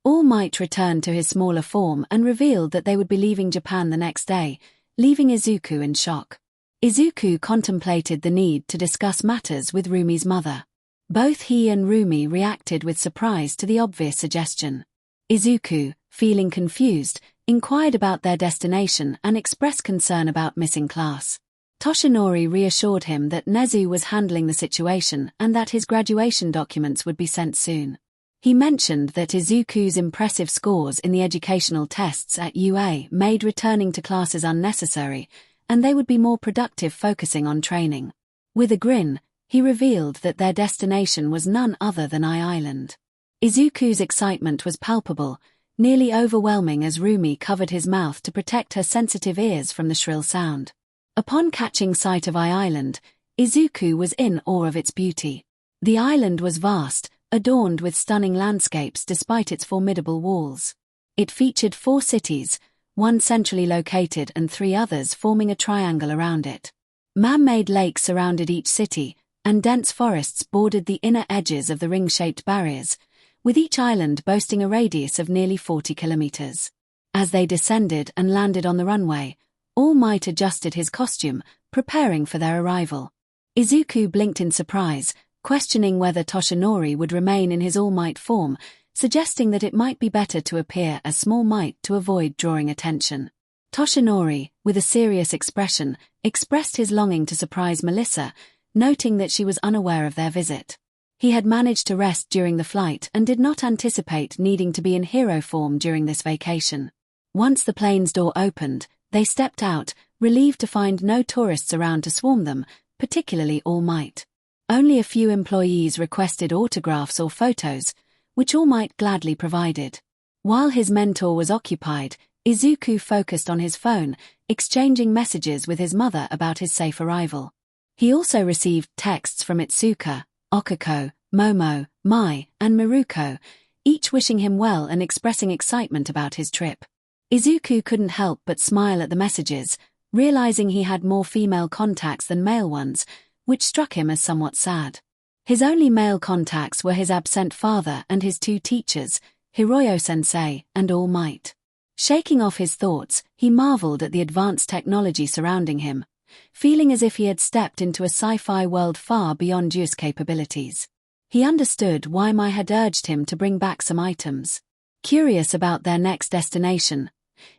All Might returned to his smaller form and revealed that they would be leaving Japan the next day, leaving Izuku in shock. Izuku contemplated the need to discuss matters with Rumi's mother. Both he and Rumi reacted with surprise to the obvious suggestion. Izuku, feeling confused, inquired about their destination and expressed concern about missing class. Toshinori reassured him that Nezu was handling the situation and that his graduation documents would be sent soon. He mentioned that Izuku's impressive scores in the educational tests at UA made returning to classes unnecessary, and they would be more productive focusing on training. With a grin, he revealed that their destination was none other than Island. Izuku's excitement was palpable, nearly overwhelming as Rumi covered his mouth to protect her sensitive ears from the shrill sound. Upon catching sight of Island, Izuku was in awe of its beauty. The island was vast, adorned with stunning landscapes despite its formidable walls. It featured 4 cities, 1 centrally located and 3 others forming a triangle around it. Man-made lakes surrounded each city, and dense forests bordered the inner edges of the ring-shaped barriers, with each island boasting a radius of nearly 40 kilometers. As they descended and landed on the runway, All Might adjusted his costume, preparing for their arrival. Izuku blinked in surprise, questioning whether Toshinori would remain in his All Might form, suggesting that it might be better to appear as Small Might to avoid drawing attention. Toshinori, with a serious expression, expressed his longing to surprise Melissa, noting that she was unaware of their visit. He had managed to rest during the flight and did not anticipate needing to be in hero form during this vacation. Once the plane's door opened, they stepped out, relieved to find no tourists around to swarm them, particularly All Might. Only a few employees requested autographs or photos, which All Might gladly provided. While his mentor was occupied, Izuku focused on his phone, exchanging messages with his mother about his safe arrival. He also received texts from Itsuka, Okako, Momo, Mai, and Miruko, each wishing him well and expressing excitement about his trip. Izuku couldn't help but smile at the messages, realizing he had more female contacts than male ones, which struck him as somewhat sad. His only male contacts were his absent father and his two teachers, Hiroyo Sensei and All Might. Shaking off his thoughts, he marveled at the advanced technology surrounding him, feeling as if he had stepped into a sci-fi world far beyond 𝐤𝑢's capabilities. He understood why Mai had urged him to bring back some items. Curious about their next destination,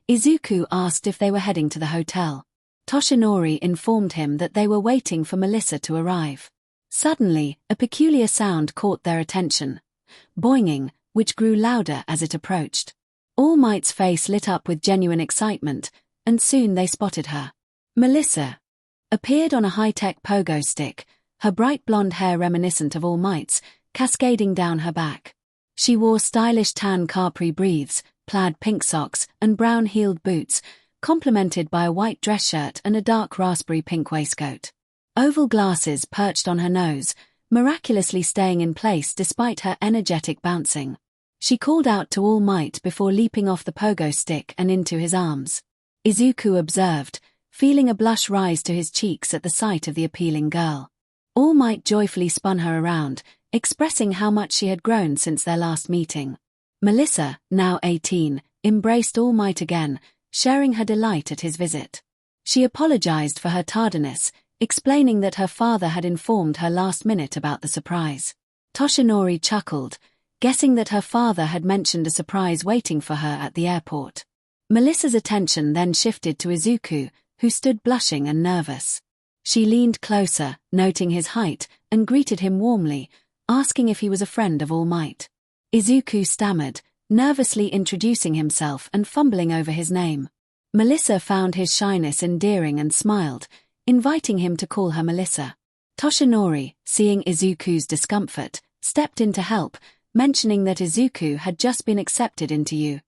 Izuku asked if they were heading to the hotel. Toshinori informed him that they were waiting for Melissa to arrive. Suddenly, a peculiar sound caught their attention, boinging, which grew louder as it approached. All Might's face lit up with genuine excitement, and soon they spotted her. Melissa appeared on a high-tech pogo stick, her bright blonde hair reminiscent of All Might's, cascading down her back. She wore stylish tan capri briefs, plaid pink socks, and brown-heeled boots, complemented by a white dress shirt and a dark raspberry pink waistcoat. Oval glasses perched on her nose, miraculously staying in place despite her energetic bouncing. She called out to All Might before leaping off the pogo stick and into his arms. Izuku observed, feeling a blush rise to his cheeks at the sight of the appealing girl. All Might joyfully spun her around, expressing how much she had grown since their last meeting. Melissa, now 18, embraced All Might again, sharing her delight at his visit. She apologized for her tardiness, explaining that her father had informed her last minute about the surprise. Toshinori chuckled, guessing that her father had mentioned a surprise waiting for her at the airport. Melissa's attention then shifted to Izuku, who stood blushing and nervous. She leaned closer, noting his height, and greeted him warmly, asking if he was a friend of All Might. Izuku stammered, nervously introducing himself and fumbling over his name. Melissa found his shyness endearing and smiled, inviting him to call her Melissa. Toshinori, seeing Izuku's discomfort, stepped in to help, mentioning that Izuku had just been accepted into 𝐤𝑢.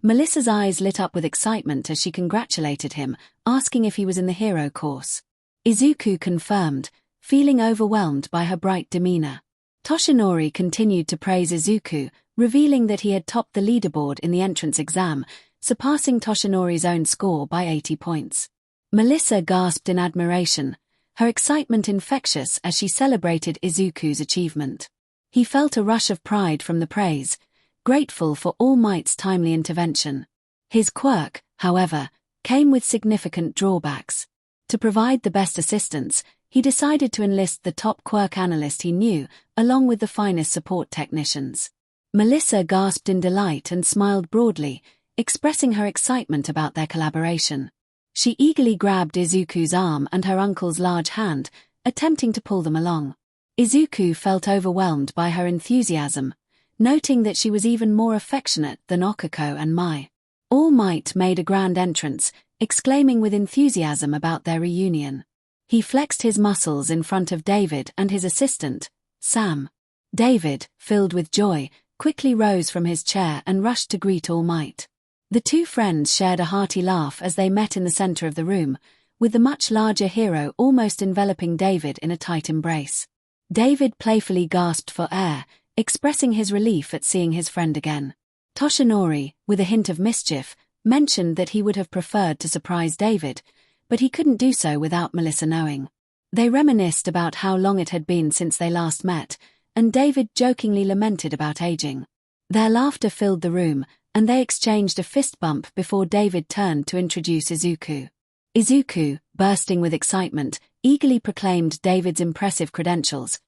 Melissa's eyes lit up with excitement as she congratulated him, asking if he was in the hero course. Izuku confirmed, feeling overwhelmed by her bright demeanor. Toshinori continued to praise Izuku, revealing that he had topped the leaderboard in the entrance exam, surpassing Toshinori's own score by 80 points. Melissa gasped in admiration, her excitement infectious as she celebrated Izuku's achievement. He felt a rush of pride from the praise, grateful for All Might's timely intervention. His quirk, however, came with significant drawbacks. To provide the best assistance, he decided to enlist the top quirk analyst he knew, along with the finest support technicians. Melissa gasped in delight and smiled broadly, expressing her excitement about their collaboration. She eagerly grabbed Izuku's arm and her uncle's large hand, attempting to pull them along. Izuku felt overwhelmed by her enthusiasm, noting that she was even more affectionate than Okako and Mai. All Might made a grand entrance, exclaiming with enthusiasm about their reunion. He flexed his muscles in front of David and his assistant, Sam. David, filled with joy, quickly rose from his chair and rushed to greet All Might. The two friends shared a hearty laugh as they met in the center of the room, with the much larger hero almost enveloping David in a tight embrace. David playfully gasped for air, expressing his relief at seeing his friend again. Toshinori, with a hint of mischief, mentioned that he would have preferred to surprise David, but he couldn't do so without Melissa knowing. They reminisced about how long it had been since they last met, and David jokingly lamented about aging. Their laughter filled the room, and they exchanged a fist bump before David turned to introduce Izuku. Izuku, bursting with excitement, eagerly proclaimed David's impressive credentials,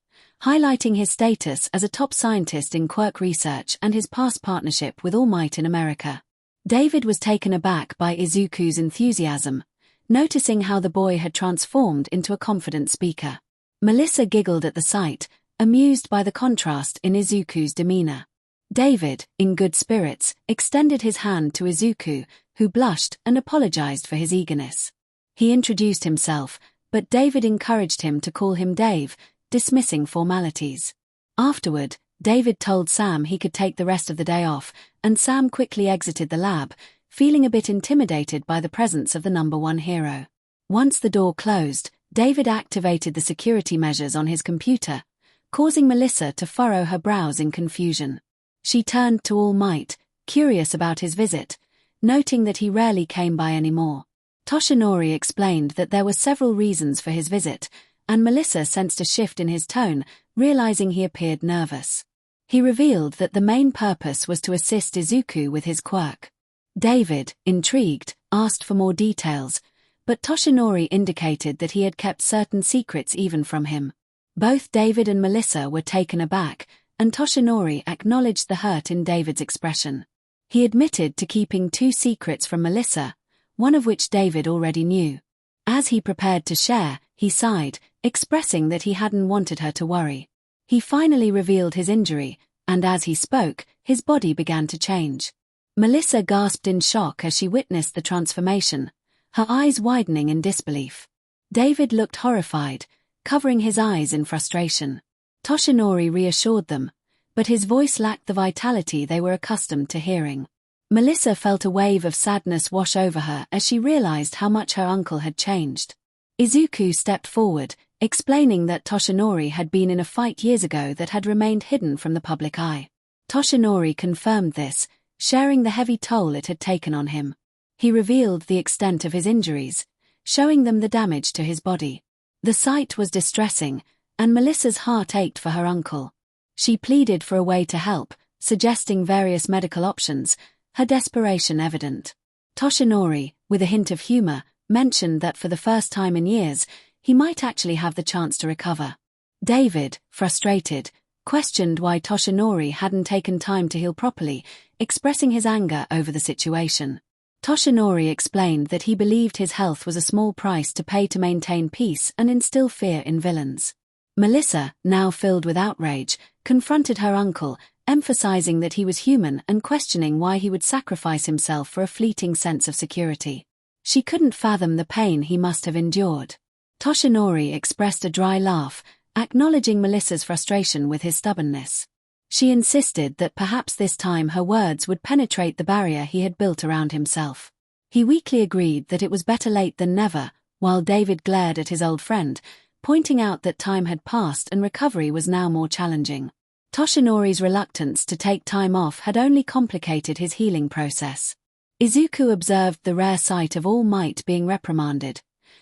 highlighting his status as a top scientist in quirk research and his past partnership with All Might in America. David was taken aback by Izuku's enthusiasm, noticing how the boy had transformed into a confident speaker. Melissa giggled at the sight, amused by the contrast in Izuku's demeanor. David, in good spirits, extended his hand to Izuku, who blushed and apologized for his eagerness. He introduced himself, but David encouraged him to call him Dave, dismissing formalities. Afterward, David told Sam he could take the rest of the day off, and Sam quickly exited the lab, feeling a bit intimidated by the presence of the #1 hero. Once the door closed, David activated the security measures on his computer, causing Melissa to furrow her brows in confusion. She turned to All Might, curious about his visit, noting that he rarely came by anymore. Toshinori explained that there were several reasons for his visit, and Melissa sensed a shift in his tone, realizing he appeared nervous. He revealed that the main purpose was to assist Izuku with his quirk. David, intrigued, asked for more details, but Toshinori indicated that he had kept certain secrets even from him. Both David and Melissa were taken aback, and Toshinori acknowledged the hurt in David's expression. He admitted to keeping 2 secrets from Melissa, one of which David already knew. As he prepared to share, he sighed, expressing that he hadn't wanted her to worry. He finally revealed his injury, and as he spoke, his body began to change. Melissa gasped in shock as she witnessed the transformation, her eyes widening in disbelief. David looked horrified, covering his eyes in frustration. Toshinori reassured them, but his voice lacked the vitality they were accustomed to hearing. Melissa felt a wave of sadness wash over her as she realized how much her uncle had changed. Izuku stepped forward, explaining that Toshinori had been in a fight years ago that had remained hidden from the public eye. Toshinori confirmed this, sharing the heavy toll it had taken on him. He revealed the extent of his injuries, showing them the damage to his body. The sight was distressing, and Melissa's heart ached for her uncle. She pleaded for a way to help, suggesting various medical options, her desperation evident. Toshinori, with a hint of humor, mentioned that for the first time in years, he might actually have the chance to recover. David, frustrated, questioned why Toshinori hadn't taken time to heal properly, expressing his anger over the situation. Toshinori explained that he believed his health was a small price to pay to maintain peace and instill fear in villains. Melissa, now filled with outrage, confronted her uncle, emphasizing that he was human and questioning why he would sacrifice himself for a fleeting sense of security. She couldn't fathom the pain he must have endured. Toshinori expressed a dry laugh, acknowledging Melissa's frustration with his stubbornness. She insisted that perhaps this time her words would penetrate the barrier he had built around himself. He weakly agreed that it was better late than never, while David glared at his old friend, pointing out that time had passed and recovery was now more challenging. Toshinori's reluctance to take time off had only complicated his healing process. Izuku observed the rare sight of All Might being reprimanded,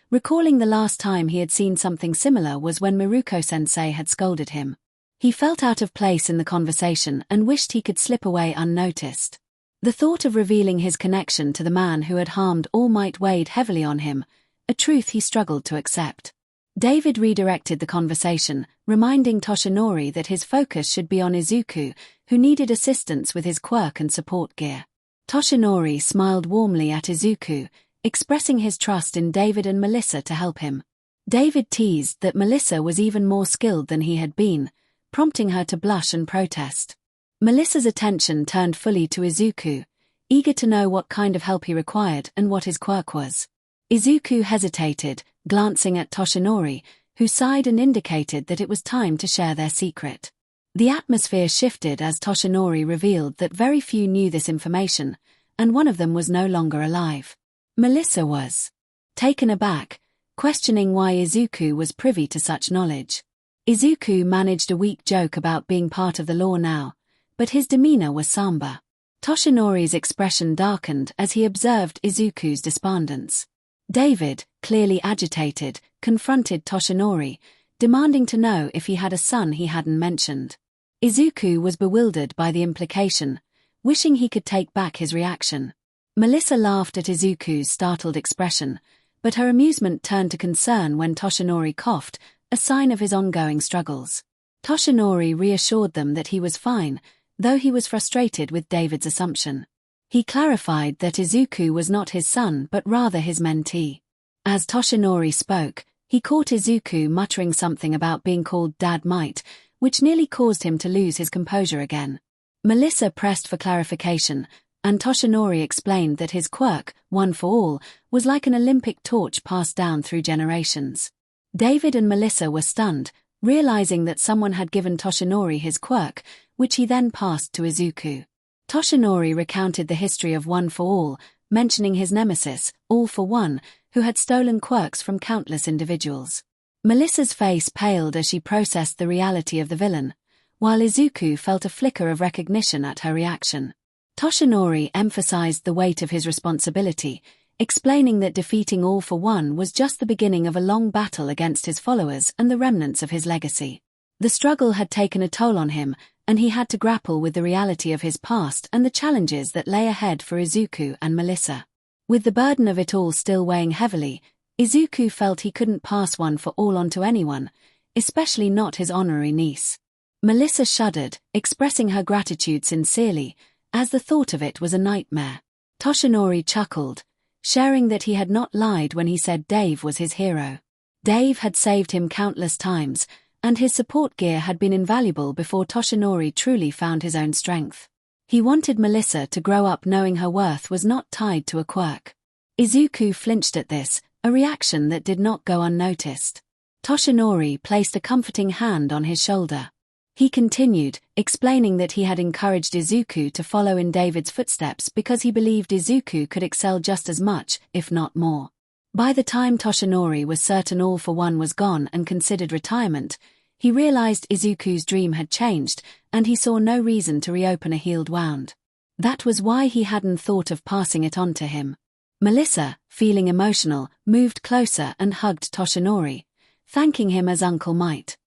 recalling the last time he had seen something similar was when Miruko-sensei had scolded him. He felt out of place in the conversation and wished he could slip away unnoticed. The thought of revealing his connection to the man who had harmed All Might weighed heavily on him, a truth he struggled to accept. David redirected the conversation, reminding Toshinori that his focus should be on Izuku, who needed assistance with his quirk and support gear. Toshinori smiled warmly at Izuku, expressing his trust in David and Melissa to help him. David teased that Melissa was even more skilled than he had been, prompting her to blush and protest. Melissa's attention turned fully to Izuku, eager to know what kind of help he required and what his quirk was. Izuku hesitated, glancing at Toshinori, who sighed and indicated that it was time to share their secret. The atmosphere shifted as Toshinori revealed that very few knew this information, and one of them was no longer alive. Melissa was taken aback, questioning why Izuku was privy to such knowledge. Izuku managed a weak joke about being part of the law now, but his demeanor was somber. Toshinori's expression darkened as he observed Izuku's despondence. David, clearly agitated, confronted Toshinori, demanding to know if he had a son he hadn't mentioned. Izuku was bewildered by the implication, wishing he could take back his reaction. Melissa laughed at Izuku's startled expression, but her amusement turned to concern when Toshinori coughed, a sign of his ongoing struggles. Toshinori reassured them that he was fine, though he was frustrated with David's assumption. He clarified that Izuku was not his son but rather his mentee. As Toshinori spoke, he caught Izuku muttering something about being called Dad Might, which nearly caused him to lose his composure again. Melissa pressed for clarification, and Toshinori explained that his quirk, one for all, was like an Olympic torch passed down through generations. David and Melissa were stunned, realizing that someone had given Toshinori his quirk, which he then passed to Izuku. Toshinori recounted the history of One for All, mentioning his nemesis, 𝗓𝗏, who had stolen quirks from countless individuals. Melissa's face paled as she processed the reality of the villain, while Izuku felt a flicker of recognition at her reaction. Toshinori emphasized the weight of his responsibility, explaining that defeating 𝗓𝗏 was just the beginning of a long battle against his followers and the remnants of his legacy. The struggle had taken a toll on him, and he had to grapple with the reality of his past and the challenges that lay ahead for Izuku and Melissa. With the burden of it all still weighing heavily, Izuku felt he couldn't pass one for all onto anyone, especially not his honorary niece. Melissa shuddered, expressing her gratitude sincerely, as the thought of it was a nightmare. Toshinori chuckled, sharing that he had not lied when he said Dave was his hero. Dave had saved him countless times, and his support gear had been invaluable before Toshinori truly found his own strength. He wanted Melissa to grow up knowing her worth was not tied to a quirk. Izuku flinched at this, a reaction that did not go unnoticed. Toshinori placed a comforting hand on his shoulder. He continued, explaining that he had encouraged Izuku to follow in David's footsteps because he believed Izuku could excel just as much, if not more. By the time Toshinori was certain 𝗓𝗏 was gone and considered retirement, he realized Izuku's dream had changed, and he saw no reason to reopen a healed wound. That was why he hadn't thought of passing it on to him. Melissa, feeling emotional, moved closer and hugged Toshinori, thanking him as uncle might.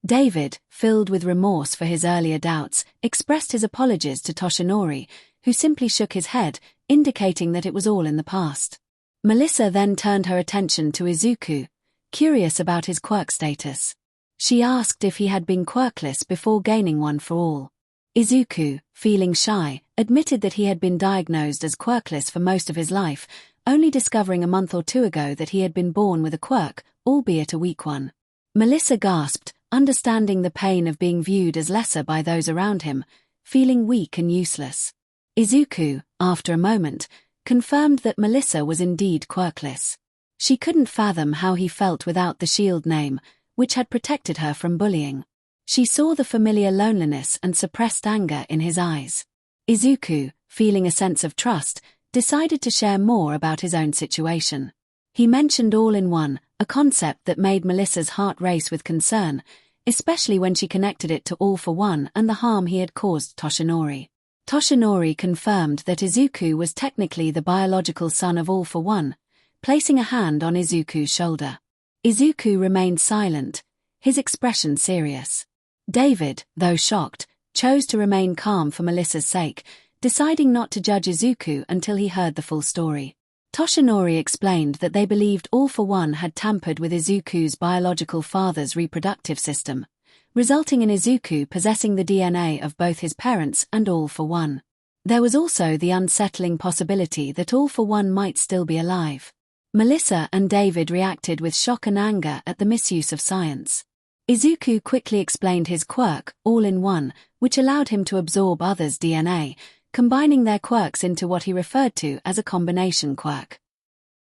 David, filled with remorse for his earlier doubts, expressed his apologies to Toshinori, who simply shook his head, indicating that it was all in the past. Melissa then turned her attention to Izuku, curious about his quirk status. She asked if he had been quirkless before gaining one for all. Izuku, feeling shy, admitted that he had been diagnosed as quirkless for most of his life, only discovering a month or two ago that he had been born with a quirk, albeit a weak one. Melissa gasped, understanding the pain of being viewed as lesser by those around him, feeling weak and useless. Izuku, after a moment, confirmed that Melissa was indeed quirkless. She couldn't fathom how he felt without the shield name, which had protected her from bullying. She saw the familiar loneliness and suppressed anger in his eyes. Izuku, feeling a sense of trust, decided to share more about his own situation. He mentioned all-in-one, a concept that made Melissa's heart race with concern, especially when she connected it to 𝗓𝗏 and the harm he had caused Toshinori. Toshinori confirmed that Izuku was technically the biological son of 𝗓𝗏, placing a hand on Izuku's shoulder. Izuku remained silent, his expression serious. David, though shocked, chose to remain calm for Melissa's sake, deciding not to judge Izuku until he heard the full story. Toshinori explained that they believed 𝗓𝗏 had tampered with Izuku's biological father's reproductive system, resulting in Izuku possessing the DNA of both his parents and 𝗓𝗏. There was also the unsettling possibility that 𝗓𝗏 might still be alive. Melissa and David reacted with shock and anger at the misuse of science. Izuku quickly explained his quirk, all-in-one, which allowed him to absorb others' DNA, combining their quirks into what he referred to as a combination quirk.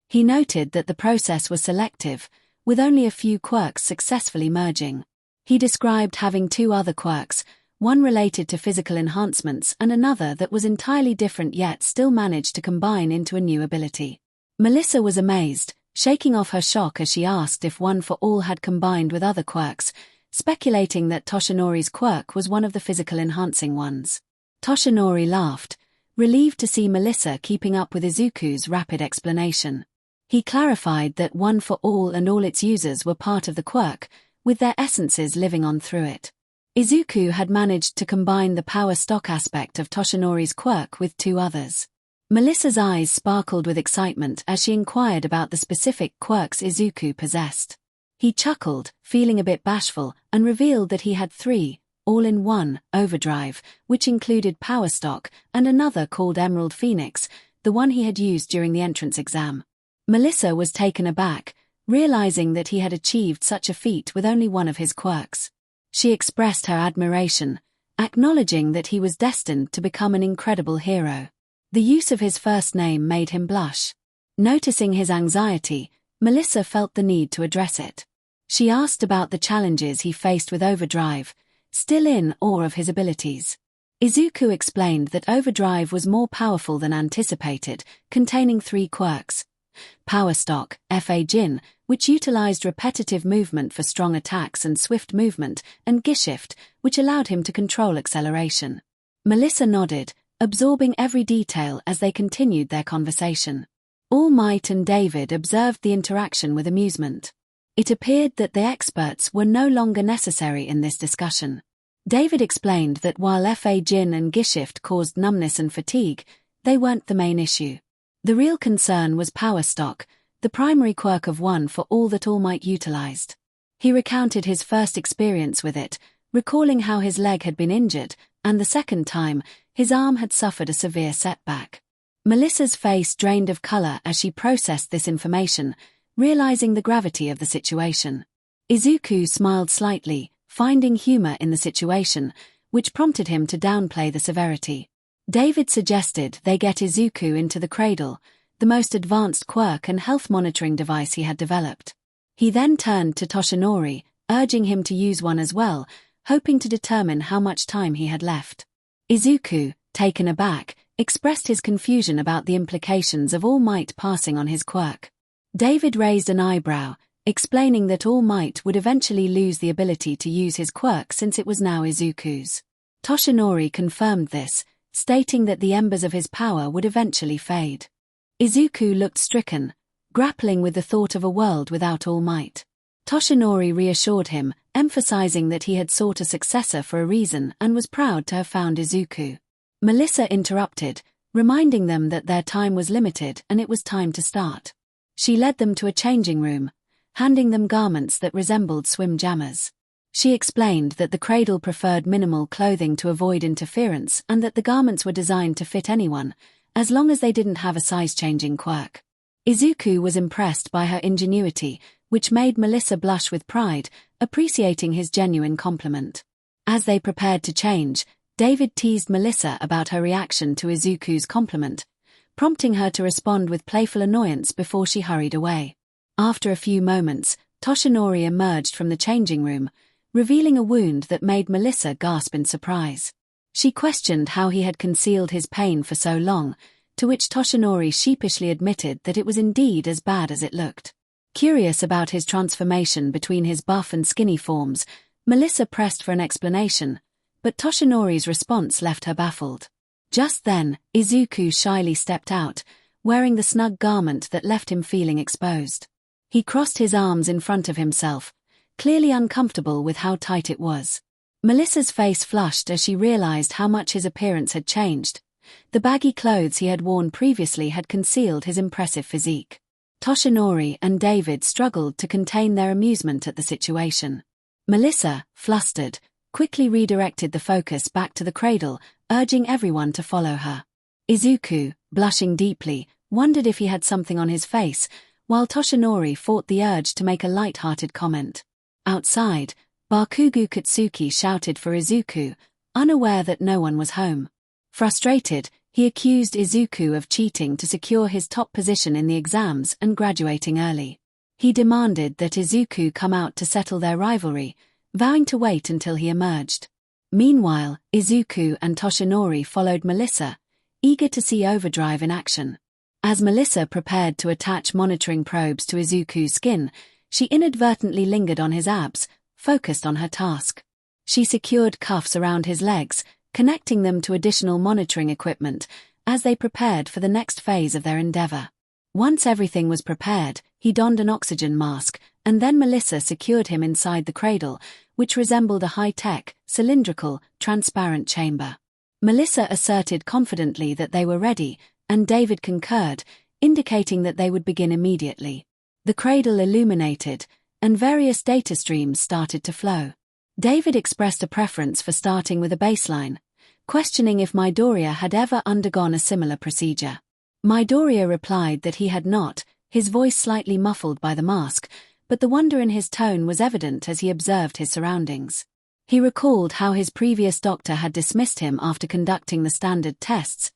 He noted that the process was selective, with only a few quirks successfully merging. He described having two other quirks, one related to physical enhancements and another that was entirely different yet still managed to combine into a new ability. Melissa was amazed, shaking off her shock as she asked if one for all had combined with other quirks, speculating that Toshinori's quirk was one of the physical enhancing ones. Toshinori laughed, relieved to see Melissa keeping up with Izuku's rapid explanation. He clarified that one for all and all its users were part of the quirk, with their essences living on through it. Izuku had managed to combine the power stock aspect of Toshinori's quirk with two others. Melissa's eyes sparkled with excitement as she inquired about the specific quirks Izuku possessed. He chuckled, feeling a bit bashful, and revealed that he had three, all-in-one, overdrive, which included power stock, and another called Emerald Phoenix, the one he had used during the entrance exam. Melissa was taken aback, realizing that he had achieved such a feat with only one of his quirks. She expressed her admiration, acknowledging that he was destined to become an incredible hero. The use of his first name made him blush. Noticing his anxiety, Melissa felt the need to address it. She asked about the challenges he faced with overdrive, still in awe of his abilities. Izuku explained that Overdrive was more powerful than anticipated, containing 3 quirks. Power Stock, Fa Jin, which utilized repetitive movement for strong attacks and swift movement, and 𝐒𝐻𝐁, which allowed him to control acceleration. Melissa nodded, absorbing every detail as they continued their conversation. All Might and David observed the interaction with amusement. It appeared that the experts were no longer necessary in this discussion. David explained that while Fa Jin and 𝐒𝐻𝐁 caused numbness and fatigue, they weren't the main issue. The real concern was Power Stock, the primary quirk of one for all that All Might utilized. He recounted his first experience with it, recalling how his leg had been injured, and the second time, his arm had suffered a severe setback. Melissa's face drained of color as she processed this information, realizing the gravity of the situation. Izuku smiled slightly, finding humor in the situation, which prompted him to downplay the severity. David suggested they get Izuku into the cradle, the most advanced quirk and health monitoring device he had developed. He then turned to Toshinori, urging him to use one as well, hoping to determine how much time he had left. Izuku, taken aback, expressed his confusion about the implications of All Might passing on his quirk. David raised an eyebrow, explaining that All Might would eventually lose the ability to use his quirk since it was now Izuku's. Toshinori confirmed this, stating that the embers of his power would eventually fade. Izuku looked stricken, grappling with the thought of a world without All Might. Toshinori reassured him, emphasizing that he had sought a successor for a reason and was proud to have found Izuku. Melissa interrupted, reminding them that their time was limited and it was time to start. She led them to a changing room, handing them garments that resembled swim jammers. She explained that the cradle preferred minimal clothing to avoid interference and that the garments were designed to fit anyone, as long as they didn't have a size-changing quirk. Izuku was impressed by her ingenuity, which made Melissa blush with pride, appreciating his genuine compliment. As they prepared to change, David teased Melissa about her reaction to Izuku's compliment, prompting her to respond with playful annoyance before she hurried away. After a few moments, Toshinori emerged from the changing room, revealing a wound that made Melissa gasp in surprise. She questioned how he had concealed his pain for so long, to which Toshinori sheepishly admitted that it was indeed as bad as it looked. Curious about his transformation between his buff and skinny forms, Melissa pressed for an explanation, but Toshinori's response left her baffled. Just then, Izuku shyly stepped out, wearing the snug garment that left him feeling exposed. He crossed his arms in front of himself, clearly uncomfortable with how tight it was. Melissa's face flushed as she realized how much his appearance had changed. The baggy clothes he had worn previously had concealed his impressive physique. Toshinori and David struggled to contain their amusement at the situation. Melissa, flustered, quickly redirected the focus back to the cradle, urging everyone to follow her. Izuku, blushing deeply, wondered if he had something on his face, while Toshinori fought the urge to make a light-hearted comment. Outside, Bakugo Katsuki shouted for Izuku, unaware that no one was home. Frustrated, he accused Izuku of cheating to secure his top position in the exams and graduating early. He demanded that Izuku come out to settle their rivalry, vowing to wait until he emerged. Meanwhile, Izuku and Toshinori followed Melissa, eager to see Overdrive in action. As Melissa prepared to attach monitoring probes to Izuku's skin, she inadvertently lingered on his abs, focused on her task. She secured cuffs around his legs, connecting them to additional monitoring equipment, as they prepared for the next phase of their endeavor. Once everything was prepared, he donned an oxygen mask, and then Melissa secured him inside the cradle, which resembled a high-tech, cylindrical, transparent chamber. Melissa asserted confidently that they were ready, and David concurred, indicating that they would begin immediately. The cradle illuminated, and various data streams started to flow. David expressed a preference for starting with a baseline, questioning if Midoriya had ever undergone a similar procedure. Midoriya replied that he had not, his voice slightly muffled by the mask, but the wonder in his tone was evident as he observed his surroundings. He recalled how his previous doctor had dismissed him after conducting the standard tests,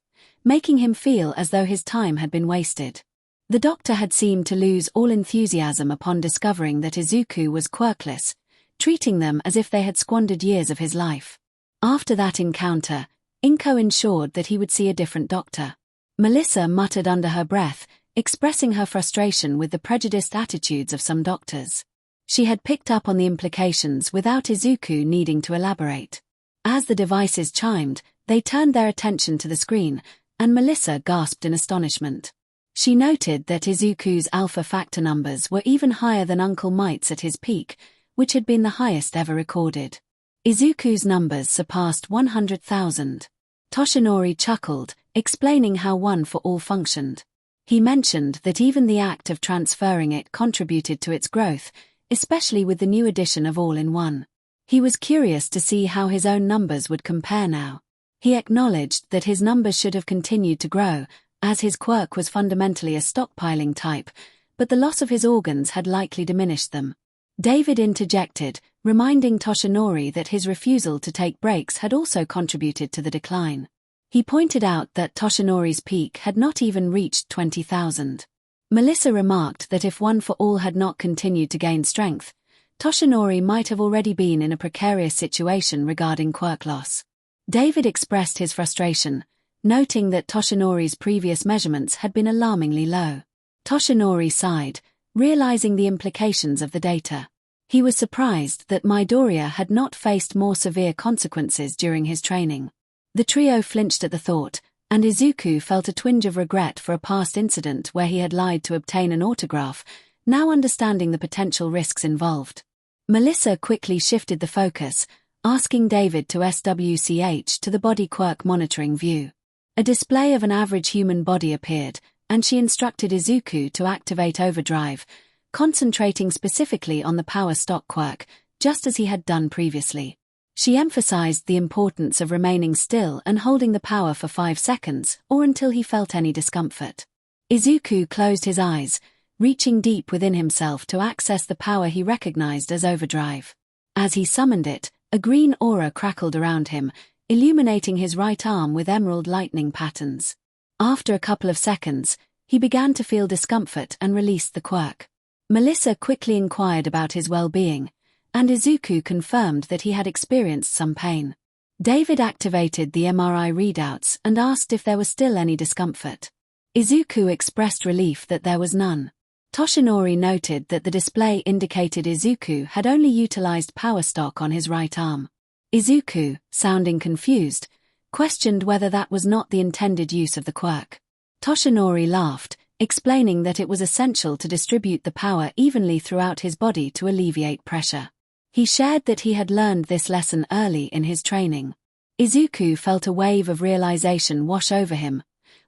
making him feel as though his time had been wasted. The doctor had seemed to lose all enthusiasm upon discovering that Izuku was quirkless, treating them as if they had squandered years of his life. After that encounter, 𝐒𝐭𝐚𝐲 ensured that he would see a different doctor. Melissa muttered under her breath, expressing her frustration with the prejudiced attitudes of some doctors. She had picked up on the implications without Izuku needing to elaborate. As the devices chimed, they turned their attention to the screen, and Melissa gasped in astonishment. She noted that Izuku's alpha factor numbers were even higher than 𝗏𝐼𝐳 at his peak, which had been the highest ever recorded. Izuku's numbers surpassed 100,000. Toshinori chuckled, explaining how one for all functioned. He mentioned that even the act of transferring it contributed to its growth, especially with the new addition of all-in-one. He was curious to see how his own numbers would compare now. He acknowledged that his numbers should have continued to grow, as his quirk was fundamentally a stockpiling type, but the loss of his organs had likely diminished them. David interjected, reminding Toshinori that his refusal to take breaks had also contributed to the decline. He pointed out that Toshinori's peak had not even reached 20,000. Melissa remarked that if One for All had not continued to gain strength, Toshinori might have already been in a precarious situation regarding quirk loss. David expressed his frustration, noting that Toshinori's previous measurements had been alarmingly low. Toshinori sighed, realizing the implications of the data. He was surprised that Midoriya had not faced more severe consequences during his training. The trio flinched at the thought, and Izuku felt a twinge of regret for a past incident where he had lied to obtain an autograph, now understanding the potential risks involved. Melissa quickly shifted the focus, asking David to SWCH to the body quirk monitoring view. A display of an average human body appeared, and she instructed Izuku to activate overdrive, concentrating specifically on the power stock quirk, just as he had done previously. She emphasized the importance of remaining still and holding the power for 5 seconds, or until he felt any discomfort. Izuku closed his eyes, reaching deep within himself to access the power he recognized as overdrive. As he summoned it, a green aura crackled around him, illuminating his right arm with emerald lightning patterns. After a couple of seconds, he began to feel discomfort and released the quirk. Melissa quickly inquired about his well-being, and Izuku confirmed that he had experienced some pain. David activated the MRI readouts and asked if there was still any discomfort. Izuku expressed relief that there was none. Toshinori noted that the display indicated Izuku had only utilized power stock on his right arm. Izuku, sounding confused, questioned whether that was not the intended use of the quirk. Toshinori laughed, explaining that it was essential to distribute the power evenly throughout his body to alleviate pressure. He shared that he had learned this lesson early in his training. Izuku felt a wave of realization wash over him,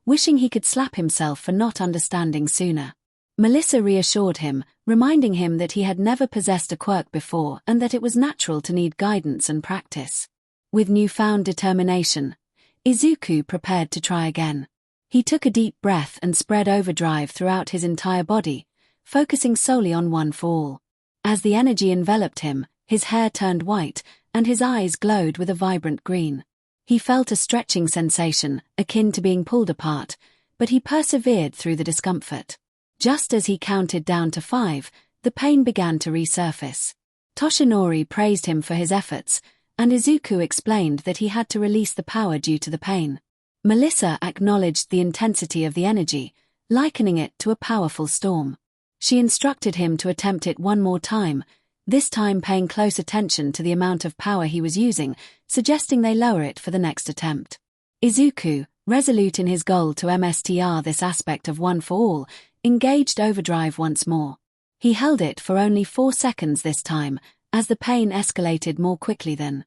wishing he could slap himself for not understanding sooner. Melissa reassured him, reminding him that he had never possessed a quirk before and that it was natural to need guidance and practice. With newfound determination, Izuku prepared to try again. He took a deep breath and spread overdrive throughout his entire body, focusing solely on One for All. As the energy enveloped him, his hair turned white, and his eyes glowed with a vibrant green. He felt a stretching sensation, akin to being pulled apart, but he persevered through the discomfort. Just as he counted down to 5, the pain began to resurface. Toshinori praised him for his efforts, and Izuku explained that he had to release the power due to the pain. Melissa acknowledged the intensity of the energy, likening it to a powerful storm. She instructed him to attempt it one more time, this time paying close attention to the amount of power he was using, suggesting they lower it for the next attempt. Izuku, resolute in his goal to master this aspect of One for All, engaged overdrive once more. He held it for only 4 seconds this time, as the pain escalated more quickly than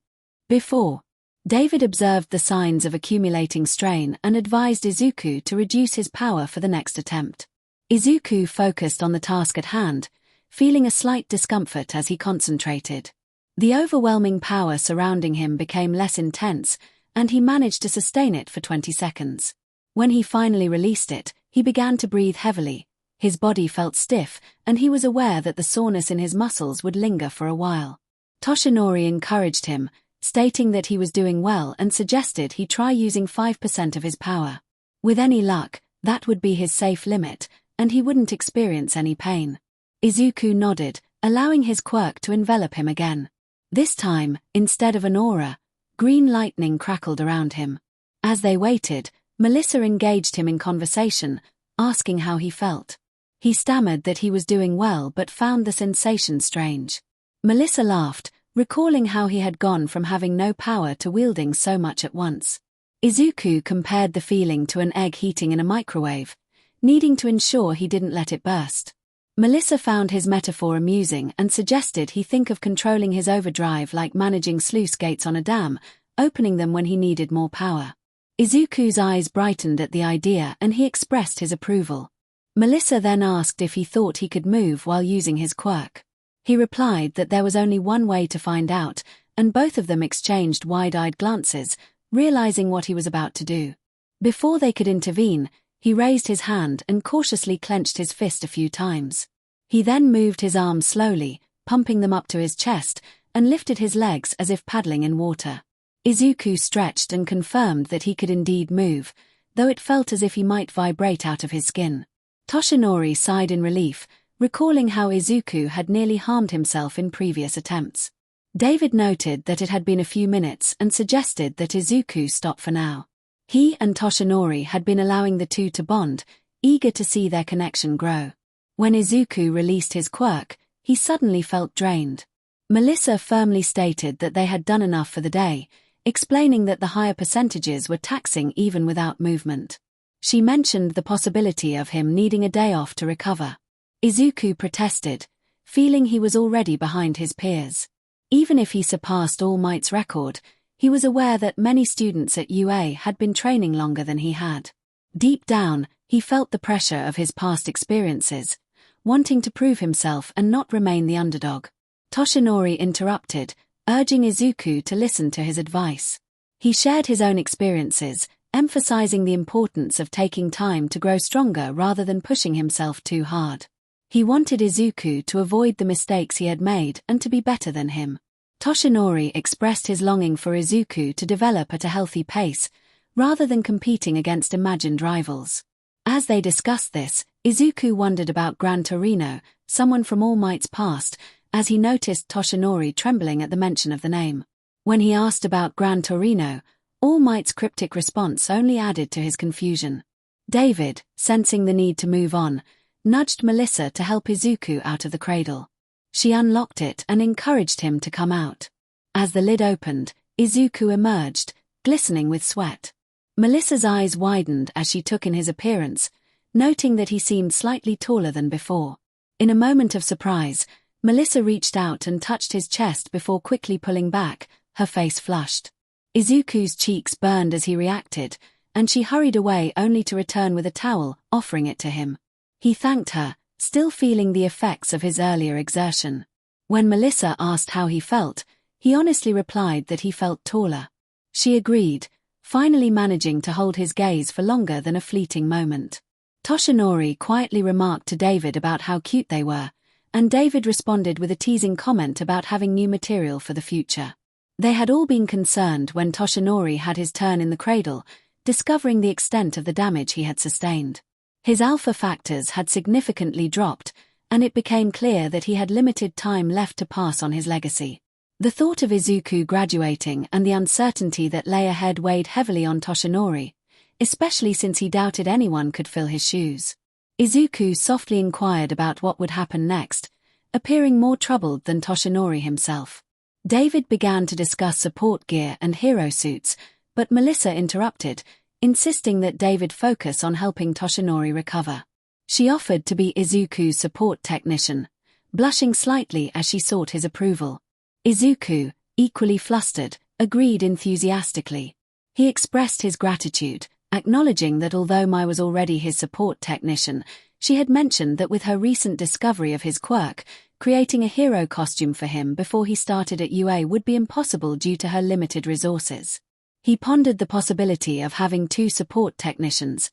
before. David observed the signs of accumulating strain and advised Izuku to reduce his power for the next attempt. Izuku focused on the task at hand, feeling a slight discomfort as he concentrated. The overwhelming power surrounding him became less intense, and he managed to sustain it for 20 seconds. When he finally released it, he began to breathe heavily. His body felt stiff, and he was aware that the soreness in his muscles would linger for a while. Toshinori encouraged him, stating that he was doing well and suggested he try using 5% of his power. With any luck, that would be his safe limit, and he wouldn't experience any pain. Izuku nodded, allowing his quirk to envelop him again. This time, instead of an aura, green lightning crackled around him. As they waited, Melissa engaged him in conversation, asking how he felt. He stammered that he was doing well but found the sensation strange. Melissa laughed, recalling how he had gone from having no power to wielding so much at once. Izuku compared the feeling to an egg heating in a microwave, needing to ensure he didn't let it burst. Melissa found his metaphor amusing and suggested he think of controlling his overdrive like managing sluice gates on a dam, opening them when he needed more power. Izuku's eyes brightened at the idea and he expressed his approval. Melissa then asked if he thought he could move while using his quirk. He replied that there was only one way to find out, and both of them exchanged wide-eyed glances, realizing what he was about to do. Before they could intervene, he raised his hand and cautiously clenched his fist a few times. He then moved his arms slowly, pumping them up to his chest, and lifted his legs as if paddling in water. Izuku stretched and confirmed that he could indeed move, though it felt as if he might vibrate out of his skin. Toshinori sighed in relief, recalling how Izuku had nearly harmed himself in previous attempts. David noted that it had been a few minutes and suggested that Izuku stop for now. He and Toshinori had been allowing the two to bond, eager to see their connection grow. When Izuku released his quirk, he suddenly felt drained. Melissa firmly stated that they had done enough for the day, explaining that the higher percentages were taxing even without movement. She mentioned the possibility of him needing a day off to recover. Izuku protested, feeling he was already behind his peers. Even if he surpassed All Might's record, he was aware that many students at UA had been training longer than he had. Deep down, he felt the pressure of his past experiences, wanting to prove himself and not remain the underdog. Toshinori interrupted, urging Izuku to listen to his advice. He shared his own experiences, emphasizing the importance of taking time to grow stronger rather than pushing himself too hard. He wanted Izuku to avoid the mistakes he had made and to be better than him. Toshinori expressed his longing for Izuku to develop at a healthy pace, rather than competing against imagined rivals. As they discussed this, Izuku wondered about Gran Torino, someone from All Might's past, as he noticed Toshinori trembling at the mention of the name. When he asked about Gran Torino, All Might's cryptic response only added to his confusion. David, sensing the need to move on, nudged Melissa to help Izuku out of the cradle. She unlocked it and encouraged him to come out. As the lid opened, Izuku emerged, glistening with sweat. Melissa's eyes widened as she took in his appearance, noting that he seemed slightly taller than before. In a moment of surprise, Melissa reached out and touched his chest before quickly pulling back, her face flushed. Izuku's cheeks burned as he reacted, and she hurried away only to return with a towel, offering it to him. He thanked her, still feeling the effects of his earlier exertion. When Melissa asked how he felt, he honestly replied that he felt taller. She agreed, finally managing to hold his gaze for longer than a fleeting moment. Toshinori quietly remarked to David about how cute they were, and David responded with a teasing comment about having new material for the future. They had all been concerned when Toshinori had his turn in the cradle, discovering the extent of the damage he had sustained. His alpha factors had significantly dropped, and it became clear that he had limited time left to pass on his legacy. The thought of Izuku graduating and the uncertainty that lay ahead weighed heavily on Toshinori, especially since he doubted anyone could fill his shoes. Izuku softly inquired about what would happen next, appearing more troubled than Toshinori himself. David began to discuss support gear and hero suits, but Melissa interrupted, insisting that David focus on helping Toshinori recover. She offered to be Izuku's support technician, blushing slightly as she sought his approval. Izuku, equally flustered, agreed enthusiastically. He expressed his gratitude, acknowledging that although Mai was already his support technician, she had mentioned that with her recent discovery of his quirk, creating a hero costume for him before he started at UA would be impossible due to her limited resources. He pondered the possibility of having two support technicians,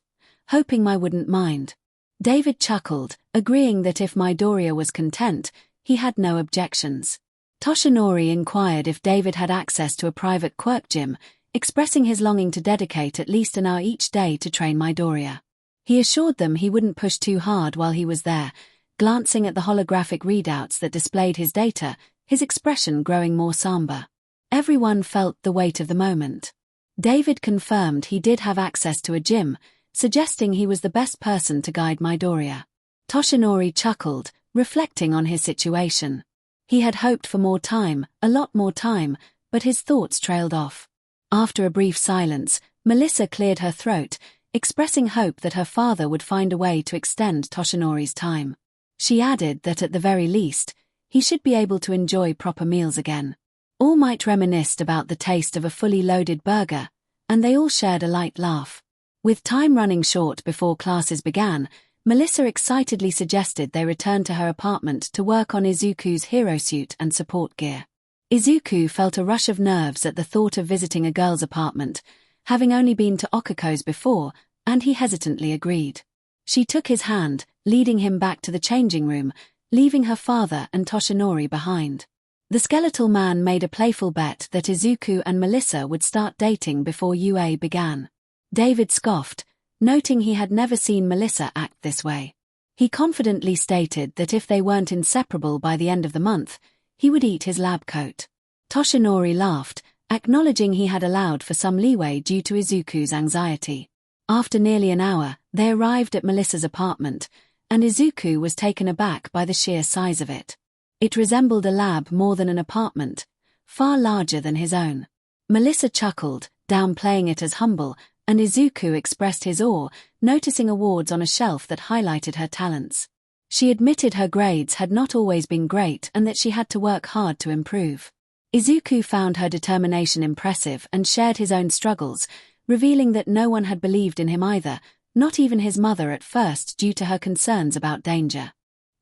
hoping Mai wouldn't mind. David chuckled, agreeing that if Midoriya was content, he had no objections. Toshinori inquired if David had access to a private quirk gym, expressing his longing to dedicate at least an hour each day to train Midoriya. He assured them he wouldn't push too hard while he was there, glancing at the holographic readouts that displayed his data, his expression growing more somber. Everyone felt the weight of the moment. David confirmed he did have access to a gym, suggesting he was the best person to guide Midoriya. Toshinori chuckled, reflecting on his situation. He had hoped for more time, a lot more time, but his thoughts trailed off. After a brief silence, Melissa cleared her throat, expressing hope that her father would find a way to extend Toshinori's time. She added that at the very least, he should be able to enjoy proper meals again. All Might reminisced about the taste of a fully loaded burger, and they all shared a light laugh. With time running short before classes began, Melissa excitedly suggested they return to her apartment to work on Izuku's hero suit and support gear. Izuku felt a rush of nerves at the thought of visiting a girl's apartment, having only been to Okuko's before, and he hesitantly agreed. She took his hand, leading him back to the changing room, leaving her father and Toshinori behind. The skeletal man made a playful bet that Izuku and Melissa would start dating before UA began. David scoffed, noting he had never seen Melissa act this way. He confidently stated that if they weren't inseparable by the end of the month, he would eat his lab coat. Toshinori laughed, acknowledging he had allowed for some leeway due to Izuku's anxiety. After nearly an hour, they arrived at Melissa's apartment, and Izuku was taken aback by the sheer size of it. It resembled a lab more than an apartment, far larger than his own. Melissa chuckled, downplaying it as humble, and Izuku expressed his awe, noticing awards on a shelf that highlighted her talents. She admitted her grades had not always been great and that she had to work hard to improve. Izuku found her determination impressive and shared his own struggles, revealing that no one had believed in him either, not even his mother at first due to her concerns about danger.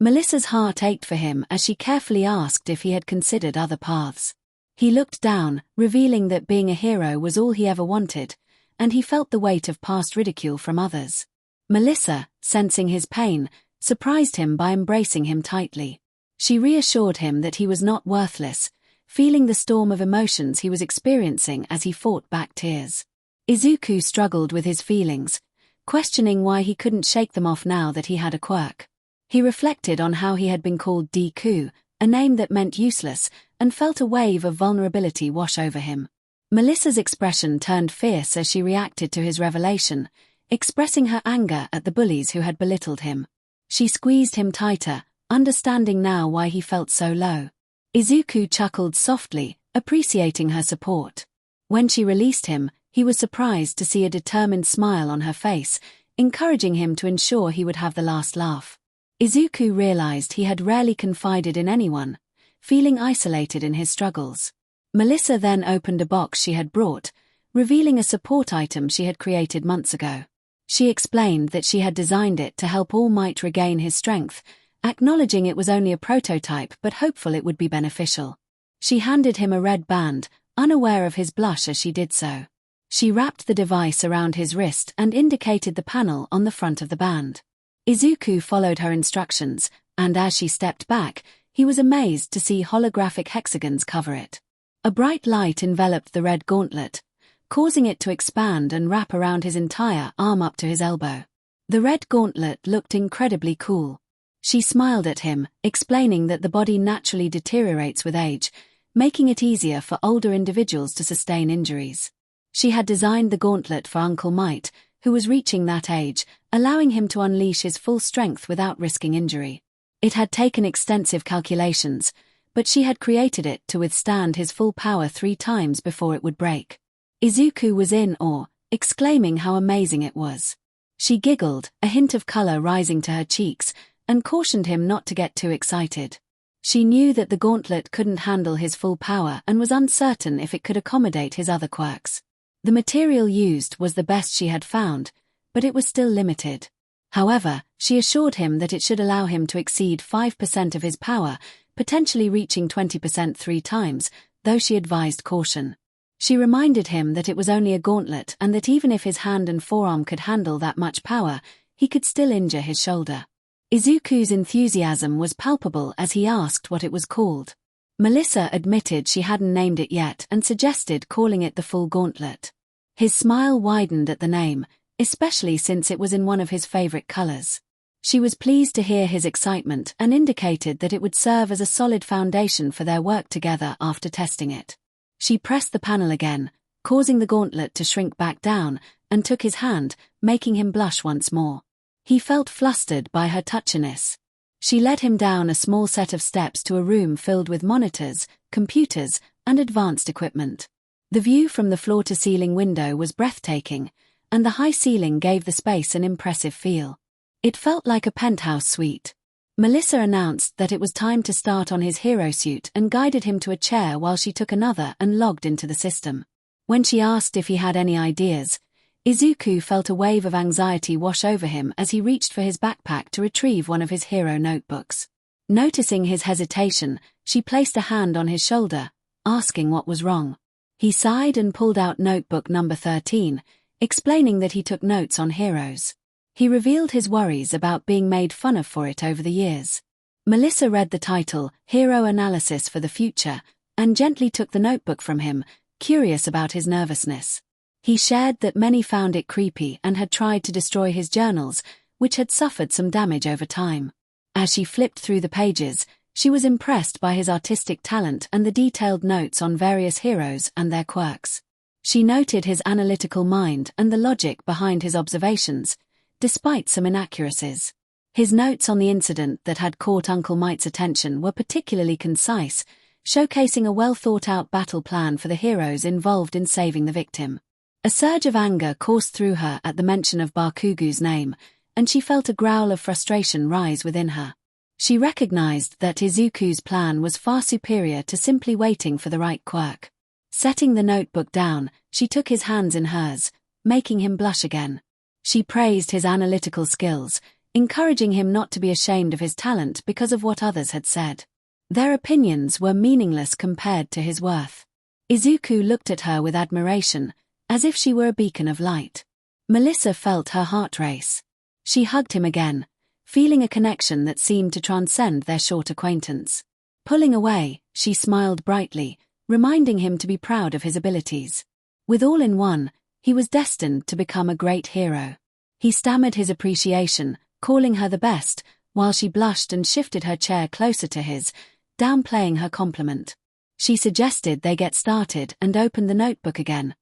Melissa's heart ached for him as she carefully asked if he had considered other paths. He looked down, revealing that being a hero was all he ever wanted, and he felt the weight of past ridicule from others. Melissa, sensing his pain, surprised him by embracing him tightly. She reassured him that he was not worthless, feeling the storm of emotions he was experiencing as he fought back tears. Izuku struggled with his feelings, questioning why he couldn't shake them off now that he had a quirk. He reflected on how he had been called Deku, a name that meant useless, and felt a wave of vulnerability wash over him. Melissa's expression turned fierce as she reacted to his revelation, expressing her anger at the bullies who had belittled him. She squeezed him tighter, understanding now why he felt so low. Izuku chuckled softly, appreciating her support. When she released him, he was surprised to see a determined smile on her face, encouraging him to ensure he would have the last laugh. Izuku realized he had rarely confided in anyone, feeling isolated in his struggles. Melissa then opened a box she had brought, revealing a support item she had created months ago. She explained that she had designed it to help All Might regain his strength, acknowledging it was only a prototype but hopeful it would be beneficial. She handed him a red band, unaware of his blush as she did so. She wrapped the device around his wrist and indicated the panel on the front of the band. Izuku followed her instructions, and as she stepped back, he was amazed to see holographic hexagons cover it. A bright light enveloped the red gauntlet, causing it to expand and wrap around his entire arm up to his elbow. The red gauntlet looked incredibly cool. She smiled at him, explaining that the body naturally deteriorates with age, making it easier for older individuals to sustain injuries. She had designed the gauntlet for Uncle Might, who was reaching that age, allowing him to unleash his full strength without risking injury. It had taken extensive calculations, but she had created it to withstand his full power 3 times before it would break. Izuku was in awe, exclaiming how amazing it was. She giggled, a hint of color rising to her cheeks, and cautioned him not to get too excited. She knew that the gauntlet couldn't handle his full power and was uncertain if it could accommodate his other quirks. The material used was the best she had found, but it was still limited. However, she assured him that it should allow him to exceed 5% of his power, potentially reaching 20% 3 times, though she advised caution. She reminded him that it was only a gauntlet and that even if his hand and forearm could handle that much power, he could still injure his shoulder. Izuku's enthusiasm was palpable as he asked what it was called. Melissa admitted she hadn't named it yet and suggested calling it the full gauntlet. His smile widened at the name, especially since it was in one of his favorite colors. She was pleased to hear his excitement and indicated that it would serve as a solid foundation for their work together after testing it. She pressed the panel again, causing the gauntlet to shrink back down, and took his hand, making him blush once more. He felt flustered by her touchiness. She led him down a small set of steps to a room filled with monitors, computers, and advanced equipment. The view from the floor-to-ceiling window was breathtaking, and the high ceiling gave the space an impressive feel. It felt like a penthouse suite. Melissa announced that it was time to start on his hero suit and guided him to a chair while she took another and logged into the system. When she asked if he had any ideas, Izuku felt a wave of anxiety wash over him as he reached for his backpack to retrieve one of his hero notebooks. Noticing his hesitation, she placed a hand on his shoulder, asking what was wrong. He sighed and pulled out notebook number 13, explaining that he took notes on heroes. He revealed his worries about being made fun of for it over the years. Melissa read the title, Hero Analysis for the Future, and gently took the notebook from him, curious about his nervousness. He shared that many found it creepy and had tried to destroy his journals, which had suffered some damage over time. As she flipped through the pages, she was impressed by his artistic talent and the detailed notes on various heroes and their quirks. She noted his analytical mind and the logic behind his observations, despite some inaccuracies. His notes on the incident that had caught Uncle Might's attention were particularly concise, showcasing a well-thought-out battle plan for the heroes involved in saving the victim. A surge of anger coursed through her at the mention of Bakugu's name, and she felt a growl of frustration rise within her. She recognized that Izuku's plan was far superior to simply waiting for the right quirk. Setting the notebook down, she took his hands in hers, making him blush again. She praised his analytical skills, encouraging him not to be ashamed of his talent because of what others had said. Their opinions were meaningless compared to his worth. Izuku looked at her with admiration, as if she were a beacon of light. Melissa felt her heart race. She hugged him again, feeling a connection that seemed to transcend their short acquaintance. Pulling away, she smiled brightly, reminding him to be proud of his abilities. With all in one, he was destined to become a great hero. He stammered his appreciation, calling her the best, while she blushed and shifted her chair closer to his, downplaying her compliment. She suggested they get started and opened the notebook again,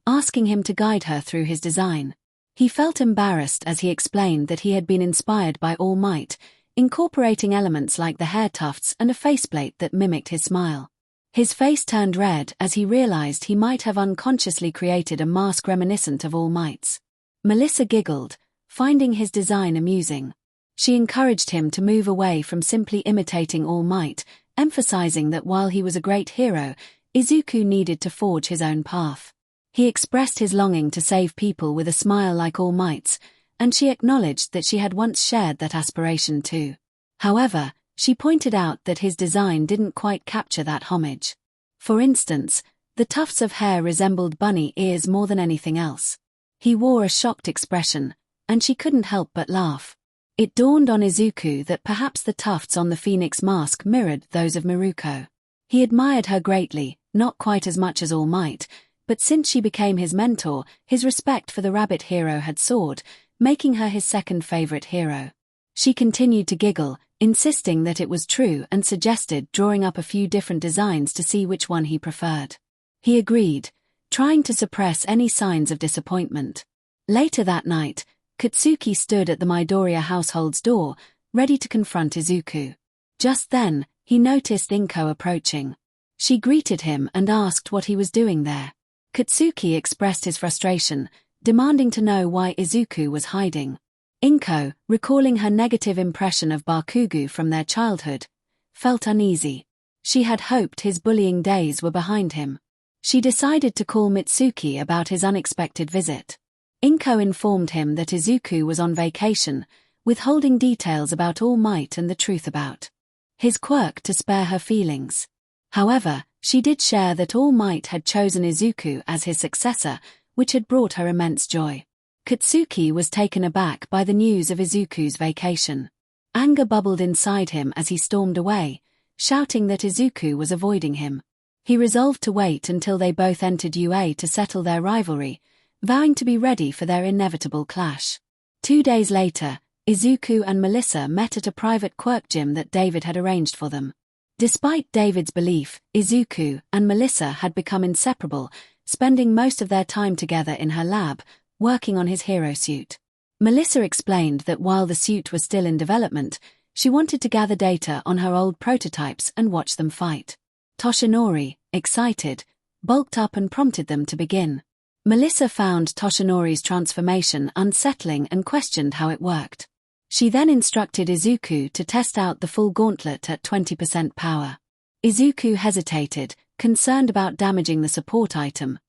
asking him to guide her through his design. He felt embarrassed as he explained that he had been inspired by All Might, incorporating elements like the hair tufts and a faceplate that mimicked his smile. His face turned red as he realized he might have unconsciously created a mask reminiscent of All Might's. Melissa giggled, finding his design amusing. She encouraged him to move away from simply imitating All Might, emphasizing that while he was a great hero, Izuku needed to forge his own path. He expressed his longing to save people with a smile like All Might's, and she acknowledged that she had once shared that aspiration too. However, she pointed out that his design didn't quite capture that homage. For instance, the tufts of hair resembled bunny ears more than anything else. He wore a shocked expression, and she couldn't help but laugh. It dawned on Izuku that perhaps the tufts on the phoenix mask mirrored those of Miruko. He admired her greatly, not quite as much as All Might, but since she became his mentor, his respect for the rabbit hero had soared, making her his second favorite hero. She continued to giggle, insisting that it was true and suggested drawing up a few different designs to see which one he preferred. He agreed, trying to suppress any signs of disappointment. Later that night, Katsuki stood at the Midoriya household's door, ready to confront Izuku. Just then, he noticed 𝐒𝐭 approaching. She greeted him and asked what he was doing there. Katsuki expressed his frustration, demanding to know why Izuku was hiding. 𝐒𝐭, recalling her negative impression of Bakugu from their childhood, felt uneasy. She had hoped his bullying days were behind him. She decided to call Mitsuki about his unexpected visit. 𝐒𝐭 informed him that Izuku was on vacation, withholding details about All Might and the truth about his quirk to spare her feelings. However, she did share that All Might had chosen Izuku as his successor, which had brought her immense joy. Katsuki was taken aback by the news of Izuku's vacation. Anger bubbled inside him as he stormed away, shouting that Izuku was avoiding him. He resolved to wait until they both entered UA to settle their rivalry, vowing to be ready for their inevitable clash. 2 days later, Izuku and Melissa met at a private quirk gym that David had arranged for them. Despite David's belief, Izuku and Melissa had become inseparable, spending most of their time together in her lab, working on his hero suit. Melissa explained that while the suit was still in development, she wanted to gather data on her old prototypes and watch them fight. Toshinori, excited, bulked up and prompted them to begin. Melissa found Toshinori's transformation unsettling and questioned how it worked. She then instructed Izuku to test out the full gauntlet at 20% power. Izuku hesitated, concerned about damaging the support item,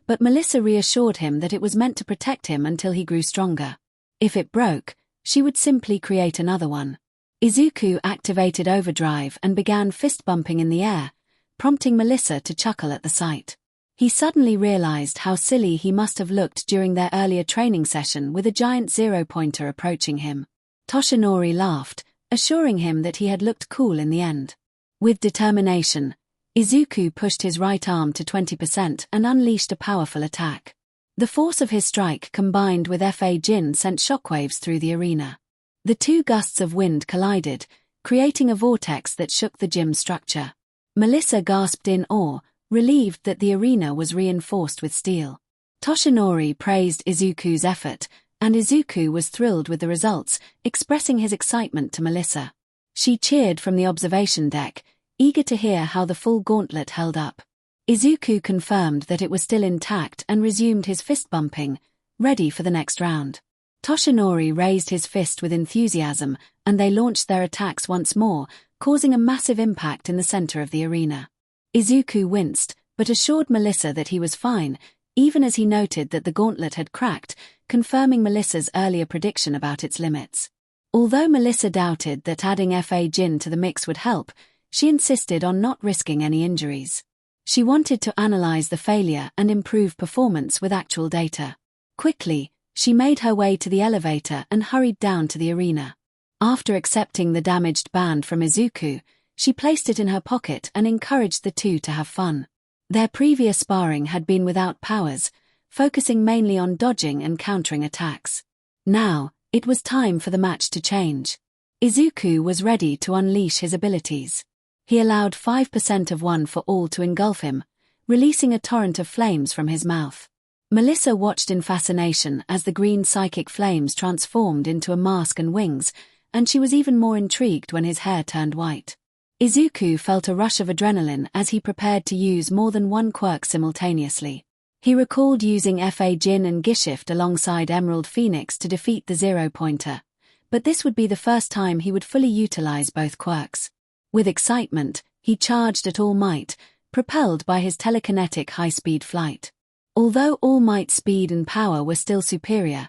but Melissa reassured him that it was meant to protect him until he grew stronger. If it broke, she would simply create another one. Izuku activated overdrive and began fist-bumping in the air, prompting Melissa to chuckle at the sight. He suddenly realized how silly he must have looked during their earlier training session with a giant zero-pointer approaching him. Toshinori laughed, assuring him that he had looked cool in the end. With determination, Izuku pushed his right arm to 20% and unleashed a powerful attack. The force of his strike combined with 𝐒𝐻 sent shockwaves through the arena. The two gusts of wind collided, creating a vortex that shook the gym structure. Melissa gasped in awe, relieved that the arena was reinforced with steel. Toshinori praised Izuku's effort, and Izuku was thrilled with the results, expressing his excitement to Melissa. She cheered from the observation deck, eager to hear how the full gauntlet held up. Izuku confirmed that it was still intact and resumed his fist bumping, ready for the next round. Toshinori raised his fist with enthusiasm, and they launched their attacks once more, causing a massive impact in the center of the arena. Izuku winced, but assured Melissa that he was fine, even as he noted that the gauntlet had cracked, confirming Melissa's earlier prediction about its limits. Although Melissa doubted that adding 𝐒𝐻 to the mix would help, she insisted on not risking any injuries. She wanted to analyze the failure and improve performance with actual data. Quickly, she made her way to the elevator and hurried down to the arena. After accepting the damaged band from Izuku, she placed it in her pocket and encouraged the two to have fun. Their previous sparring had been without powers, focusing mainly on dodging and countering attacks. Now, it was time for the match to change. Izuku was ready to unleash his abilities. He allowed 5% of one for all to engulf him, releasing a torrent of flames from his mouth. Melissa watched in fascination as the green psychic flames transformed into a mask and wings, and she was even more intrigued when his hair turned white. Izuku felt a rush of adrenaline as he prepared to use more than one quirk simultaneously. He recalled using 𝐒𝐻 and 𝐔𝐻 alongside Emerald Phoenix to defeat the zero-pointer, but this would be the first time he would fully utilize both quirks. With excitement, he charged at all might, propelled by his telekinetic high-speed flight. Although All Might's speed and power were still superior,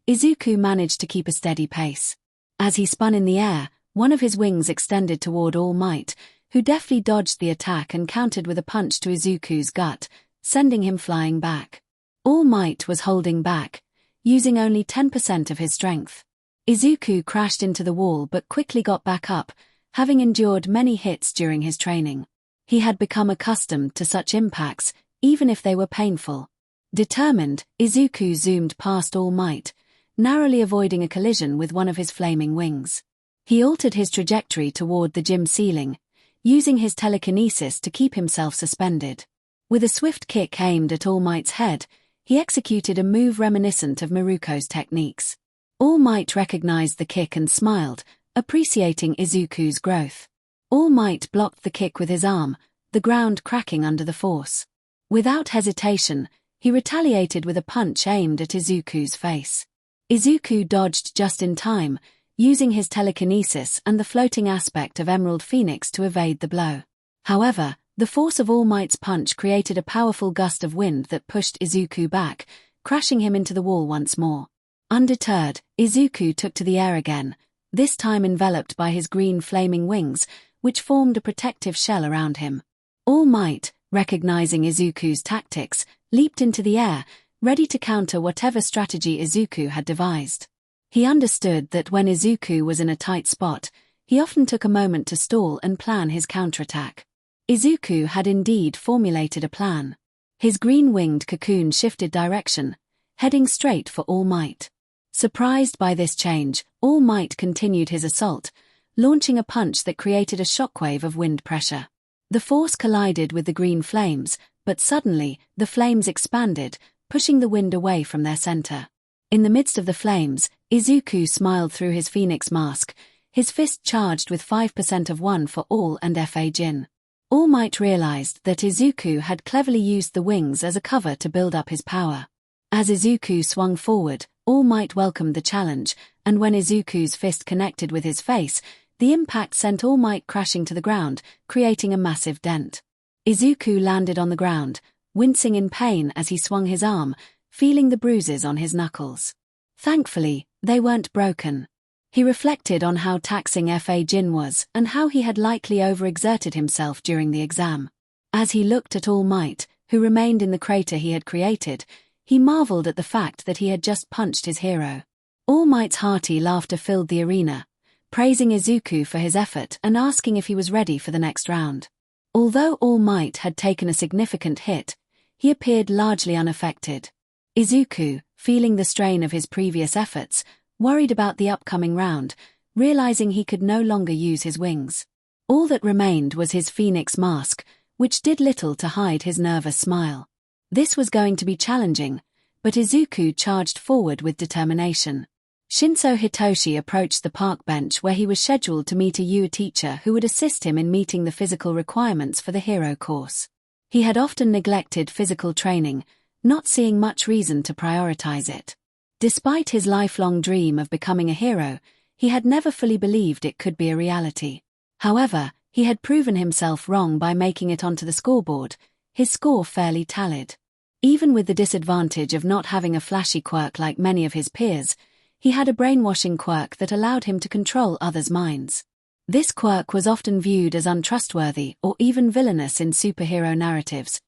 Izuku managed to keep a steady pace. As he spun in the air, one of his wings extended toward All Might, who deftly dodged the attack and countered with a punch to Izuku's gut, sending him flying back. All Might was holding back, using only 10% of his strength. Izuku crashed into the wall but quickly got back up, having endured many hits during his training. He had become accustomed to such impacts, even if they were painful. Determined, Izuku zoomed past All Might, narrowly avoiding a collision with one of his flaming wings. He altered his trajectory toward the gym ceiling, using his telekinesis to keep himself suspended. With a swift kick aimed at All Might's head, he executed a move reminiscent of Miruko's techniques. All Might recognized the kick and smiled, appreciating Izuku's growth. All Might blocked the kick with his arm, the ground cracking under the force. Without hesitation, he retaliated with a punch aimed at Izuku's face. Izuku dodged just in time, using his telekinesis and the floating aspect of Emerald Phoenix to evade the blow. However, the force of All Might's punch created a powerful gust of wind that pushed Izuku back, crashing him into the wall once more. Undeterred, Izuku took to the air again, this time enveloped by his green flaming wings, which formed a protective shell around him. All Might, recognizing Izuku's tactics, leaped into the air, ready to counter whatever strategy Izuku had devised. He understood that when Izuku was in a tight spot, he often took a moment to stall and plan his counterattack. Izuku had indeed formulated a plan. His green-winged cocoon shifted direction, heading straight for All Might. Surprised by this change, All Might continued his assault, launching a punch that created a shockwave of wind pressure. The force collided with the green flames, but suddenly, the flames expanded, pushing the wind away from their center. In the midst of the flames, Izuku smiled through his phoenix mask, his fist charged with 5% of 1 for all and 𝐕. All Might realized that Izuku had cleverly used the wings as a cover to build up his power. As Izuku swung forward, All Might welcomed the challenge, and when Izuku's fist connected with his face, the impact sent All Might crashing to the ground, creating a massive dent. Izuku landed on the ground, wincing in pain as he swung his arm, feeling the bruises on his knuckles. Thankfully, they weren't broken. He reflected on how taxing 𝐕 was and how he had likely overexerted himself during the exam. As he looked at All Might, who remained in the crater he had created, he marveled at the fact that he had just punched his hero. All Might's hearty laughter filled the arena, praising Izuku for his effort and asking if he was ready for the next round. Although All Might had taken a significant hit, he appeared largely unaffected. Izuku, feeling the strain of his previous efforts, worried about the upcoming round, realizing he could no longer use his wings. All that remained was his phoenix mask, which did little to hide his nervous smile. This was going to be challenging, but Izuku charged forward with determination. Shinso Hitoshi approached the park bench where he was scheduled to meet a teacher who would assist him in meeting the physical requirements for the hero course. He had often neglected physical training, not seeing much reason to prioritize it. Despite his lifelong dream of becoming a hero, he had never fully believed it could be a reality. However, he had proven himself wrong by making it onto the scoreboard. His score fairly tallied. Even with the disadvantage of not having a flashy quirk like many of his peers, he had a brainwashing quirk that allowed him to control others' minds. This quirk was often viewed as untrustworthy or even villainous in superhero narratives,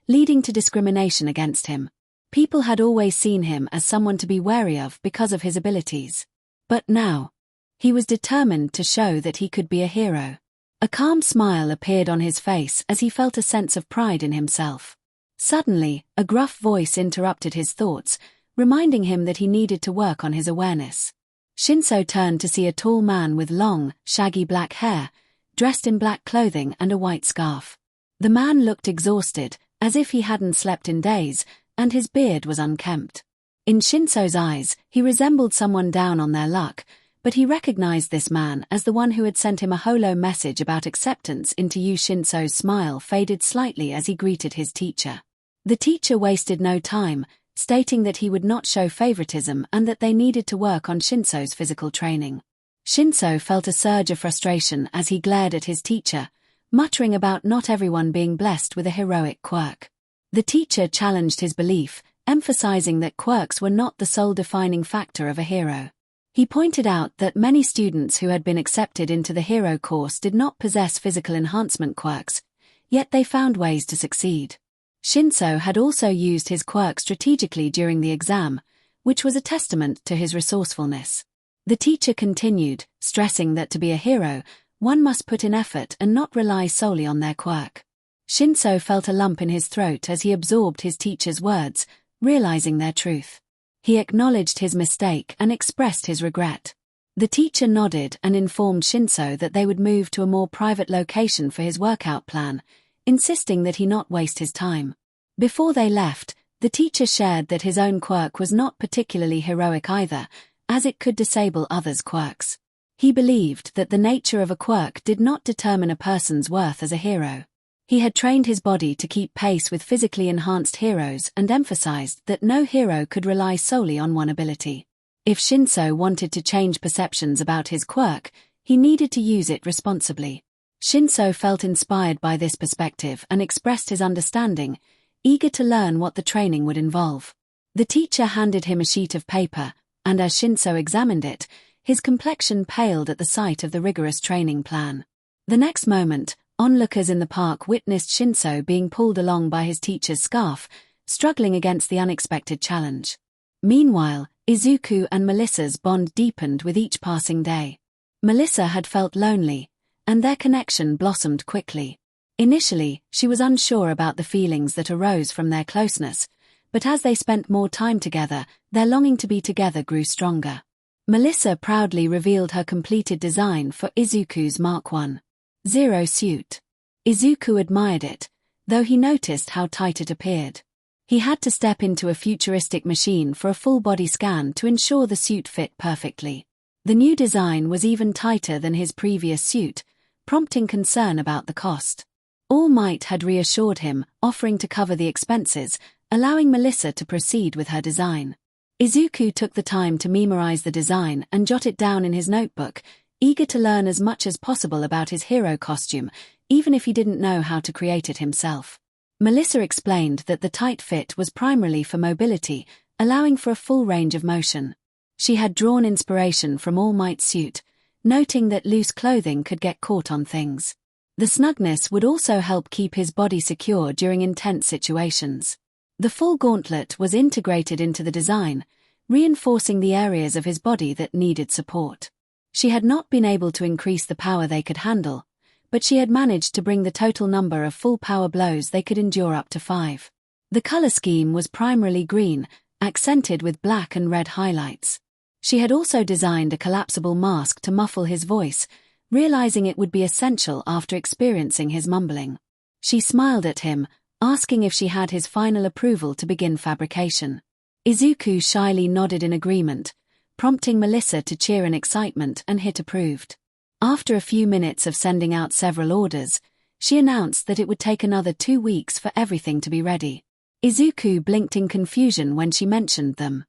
leading to discrimination against him. People had always seen him as someone to be wary of because of his abilities. But now, he was determined to show that he could be a hero. A calm smile appeared on his face as he felt a sense of pride in himself. Suddenly, a gruff voice interrupted his thoughts, reminding him that he needed to work on his awareness. Shinso turned to see a tall man with long, shaggy black hair, dressed in black clothing and a white scarf. The man looked exhausted, as if he hadn't slept in days, and his beard was unkempt. In Shinso's eyes, he resembled someone down on their luck, but he recognized this man as the one who had sent him a holo message about acceptance into you. Shinso's smile faded slightly as he greeted his teacher. The teacher wasted no time, stating that he would not show favoritism and that they needed to work on Shinso's physical training. Shinso felt a surge of frustration as he glared at his teacher, muttering about not everyone being blessed with a heroic quirk. The teacher challenged his belief, emphasizing that quirks were not the sole defining factor of a hero. He pointed out that many students who had been accepted into the hero course did not possess physical enhancement quirks, yet they found ways to succeed. Shinso had also used his quirk strategically during the exam, which was a testament to his resourcefulness. The teacher continued, stressing that to be a hero, one must put in effort and not rely solely on their quirk. Shinso felt a lump in his throat as he absorbed his teacher's words, realizing their truth. He acknowledged his mistake and expressed his regret. The teacher nodded and informed Shinso that they would move to a more private location for his workout plan, insisting that he not waste his time. Before they left, the teacher shared that his own quirk was not particularly heroic either, as it could disable others' quirks. He believed that the nature of a quirk did not determine a person's worth as a hero. He had trained his body to keep pace with physically enhanced heroes and emphasized that no hero could rely solely on one ability. If Shinso wanted to change perceptions about his quirk, he needed to use it responsibly. Shinso felt inspired by this perspective and expressed his understanding, eager to learn what the training would involve. The teacher handed him a sheet of paper, and as Shinso examined it, his complexion paled at the sight of the rigorous training plan. The next moment, onlookers in the park witnessed Shinso being pulled along by his teacher's scarf, struggling against the unexpected challenge. Meanwhile, Izuku and Melissa's bond deepened with each passing day. Melissa had felt lonely, and their connection blossomed quickly. Initially, she was unsure about the feelings that arose from their closeness, but as they spent more time together, their longing to be together grew stronger. Melissa proudly revealed her completed design for Izuku's Mark I. Zero suit. Izuku admired it, though he noticed how tight it appeared. He had to step into a futuristic machine for a full body scan to ensure the suit fit perfectly. The new design was even tighter than his previous suit, prompting concern about the cost. All Might had reassured him, offering to cover the expenses, allowing Melissa to proceed with her design. Izuku took the time to memorize the design and jot it down in his notebook, eager to learn as much as possible about his hero costume, even if he didn't know how to create it himself. Melissa explained that the tight fit was primarily for mobility, allowing for a full range of motion. She had drawn inspiration from All Might's suit, noting that loose clothing could get caught on things. The snugness would also help keep his body secure during intense situations. The full gauntlet was integrated into the design, reinforcing the areas of his body that needed support. She had not been able to increase the power they could handle, but she had managed to bring the total number of full power blows they could endure up to 5. The color scheme was primarily green, accented with black and red highlights. She had also designed a collapsible mask to muffle his voice, realizing it would be essential after experiencing his mumbling. She smiled at him, asking if she had his final approval to begin fabrication. Izuku shyly nodded in agreement, prompting Melissa to cheer in excitement and hit approved. After a few minutes of sending out several orders, she announced that it would take another 2 weeks for everything to be ready. Izuku blinked in confusion when she mentioned them.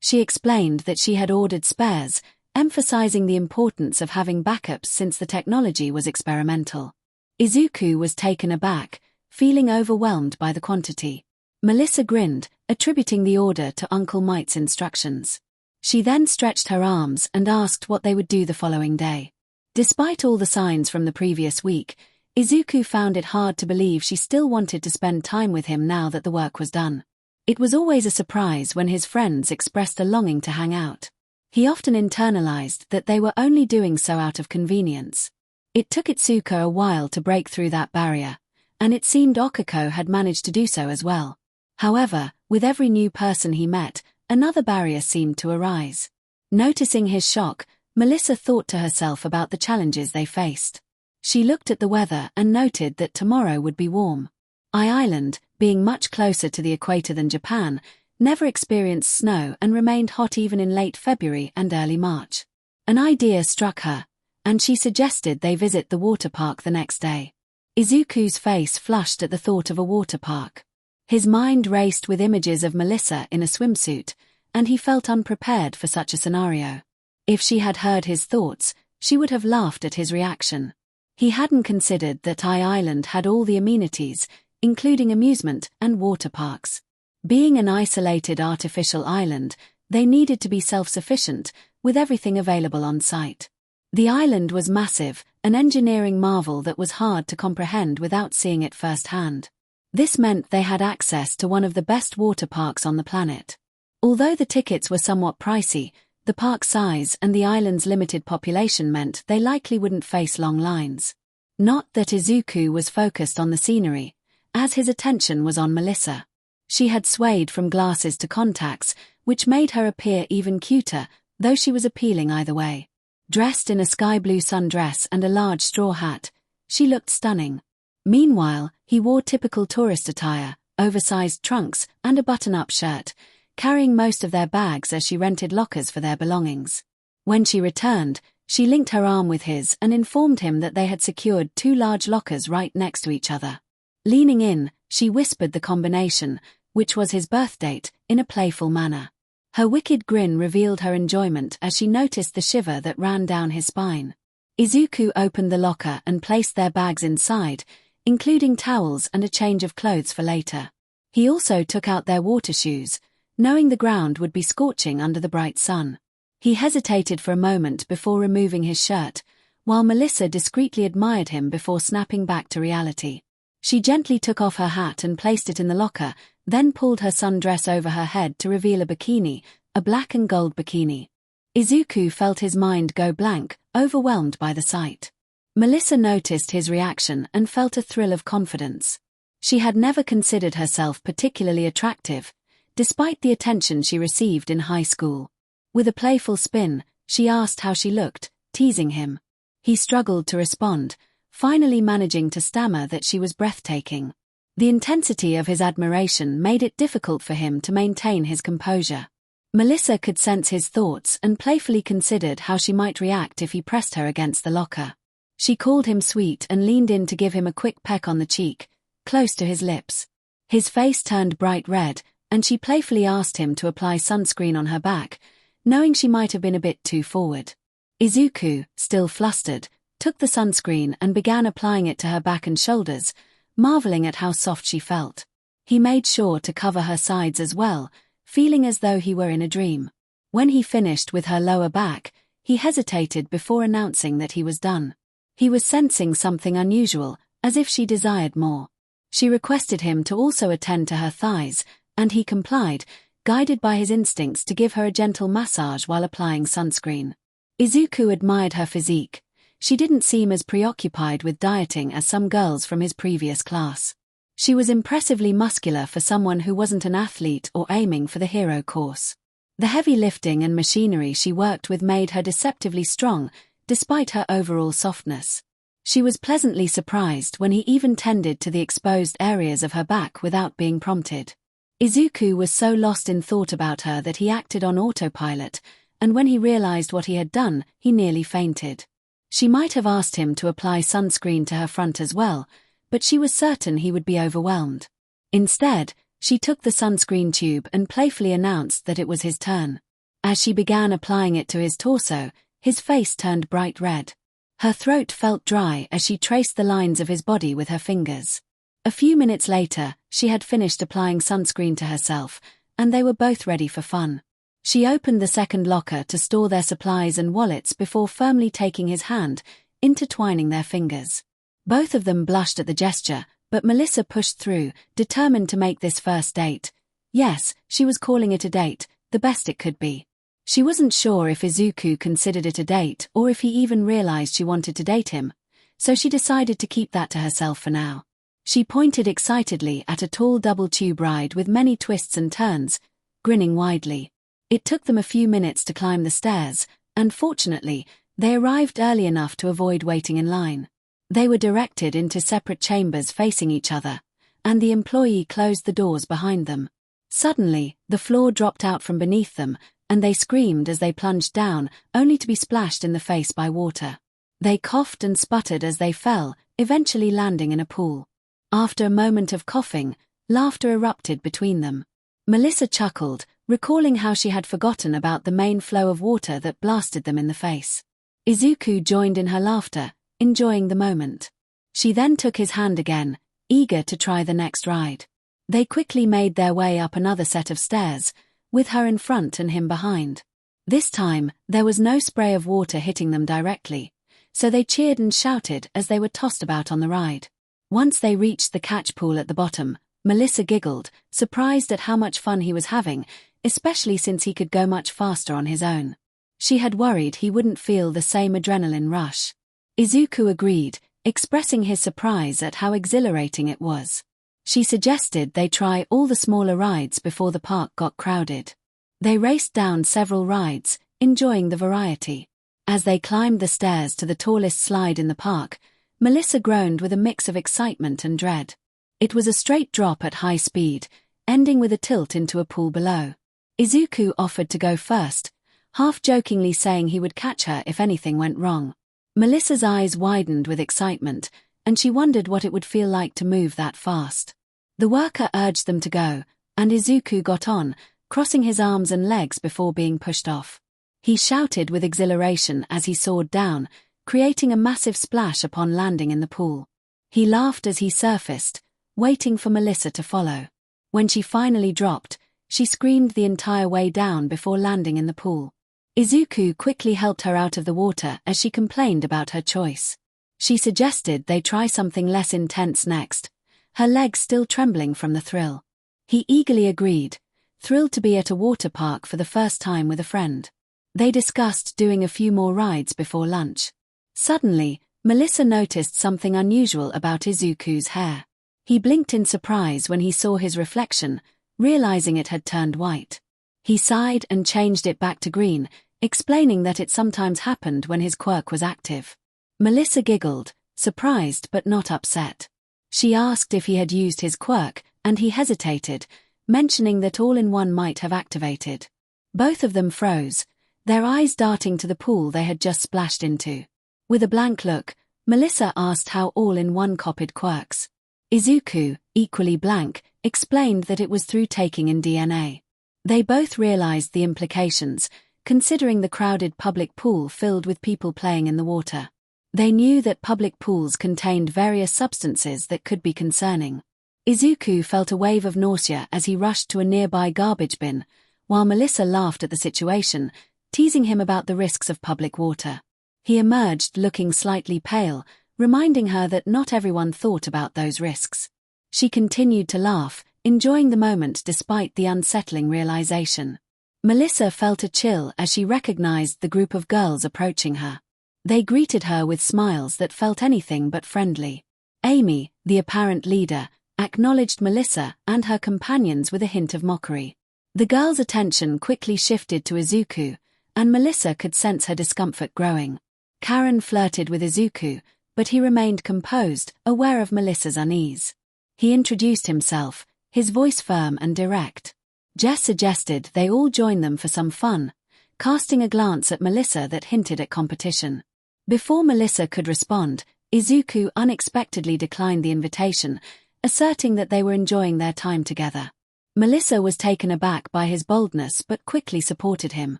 She explained that she had ordered spares, emphasizing the importance of having backups since the technology was experimental. Izuku was taken aback, feeling overwhelmed by the quantity. Melissa grinned, attributing the order to Uncle Might's instructions. She then stretched her arms and asked what they would do the following day. Despite all the signs from the previous week, Izuku found it hard to believe she still wanted to spend time with him now that the work was done. It was always a surprise when his friends expressed a longing to hang out. He often internalized that they were only doing so out of convenience. It took 𝗧𝗂𝐴 a while to break through that barrier, and it seemed 𝐒𝐭𝐻𝗄 had managed to do so as well. However, with every new person he met, another barrier seemed to arise. Noticing his shock, Melissa thought to herself about the challenges they faced. She looked at the weather and noted that tomorrow would be warm. Island, being much closer to the equator than Japan, never experienced snow and remained hot even in late February and early March. An idea struck her, and she suggested they visit the water park the next day. Izuku's face flushed at the thought of a water park. His mind raced with images of Melissa in a swimsuit, and he felt unprepared for such a scenario. If she had heard his thoughts, she would have laughed at his reaction. He hadn't considered that Island had all the amenities, including amusement and water parks. Being an isolated artificial island, they needed to be self-sufficient, with everything available on site. The island was massive, an engineering marvel that was hard to comprehend without seeing it firsthand. This meant they had access to one of the best water parks on the planet. Although the tickets were somewhat pricey, the park size and the island's limited population meant they likely wouldn't face long lines. Not that Izuku was focused on the scenery, as his attention was on Melissa. She had swayed from glasses to contacts, which made her appear even cuter, though she was appealing either way. Dressed in a sky blue sundress and a large straw hat, she looked stunning. Meanwhile, he wore typical tourist attire, oversized trunks, and a button-up shirt, carrying most of their bags as she rented lockers for their belongings. When she returned, she linked her arm with his and informed him that they had secured 2 large lockers right next to each other. Leaning in, she whispered the combination, which was his birth date, in a playful manner. Her wicked grin revealed her enjoyment as she noticed the shiver that ran down his spine. Izuku opened the locker and placed their bags inside, including towels and a change of clothes for later. He also took out their water shoes, knowing the ground would be scorching under the bright sun. He hesitated for a moment before removing his shirt, while Melissa discreetly admired him before snapping back to reality. She gently took off her hat and placed it in the locker, then pulled her sundress over her head to reveal a bikini, a black and gold bikini. Izuku felt his mind go blank, overwhelmed by the sight. Melissa noticed his reaction and felt a thrill of confidence. She had never considered herself particularly attractive, despite the attention she received in high school. With a playful spin, she asked how she looked, teasing him. He struggled to respond, finally managing to stammer that she was breathtaking. The intensity of his admiration made it difficult for him to maintain his composure. Melissa could sense his thoughts and playfully considered how she might react if he pressed her against the locker. She called him sweet and leaned in to give him a quick peck on the cheek, close to his lips. His face turned bright red, and she playfully asked him to apply sunscreen on her back, knowing she might have been a bit too forward. Izuku, still flustered, took the sunscreen and began applying it to her back and shoulders, marveling at how soft she felt. He made sure to cover her sides as well, feeling as though he were in a dream. When he finished with her lower back, he hesitated before announcing that he was done. He was sensing something unusual, as if she desired more. She requested him to also attend to her thighs, and he complied, guided by his instincts to give her a gentle massage while applying sunscreen. Izuku admired her physique. She didn't seem as preoccupied with dieting as some girls from his previous class. She was impressively muscular for someone who wasn't an athlete or aiming for the hero course. The heavy lifting and machinery she worked with made her deceptively strong, despite her overall softness. She was pleasantly surprised when he even tended to the exposed areas of her back without being prompted. Izuku was so lost in thought about her that he acted on autopilot, and when he realized what he had done, he nearly fainted. She might have asked him to apply sunscreen to her front as well, but she was certain he would be overwhelmed. Instead, she took the sunscreen tube and playfully announced that it was his turn. As she began applying it to his torso, his face turned bright red. Her throat felt dry as she traced the lines of his body with her fingers. A few minutes later, she had finished applying sunscreen to herself, and they were both ready for fun. She opened the second locker to store their supplies and wallets before firmly taking his hand, intertwining their fingers. Both of them blushed at the gesture, but Melissa pushed through, determined to make this first date. Yes, she was calling it a date, the best it could be. She wasn't sure if Izuku considered it a date or if he even realized she wanted to date him, so she decided to keep that to herself for now. She pointed excitedly at a tall double tube ride with many twists and turns, grinning widely. It took them a few minutes to climb the stairs, and fortunately, they arrived early enough to avoid waiting in line. They were directed into separate chambers facing each other, and the employee closed the doors behind them. Suddenly, the floor dropped out from beneath them, and they screamed as they plunged down, only to be splashed in the face by water. They coughed and sputtered as they fell, eventually landing in a pool. After a moment of coughing, laughter erupted between them. Melissa chuckled, recalling how she had forgotten about the main flow of water that blasted them in the face. Izuku joined in her laughter, enjoying the moment. She then took his hand again, eager to try the next ride. They quickly made their way up another set of stairs, with her in front and him behind. This time, there was no spray of water hitting them directly, so they cheered and shouted as they were tossed about on the ride. Once they reached the catch pool at the bottom, Melissa giggled, surprised at how much fun he was having, especially since he could go much faster on his own. She had worried he wouldn't feel the same adrenaline rush. Izuku agreed, expressing his surprise at how exhilarating it was. She suggested they try all the smaller rides before the park got crowded. They raced down several rides, enjoying the variety. As they climbed the stairs to the tallest slide in the park, Melissa groaned with a mix of excitement and dread. It was a straight drop at high speed, ending with a tilt into a pool below. Izuku offered to go first, half-jokingly saying he would catch her if anything went wrong. Melissa's eyes widened with excitement, and she wondered what it would feel like to move that fast. The worker urged them to go, and Izuku got on, crossing his arms and legs before being pushed off. He shouted with exhilaration as he soared down, creating a massive splash upon landing in the pool. He laughed as he surfaced, waiting for Melissa to follow. When she finally dropped, she screamed the entire way down before landing in the pool. Izuku quickly helped her out of the water as she complained about her choice. She suggested they try something less intense next, her legs still trembling from the thrill. He eagerly agreed, thrilled to be at a water park for the first time with a friend. They discussed doing a few more rides before lunch. Suddenly, Melissa noticed something unusual about Izuku's hair. He blinked in surprise when he saw his reflection, realizing it had turned white. He sighed and changed it back to green, explaining that it sometimes happened when his quirk was active. Melissa giggled, surprised but not upset. She asked if he had used his quirk, and he hesitated, mentioning that all-in-one might have activated. Both of them froze, their eyes darting to the pool they had just splashed into. With a blank look, Melissa asked how all-in-one copied quirks. Izuku, equally blank, explained that it was through taking in DNA. They both realized the implications, considering the crowded public pool filled with people playing in the water. They knew that public pools contained various substances that could be concerning. Izuku felt a wave of nausea as he rushed to a nearby garbage bin, while Melissa laughed at the situation, teasing him about the risks of public water. He emerged looking slightly pale, reminding her that not everyone thought about those risks. She continued to laugh, enjoying the moment despite the unsettling realization. Melissa felt a chill as she recognized the group of girls approaching her. They greeted her with smiles that felt anything but friendly. Amy, the apparent leader, acknowledged Melissa and her companions with a hint of mockery. The girls' attention quickly shifted to Izuku, and Melissa could sense her discomfort growing. Karen flirted with Izuku, but he remained composed, aware of Melissa's unease. He introduced himself, his voice firm and direct. Jess suggested they all join them for some fun, casting a glance at Melissa that hinted at competition. Before Melissa could respond, Izuku unexpectedly declined the invitation, asserting that they were enjoying their time together. Melissa was taken aback by his boldness but quickly supported him.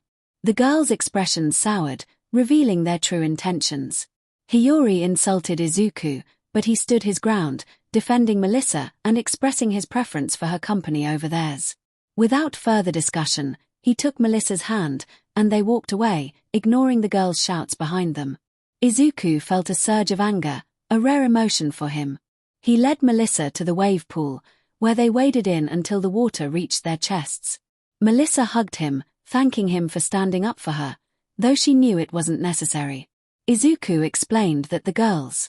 The girls' expressions soured, revealing their true intentions. Hiyori insulted Izuku, but he stood his ground, defending Melissa and expressing his preference for her company over theirs. Without further discussion, he took Melissa's hand, and they walked away, ignoring the girls' shouts behind them. Izuku felt a surge of anger, a rare emotion for him. He led Melissa to the wave pool, where they waded in until the water reached their chests. Melissa hugged him, thanking him for standing up for her, though she knew it wasn't necessary. Izuku explained that the girls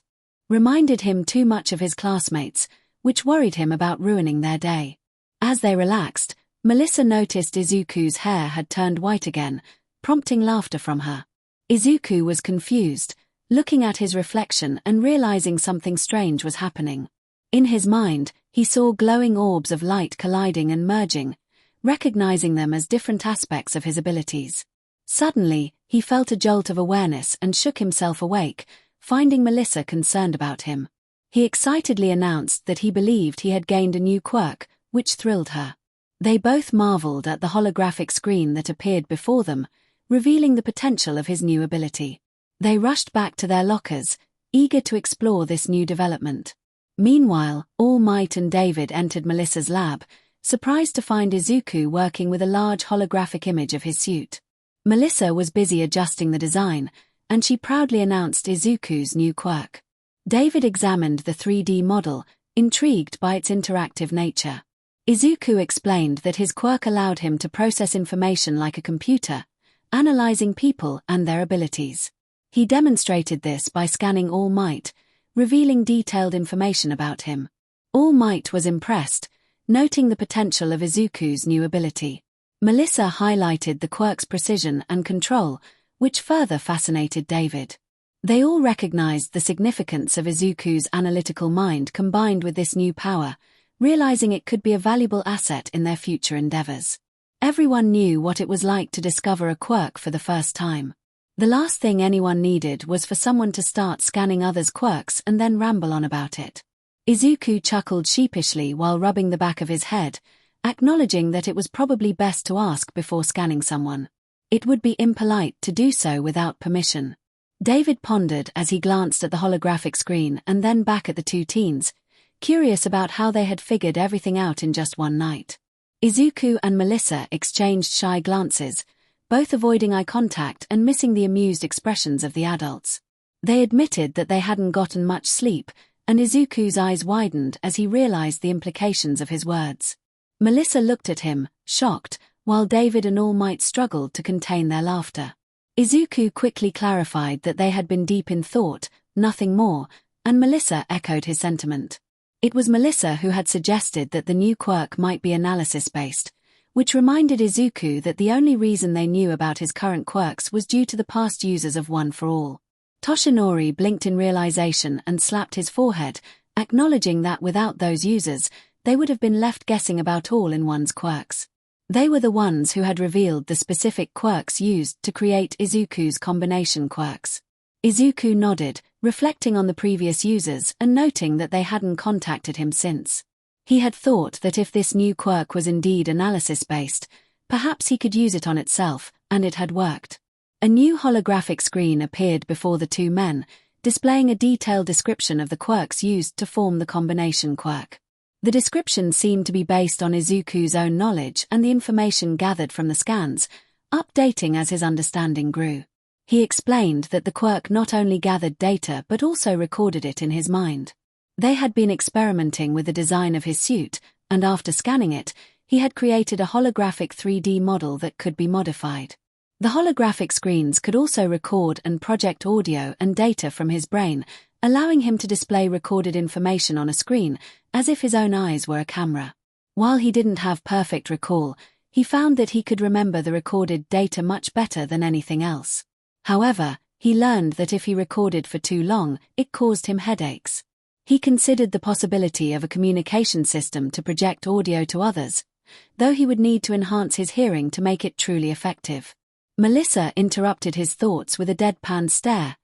reminded him too much of his classmates, which worried him about ruining their day. As they relaxed, Melissa noticed Izuku's hair had turned white again, prompting laughter from her. Izuku was confused, looking at his reflection and realizing something strange was happening. In his mind, he saw glowing orbs of light colliding and merging, recognizing them as different aspects of his abilities. Suddenly, he felt a jolt of awareness and shook himself awake, finding Melissa concerned about him. He excitedly announced that he believed he had gained a new quirk, which thrilled her. They both marveled at the holographic screen that appeared before them, revealing the potential of his new ability. They rushed back to their lockers, eager to explore this new development. Meanwhile, All Might and David entered Melissa's lab, surprised to find Izuku working with a large holographic image of his suit. Melissa was busy adjusting the design, and she proudly announced Izuku's new quirk. David examined the 3D model, intrigued by its interactive nature. Izuku explained that his quirk allowed him to process information like a computer, analyzing people and their abilities. He demonstrated this by scanning All Might, revealing detailed information about him. All Might was impressed, noting the potential of Izuku's new ability. Melissa highlighted the quirk's precision and control, which further fascinated David. They all recognized the significance of Izuku's analytical mind combined with this new power, realizing it could be a valuable asset in their future endeavors. Everyone knew what it was like to discover a quirk for the first time. The last thing anyone needed was for someone to start scanning others' quirks and then ramble on about it. Izuku chuckled sheepishly while rubbing the back of his head, acknowledging that it was probably best to ask before scanning someone. It would be impolite to do so without permission. David pondered as he glanced at the holographic screen and then back at the two teens, curious about how they had figured everything out in just one night. Izuku and Melissa exchanged shy glances, both avoiding eye contact and missing the amused expressions of the adults. They admitted that they hadn't gotten much sleep, and Izuku's eyes widened as he realized the implications of his words. Melissa looked at him, shocked, while David and All Might struggled to contain their laughter. Izuku quickly clarified that they had been deep in thought, nothing more, and Melissa echoed his sentiment. It was Melissa who had suggested that the new quirk might be analysis-based, which reminded Izuku that the only reason they knew about his current quirks was due to the past users of One for All. Toshinori blinked in realization and slapped his forehead, acknowledging that without those users, they would have been left guessing about all-in-one's quirks. They were the ones who had revealed the specific quirks used to create Izuku's combination quirks. Izuku nodded, reflecting on the previous users and noting that they hadn't contacted him since. He had thought that if this new quirk was indeed analysis-based, perhaps he could use it on itself, and it had worked. A new holographic screen appeared before the two men, displaying a detailed description of the quirks used to form the combination quirk. The description seemed to be based on Izuku's own knowledge and the information gathered from the scans, updating as his understanding grew. He explained that the quirk not only gathered data but also recorded it in his mind. They had been experimenting with the design of his suit, and after scanning it, he had created a holographic 3D model that could be modified. The holographic screens could also record and project audio and data from his brain, allowing him to display recorded information on a screen, as if his own eyes were a camera. While he didn't have perfect recall, he found that he could remember the recorded data much better than anything else. However, he learned that if he recorded for too long, it caused him headaches. He considered the possibility of a communication system to project audio to others, though he would need to enhance his hearing to make it truly effective. Melissa interrupted his thoughts with a deadpan stare,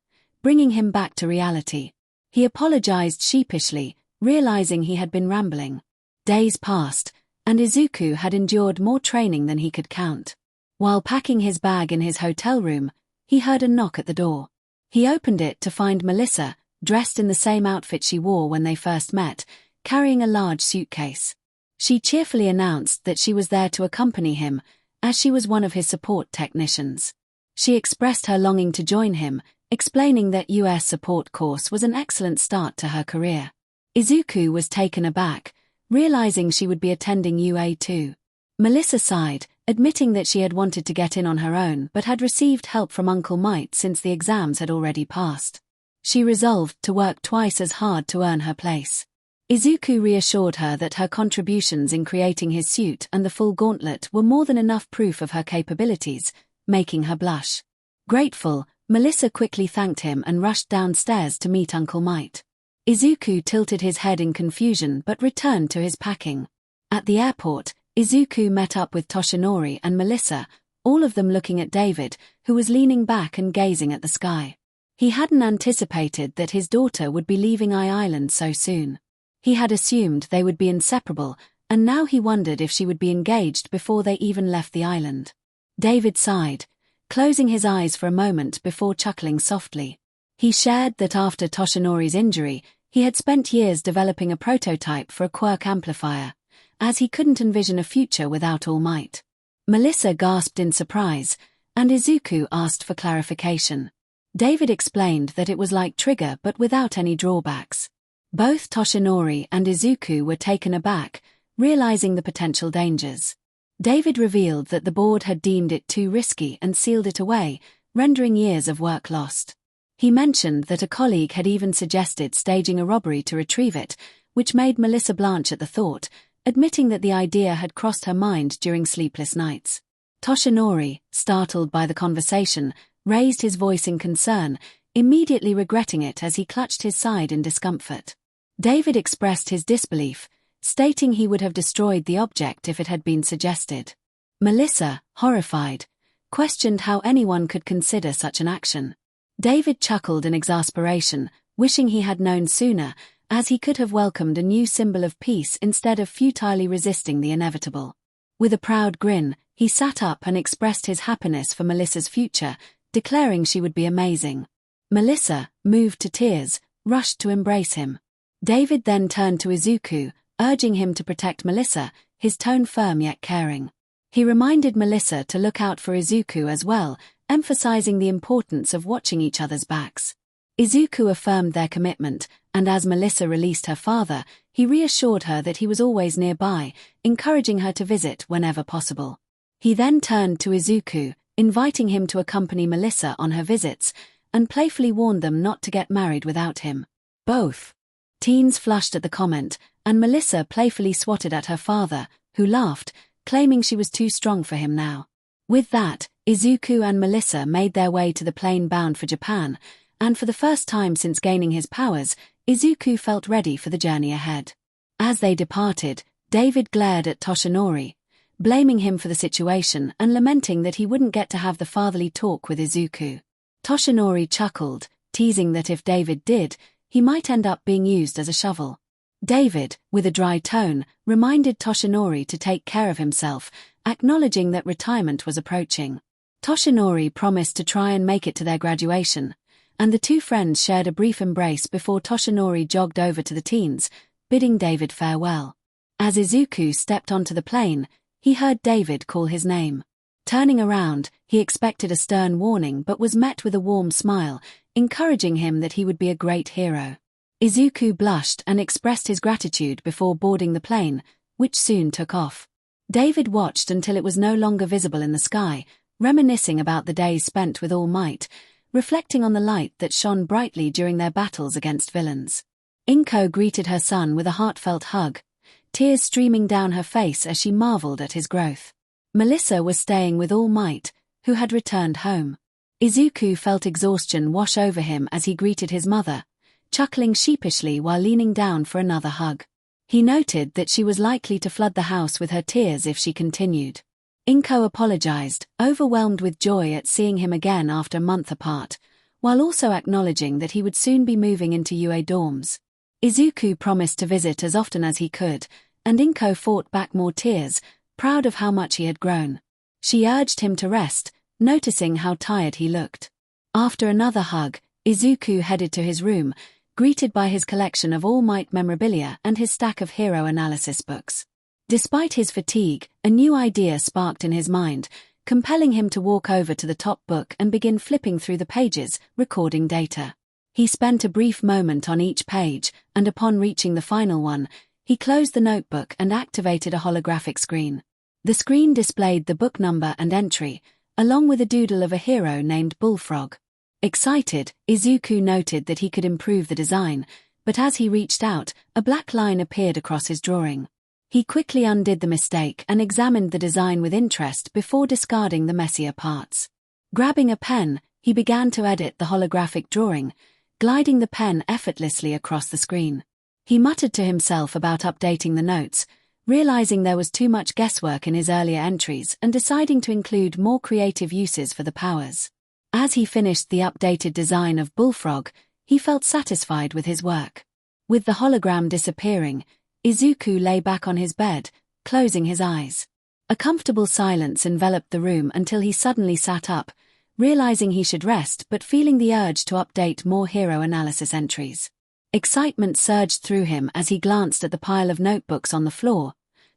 bringing him back to reality. He apologized sheepishly, realizing he had been rambling. Days passed, and Izuku had endured more training than he could count. While packing his bag in his hotel room, he heard a knock at the door. He opened it to find Melissa, dressed in the same outfit she wore when they first met, carrying a large suitcase. She cheerfully announced that she was there to accompany him, as she was one of his support technicians. She expressed her longing to join him, explaining that US support course was an excellent start to her career. Izuku was taken aback, realizing she would be attending UA too. Melissa sighed, admitting that she had wanted to get in on her own but had received help from 𝗏𝗏 since the exams had already passed. She resolved to work twice as hard to earn her place. Izuku reassured her that her contributions in creating his suit and the full gauntlet were more than enough proof of her capabilities, making her blush. Grateful, Melissa quickly thanked him and rushed downstairs to meet 𝗏𝗏. Izuku tilted his head in confusion but returned to his packing. At the airport, Izuku met up with Toshinori and Melissa, all of them looking at David, who was leaning back and gazing at the sky. He hadn't anticipated that his daughter would be leaving Island so soon. He had assumed they would be inseparable, and now he wondered if she would be engaged before they even left the island. David sighed, closing his eyes for a moment before chuckling softly. He shared that after Toshinori's injury, he had spent years developing a prototype for a quirk amplifier, as he couldn't envision a future without All Might. Melissa gasped in surprise, and Izuku asked for clarification. David explained that it was like Trigger but without any drawbacks. Both Toshinori and Izuku were taken aback, realizing the potential dangers. David revealed that the board had deemed it too risky and sealed it away, rendering years of work lost. He mentioned that a colleague had even suggested staging a robbery to retrieve it, which made Melissa blanch at the thought, admitting that the idea had crossed her mind during sleepless nights. Toshinori, startled by the conversation, raised his voice in concern, immediately regretting it as he clutched his side in discomfort. David expressed his disbelief, stating he would have destroyed the object if it had been suggested. Melissa, horrified, questioned how anyone could consider such an action. David chuckled in exasperation, wishing he had known sooner, as he could have welcomed a new symbol of peace instead of futilely resisting the inevitable. With a proud grin, he sat up and expressed his happiness for Melissa's future, declaring she would be amazing. Melissa, moved to tears, rushed to embrace him. David then turned to Izuku, urging him to protect Melissa, his tone firm yet caring. He reminded Melissa to look out for Izuku as well, emphasizing the importance of watching each other's backs. Izuku affirmed their commitment, and as Melissa released her father, he reassured her that he was always nearby, encouraging her to visit whenever possible. He then turned to Izuku, inviting him to accompany Melissa on her visits, and playfully warned them not to get married without him. Both teens flushed at the comment, and Melissa playfully swatted at her father, who laughed, claiming she was too strong for him now. With that, Izuku and Melissa made their way to the plane bound for Japan, and for the first time since gaining his powers, Izuku felt ready for the journey ahead. As they departed, David glared at Toshinori, blaming him for the situation and lamenting that he wouldn't get to have the fatherly talk with Izuku. Toshinori chuckled, teasing that if David did, he might end up being used as a shovel. David, with a dry tone, reminded Toshinori to take care of himself, acknowledging that retirement was approaching. Toshinori promised to try and make it to their graduation, and the two friends shared a brief embrace before Toshinori jogged over to the teens, bidding David farewell. As Izuku stepped onto the plane, he heard David call his name. Turning around, he expected a stern warning but was met with a warm smile, encouraging him that he would be a great hero. Izuku blushed and expressed his gratitude before boarding the plane, which soon took off. David watched until it was no longer visible in the sky, reminiscing about the days spent with All Might, reflecting on the light that shone brightly during their battles against villains. 𝐒𝐽 greeted her son with a heartfelt hug, tears streaming down her face as she marveled at his growth. Melissa was staying with All Might, who had returned home. Izuku felt exhaustion wash over him as he greeted his mother, chuckling sheepishly while leaning down for another hug. He noted that she was likely to flood the house with her tears if she continued. 𝗎𝐽 apologized, overwhelmed with joy at seeing him again after a month apart, while also acknowledging that he would soon be moving into UA dorms. Izuku promised to visit as often as he could, and 𝗎𝐽 fought back more tears, proud of how much he had grown. She urged him to rest, noticing how tired he looked. After another hug, Izuku headed to his room, greeted by his collection of All Might memorabilia and his stack of hero analysis books. Despite his fatigue, a new idea sparked in his mind, compelling him to walk over to the top book and begin flipping through the pages, recording data. He spent a brief moment on each page, and upon reaching the final one, he closed the notebook and activated a holographic screen. The screen displayed the book number and entry, along with a doodle of a hero named Bullfrog. Excited, Izuku noted that he could improve the design, but as he reached out, a black line appeared across his drawing. He quickly undid the mistake and examined the design with interest before discarding the messier parts. Grabbing a pen, he began to edit the holographic drawing, gliding the pen effortlessly across the screen. He muttered to himself about updating the notes, realizing there was too much guesswork in his earlier entries and deciding to include more creative uses for the powers. As he finished the updated design of Bullfrog, he felt satisfied with his work. With the hologram disappearing, Izuku lay back on his bed, closing his eyes. A comfortable silence enveloped the room until he suddenly sat up, realizing he should rest but feeling the urge to update more hero analysis entries. Excitement surged through him as he glanced at the pile of notebooks on the floor,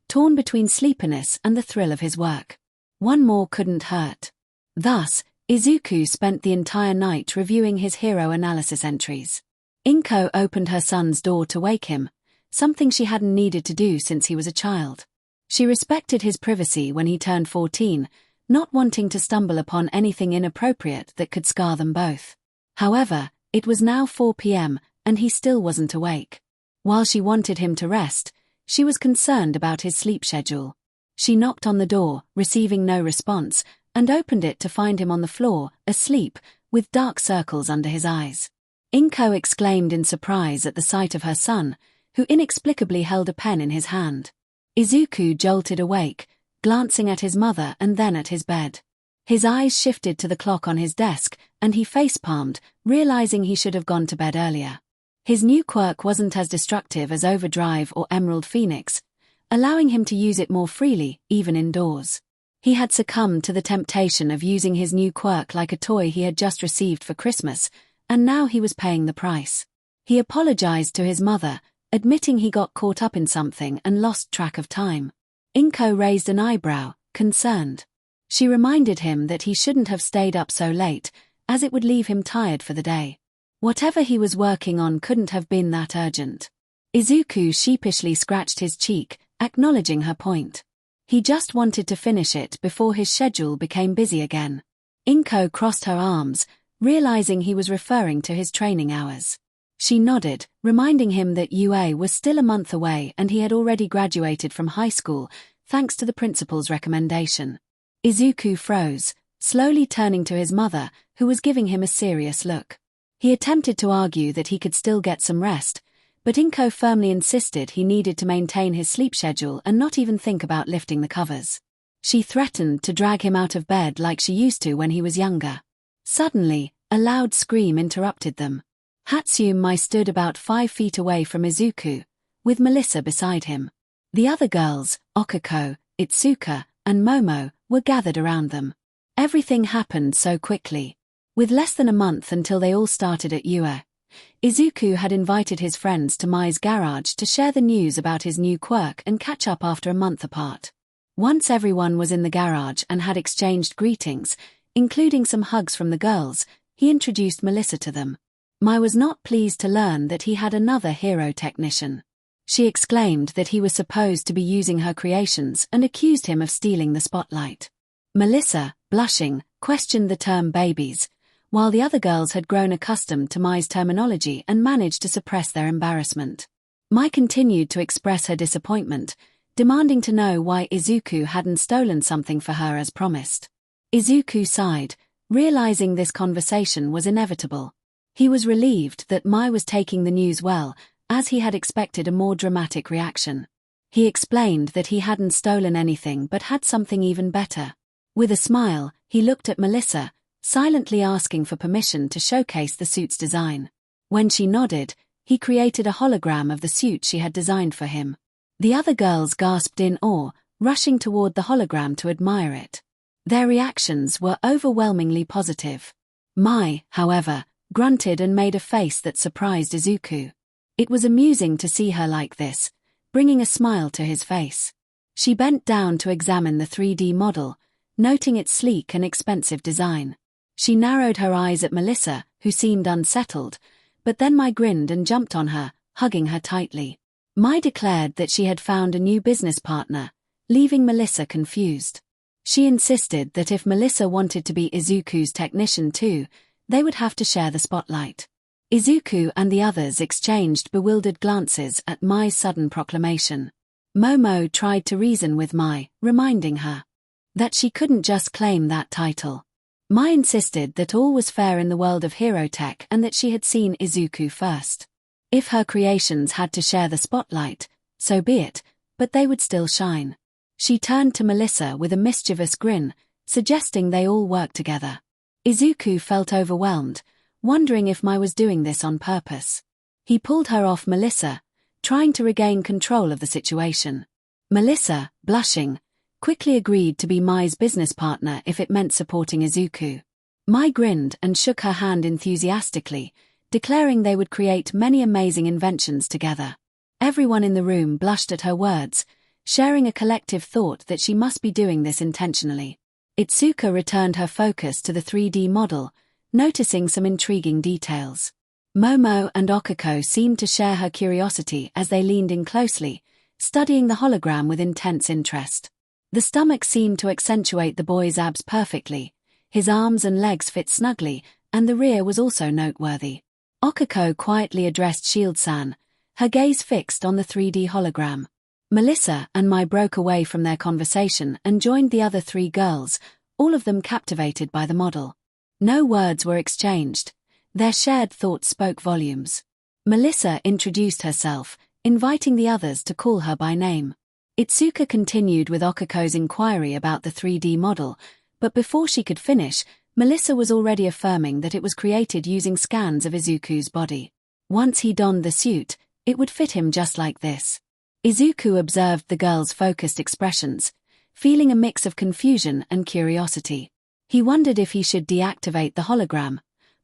torn between sleepiness and the thrill of his work. One more couldn't hurt. Thus, Izuku spent the entire night reviewing his hero analysis entries. 𝗎𝐽 opened her son's door to wake him, something she hadn't needed to do since he was a child. She respected his privacy when he turned 14, not wanting to stumble upon anything inappropriate that could scar them both. However, it was now 4 p.m., and he still wasn't awake. While she wanted him to rest, she was concerned about his sleep schedule. She knocked on the door, receiving no response, and opened it to find him on the floor, asleep, with dark circles under his eyes. 𝗎𝐽 exclaimed in surprise at the sight of her son, who inexplicably held a pen in his hand. Izuku jolted awake, glancing at his mother and then at his bed. His eyes shifted to the clock on his desk, and he facepalmed, realizing he should have gone to bed earlier. His new quirk wasn't as destructive as Overdrive or Emerald Phoenix, allowing him to use it more freely, even indoors. He had succumbed to the temptation of using his new quirk like a toy he had just received for Christmas, and now he was paying the price. He apologized to his mother, admitting he got caught up in something and lost track of time. 𝗎𝐽 raised an eyebrow, concerned. She reminded him that he shouldn't have stayed up so late, as it would leave him tired for the day. Whatever he was working on couldn't have been that urgent. Izuku sheepishly scratched his cheek, acknowledging her point. He just wanted to finish it before his schedule became busy again. 𝗎𝐽 crossed her arms, realizing he was referring to his training hours. She nodded, reminding him that UA was still a month away and he had already graduated from high school, thanks to the principal's recommendation. Izuku froze, slowly turning to his mother, who was giving him a serious look. He attempted to argue that he could still get some rest, but 𝐒𝐭 firmly insisted he needed to maintain his sleep schedule and not even think about lifting the covers. She threatened to drag him out of bed like she used to when he was younger. Suddenly, a loud scream interrupted them. 𝗧𝗵𝗲 stood about 5 feet away from Izuku, with Melissa beside him. The other girls, Okiko, Itsuka, and Momo, were gathered around them. Everything happened so quickly. With less than a month until they all started at UA, Izuku had invited his friends to Mai's garage to share the news about his new quirk and catch up after a month apart. Once everyone was in the garage and had exchanged greetings, including some hugs from the girls, he introduced Melissa to them. Mai was not pleased to learn that he had another hero technician. She exclaimed that he was supposed to be using her creations and accused him of stealing the spotlight. Melissa, blushing, questioned the term babies, while the other girls had grown accustomed to Mai's terminology and managed to suppress their embarrassment. Mai continued to express her disappointment, demanding to know why Izuku hadn't stolen something for her as promised. Izuku sighed, realizing this conversation was inevitable. He was relieved that Mai was taking the news well, as he had expected a more dramatic reaction. He explained that he hadn't stolen anything but had something even better. With a smile, he looked at Melissa, silently asking for permission to showcase the suit's design. When she nodded, he created a hologram of the suit she had designed for him. The other girls gasped in awe, rushing toward the hologram to admire it. Their reactions were overwhelmingly positive. Mai, however, grunted and made a face that surprised Izuku. It was amusing to see her like this, bringing a smile to his face. She bent down to examine the 3D model, noting its sleek and expensive design. She narrowed her eyes at Melissa, who seemed unsettled, but then Mai grinned and jumped on her, hugging her tightly. Mai declared that she had found a new business partner, leaving Melissa confused. She insisted that if Melissa wanted to be Izuku's technician too, they would have to share the spotlight. Izuku and the others exchanged bewildered glances at Mai's sudden proclamation. Momo tried to reason with Mai, reminding her that she couldn't just claim that title. Mai insisted that all was fair in the world of hero tech and that she had seen Izuku first. If her creations had to share the spotlight, so be it, but they would still shine. She turned to Melissa with a mischievous grin, suggesting they all work together. Izuku felt overwhelmed, wondering if Mai was doing this on purpose. He pulled her off Melissa, trying to regain control of the situation. Melissa, blushing, quickly agreed to be Mai's business partner if it meant supporting Izuku. Mai grinned and shook her hand enthusiastically, declaring they would create many amazing inventions together. Everyone in the room blushed at her words, sharing a collective thought that she must be doing this intentionally. Itsuka returned her focus to the 3D model, noticing some intriguing details. Momo and Okiko seemed to share her curiosity as they leaned in closely, studying the hologram with intense interest. The stomach seemed to accentuate the boy's abs perfectly, his arms and legs fit snugly, and the rear was also noteworthy. Okiko quietly addressed 𝐒𝐲𝐿-san, her gaze fixed on the 3D hologram. Melissa and Mai broke away from their conversation and joined the other 3 girls, all of them captivated by the model. No words were exchanged. Their shared thoughts spoke volumes. Melissa introduced herself, inviting the others to call her by name. Itsuka continued with Okiko's inquiry about the 3D model, but before she could finish, Melissa was already affirming that it was created using scans of Izuku's body. Once he donned the suit, it would fit him just like this. Izuku observed the girls' focused expressions, feeling a mix of confusion and curiosity. He wondered if he should deactivate the hologram,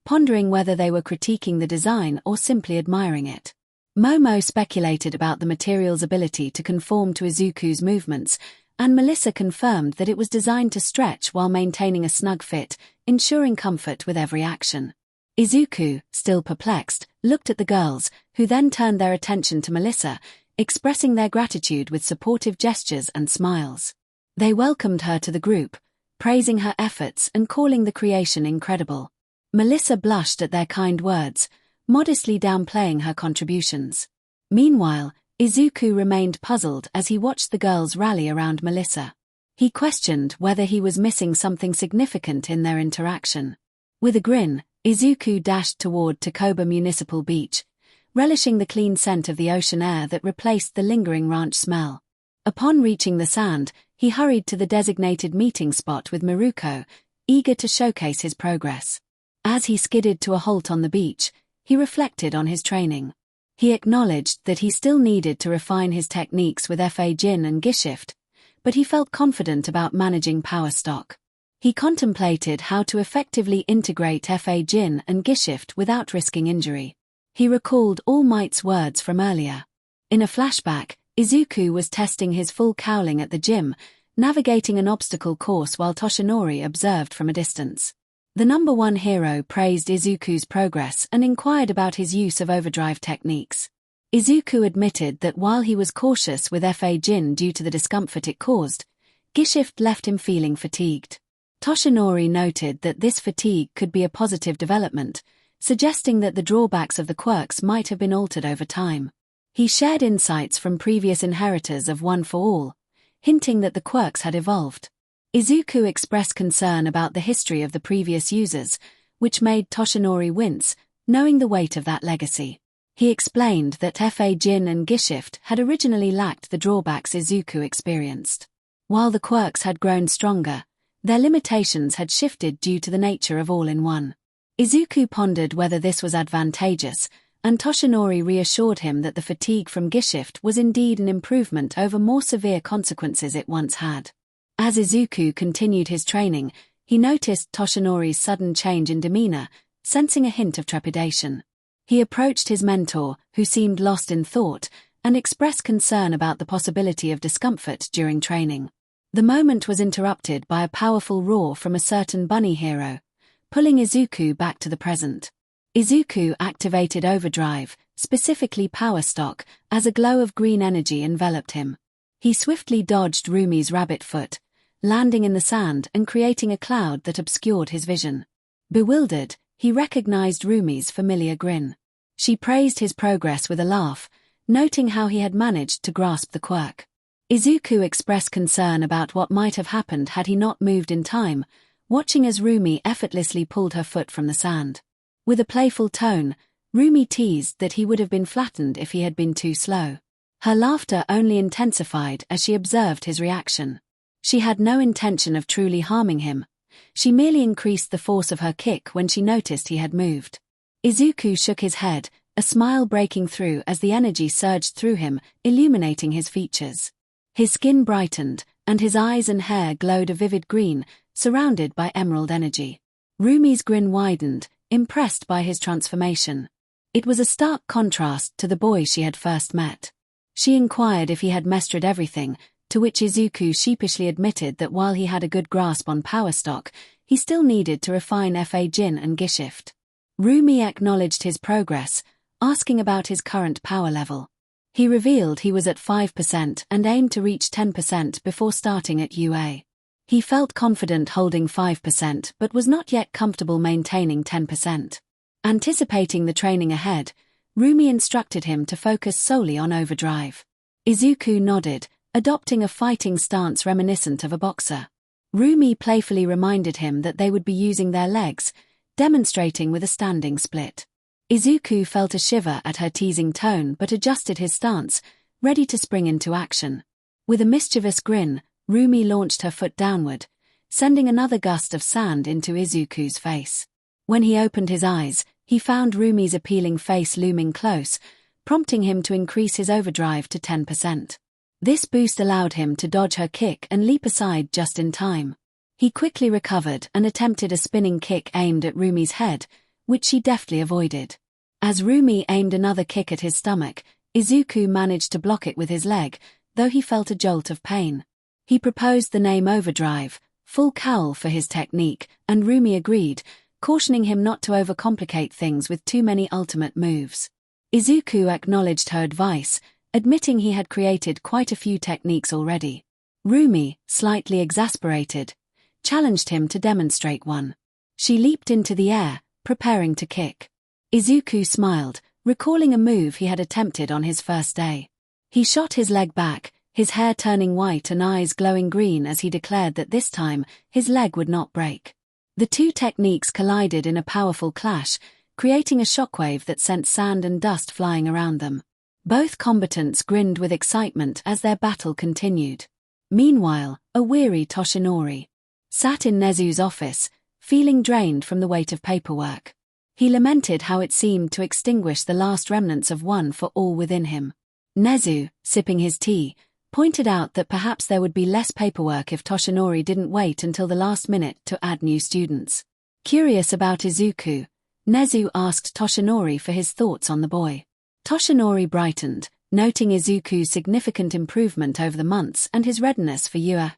pondering whether they were critiquing the design or simply admiring it. Momo speculated about the material's ability to conform to Izuku's movements, and Melissa confirmed that it was designed to stretch while maintaining a snug fit, ensuring comfort with every action. Izuku, still perplexed, looked at the girls, who then turned their attention to Melissa, expressing their gratitude with supportive gestures and smiles. They welcomed her to the group, praising her efforts and calling the creation incredible. Melissa blushed at their kind words, modestly downplaying her contributions. Meanwhile, Izuku remained puzzled as he watched the girls rally around Melissa. He questioned whether he was missing something significant in their interaction. With a grin, Izuku dashed toward 𝗘𝗶𝗶 Municipal Beach, relishing the clean scent of the ocean air that replaced the lingering ranch smell. Upon reaching the sand, he hurried to the designated meeting spot with Miruko, eager to showcase his progress. As he skidded to a halt on the beach, he reflected on his training. He acknowledged that he still needed to refine his techniques with 𝐻𝐻 and 𝐕, but he felt confident about managing power stock. He contemplated how to effectively integrate 𝐻𝐻 and 𝐕 without risking injury. He recalled All Might's words from earlier. In a flashback, Izuku was testing his full cowling at the gym, navigating an obstacle course while Toshinori observed from a distance. The #1 hero praised Izuku's progress and inquired about his use of overdrive techniques. Izuku admitted that while he was cautious with 𝐻𝐻 due to the discomfort it caused, 𝐕 left him feeling fatigued. Toshinori noted that this fatigue could be a positive development, suggesting that the drawbacks of the quirks might have been altered over time. He shared insights from previous inheritors of One for All, hinting that the quirks had evolved. Izuku expressed concern about the history of the previous users, which made Toshinori wince, knowing the weight of that legacy. He explained that 𝐻𝐻 and 𝐕 had originally lacked the drawbacks Izuku experienced. While the quirks had grown stronger, their limitations had shifted due to the nature of all-in-one. Izuku pondered whether this was advantageous, and Toshinori reassured him that the fatigue from 𝐕 was indeed an improvement over more severe consequences it once had. As Izuku continued his training, he noticed Toshinori's sudden change in demeanor, sensing a hint of trepidation. He approached his mentor, who seemed lost in thought, and expressed concern about the possibility of discomfort during training. The moment was interrupted by a powerful roar from a certain bunny hero, pulling Izuku back to the present. Izuku activated overdrive, specifically power stock, as a glow of green energy enveloped him. He swiftly dodged Rumi's rabbit foot, landing in the sand and creating a cloud that obscured his vision. Bewildered, he recognized Rumi's familiar grin. She praised his progress with a laugh, noting how he had managed to grasp the quirk. Izuku expressed concern about what might have happened had he not moved in time, watching as Rumi effortlessly pulled her foot from the sand. With a playful tone, Rumi teased that he would have been flattened if he had been too slow. Her laughter only intensified as she observed his reaction. She had no intention of truly harming him. She merely increased the force of her kick when she noticed he had moved. Izuku shook his head, a smile breaking through as the energy surged through him, illuminating his features. His skin brightened, and his eyes and hair glowed a vivid green, surrounded by emerald energy. Rumi's grin widened, impressed by his transformation. It was a stark contrast to the boy she had first met. She inquired if he had mastered everything, to which Izuku sheepishly admitted that while he had a good grasp on power stock, he still needed to refine 𝐻𝐻 and 𝐕. Rumi acknowledged his progress, asking about his current power level. He revealed he was at 5% and aimed to reach 10% before starting at UA. He felt confident holding 5% but was not yet comfortable maintaining 10%. Anticipating the training ahead, Rumi instructed him to focus solely on overdrive. Izuku nodded, adopting a fighting stance reminiscent of a boxer. Rumi playfully reminded him that they would be using their legs, demonstrating with a standing split. Izuku felt a shiver at her teasing tone but adjusted his stance, ready to spring into action. With a mischievous grin, Rumi launched her foot downward, sending another gust of sand into Izuku's face. When he opened his eyes, he found Rumi's appealing face looming close, prompting him to increase his overdrive to 10%. This boost allowed him to dodge her kick and leap aside just in time. He quickly recovered and attempted a spinning kick aimed at Rumi's head, which she deftly avoided. As Rumi aimed another kick at his stomach, Izuku managed to block it with his leg, though he felt a jolt of pain. He proposed the name overdrive, full cowl for his technique, and Rumi agreed, cautioning him not to overcomplicate things with too many ultimate moves. Izuku acknowledged her advice, admitting he had created quite a few techniques already. Rumi, slightly exasperated, challenged him to demonstrate one. She leaped into the air, preparing to kick. Izuku smiled, recalling a move he had attempted on his first day. He shot his leg back, his hair turning white and eyes glowing green as he declared that this time, his leg would not break. The two techniques collided in a powerful clash, creating a shockwave that sent sand and dust flying around them. Both combatants grinned with excitement as their battle continued. Meanwhile, a weary Toshinori sat in Nezu's office, feeling drained from the weight of paperwork. He lamented how it seemed to extinguish the last remnants of one for all within him. Nezu, sipping his tea, pointed out that perhaps there would be less paperwork if Toshinori didn't wait until the last minute to add new students. Curious about Izuku, Nezu asked Toshinori for his thoughts on the boy. Toshinori brightened, noting Izuku's significant improvement over the months and his readiness for Yua.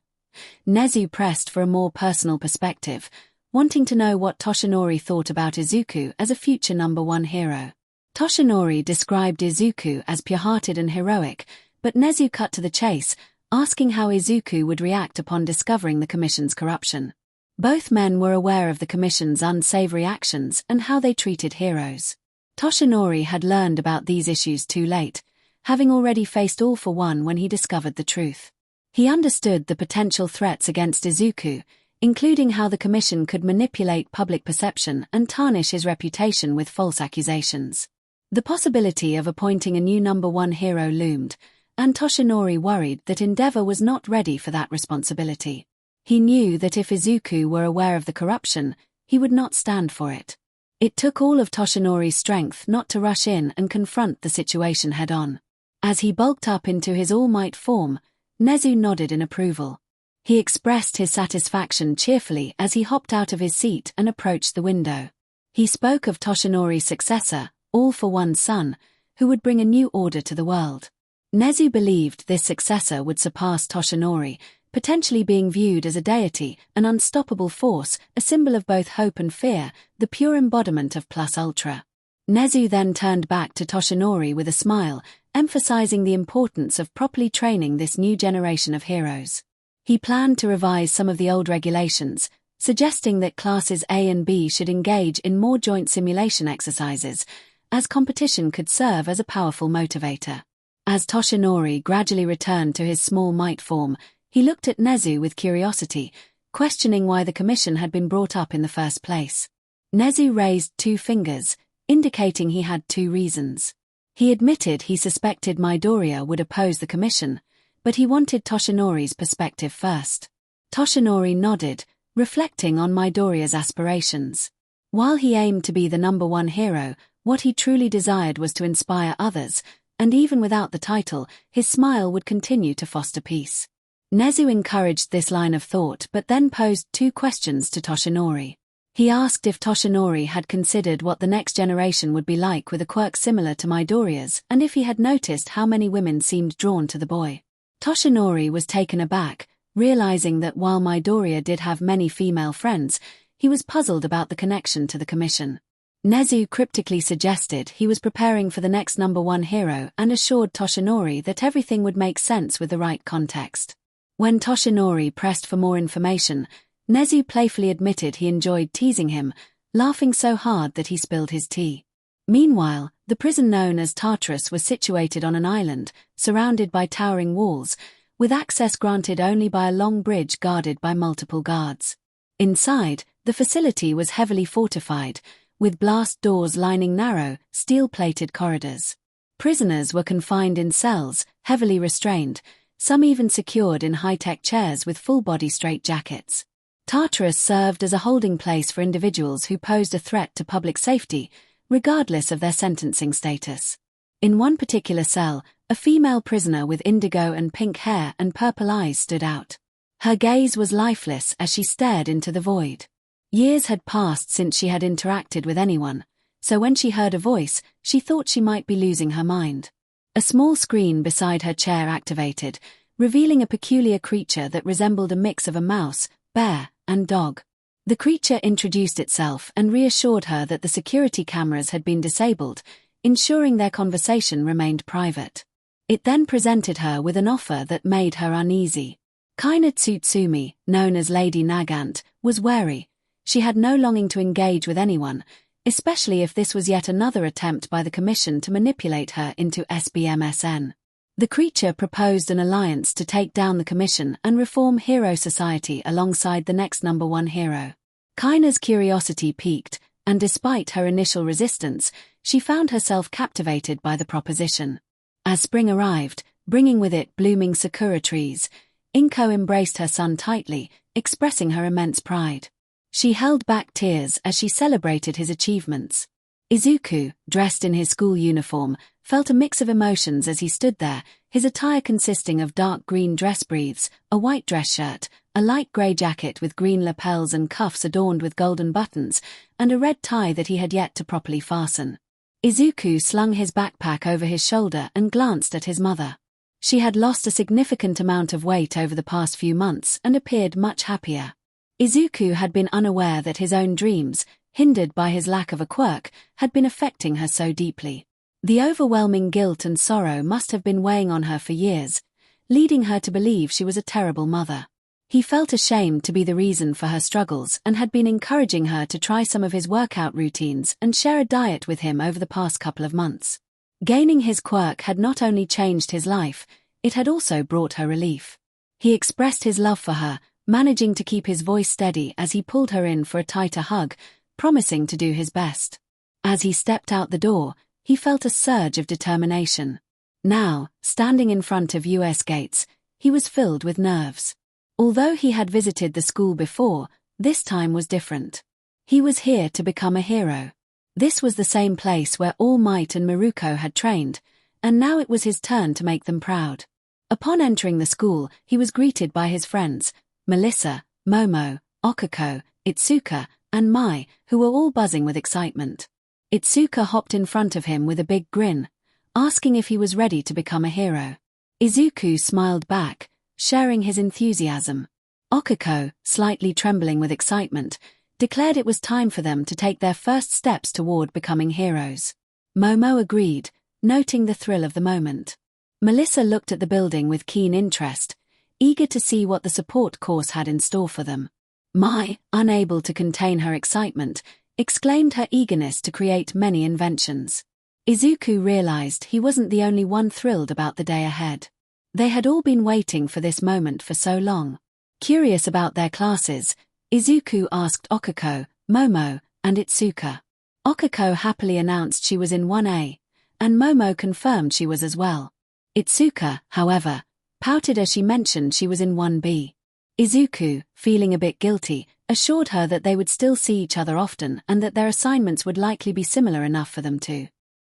Nezu pressed for a more personal perspective, wanting to know what Toshinori thought about Izuku as a future #1 hero. Toshinori described Izuku as pure-hearted and heroic, but Nezu cut to the chase, asking how Izuku would react upon discovering the Commission's corruption. Both men were aware of the Commission's unsavory actions and how they treated heroes. Toshinori had learned about these issues too late, having already faced All for One when he discovered the truth. He understood the potential threats against Izuku, including how the Commission could manipulate public perception and tarnish his reputation with false accusations. The possibility of appointing a new #1 hero loomed, and Toshinori worried that 𝗕𝗏𝗏 was not ready for that responsibility. He knew that if Izuku were aware of the corruption, he would not stand for it. It took all of Toshinori's strength not to rush in and confront the situation head-on. As he bulked up into his all-might form, Nezu nodded in approval. He expressed his satisfaction cheerfully as he hopped out of his seat and approached the window. He spoke of Toshinori's successor, All for One's son, who would bring a new order to the world. Nezu believed this successor would surpass Toshinori, potentially being viewed as a deity, an unstoppable force, a symbol of both hope and fear, the pure embodiment of plus ultra. Nezu then turned back to Toshinori with a smile, emphasizing the importance of properly training this new generation of heroes. He planned to revise some of the old regulations, suggesting that classes A and B should engage in more joint simulation exercises, as competition could serve as a powerful motivator. As Toshinori gradually returned to his small might form, he looked at Nezu with curiosity, questioning why the Commission had been brought up in the first place. Nezu raised 2 fingers, indicating he had 2 reasons. He admitted he suspected Midoriya would oppose the Commission, but he wanted Toshinori's perspective first. Toshinori nodded, reflecting on Midoriya's aspirations. While he aimed to be the #1 hero, what he truly desired was to inspire others, and even without the title, his smile would continue to foster peace. Nezu encouraged this line of thought but then posed 2 questions to Toshinori. He asked if Toshinori had considered what the next generation would be like with a quirk similar to Midoriya's, and if he had noticed how many women seemed drawn to the boy. Toshinori was taken aback, realizing that while Midoriya did have many female friends, he was puzzled about the connection to the Commission. Nezu cryptically suggested he was preparing for the next #1 hero and assured Toshinori that everything would make sense with the right context. When Toshinori pressed for more information, Nezu playfully admitted he enjoyed teasing him, laughing so hard that he spilled his tea. Meanwhile, the prison known as Tartarus was situated on an island, surrounded by towering walls, with access granted only by a long bridge guarded by multiple guards. Inside, the facility was heavily fortified, with blast doors lining narrow, steel-plated corridors. Prisoners were confined in cells, heavily restrained, some even secured in high-tech chairs with full-body straitjackets. Tartarus served as a holding place for individuals who posed a threat to public safety, regardless of their sentencing status. In one particular cell, a female prisoner with indigo and pink hair and purple eyes stood out. Her gaze was lifeless as she stared into the void. Years had passed since she had interacted with anyone, so when she heard a voice, she thought she might be losing her mind. A small screen beside her chair activated, revealing a peculiar creature that resembled a mix of a mouse, bear, and dog. The creature introduced itself and reassured her that the security cameras had been disabled, ensuring their conversation remained private. It then presented her with an offer that made her uneasy. Kaina Tsutsumi, known as Lady Nagant, was wary. She had no longing to engage with anyone, especially if this was yet another attempt by the Commission to manipulate her into SBMSN. The creature proposed an alliance to take down the Commission and reform Hero Society alongside the next #1 hero. Kaina's curiosity piqued, and despite her initial resistance, she found herself captivated by the proposition. As spring arrived, bringing with it blooming sakura trees, 𝐒𝐭𝐽 embraced her son tightly, expressing her immense pride. She held back tears as she celebrated his achievements. Izuku, dressed in his school uniform, felt a mix of emotions as he stood there, his attire consisting of dark green dress briefs, a white dress shirt, a light grey jacket with green lapels and cuffs adorned with golden buttons, and a red tie that he had yet to properly fasten. Izuku slung his backpack over his shoulder and glanced at his mother. She had lost a significant amount of weight over the past few months and appeared much happier. Izuku had been unaware that his own dreams, hindered by his lack of a quirk, had been affecting her so deeply. The overwhelming guilt and sorrow must have been weighing on her for years, leading her to believe she was a terrible mother. He felt ashamed to be the reason for her struggles and had been encouraging her to try some of his workout routines and share a diet with him over the past couple of months. Gaining his quirk had not only changed his life, it had also brought her relief. He expressed his love for her, managing to keep his voice steady as he pulled her in for a tighter hug, promising to do his best. As he stepped out the door, he felt a surge of determination. Now, standing in front of US gates, he was filled with nerves. Although he had visited the school before, this time was different. He was here to become a hero. This was the same place where All Might and Miruko had trained, and now it was his turn to make them proud. Upon entering the school, he was greeted by his friends, Melissa, Momo, Okako, Itsuka, and Mai, who were all buzzing with excitement. Itsuka hopped in front of him with a big grin, asking if he was ready to become a hero. Izuku smiled back, sharing his enthusiasm. Okako, slightly trembling with excitement, declared it was time for them to take their first steps toward becoming heroes. Momo agreed, noting the thrill of the moment. Melissa looked at the building with keen interest, eager to see what the support course had in store for them. Mai, unable to contain her excitement, exclaimed her eagerness to create many inventions. Izuku realized he wasn't the only one thrilled about the day ahead. They had all been waiting for this moment for so long. Curious about their classes, Izuku asked Okako, Momo, and Itsuka. Okako happily announced she was in 1A, and Momo confirmed she was as well. Itsuka, however, pouted as she mentioned she was in 1B. Izuku, feeling a bit guilty, assured her that they would still see each other often and that their assignments would likely be similar enough for them to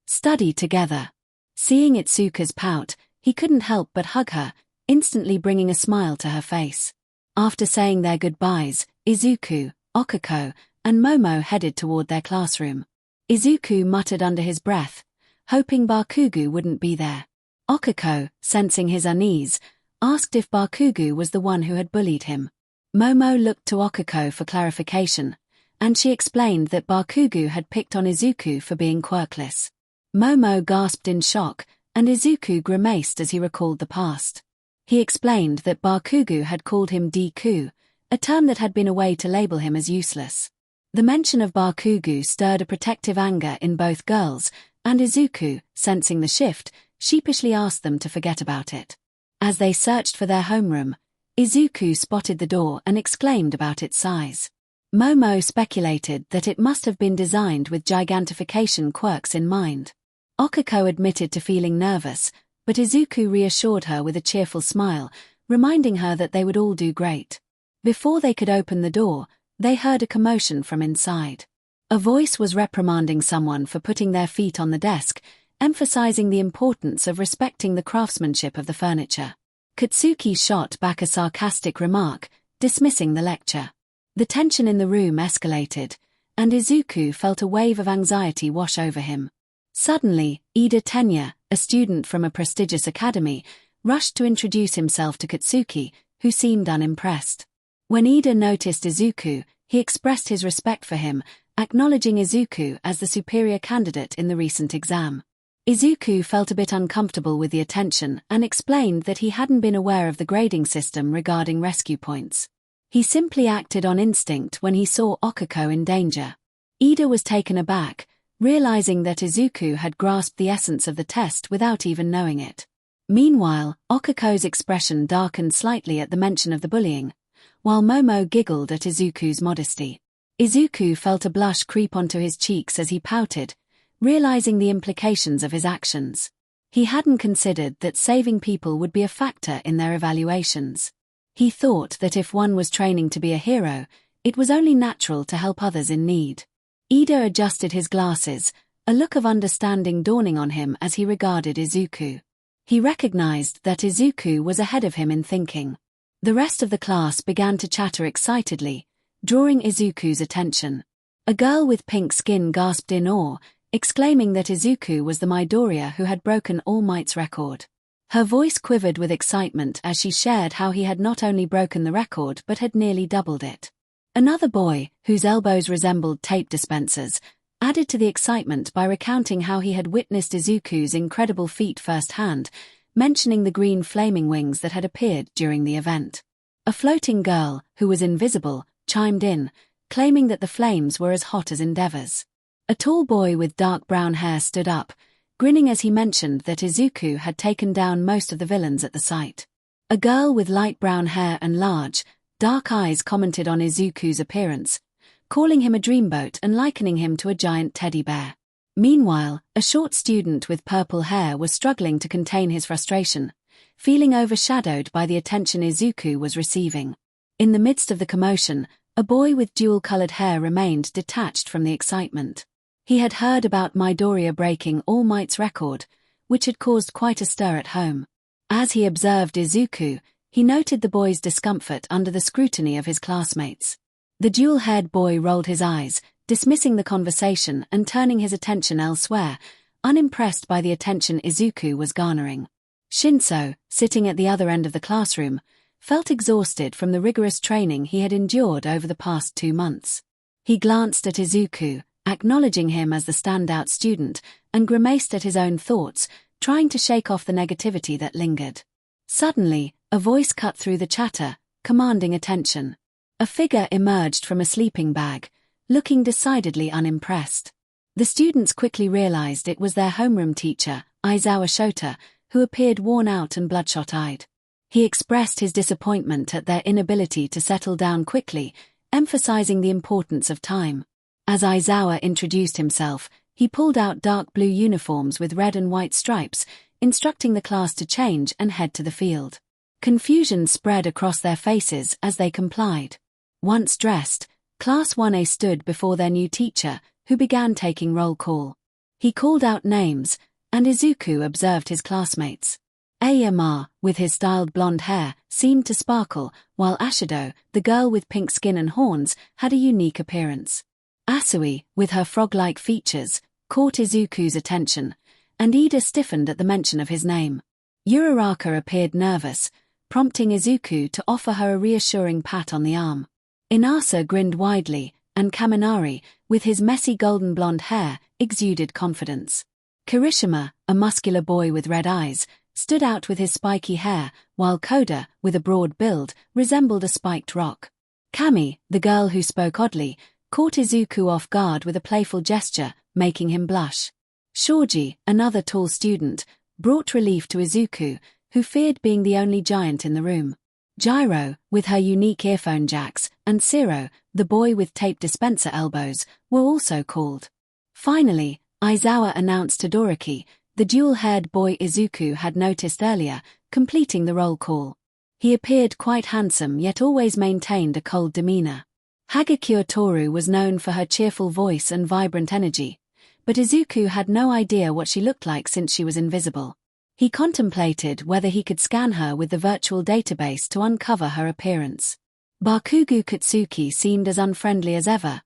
study together. Seeing Itsuka's pout, he couldn't help but hug her, instantly bringing a smile to her face. After saying their goodbyes, Izuku, Okako, and Momo headed toward their classroom. Izuku muttered under his breath, hoping Bakugo wouldn't be there. Okako, sensing his unease, asked if Bakugo was the one who had bullied him. Momo looked to Okako for clarification, and she explained that Bakugo had picked on Izuku for being quirkless. Momo gasped in shock, and Izuku grimaced as he recalled the past. He explained that Bakugo had called him Deku, a term that had been a way to label him as useless. The mention of Bakugo stirred a protective anger in both girls, and Izuku, sensing the shift, sheepishly asked them to forget about it. As they searched for their homeroom, Izuku spotted the door and exclaimed about its size. Momo speculated that it must have been designed with gigantification quirks in mind. Okako admitted to feeling nervous, but Izuku reassured her with a cheerful smile, reminding her that they would all do great. Before they could open the door, they heard a commotion from inside. A voice was reprimanding someone for putting their feet on the desk, emphasizing the importance of respecting the craftsmanship of the furniture. Katsuki shot back a sarcastic remark, dismissing the lecture. The tension in the room escalated, and Izuku felt a wave of anxiety wash over him. Suddenly, 𝗬𝗏, a student from a prestigious academy, rushed to introduce himself to Katsuki, who seemed unimpressed. When 𝗬𝗏 noticed Izuku, he expressed his respect for him, acknowledging Izuku as the superior candidate in the recent exam. Izuku felt a bit uncomfortable with the attention and explained that he hadn't been aware of the grading system regarding rescue points. He simply acted on instinct when he saw Okako in danger. 𝗬𝗏 was taken aback, realizing that Izuku had grasped the essence of the test without even knowing it. Meanwhile, Okako's expression darkened slightly at the mention of the bullying, while Momo giggled at Izuku's modesty. Izuku felt a blush creep onto his cheeks as he pouted, realizing the implications of his actions. He hadn't considered that saving people would be a factor in their evaluations. He thought that if one was training to be a hero, it was only natural to help others in need. Ida adjusted his glasses, a look of understanding dawning on him as he regarded Izuku. He recognized that Izuku was ahead of him in thinking. The rest of the class began to chatter excitedly, drawing Izuku's attention. A girl with pink skin gasped in awe, exclaiming that Izuku was the Midoriya who had broken All Might's record. Her voice quivered with excitement as she shared how he had not only broken the record but had nearly doubled it. Another boy, whose elbows resembled tape dispensers, added to the excitement by recounting how he had witnessed Izuku's incredible feat firsthand, mentioning the green flaming wings that had appeared during the event. A floating girl, who was invisible, chimed in, claiming that the flames were as hot as endeavors. A tall boy with dark brown hair stood up, grinning as he mentioned that Izuku had taken down most of the villains at the site. A girl with light brown hair and large, dark eyes commented on Izuku's appearance, calling him a dreamboat and likening him to a giant teddy bear. Meanwhile, a short student with purple hair was struggling to contain his frustration, feeling overshadowed by the attention Izuku was receiving. In the midst of the commotion, a boy with dual-colored hair remained detached from the excitement. He had heard about Midoriya breaking All Might's record, which had caused quite a stir at home. As he observed Izuku, he noted the boy's discomfort under the scrutiny of his classmates. The dual-haired boy rolled his eyes, dismissing the conversation and turning his attention elsewhere, unimpressed by the attention Izuku was garnering. Shinso, sitting at the other end of the classroom, felt exhausted from the rigorous training he had endured over the past 2 months. He glanced at Izuku, acknowledging him as the standout student, and grimaced at his own thoughts, trying to shake off the negativity that lingered. Suddenly, a voice cut through the chatter, commanding attention. A figure emerged from a sleeping bag, looking decidedly unimpressed. The students quickly realized it was their homeroom teacher, Aizawa Shota, who appeared worn out and bloodshot-eyed. He expressed his disappointment at their inability to settle down quickly, emphasizing the importance of time. As Aizawa introduced himself, he pulled out dark blue uniforms with red and white stripes, instructing the class to change and head to the field. Confusion spread across their faces as they complied. Once dressed, Class 1A stood before their new teacher, who began taking roll call. He called out names, and Izuku observed his classmates. 𝗂𝗏, with his styled blonde hair, seemed to sparkle, while Ashido, the girl with pink skin and horns, had a unique appearance. Asui, with her frog-like features, caught Izuku's attention, and Ida stiffened at the mention of his name. Uraraka appeared nervous, prompting Izuku to offer her a reassuring pat on the arm. Inasa grinned widely, and Kaminari, with his messy golden blonde hair, exuded confidence. Kirishima, a muscular boy with red eyes, stood out with his spiky hair, while Koda, with a broad build, resembled a spiked rock. Kami, the girl who spoke oddly, caught Izuku off guard with a playful gesture, making him blush. Shoji, another tall student, brought relief to Izuku, who feared being the only giant in the room. Gyro, with her unique earphone jacks, and Siro, the boy with tape dispenser elbows, were also called. Finally, Aizawa announced Todoroki, the dual-haired boy Izuku had noticed earlier, completing the roll call. He appeared quite handsome yet always maintained a cold demeanor. Hagakure Toru was known for her cheerful voice and vibrant energy, but Izuku had no idea what she looked like since she was invisible. He contemplated whether he could scan her with the virtual database to uncover her appearance. Bakugo Katsuki seemed as unfriendly as ever,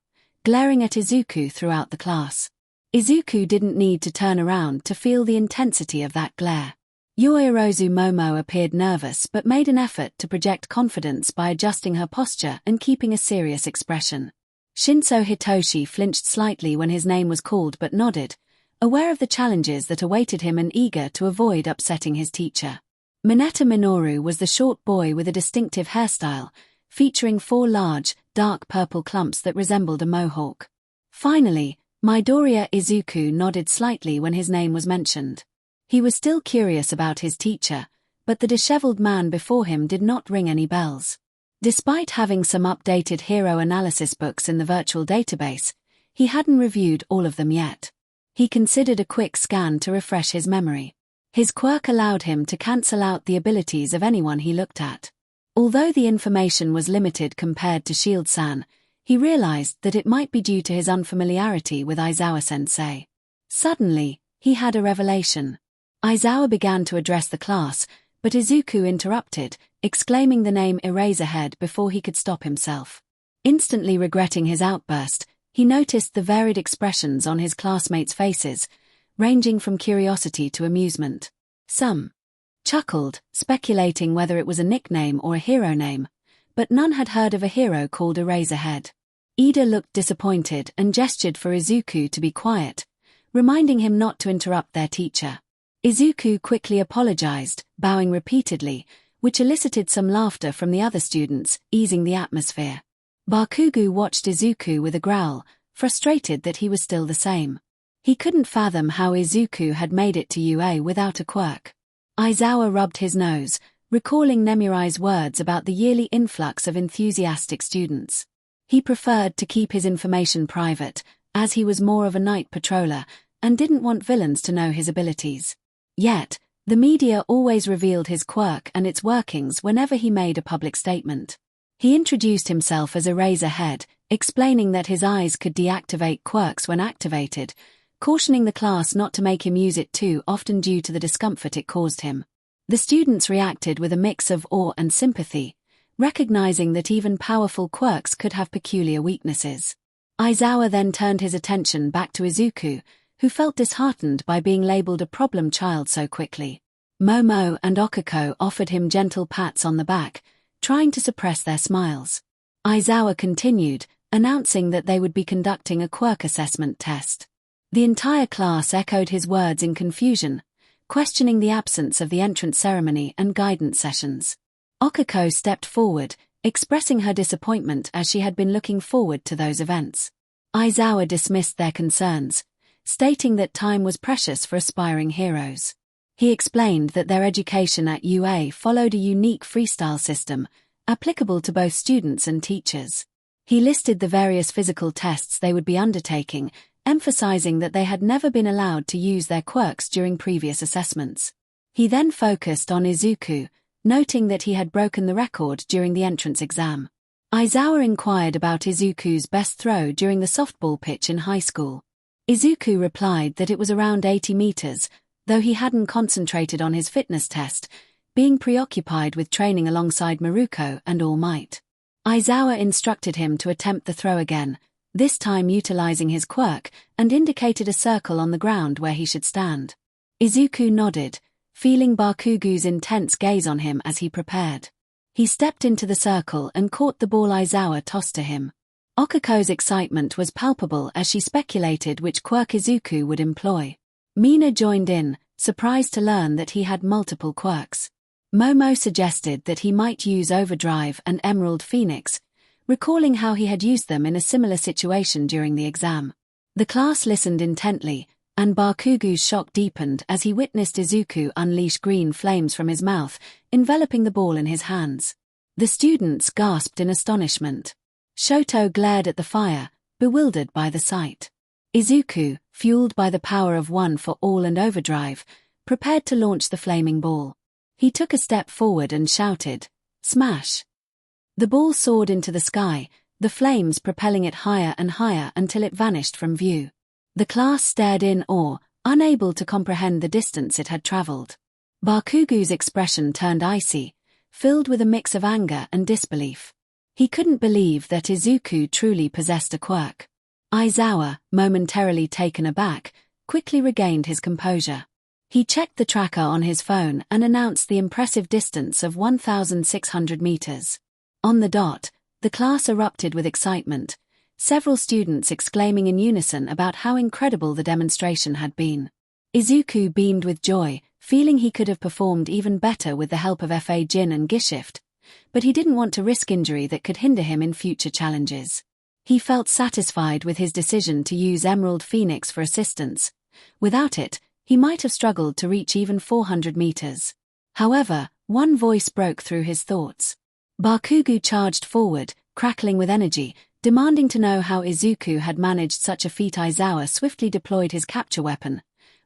glaring at Izuku throughout the class. Izuku didn't need to turn around to feel the intensity of that glare. Yoirozu Momo appeared nervous but made an effort to project confidence by adjusting her posture and keeping a serious expression. Shinso Hitoshi flinched slightly when his name was called but nodded, aware of the challenges that awaited him and eager to avoid upsetting his teacher. Mineta Minoru was the short boy with a distinctive hairstyle, featuring 4 large, dark purple clumps that resembled a mohawk. Finally, Midoriya Izuku nodded slightly when his name was mentioned. He was still curious about his teacher, but the disheveled man before him did not ring any bells. Despite having some updated hero analysis books in the virtual database, he hadn't reviewed all of them yet. He considered a quick scan to refresh his memory. His quirk allowed him to cancel out the abilities of anyone he looked at. Although the information was limited compared to Shield-san, he realized that it might be due to his unfamiliarity with Aizawa-sensei. Suddenly, he had a revelation. Aizawa began to address the class, but Izuku interrupted, exclaiming the name Eraserhead before he could stop himself. Instantly regretting his outburst, he noticed the varied expressions on his classmates' faces, ranging from curiosity to amusement. Some chuckled, speculating whether it was a nickname or a hero name, but none had heard of a hero called Eraserhead. Ida looked disappointed and gestured for Izuku to be quiet, reminding him not to interrupt their teacher. Izuku quickly apologized, bowing repeatedly, which elicited some laughter from the other students, easing the atmosphere. Bakugo watched Izuku with a growl, frustrated that he was still the same. He couldn't fathom how Izuku had made it to UA without a quirk. Aizawa rubbed his nose, recalling Nemuri's words about the yearly influx of enthusiastic students. He preferred to keep his information private, as he was more of a night patroller, and didn't want villains to know his abilities. Yet, the media always revealed his quirk and its workings whenever he made a public statement. He introduced himself as Eraserhead, explaining that his eyes could deactivate quirks when activated, cautioning the class not to make him use it too often due to the discomfort it caused him. The students reacted with a mix of awe and sympathy, recognizing that even powerful quirks could have peculiar weaknesses. Aizawa then turned his attention back to Izuku, who felt disheartened by being labeled a problem child so quickly. Momo and Okiko offered him gentle pats on the back, trying to suppress their smiles. Aizawa continued, announcing that they would be conducting a quirk assessment test. The entire class echoed his words in confusion, questioning the absence of the entrance ceremony and guidance sessions. Okiko stepped forward, expressing her disappointment as she had been looking forward to those events. Aizawa dismissed their concerns, stating that time was precious for aspiring heroes. He explained that their education at UA followed a unique freestyle system, applicable to both students and teachers. He listed the various physical tests they would be undertaking, emphasizing that they had never been allowed to use their quirks during previous assessments. He then focused on Izuku, noting that he had broken the record during the entrance exam. Aizawa inquired about Izuku's best throw during the softball pitch in high school. Izuku replied that it was around 80 meters, though he hadn't concentrated on his fitness test, being preoccupied with training alongside Maruko and All Might. Aizawa instructed him to attempt the throw again, this time utilizing his quirk, and indicated a circle on the ground where he should stand. Izuku nodded, feeling Bakugo's intense gaze on him as he prepared. He stepped into the circle and caught the ball Aizawa tossed to him. Okiko's excitement was palpable as she speculated which quirk Izuku would employ. Mina joined in, surprised to learn that he had multiple quirks. Momo suggested that he might use Overdrive and Emerald Phoenix, recalling how he had used them in a similar situation during the exam. The class listened intently, and Bakugo's shock deepened as he witnessed Izuku unleash green flames from his mouth, enveloping the ball in his hands. The students gasped in astonishment. Shoto glared at the fire, bewildered by the sight. Izuku, fueled by the power of One for All and Overdrive, prepared to launch the flaming ball. He took a step forward and shouted, "Smash!" The ball soared into the sky, the flames propelling it higher and higher until it vanished from view. The class stared in awe, unable to comprehend the distance it had traveled. Bakugo's expression turned icy, filled with a mix of anger and disbelief. He couldn't believe that Izuku truly possessed a quirk. Aizawa, momentarily taken aback, quickly regained his composure. He checked the tracker on his phone and announced the impressive distance of 1,600 meters. On the dot, the class erupted with excitement, several students exclaiming in unison about how incredible the demonstration had been. Izuku beamed with joy, feeling he could have performed even better with the help of F.A. Jin and 𝐔𝐬𝐽, but he didn't want to risk injury that could hinder him in future challenges. He felt satisfied with his decision to use Emerald Phoenix for assistance. Without it, he might have struggled to reach even 400 meters. However, one voice broke through his thoughts. 𝗵𝘃𝗂 charged forward, crackling with energy, demanding to know how Izuku had managed such a feat. Aizawa swiftly deployed his capture weapon,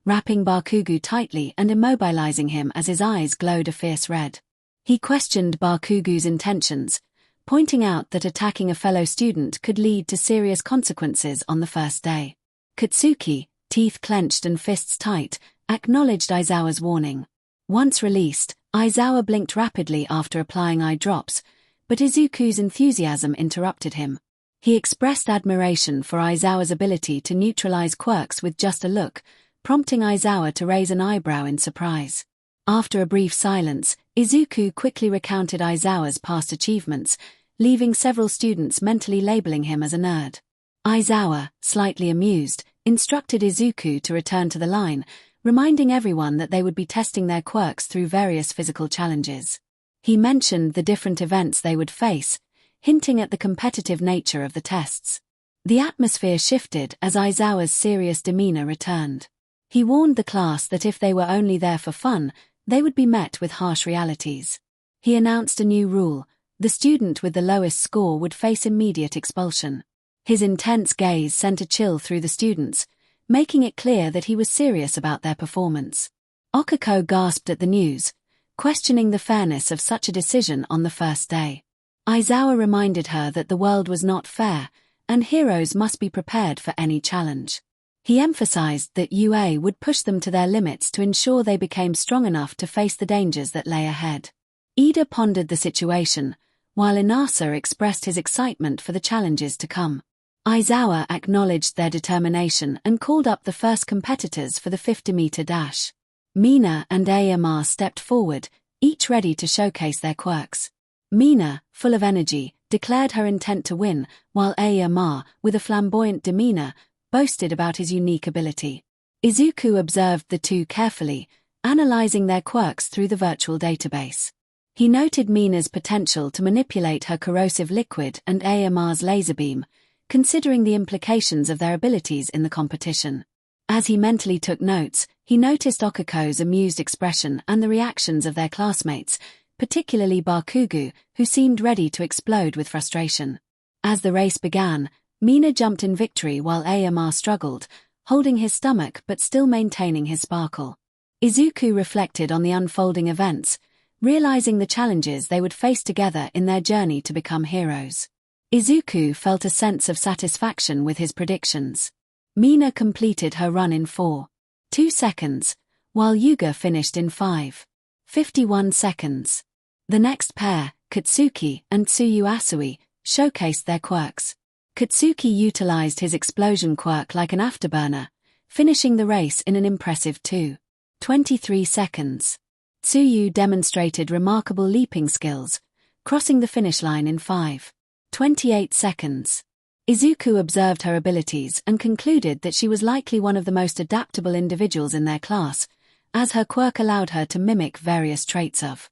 wrapping 𝗵𝘃𝗂 tightly and immobilizing him as his eyes glowed a fierce red. He questioned 𝗵𝘃𝗂's intentions, pointing out that attacking a fellow student could lead to serious consequences on the first day. Katsuki, teeth clenched and fists tight, acknowledged Aizawa's warning. Once released, Aizawa blinked rapidly after applying eye drops, but Izuku's enthusiasm interrupted him. He expressed admiration for Aizawa's ability to neutralize quirks with just a look, prompting Aizawa to raise an eyebrow in surprise. After a brief silence, Izuku quickly recounted Aizawa's past achievements, leaving several students mentally labeling him as a nerd. Aizawa, slightly amused, instructed Izuku to return to the line, reminding everyone that they would be testing their quirks through various physical challenges. He mentioned the different events they would face, hinting at the competitive nature of the tests. The atmosphere shifted as Aizawa's serious demeanor returned. He warned the class that if they were only there for fun, they would be met with harsh realities. He announced a new rule: the student with the lowest score would face immediate expulsion. His intense gaze sent a chill through the students, making it clear that he was serious about their performance. Okiko gasped at the news, questioning the fairness of such a decision on the first day. Aizawa reminded her that the world was not fair, and heroes must be prepared for any challenge. He emphasized that UA would push them to their limits to ensure they became strong enough to face the dangers that lay ahead. Ida pondered the situation, while Inasa expressed his excitement for the challenges to come. Aizawa acknowledged their determination and called up the first competitors for the 50-meter dash. Mina and 𝗂𝗄𝗏 stepped forward, each ready to showcase their quirks. Mina, full of energy, declared her intent to win, while 𝗂𝗏𝗏, with a flamboyant demeanor, boasted about his unique ability. Izuku observed the two carefully, analyzing their quirks through the virtual database. He noted Mina's potential to manipulate her corrosive liquid and 𝗂𝗏𝗏's laser beam, considering the implications of their abilities in the competition. As he mentally took notes, he noticed Okiko's amused expression and the reactions of their classmates, particularly 𝗵𝘃𝗂, who seemed ready to explode with frustration. As the race began, Mina jumped in victory while 𝗂𝗏𝗏 struggled, holding his stomach but still maintaining his sparkle. Izuku reflected on the unfolding events, realizing the challenges they would face together in their journey to become heroes. Izuku felt a sense of satisfaction with his predictions. Mina completed her run in 4.2 seconds, while Yuga finished in 5.51 seconds. The next pair, Katsuki and Tsuyu-Asui, showcased their quirks. Katsuki utilized his explosion quirk like an afterburner, finishing the race in an impressive 2.23 seconds. Tsuyu demonstrated remarkable leaping skills, crossing the finish line in 5.28 seconds. Izuku observed her abilities and concluded that she was likely one of the most adaptable individuals in their class, as her quirk allowed her to mimic various traits of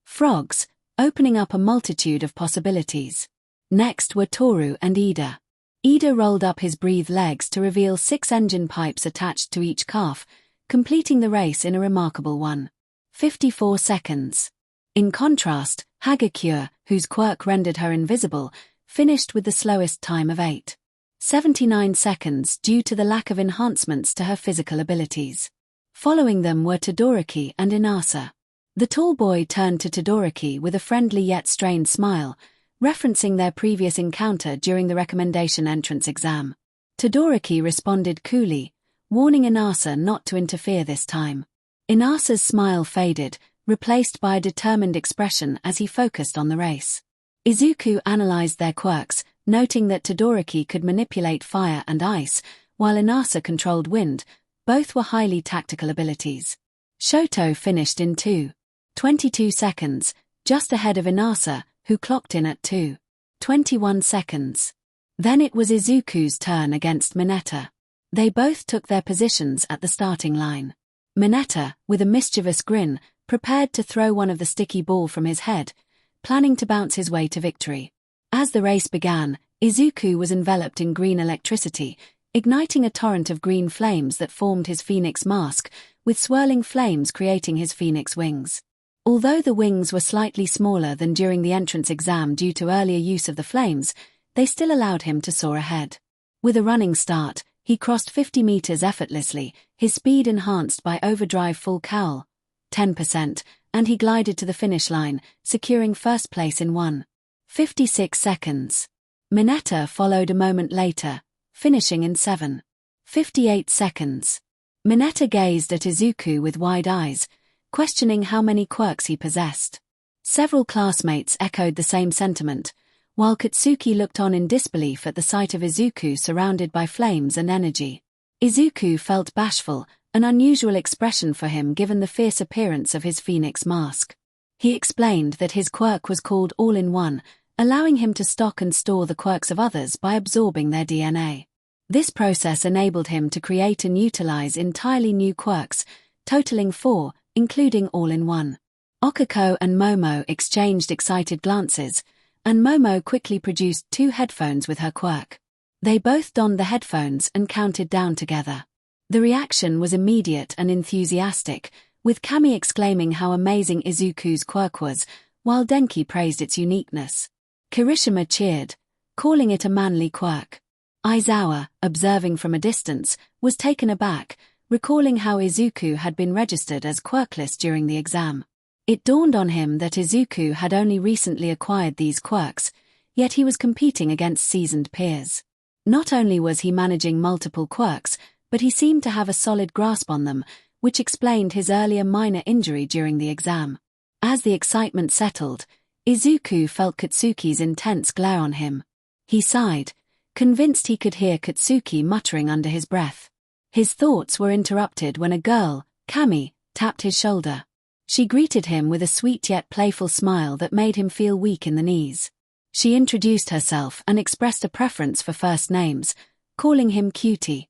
frogs, opening up a multitude of possibilities. Next were Toru and Ida. Ida rolled up his breathed legs to reveal 6 engine pipes attached to each calf, completing the race in a remarkable 1.54 seconds. In contrast, Hagakure, whose quirk rendered her invisible, finished with the slowest time of 8.79 seconds due to the lack of enhancements to her physical abilities. Following them were Todoroki and Inasa. The tall boy turned to Todoroki with a friendly yet strained smile, referencing their previous encounter during the recommendation entrance exam. Todoroki responded coolly, warning Inasa not to interfere this time. Inasa's smile faded, replaced by a determined expression as he focused on the race. Izuku analyzed their quirks, noting that Todoroki could manipulate fire and ice, while Inasa controlled wind. Both were highly tactical abilities. Shoto finished in 2.22 seconds, just ahead of Inasa, who clocked in at 2.21 seconds. Then it was Izuku's turn against Mineta. They both took their positions at the starting line. Mineta, with a mischievous grin, prepared to throw one of the sticky ball from his head, planning to bounce his way to victory. As the race began, Izuku was enveloped in green electricity, igniting a torrent of green flames that formed his phoenix mask, with swirling flames creating his phoenix wings. Although the wings were slightly smaller than during the entrance exam due to earlier use of the flames, they still allowed him to soar ahead. With a running start, he crossed 50 meters effortlessly, his speed enhanced by overdrive full cowl, 10%, and he glided to the finish line, securing first place in 1:56 seconds. Mineta followed a moment later, finishing in 7:58 seconds. Mineta gazed at Izuku with wide eyes, questioning how many quirks he possessed. Several classmates echoed the same sentiment, while Katsuki looked on in disbelief at the sight of Izuku surrounded by flames and energy. Izuku felt bashful, an unusual expression for him given the fierce appearance of his phoenix mask. He explained that his quirk was called All-in-One, allowing him to stock and store the quirks of others by absorbing their DNA. This process enabled him to create and utilize entirely new quirks, totaling 4, including All-in-One. Okiko and Momo exchanged excited glances, and Momo quickly produced 2 headphones with her quirk. They both donned the headphones and counted down together. The reaction was immediate and enthusiastic, with Kami exclaiming how amazing Izuku's quirk was, while Denki praised its uniqueness. Kirishima cheered, calling it a manly quirk. Aizawa, observing from a distance, was taken aback, recalling how Izuku had been registered as quirkless during the exam. It dawned on him that Izuku had only recently acquired these quirks, yet he was competing against seasoned peers. Not only was he managing multiple quirks, but he seemed to have a solid grasp on them, which explained his earlier minor injury during the exam. As the excitement settled, Izuku felt Katsuki's intense glare on him. He sighed, convinced he could hear Katsuki muttering under his breath. His thoughts were interrupted when a girl, Kami, tapped his shoulder. She greeted him with a sweet yet playful smile that made him feel weak in the knees. She introduced herself and expressed a preference for first names, calling him Cutie.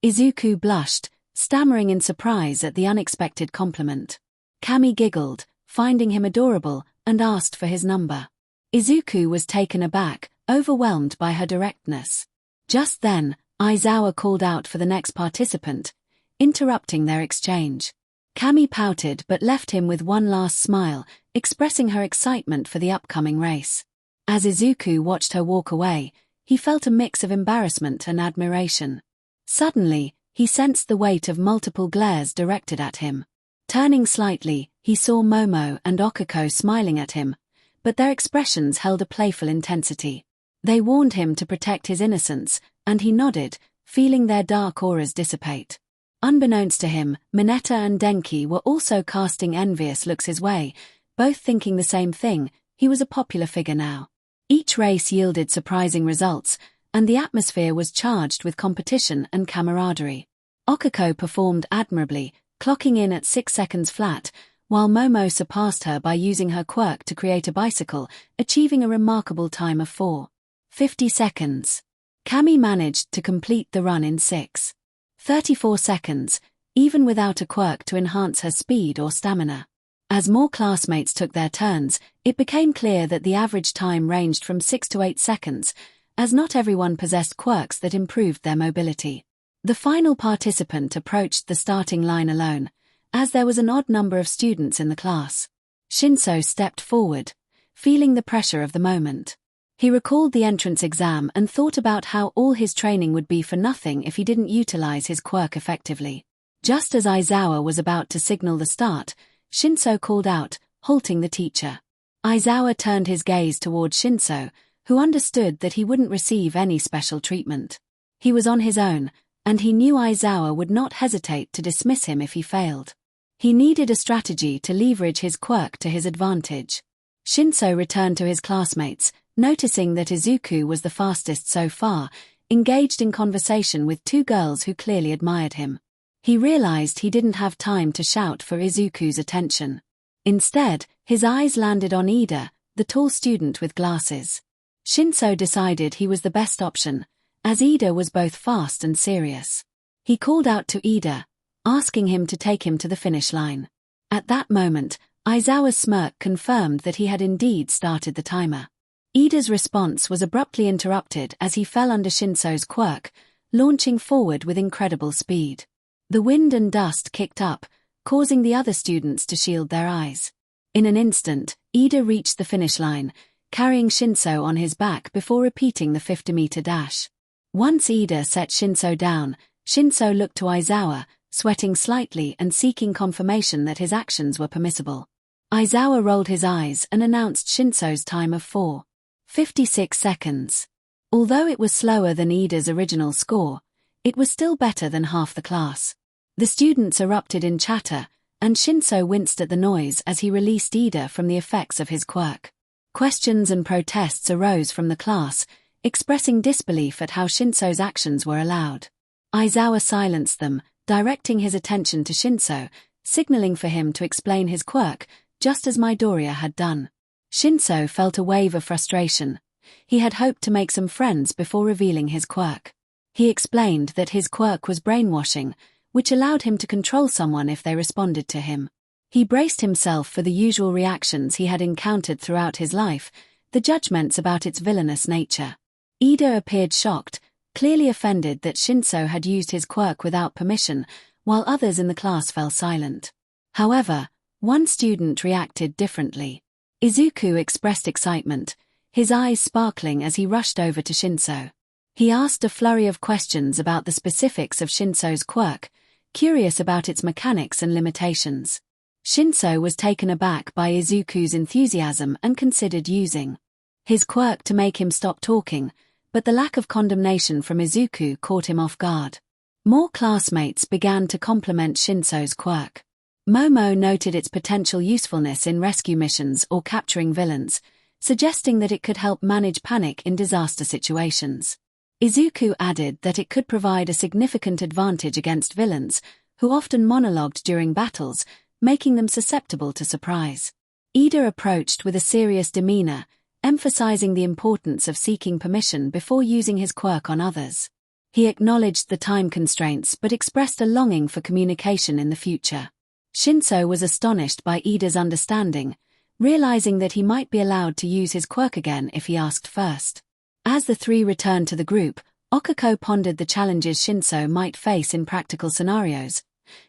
Izuku blushed, stammering in surprise at the unexpected compliment. Kami giggled, finding him adorable, and asked for his number. Izuku was taken aback, overwhelmed by her directness. Just then, Aizawa called out for the next participant, interrupting their exchange. Kami pouted but left him with one last smile, expressing her excitement for the upcoming race. As Izuku watched her walk away, he felt a mix of embarrassment and admiration. Suddenly, he sensed the weight of multiple glares directed at him. Turning slightly, he saw Momo and Okiko smiling at him, but their expressions held a playful intensity. They warned him to protect his innocence, and he nodded, feeling their dark auras dissipate. Unbeknownst to him, Mineta and Denki were also casting envious looks his way, both thinking the same thing: he was a popular figure now. Each race yielded surprising results, and the atmosphere was charged with competition and camaraderie. Okiko performed admirably, clocking in at 6 seconds flat, while Momo surpassed her by using her quirk to create a bicycle, achieving a remarkable time of 4:50 seconds. Kami managed to complete the run in 6:34 seconds, even without a quirk to enhance her speed or stamina. As more classmates took their turns, it became clear that the average time ranged from 6 to 8 seconds, as not everyone possessed quirks that improved their mobility. The final participant approached the starting line alone, as there was an odd number of students in the class. Shinso stepped forward, feeling the pressure of the moment. He recalled the entrance exam and thought about how all his training would be for nothing if he didn't utilize his quirk effectively. Just as Aizawa was about to signal the start, Shinso called out, halting the teacher. Aizawa turned his gaze toward Shinso, who understood that he wouldn't receive any special treatment. He was on his own, and he knew Aizawa would not hesitate to dismiss him if he failed. He needed a strategy to leverage his quirk to his advantage. Shinso returned to his classmates, noticing that Izuku was the fastest so far, engaged in conversation with 2 girls who clearly admired him. He realized he didn't have time to shout for Izuku's attention. Instead, his eyes landed on Ida, the tall student with glasses. Shinso decided he was the best option, as Ida was both fast and serious. He called out to Ida, asking him to take him to the finish line. At that moment, Aizawa's smirk confirmed that he had indeed started the timer. Ida's response was abruptly interrupted as he fell under Shinso's quirk, launching forward with incredible speed. The wind and dust kicked up, causing the other students to shield their eyes. In an instant, Ida reached the finish line, carrying Qinsō on his back before repeating the 50-meter dash. Once Ida set Qinsō down, Qinsō looked to Aizawa, sweating slightly and seeking confirmation that his actions were permissible. Aizawa rolled his eyes and announced Qinsō's time of 4:56 seconds. Although it was slower than Ida's original score, it was still better than half the class. The students erupted in chatter, and Qinsō winced at the noise as he released Ida from the effects of his quirk. Questions and protests arose from the class, expressing disbelief at how Qinsō's actions were allowed. Aizawa silenced them, directing his attention to Qinsō, signaling for him to explain his quirk, just as Midoriya had done. Qinsō felt a wave of frustration. He had hoped to make some friends before revealing his quirk. He explained that his quirk was brainwashing, which allowed him to control someone if they responded to him. He braced himself for the usual reactions he had encountered throughout his life, the judgments about its villainous nature. Ida appeared shocked, clearly offended that Qinsō had used his quirk without permission, while others in the class fell silent. However, one student reacted differently. Izuku expressed excitement, his eyes sparkling as he rushed over to Qinsō. He asked a flurry of questions about the specifics of Qinsō's quirk, curious about its mechanics and limitations. Qinsō was taken aback by Izuku's enthusiasm and considered using his quirk to make him stop talking, but the lack of condemnation from Izuku caught him off guard. More classmates began to compliment Qinsō's quirk. Momo noted its potential usefulness in rescue missions or capturing villains, suggesting that it could help manage panic in disaster situations. Izuku added that it could provide a significant advantage against villains, who often monologued during battles, making them susceptible to surprise. Ida approached with a serious demeanor, emphasizing the importance of seeking permission before using his quirk on others. He acknowledged the time constraints but expressed a longing for communication in the future. Qinsō was astonished by Ida's understanding, realizing that he might be allowed to use his quirk again if he asked first. As the three returned to the group, Okako pondered the challenges Qinsō might face in practical scenarios,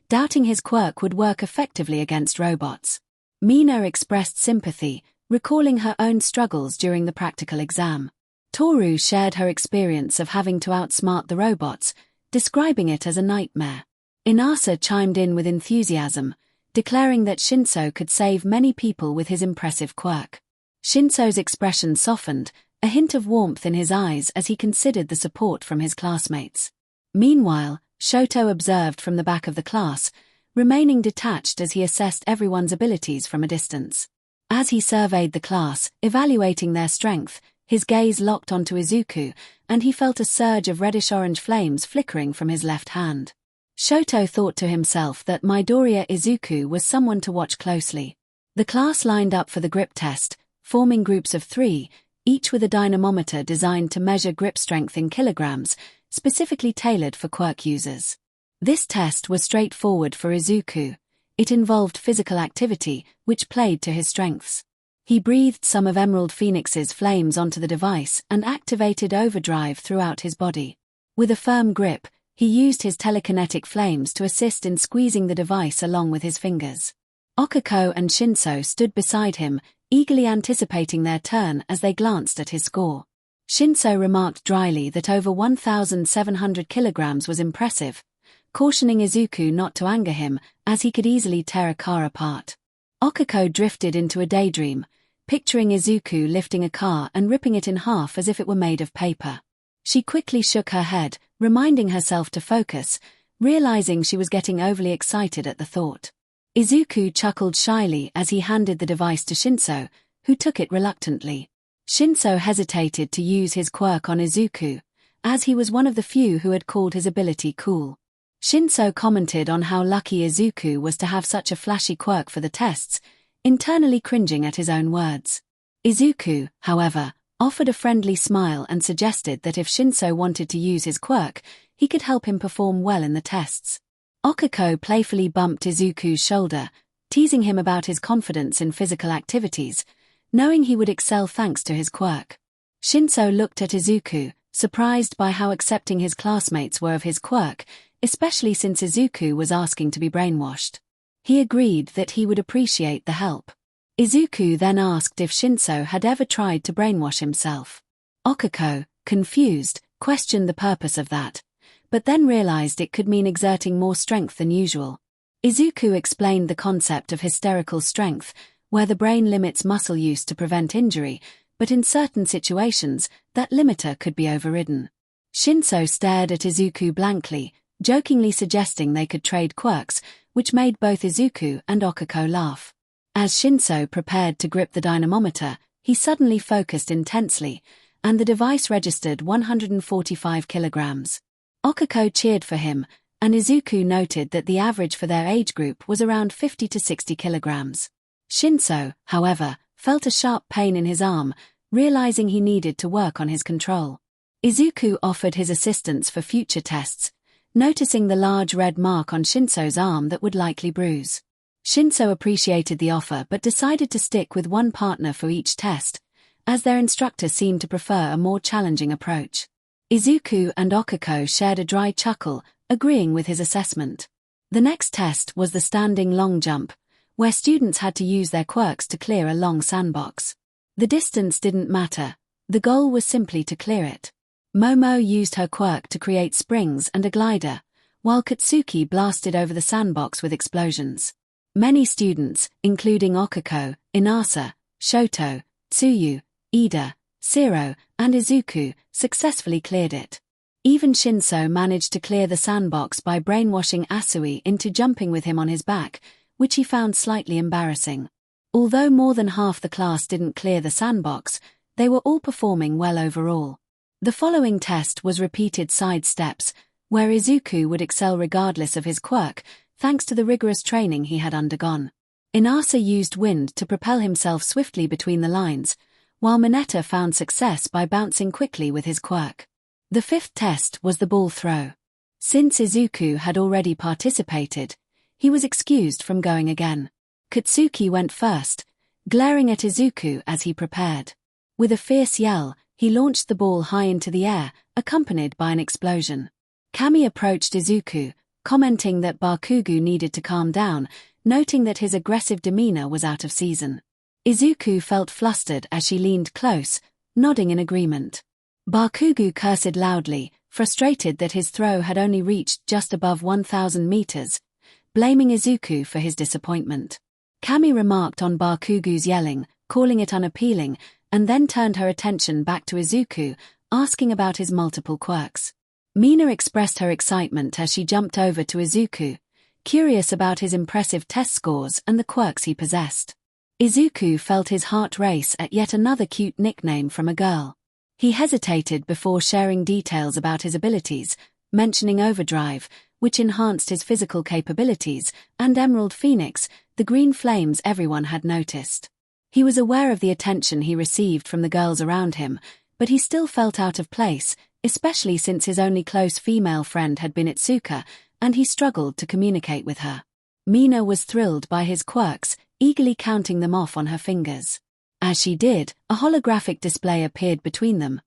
doubting his quirk would work effectively against robots. Mina expressed sympathy, recalling her own struggles during the practical exam. Toru shared her experience of having to outsmart the robots, describing it as a nightmare. Inasa chimed in with enthusiasm, declaring that Qinsō could save many people with his impressive quirk. Qinsō's expression softened, a hint of warmth in his eyes as he considered the support from his classmates. Meanwhile, Shoto observed from the back of the class, remaining detached as he assessed everyone's abilities from a distance. As he surveyed the class, evaluating their strength, his gaze locked onto Izuku, and he felt a surge of reddish-orange flames flickering from his left hand. Shoto thought to himself that Midoriya Izuku was someone to watch closely. The class lined up for the grip test, forming groups of 3, each with a dynamometer designed to measure grip strength in kilograms, specifically tailored for quirk users. This test was straightforward for Izuku. It involved physical activity, which played to his strengths. He breathed some of Emerald Phoenix's flames onto the device and activated overdrive throughout his body. With a firm grip, he used his telekinetic flames to assist in squeezing the device along with his fingers. Okako and Qinsō stood beside him, eagerly anticipating their turn as they glanced at his score. Qinsō remarked dryly that over 1,700 kilograms was impressive, cautioning Izuku not to anger him, as he could easily tear a car apart. Okako drifted into a daydream, picturing Izuku lifting a car and ripping it in half as if it were made of paper. She quickly shook her head, reminding herself to focus, realizing she was getting overly excited at the thought. Izuku chuckled shyly as he handed the device to Qinsō, who took it reluctantly. Qinsō hesitated to use his quirk on Izuku, as he was one of the few who had called his ability cool. Qinsō commented on how lucky Izuku was to have such a flashy quirk for the tests, internally cringing at his own words. Izuku, however, offered a friendly smile and suggested that if Qinsō wanted to use his quirk, he could help him perform well in the tests. Okako playfully bumped Izuku's shoulder, teasing him about his confidence in physical activities, knowing he would excel thanks to his quirk. Qinsō looked at Izuku, surprised by how accepting his classmates were of his quirk, especially since Izuku was asking to be brainwashed. He agreed that he would appreciate the help. Izuku then asked if Shinso had ever tried to brainwash himself. Okiko, confused, questioned the purpose of that, but then realized it could mean exerting more strength than usual. Izuku explained the concept of hysterical strength, where the brain limits muscle use to prevent injury, but in certain situations, that limiter could be overridden. Shinso stared at Izuku blankly, jokingly suggesting they could trade quirks, which made both Izuku and Okiko laugh. As Shinso prepared to grip the dynamometer, he suddenly focused intensely, and the device registered 145 kilograms. Okiko cheered for him, and Izuku noted that the average for their age group was around 50 to 60 kilograms. Shinso, however, felt a sharp pain in his arm, realizing he needed to work on his control. Izuku offered his assistance for future tests, noticing the large red mark on Shinso's arm that would likely bruise. Shinso appreciated the offer but decided to stick with one partner for each test, as their instructor seemed to prefer a more challenging approach. Izuku and Okiko shared a dry chuckle, agreeing with his assessment. The next test was the standing long jump, where students had to use their quirks to clear a long sandbox. The distance didn't matter, the goal was simply to clear it. Momo used her quirk to create springs and a glider, while Katsuki blasted over the sandbox with explosions. Many students, including Okiko, Inasa, Shoto, Tsuyu, Ida, Zero, and Izuku, successfully cleared it. Even Shinso managed to clear the sandbox by brainwashing Asui into jumping with him on his back, which he found slightly embarrassing. Although more than half the class didn't clear the sandbox, they were all performing well overall. The following test was repeated side steps, where Izuku would excel regardless of his quirk, thanks to the rigorous training he had undergone. Inasa used wind to propel himself swiftly between the lines, while Mineta found success by bouncing quickly with his quirk. The fifth test was the ball throw. Since Izuku had already participated, he was excused from going again. Katsuki went first, glaring at Izuku as he prepared. With a fierce yell, he launched the ball high into the air, accompanied by an explosion. Kami approached Izuku, commenting that Bakugo needed to calm down, noting that his aggressive demeanor was out of season. Izuku felt flustered as she leaned close, nodding in agreement. Bakugo cursed loudly, frustrated that his throw had only reached just above 1,000 meters, blaming Izuku for his disappointment. Kami remarked on Bakugo's yelling, calling it unappealing, and then turned her attention back to Izuku, asking about his multiple quirks. Mina expressed her excitement as she jumped over to Izuku, curious about his impressive test scores and the quirks he possessed. Izuku felt his heart race at yet another cute nickname from a girl. He hesitated before sharing details about his abilities, mentioning Overdrive, which enhanced his physical capabilities, and Emerald Phoenix, the green flames everyone had noticed. He was aware of the attention he received from the girls around him, but he still felt out of place, especially since his only close female friend had been Itsuka, and he struggled to communicate with her. Mina was thrilled by his quirks, eagerly counting them off on her fingers. As she did, a holographic display appeared between them,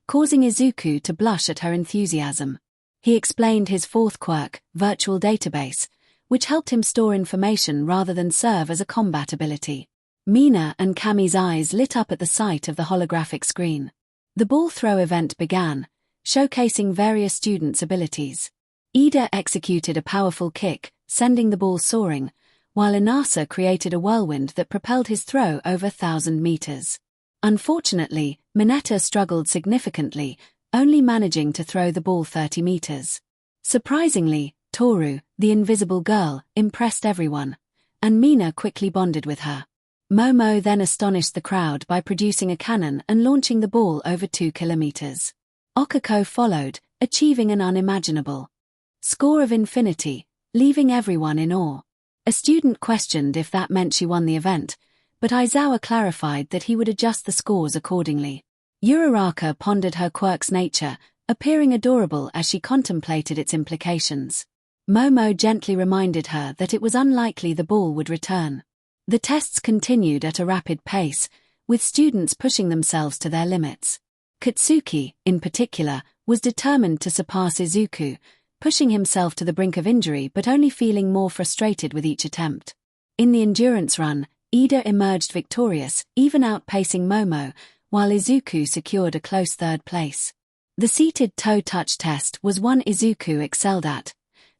causing Izuku to blush at her enthusiasm. He explained his fourth quirk, Virtual Database, which helped him store information rather than serve as a combat ability. Mina and Kami's eyes lit up at the sight of the holographic screen. The ball throw event began, showcasing various students' abilities. Ida executed a powerful kick, sending the ball soaring, while Inasa created a whirlwind that propelled his throw over 1,000 meters. Unfortunately, Mineta struggled significantly, only managing to throw the ball 30 meters. Surprisingly, Toru, the invisible girl, impressed everyone, and Mina quickly bonded with her. Momo then astonished the crowd by producing a cannon and launching the ball over 2 kilometers. Okiko followed, achieving an unimaginable score of infinity, leaving everyone in awe. A student questioned if that meant she won the event, but Aizawa clarified that he would adjust the scores accordingly. Uraraka pondered her quirk's nature, appearing adorable as she contemplated its implications. Momo gently reminded her that it was unlikely the ball would return. The tests continued at a rapid pace, with students pushing themselves to their limits. Katsuki, in particular, was determined to surpass Izuku, pushing himself to the brink of injury but only feeling more frustrated with each attempt. In the endurance run, Ida emerged victorious, even outpacing Momo, while Izuku secured a close third place. The seated toe touch test was one Izuku excelled at,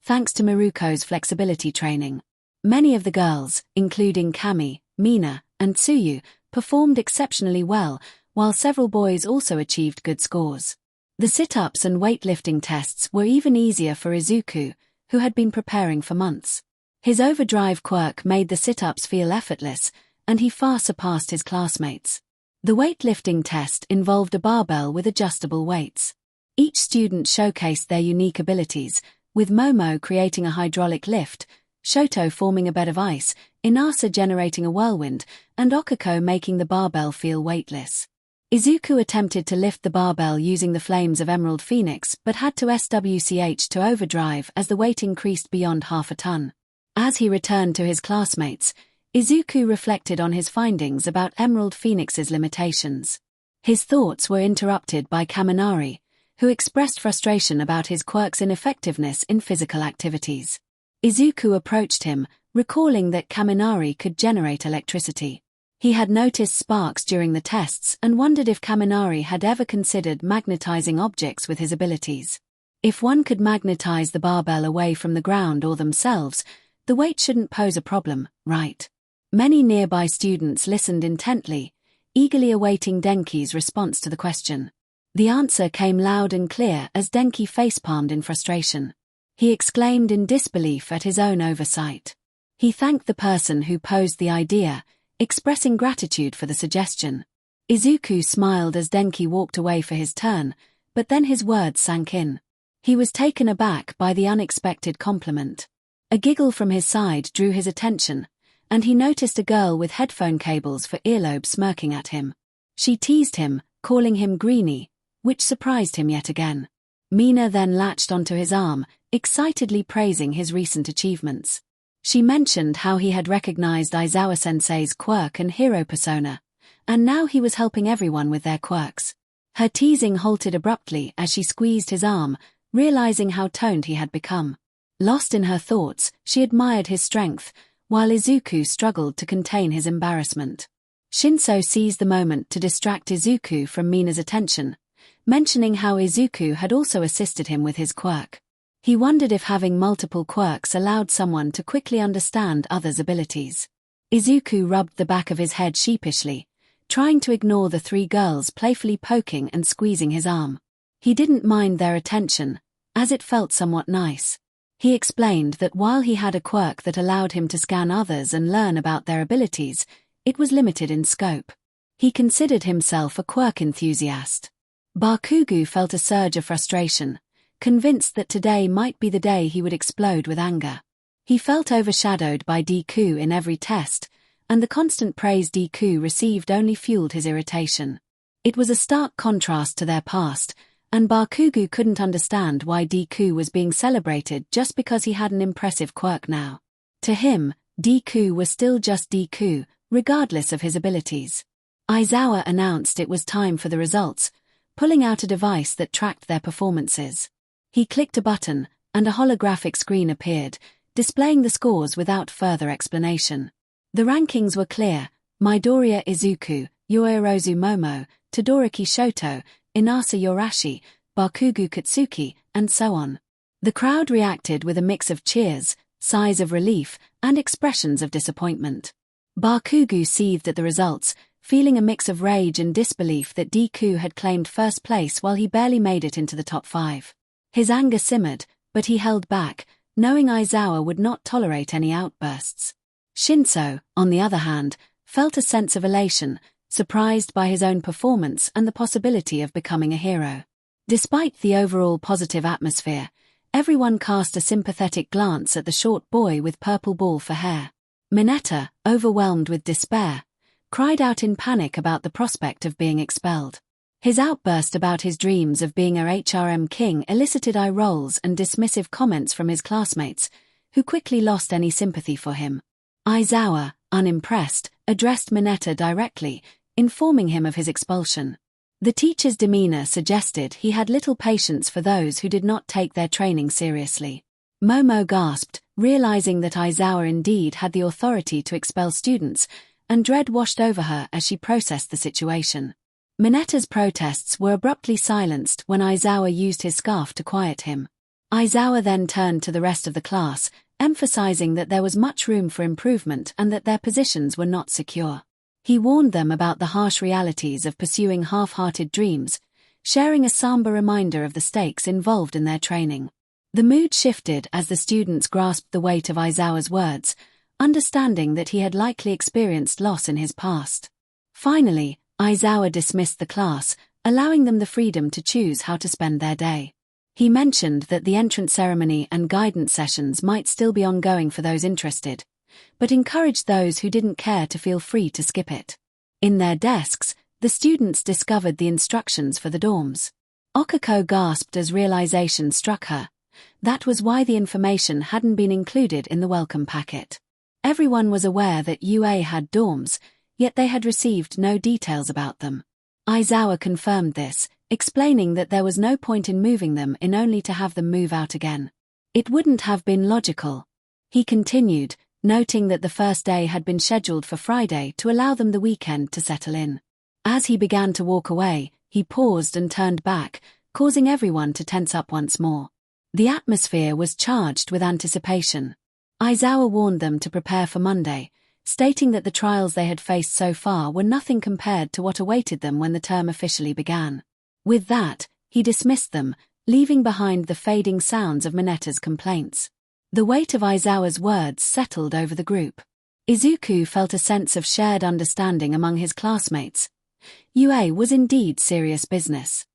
thanks to Miruko's flexibility training. Many of the girls, including Kami, Mina, and Tsuyu, performed exceptionally well, while several boys also achieved good scores. The sit-ups and weightlifting tests were even easier for Izuku, who had been preparing for months. His overdrive quirk made the sit-ups feel effortless, and he far surpassed his classmates. The weightlifting test involved a barbell with adjustable weights. Each student showcased their unique abilities, with Momo creating a hydraulic lift, Shoto forming a bed of ice, Inasa generating a whirlwind, and Okako making the barbell feel weightless. Izuku attempted to lift the barbell using the flames of Emerald Phoenix but had to SWCH to overdrive as the weight increased beyond half a ton. As he returned to his classmates, Izuku reflected on his findings about Emerald Phoenix's limitations. His thoughts were interrupted by Kaminari, who expressed frustration about his quirk's ineffectiveness in physical activities. Izuku approached him, recalling that Kaminari could generate electricity. He had noticed sparks during the tests and wondered if Kaminari had ever considered magnetizing objects with his abilities. If one could magnetize the barbell away from the ground or themselves, the weight shouldn't pose a problem, right? Many nearby students listened intently, eagerly awaiting Denki's response to the question. The answer came loud and clear as Denki facepalmed in frustration. He exclaimed in disbelief at his own oversight. He thanked the person who posed the idea, expressing gratitude for the suggestion. Izuku smiled as Denki walked away for his turn, but then his words sank in. He was taken aback by the unexpected compliment. A giggle from his side drew his attention, and he noticed a girl with headphone cables for earlobes smirking at him. She teased him, calling him Greenie, which surprised him yet again. Mina then latched onto his arm, excitedly praising his recent achievements. She mentioned how he had recognized Aizawa-sensei's quirk and hero persona, and now he was helping everyone with their quirks. Her teasing halted abruptly as she squeezed his arm, realizing how toned he had become. Lost in her thoughts, she admired his strength, while Izuku struggled to contain his embarrassment. Shinso seized the moment to distract Izuku from Mina's attention, mentioning how Izuku had also assisted him with his quirk. He wondered if having multiple quirks allowed someone to quickly understand others' abilities. Izuku rubbed the back of his head sheepishly, trying to ignore the three girls playfully poking and squeezing his arm. He didn't mind their attention, as it felt somewhat nice. He explained that while he had a quirk that allowed him to scan others and learn about their abilities, it was limited in scope. He considered himself a quirk enthusiast. Bakugo felt a surge of frustration, convinced that today might be the day he would explode with anger. He felt overshadowed by Deku in every test, and the constant praise Deku received only fueled his irritation. It was a stark contrast to their past, and Bakugo couldn't understand why Deku was being celebrated just because he had an impressive quirk now. To him, Deku was still just Deku, regardless of his abilities. Aizawa announced it was time for the results, pulling out a device that tracked their performances. He clicked a button, and a holographic screen appeared, displaying the scores without further explanation. The rankings were clear: Midoriya Izuku, Yoirozu Momo, Todoroki Shoto, Inasa Yorashi, Bakugo Katsuki, and so on. The crowd reacted with a mix of cheers, sighs of relief, and expressions of disappointment. Bakugo seethed at the results, feeling a mix of rage and disbelief that Deku had claimed first place while he barely made it into the top 5. His anger simmered, but he held back, knowing Aizawa would not tolerate any outbursts. Shinso, on the other hand, felt a sense of elation, surprised by his own performance and the possibility of becoming a hero. Despite the overall positive atmosphere, everyone cast a sympathetic glance at the short boy with purple ball for hair. Mineta, overwhelmed with despair, cried out in panic about the prospect of being expelled. His outburst about his dreams of being a HRM king elicited eye rolls and dismissive comments from his classmates, who quickly lost any sympathy for him. Aizawa, unimpressed, addressed Mineta directly, informing him of his expulsion. The teacher's demeanor suggested he had little patience for those who did not take their training seriously. Momo gasped, realizing that Aizawa indeed had the authority to expel students, and dread washed over her as she processed the situation. Minatta's protests were abruptly silenced when Aizawa used his scarf to quiet him. Aizawa then turned to the rest of the class, emphasizing that there was much room for improvement and that their positions were not secure. He warned them about the harsh realities of pursuing half-hearted dreams, sharing a somber reminder of the stakes involved in their training. The mood shifted as the students grasped the weight of Aizawa's words, understanding that he had likely experienced loss in his past. Finally, Aizawa dismissed the class, allowing them the freedom to choose how to spend their day. He mentioned that the entrance ceremony and guidance sessions might still be ongoing for those interested, but encouraged those who didn't care to feel free to skip it. In their desks, the students discovered the instructions for the dorms. Okako gasped as realization struck her. That was why the information hadn't been included in the welcome packet. Everyone was aware that UA had dorms, yet they had received no details about them. Aizawa confirmed this, explaining that there was no point in moving them in only to have them move out again. It wouldn't have been logical. He continued, noting that the first day had been scheduled for Friday to allow them the weekend to settle in. As he began to walk away, he paused and turned back, causing everyone to tense up once more. The atmosphere was charged with anticipation. Aizawa warned them to prepare for Monday, stating that the trials they had faced so far were nothing compared to what awaited them when the term officially began. With that, he dismissed them, leaving behind the fading sounds of Minatta's complaints. The weight of Aizawa's words settled over the group. Izuku felt a sense of shared understanding among his classmates. UA was indeed serious business.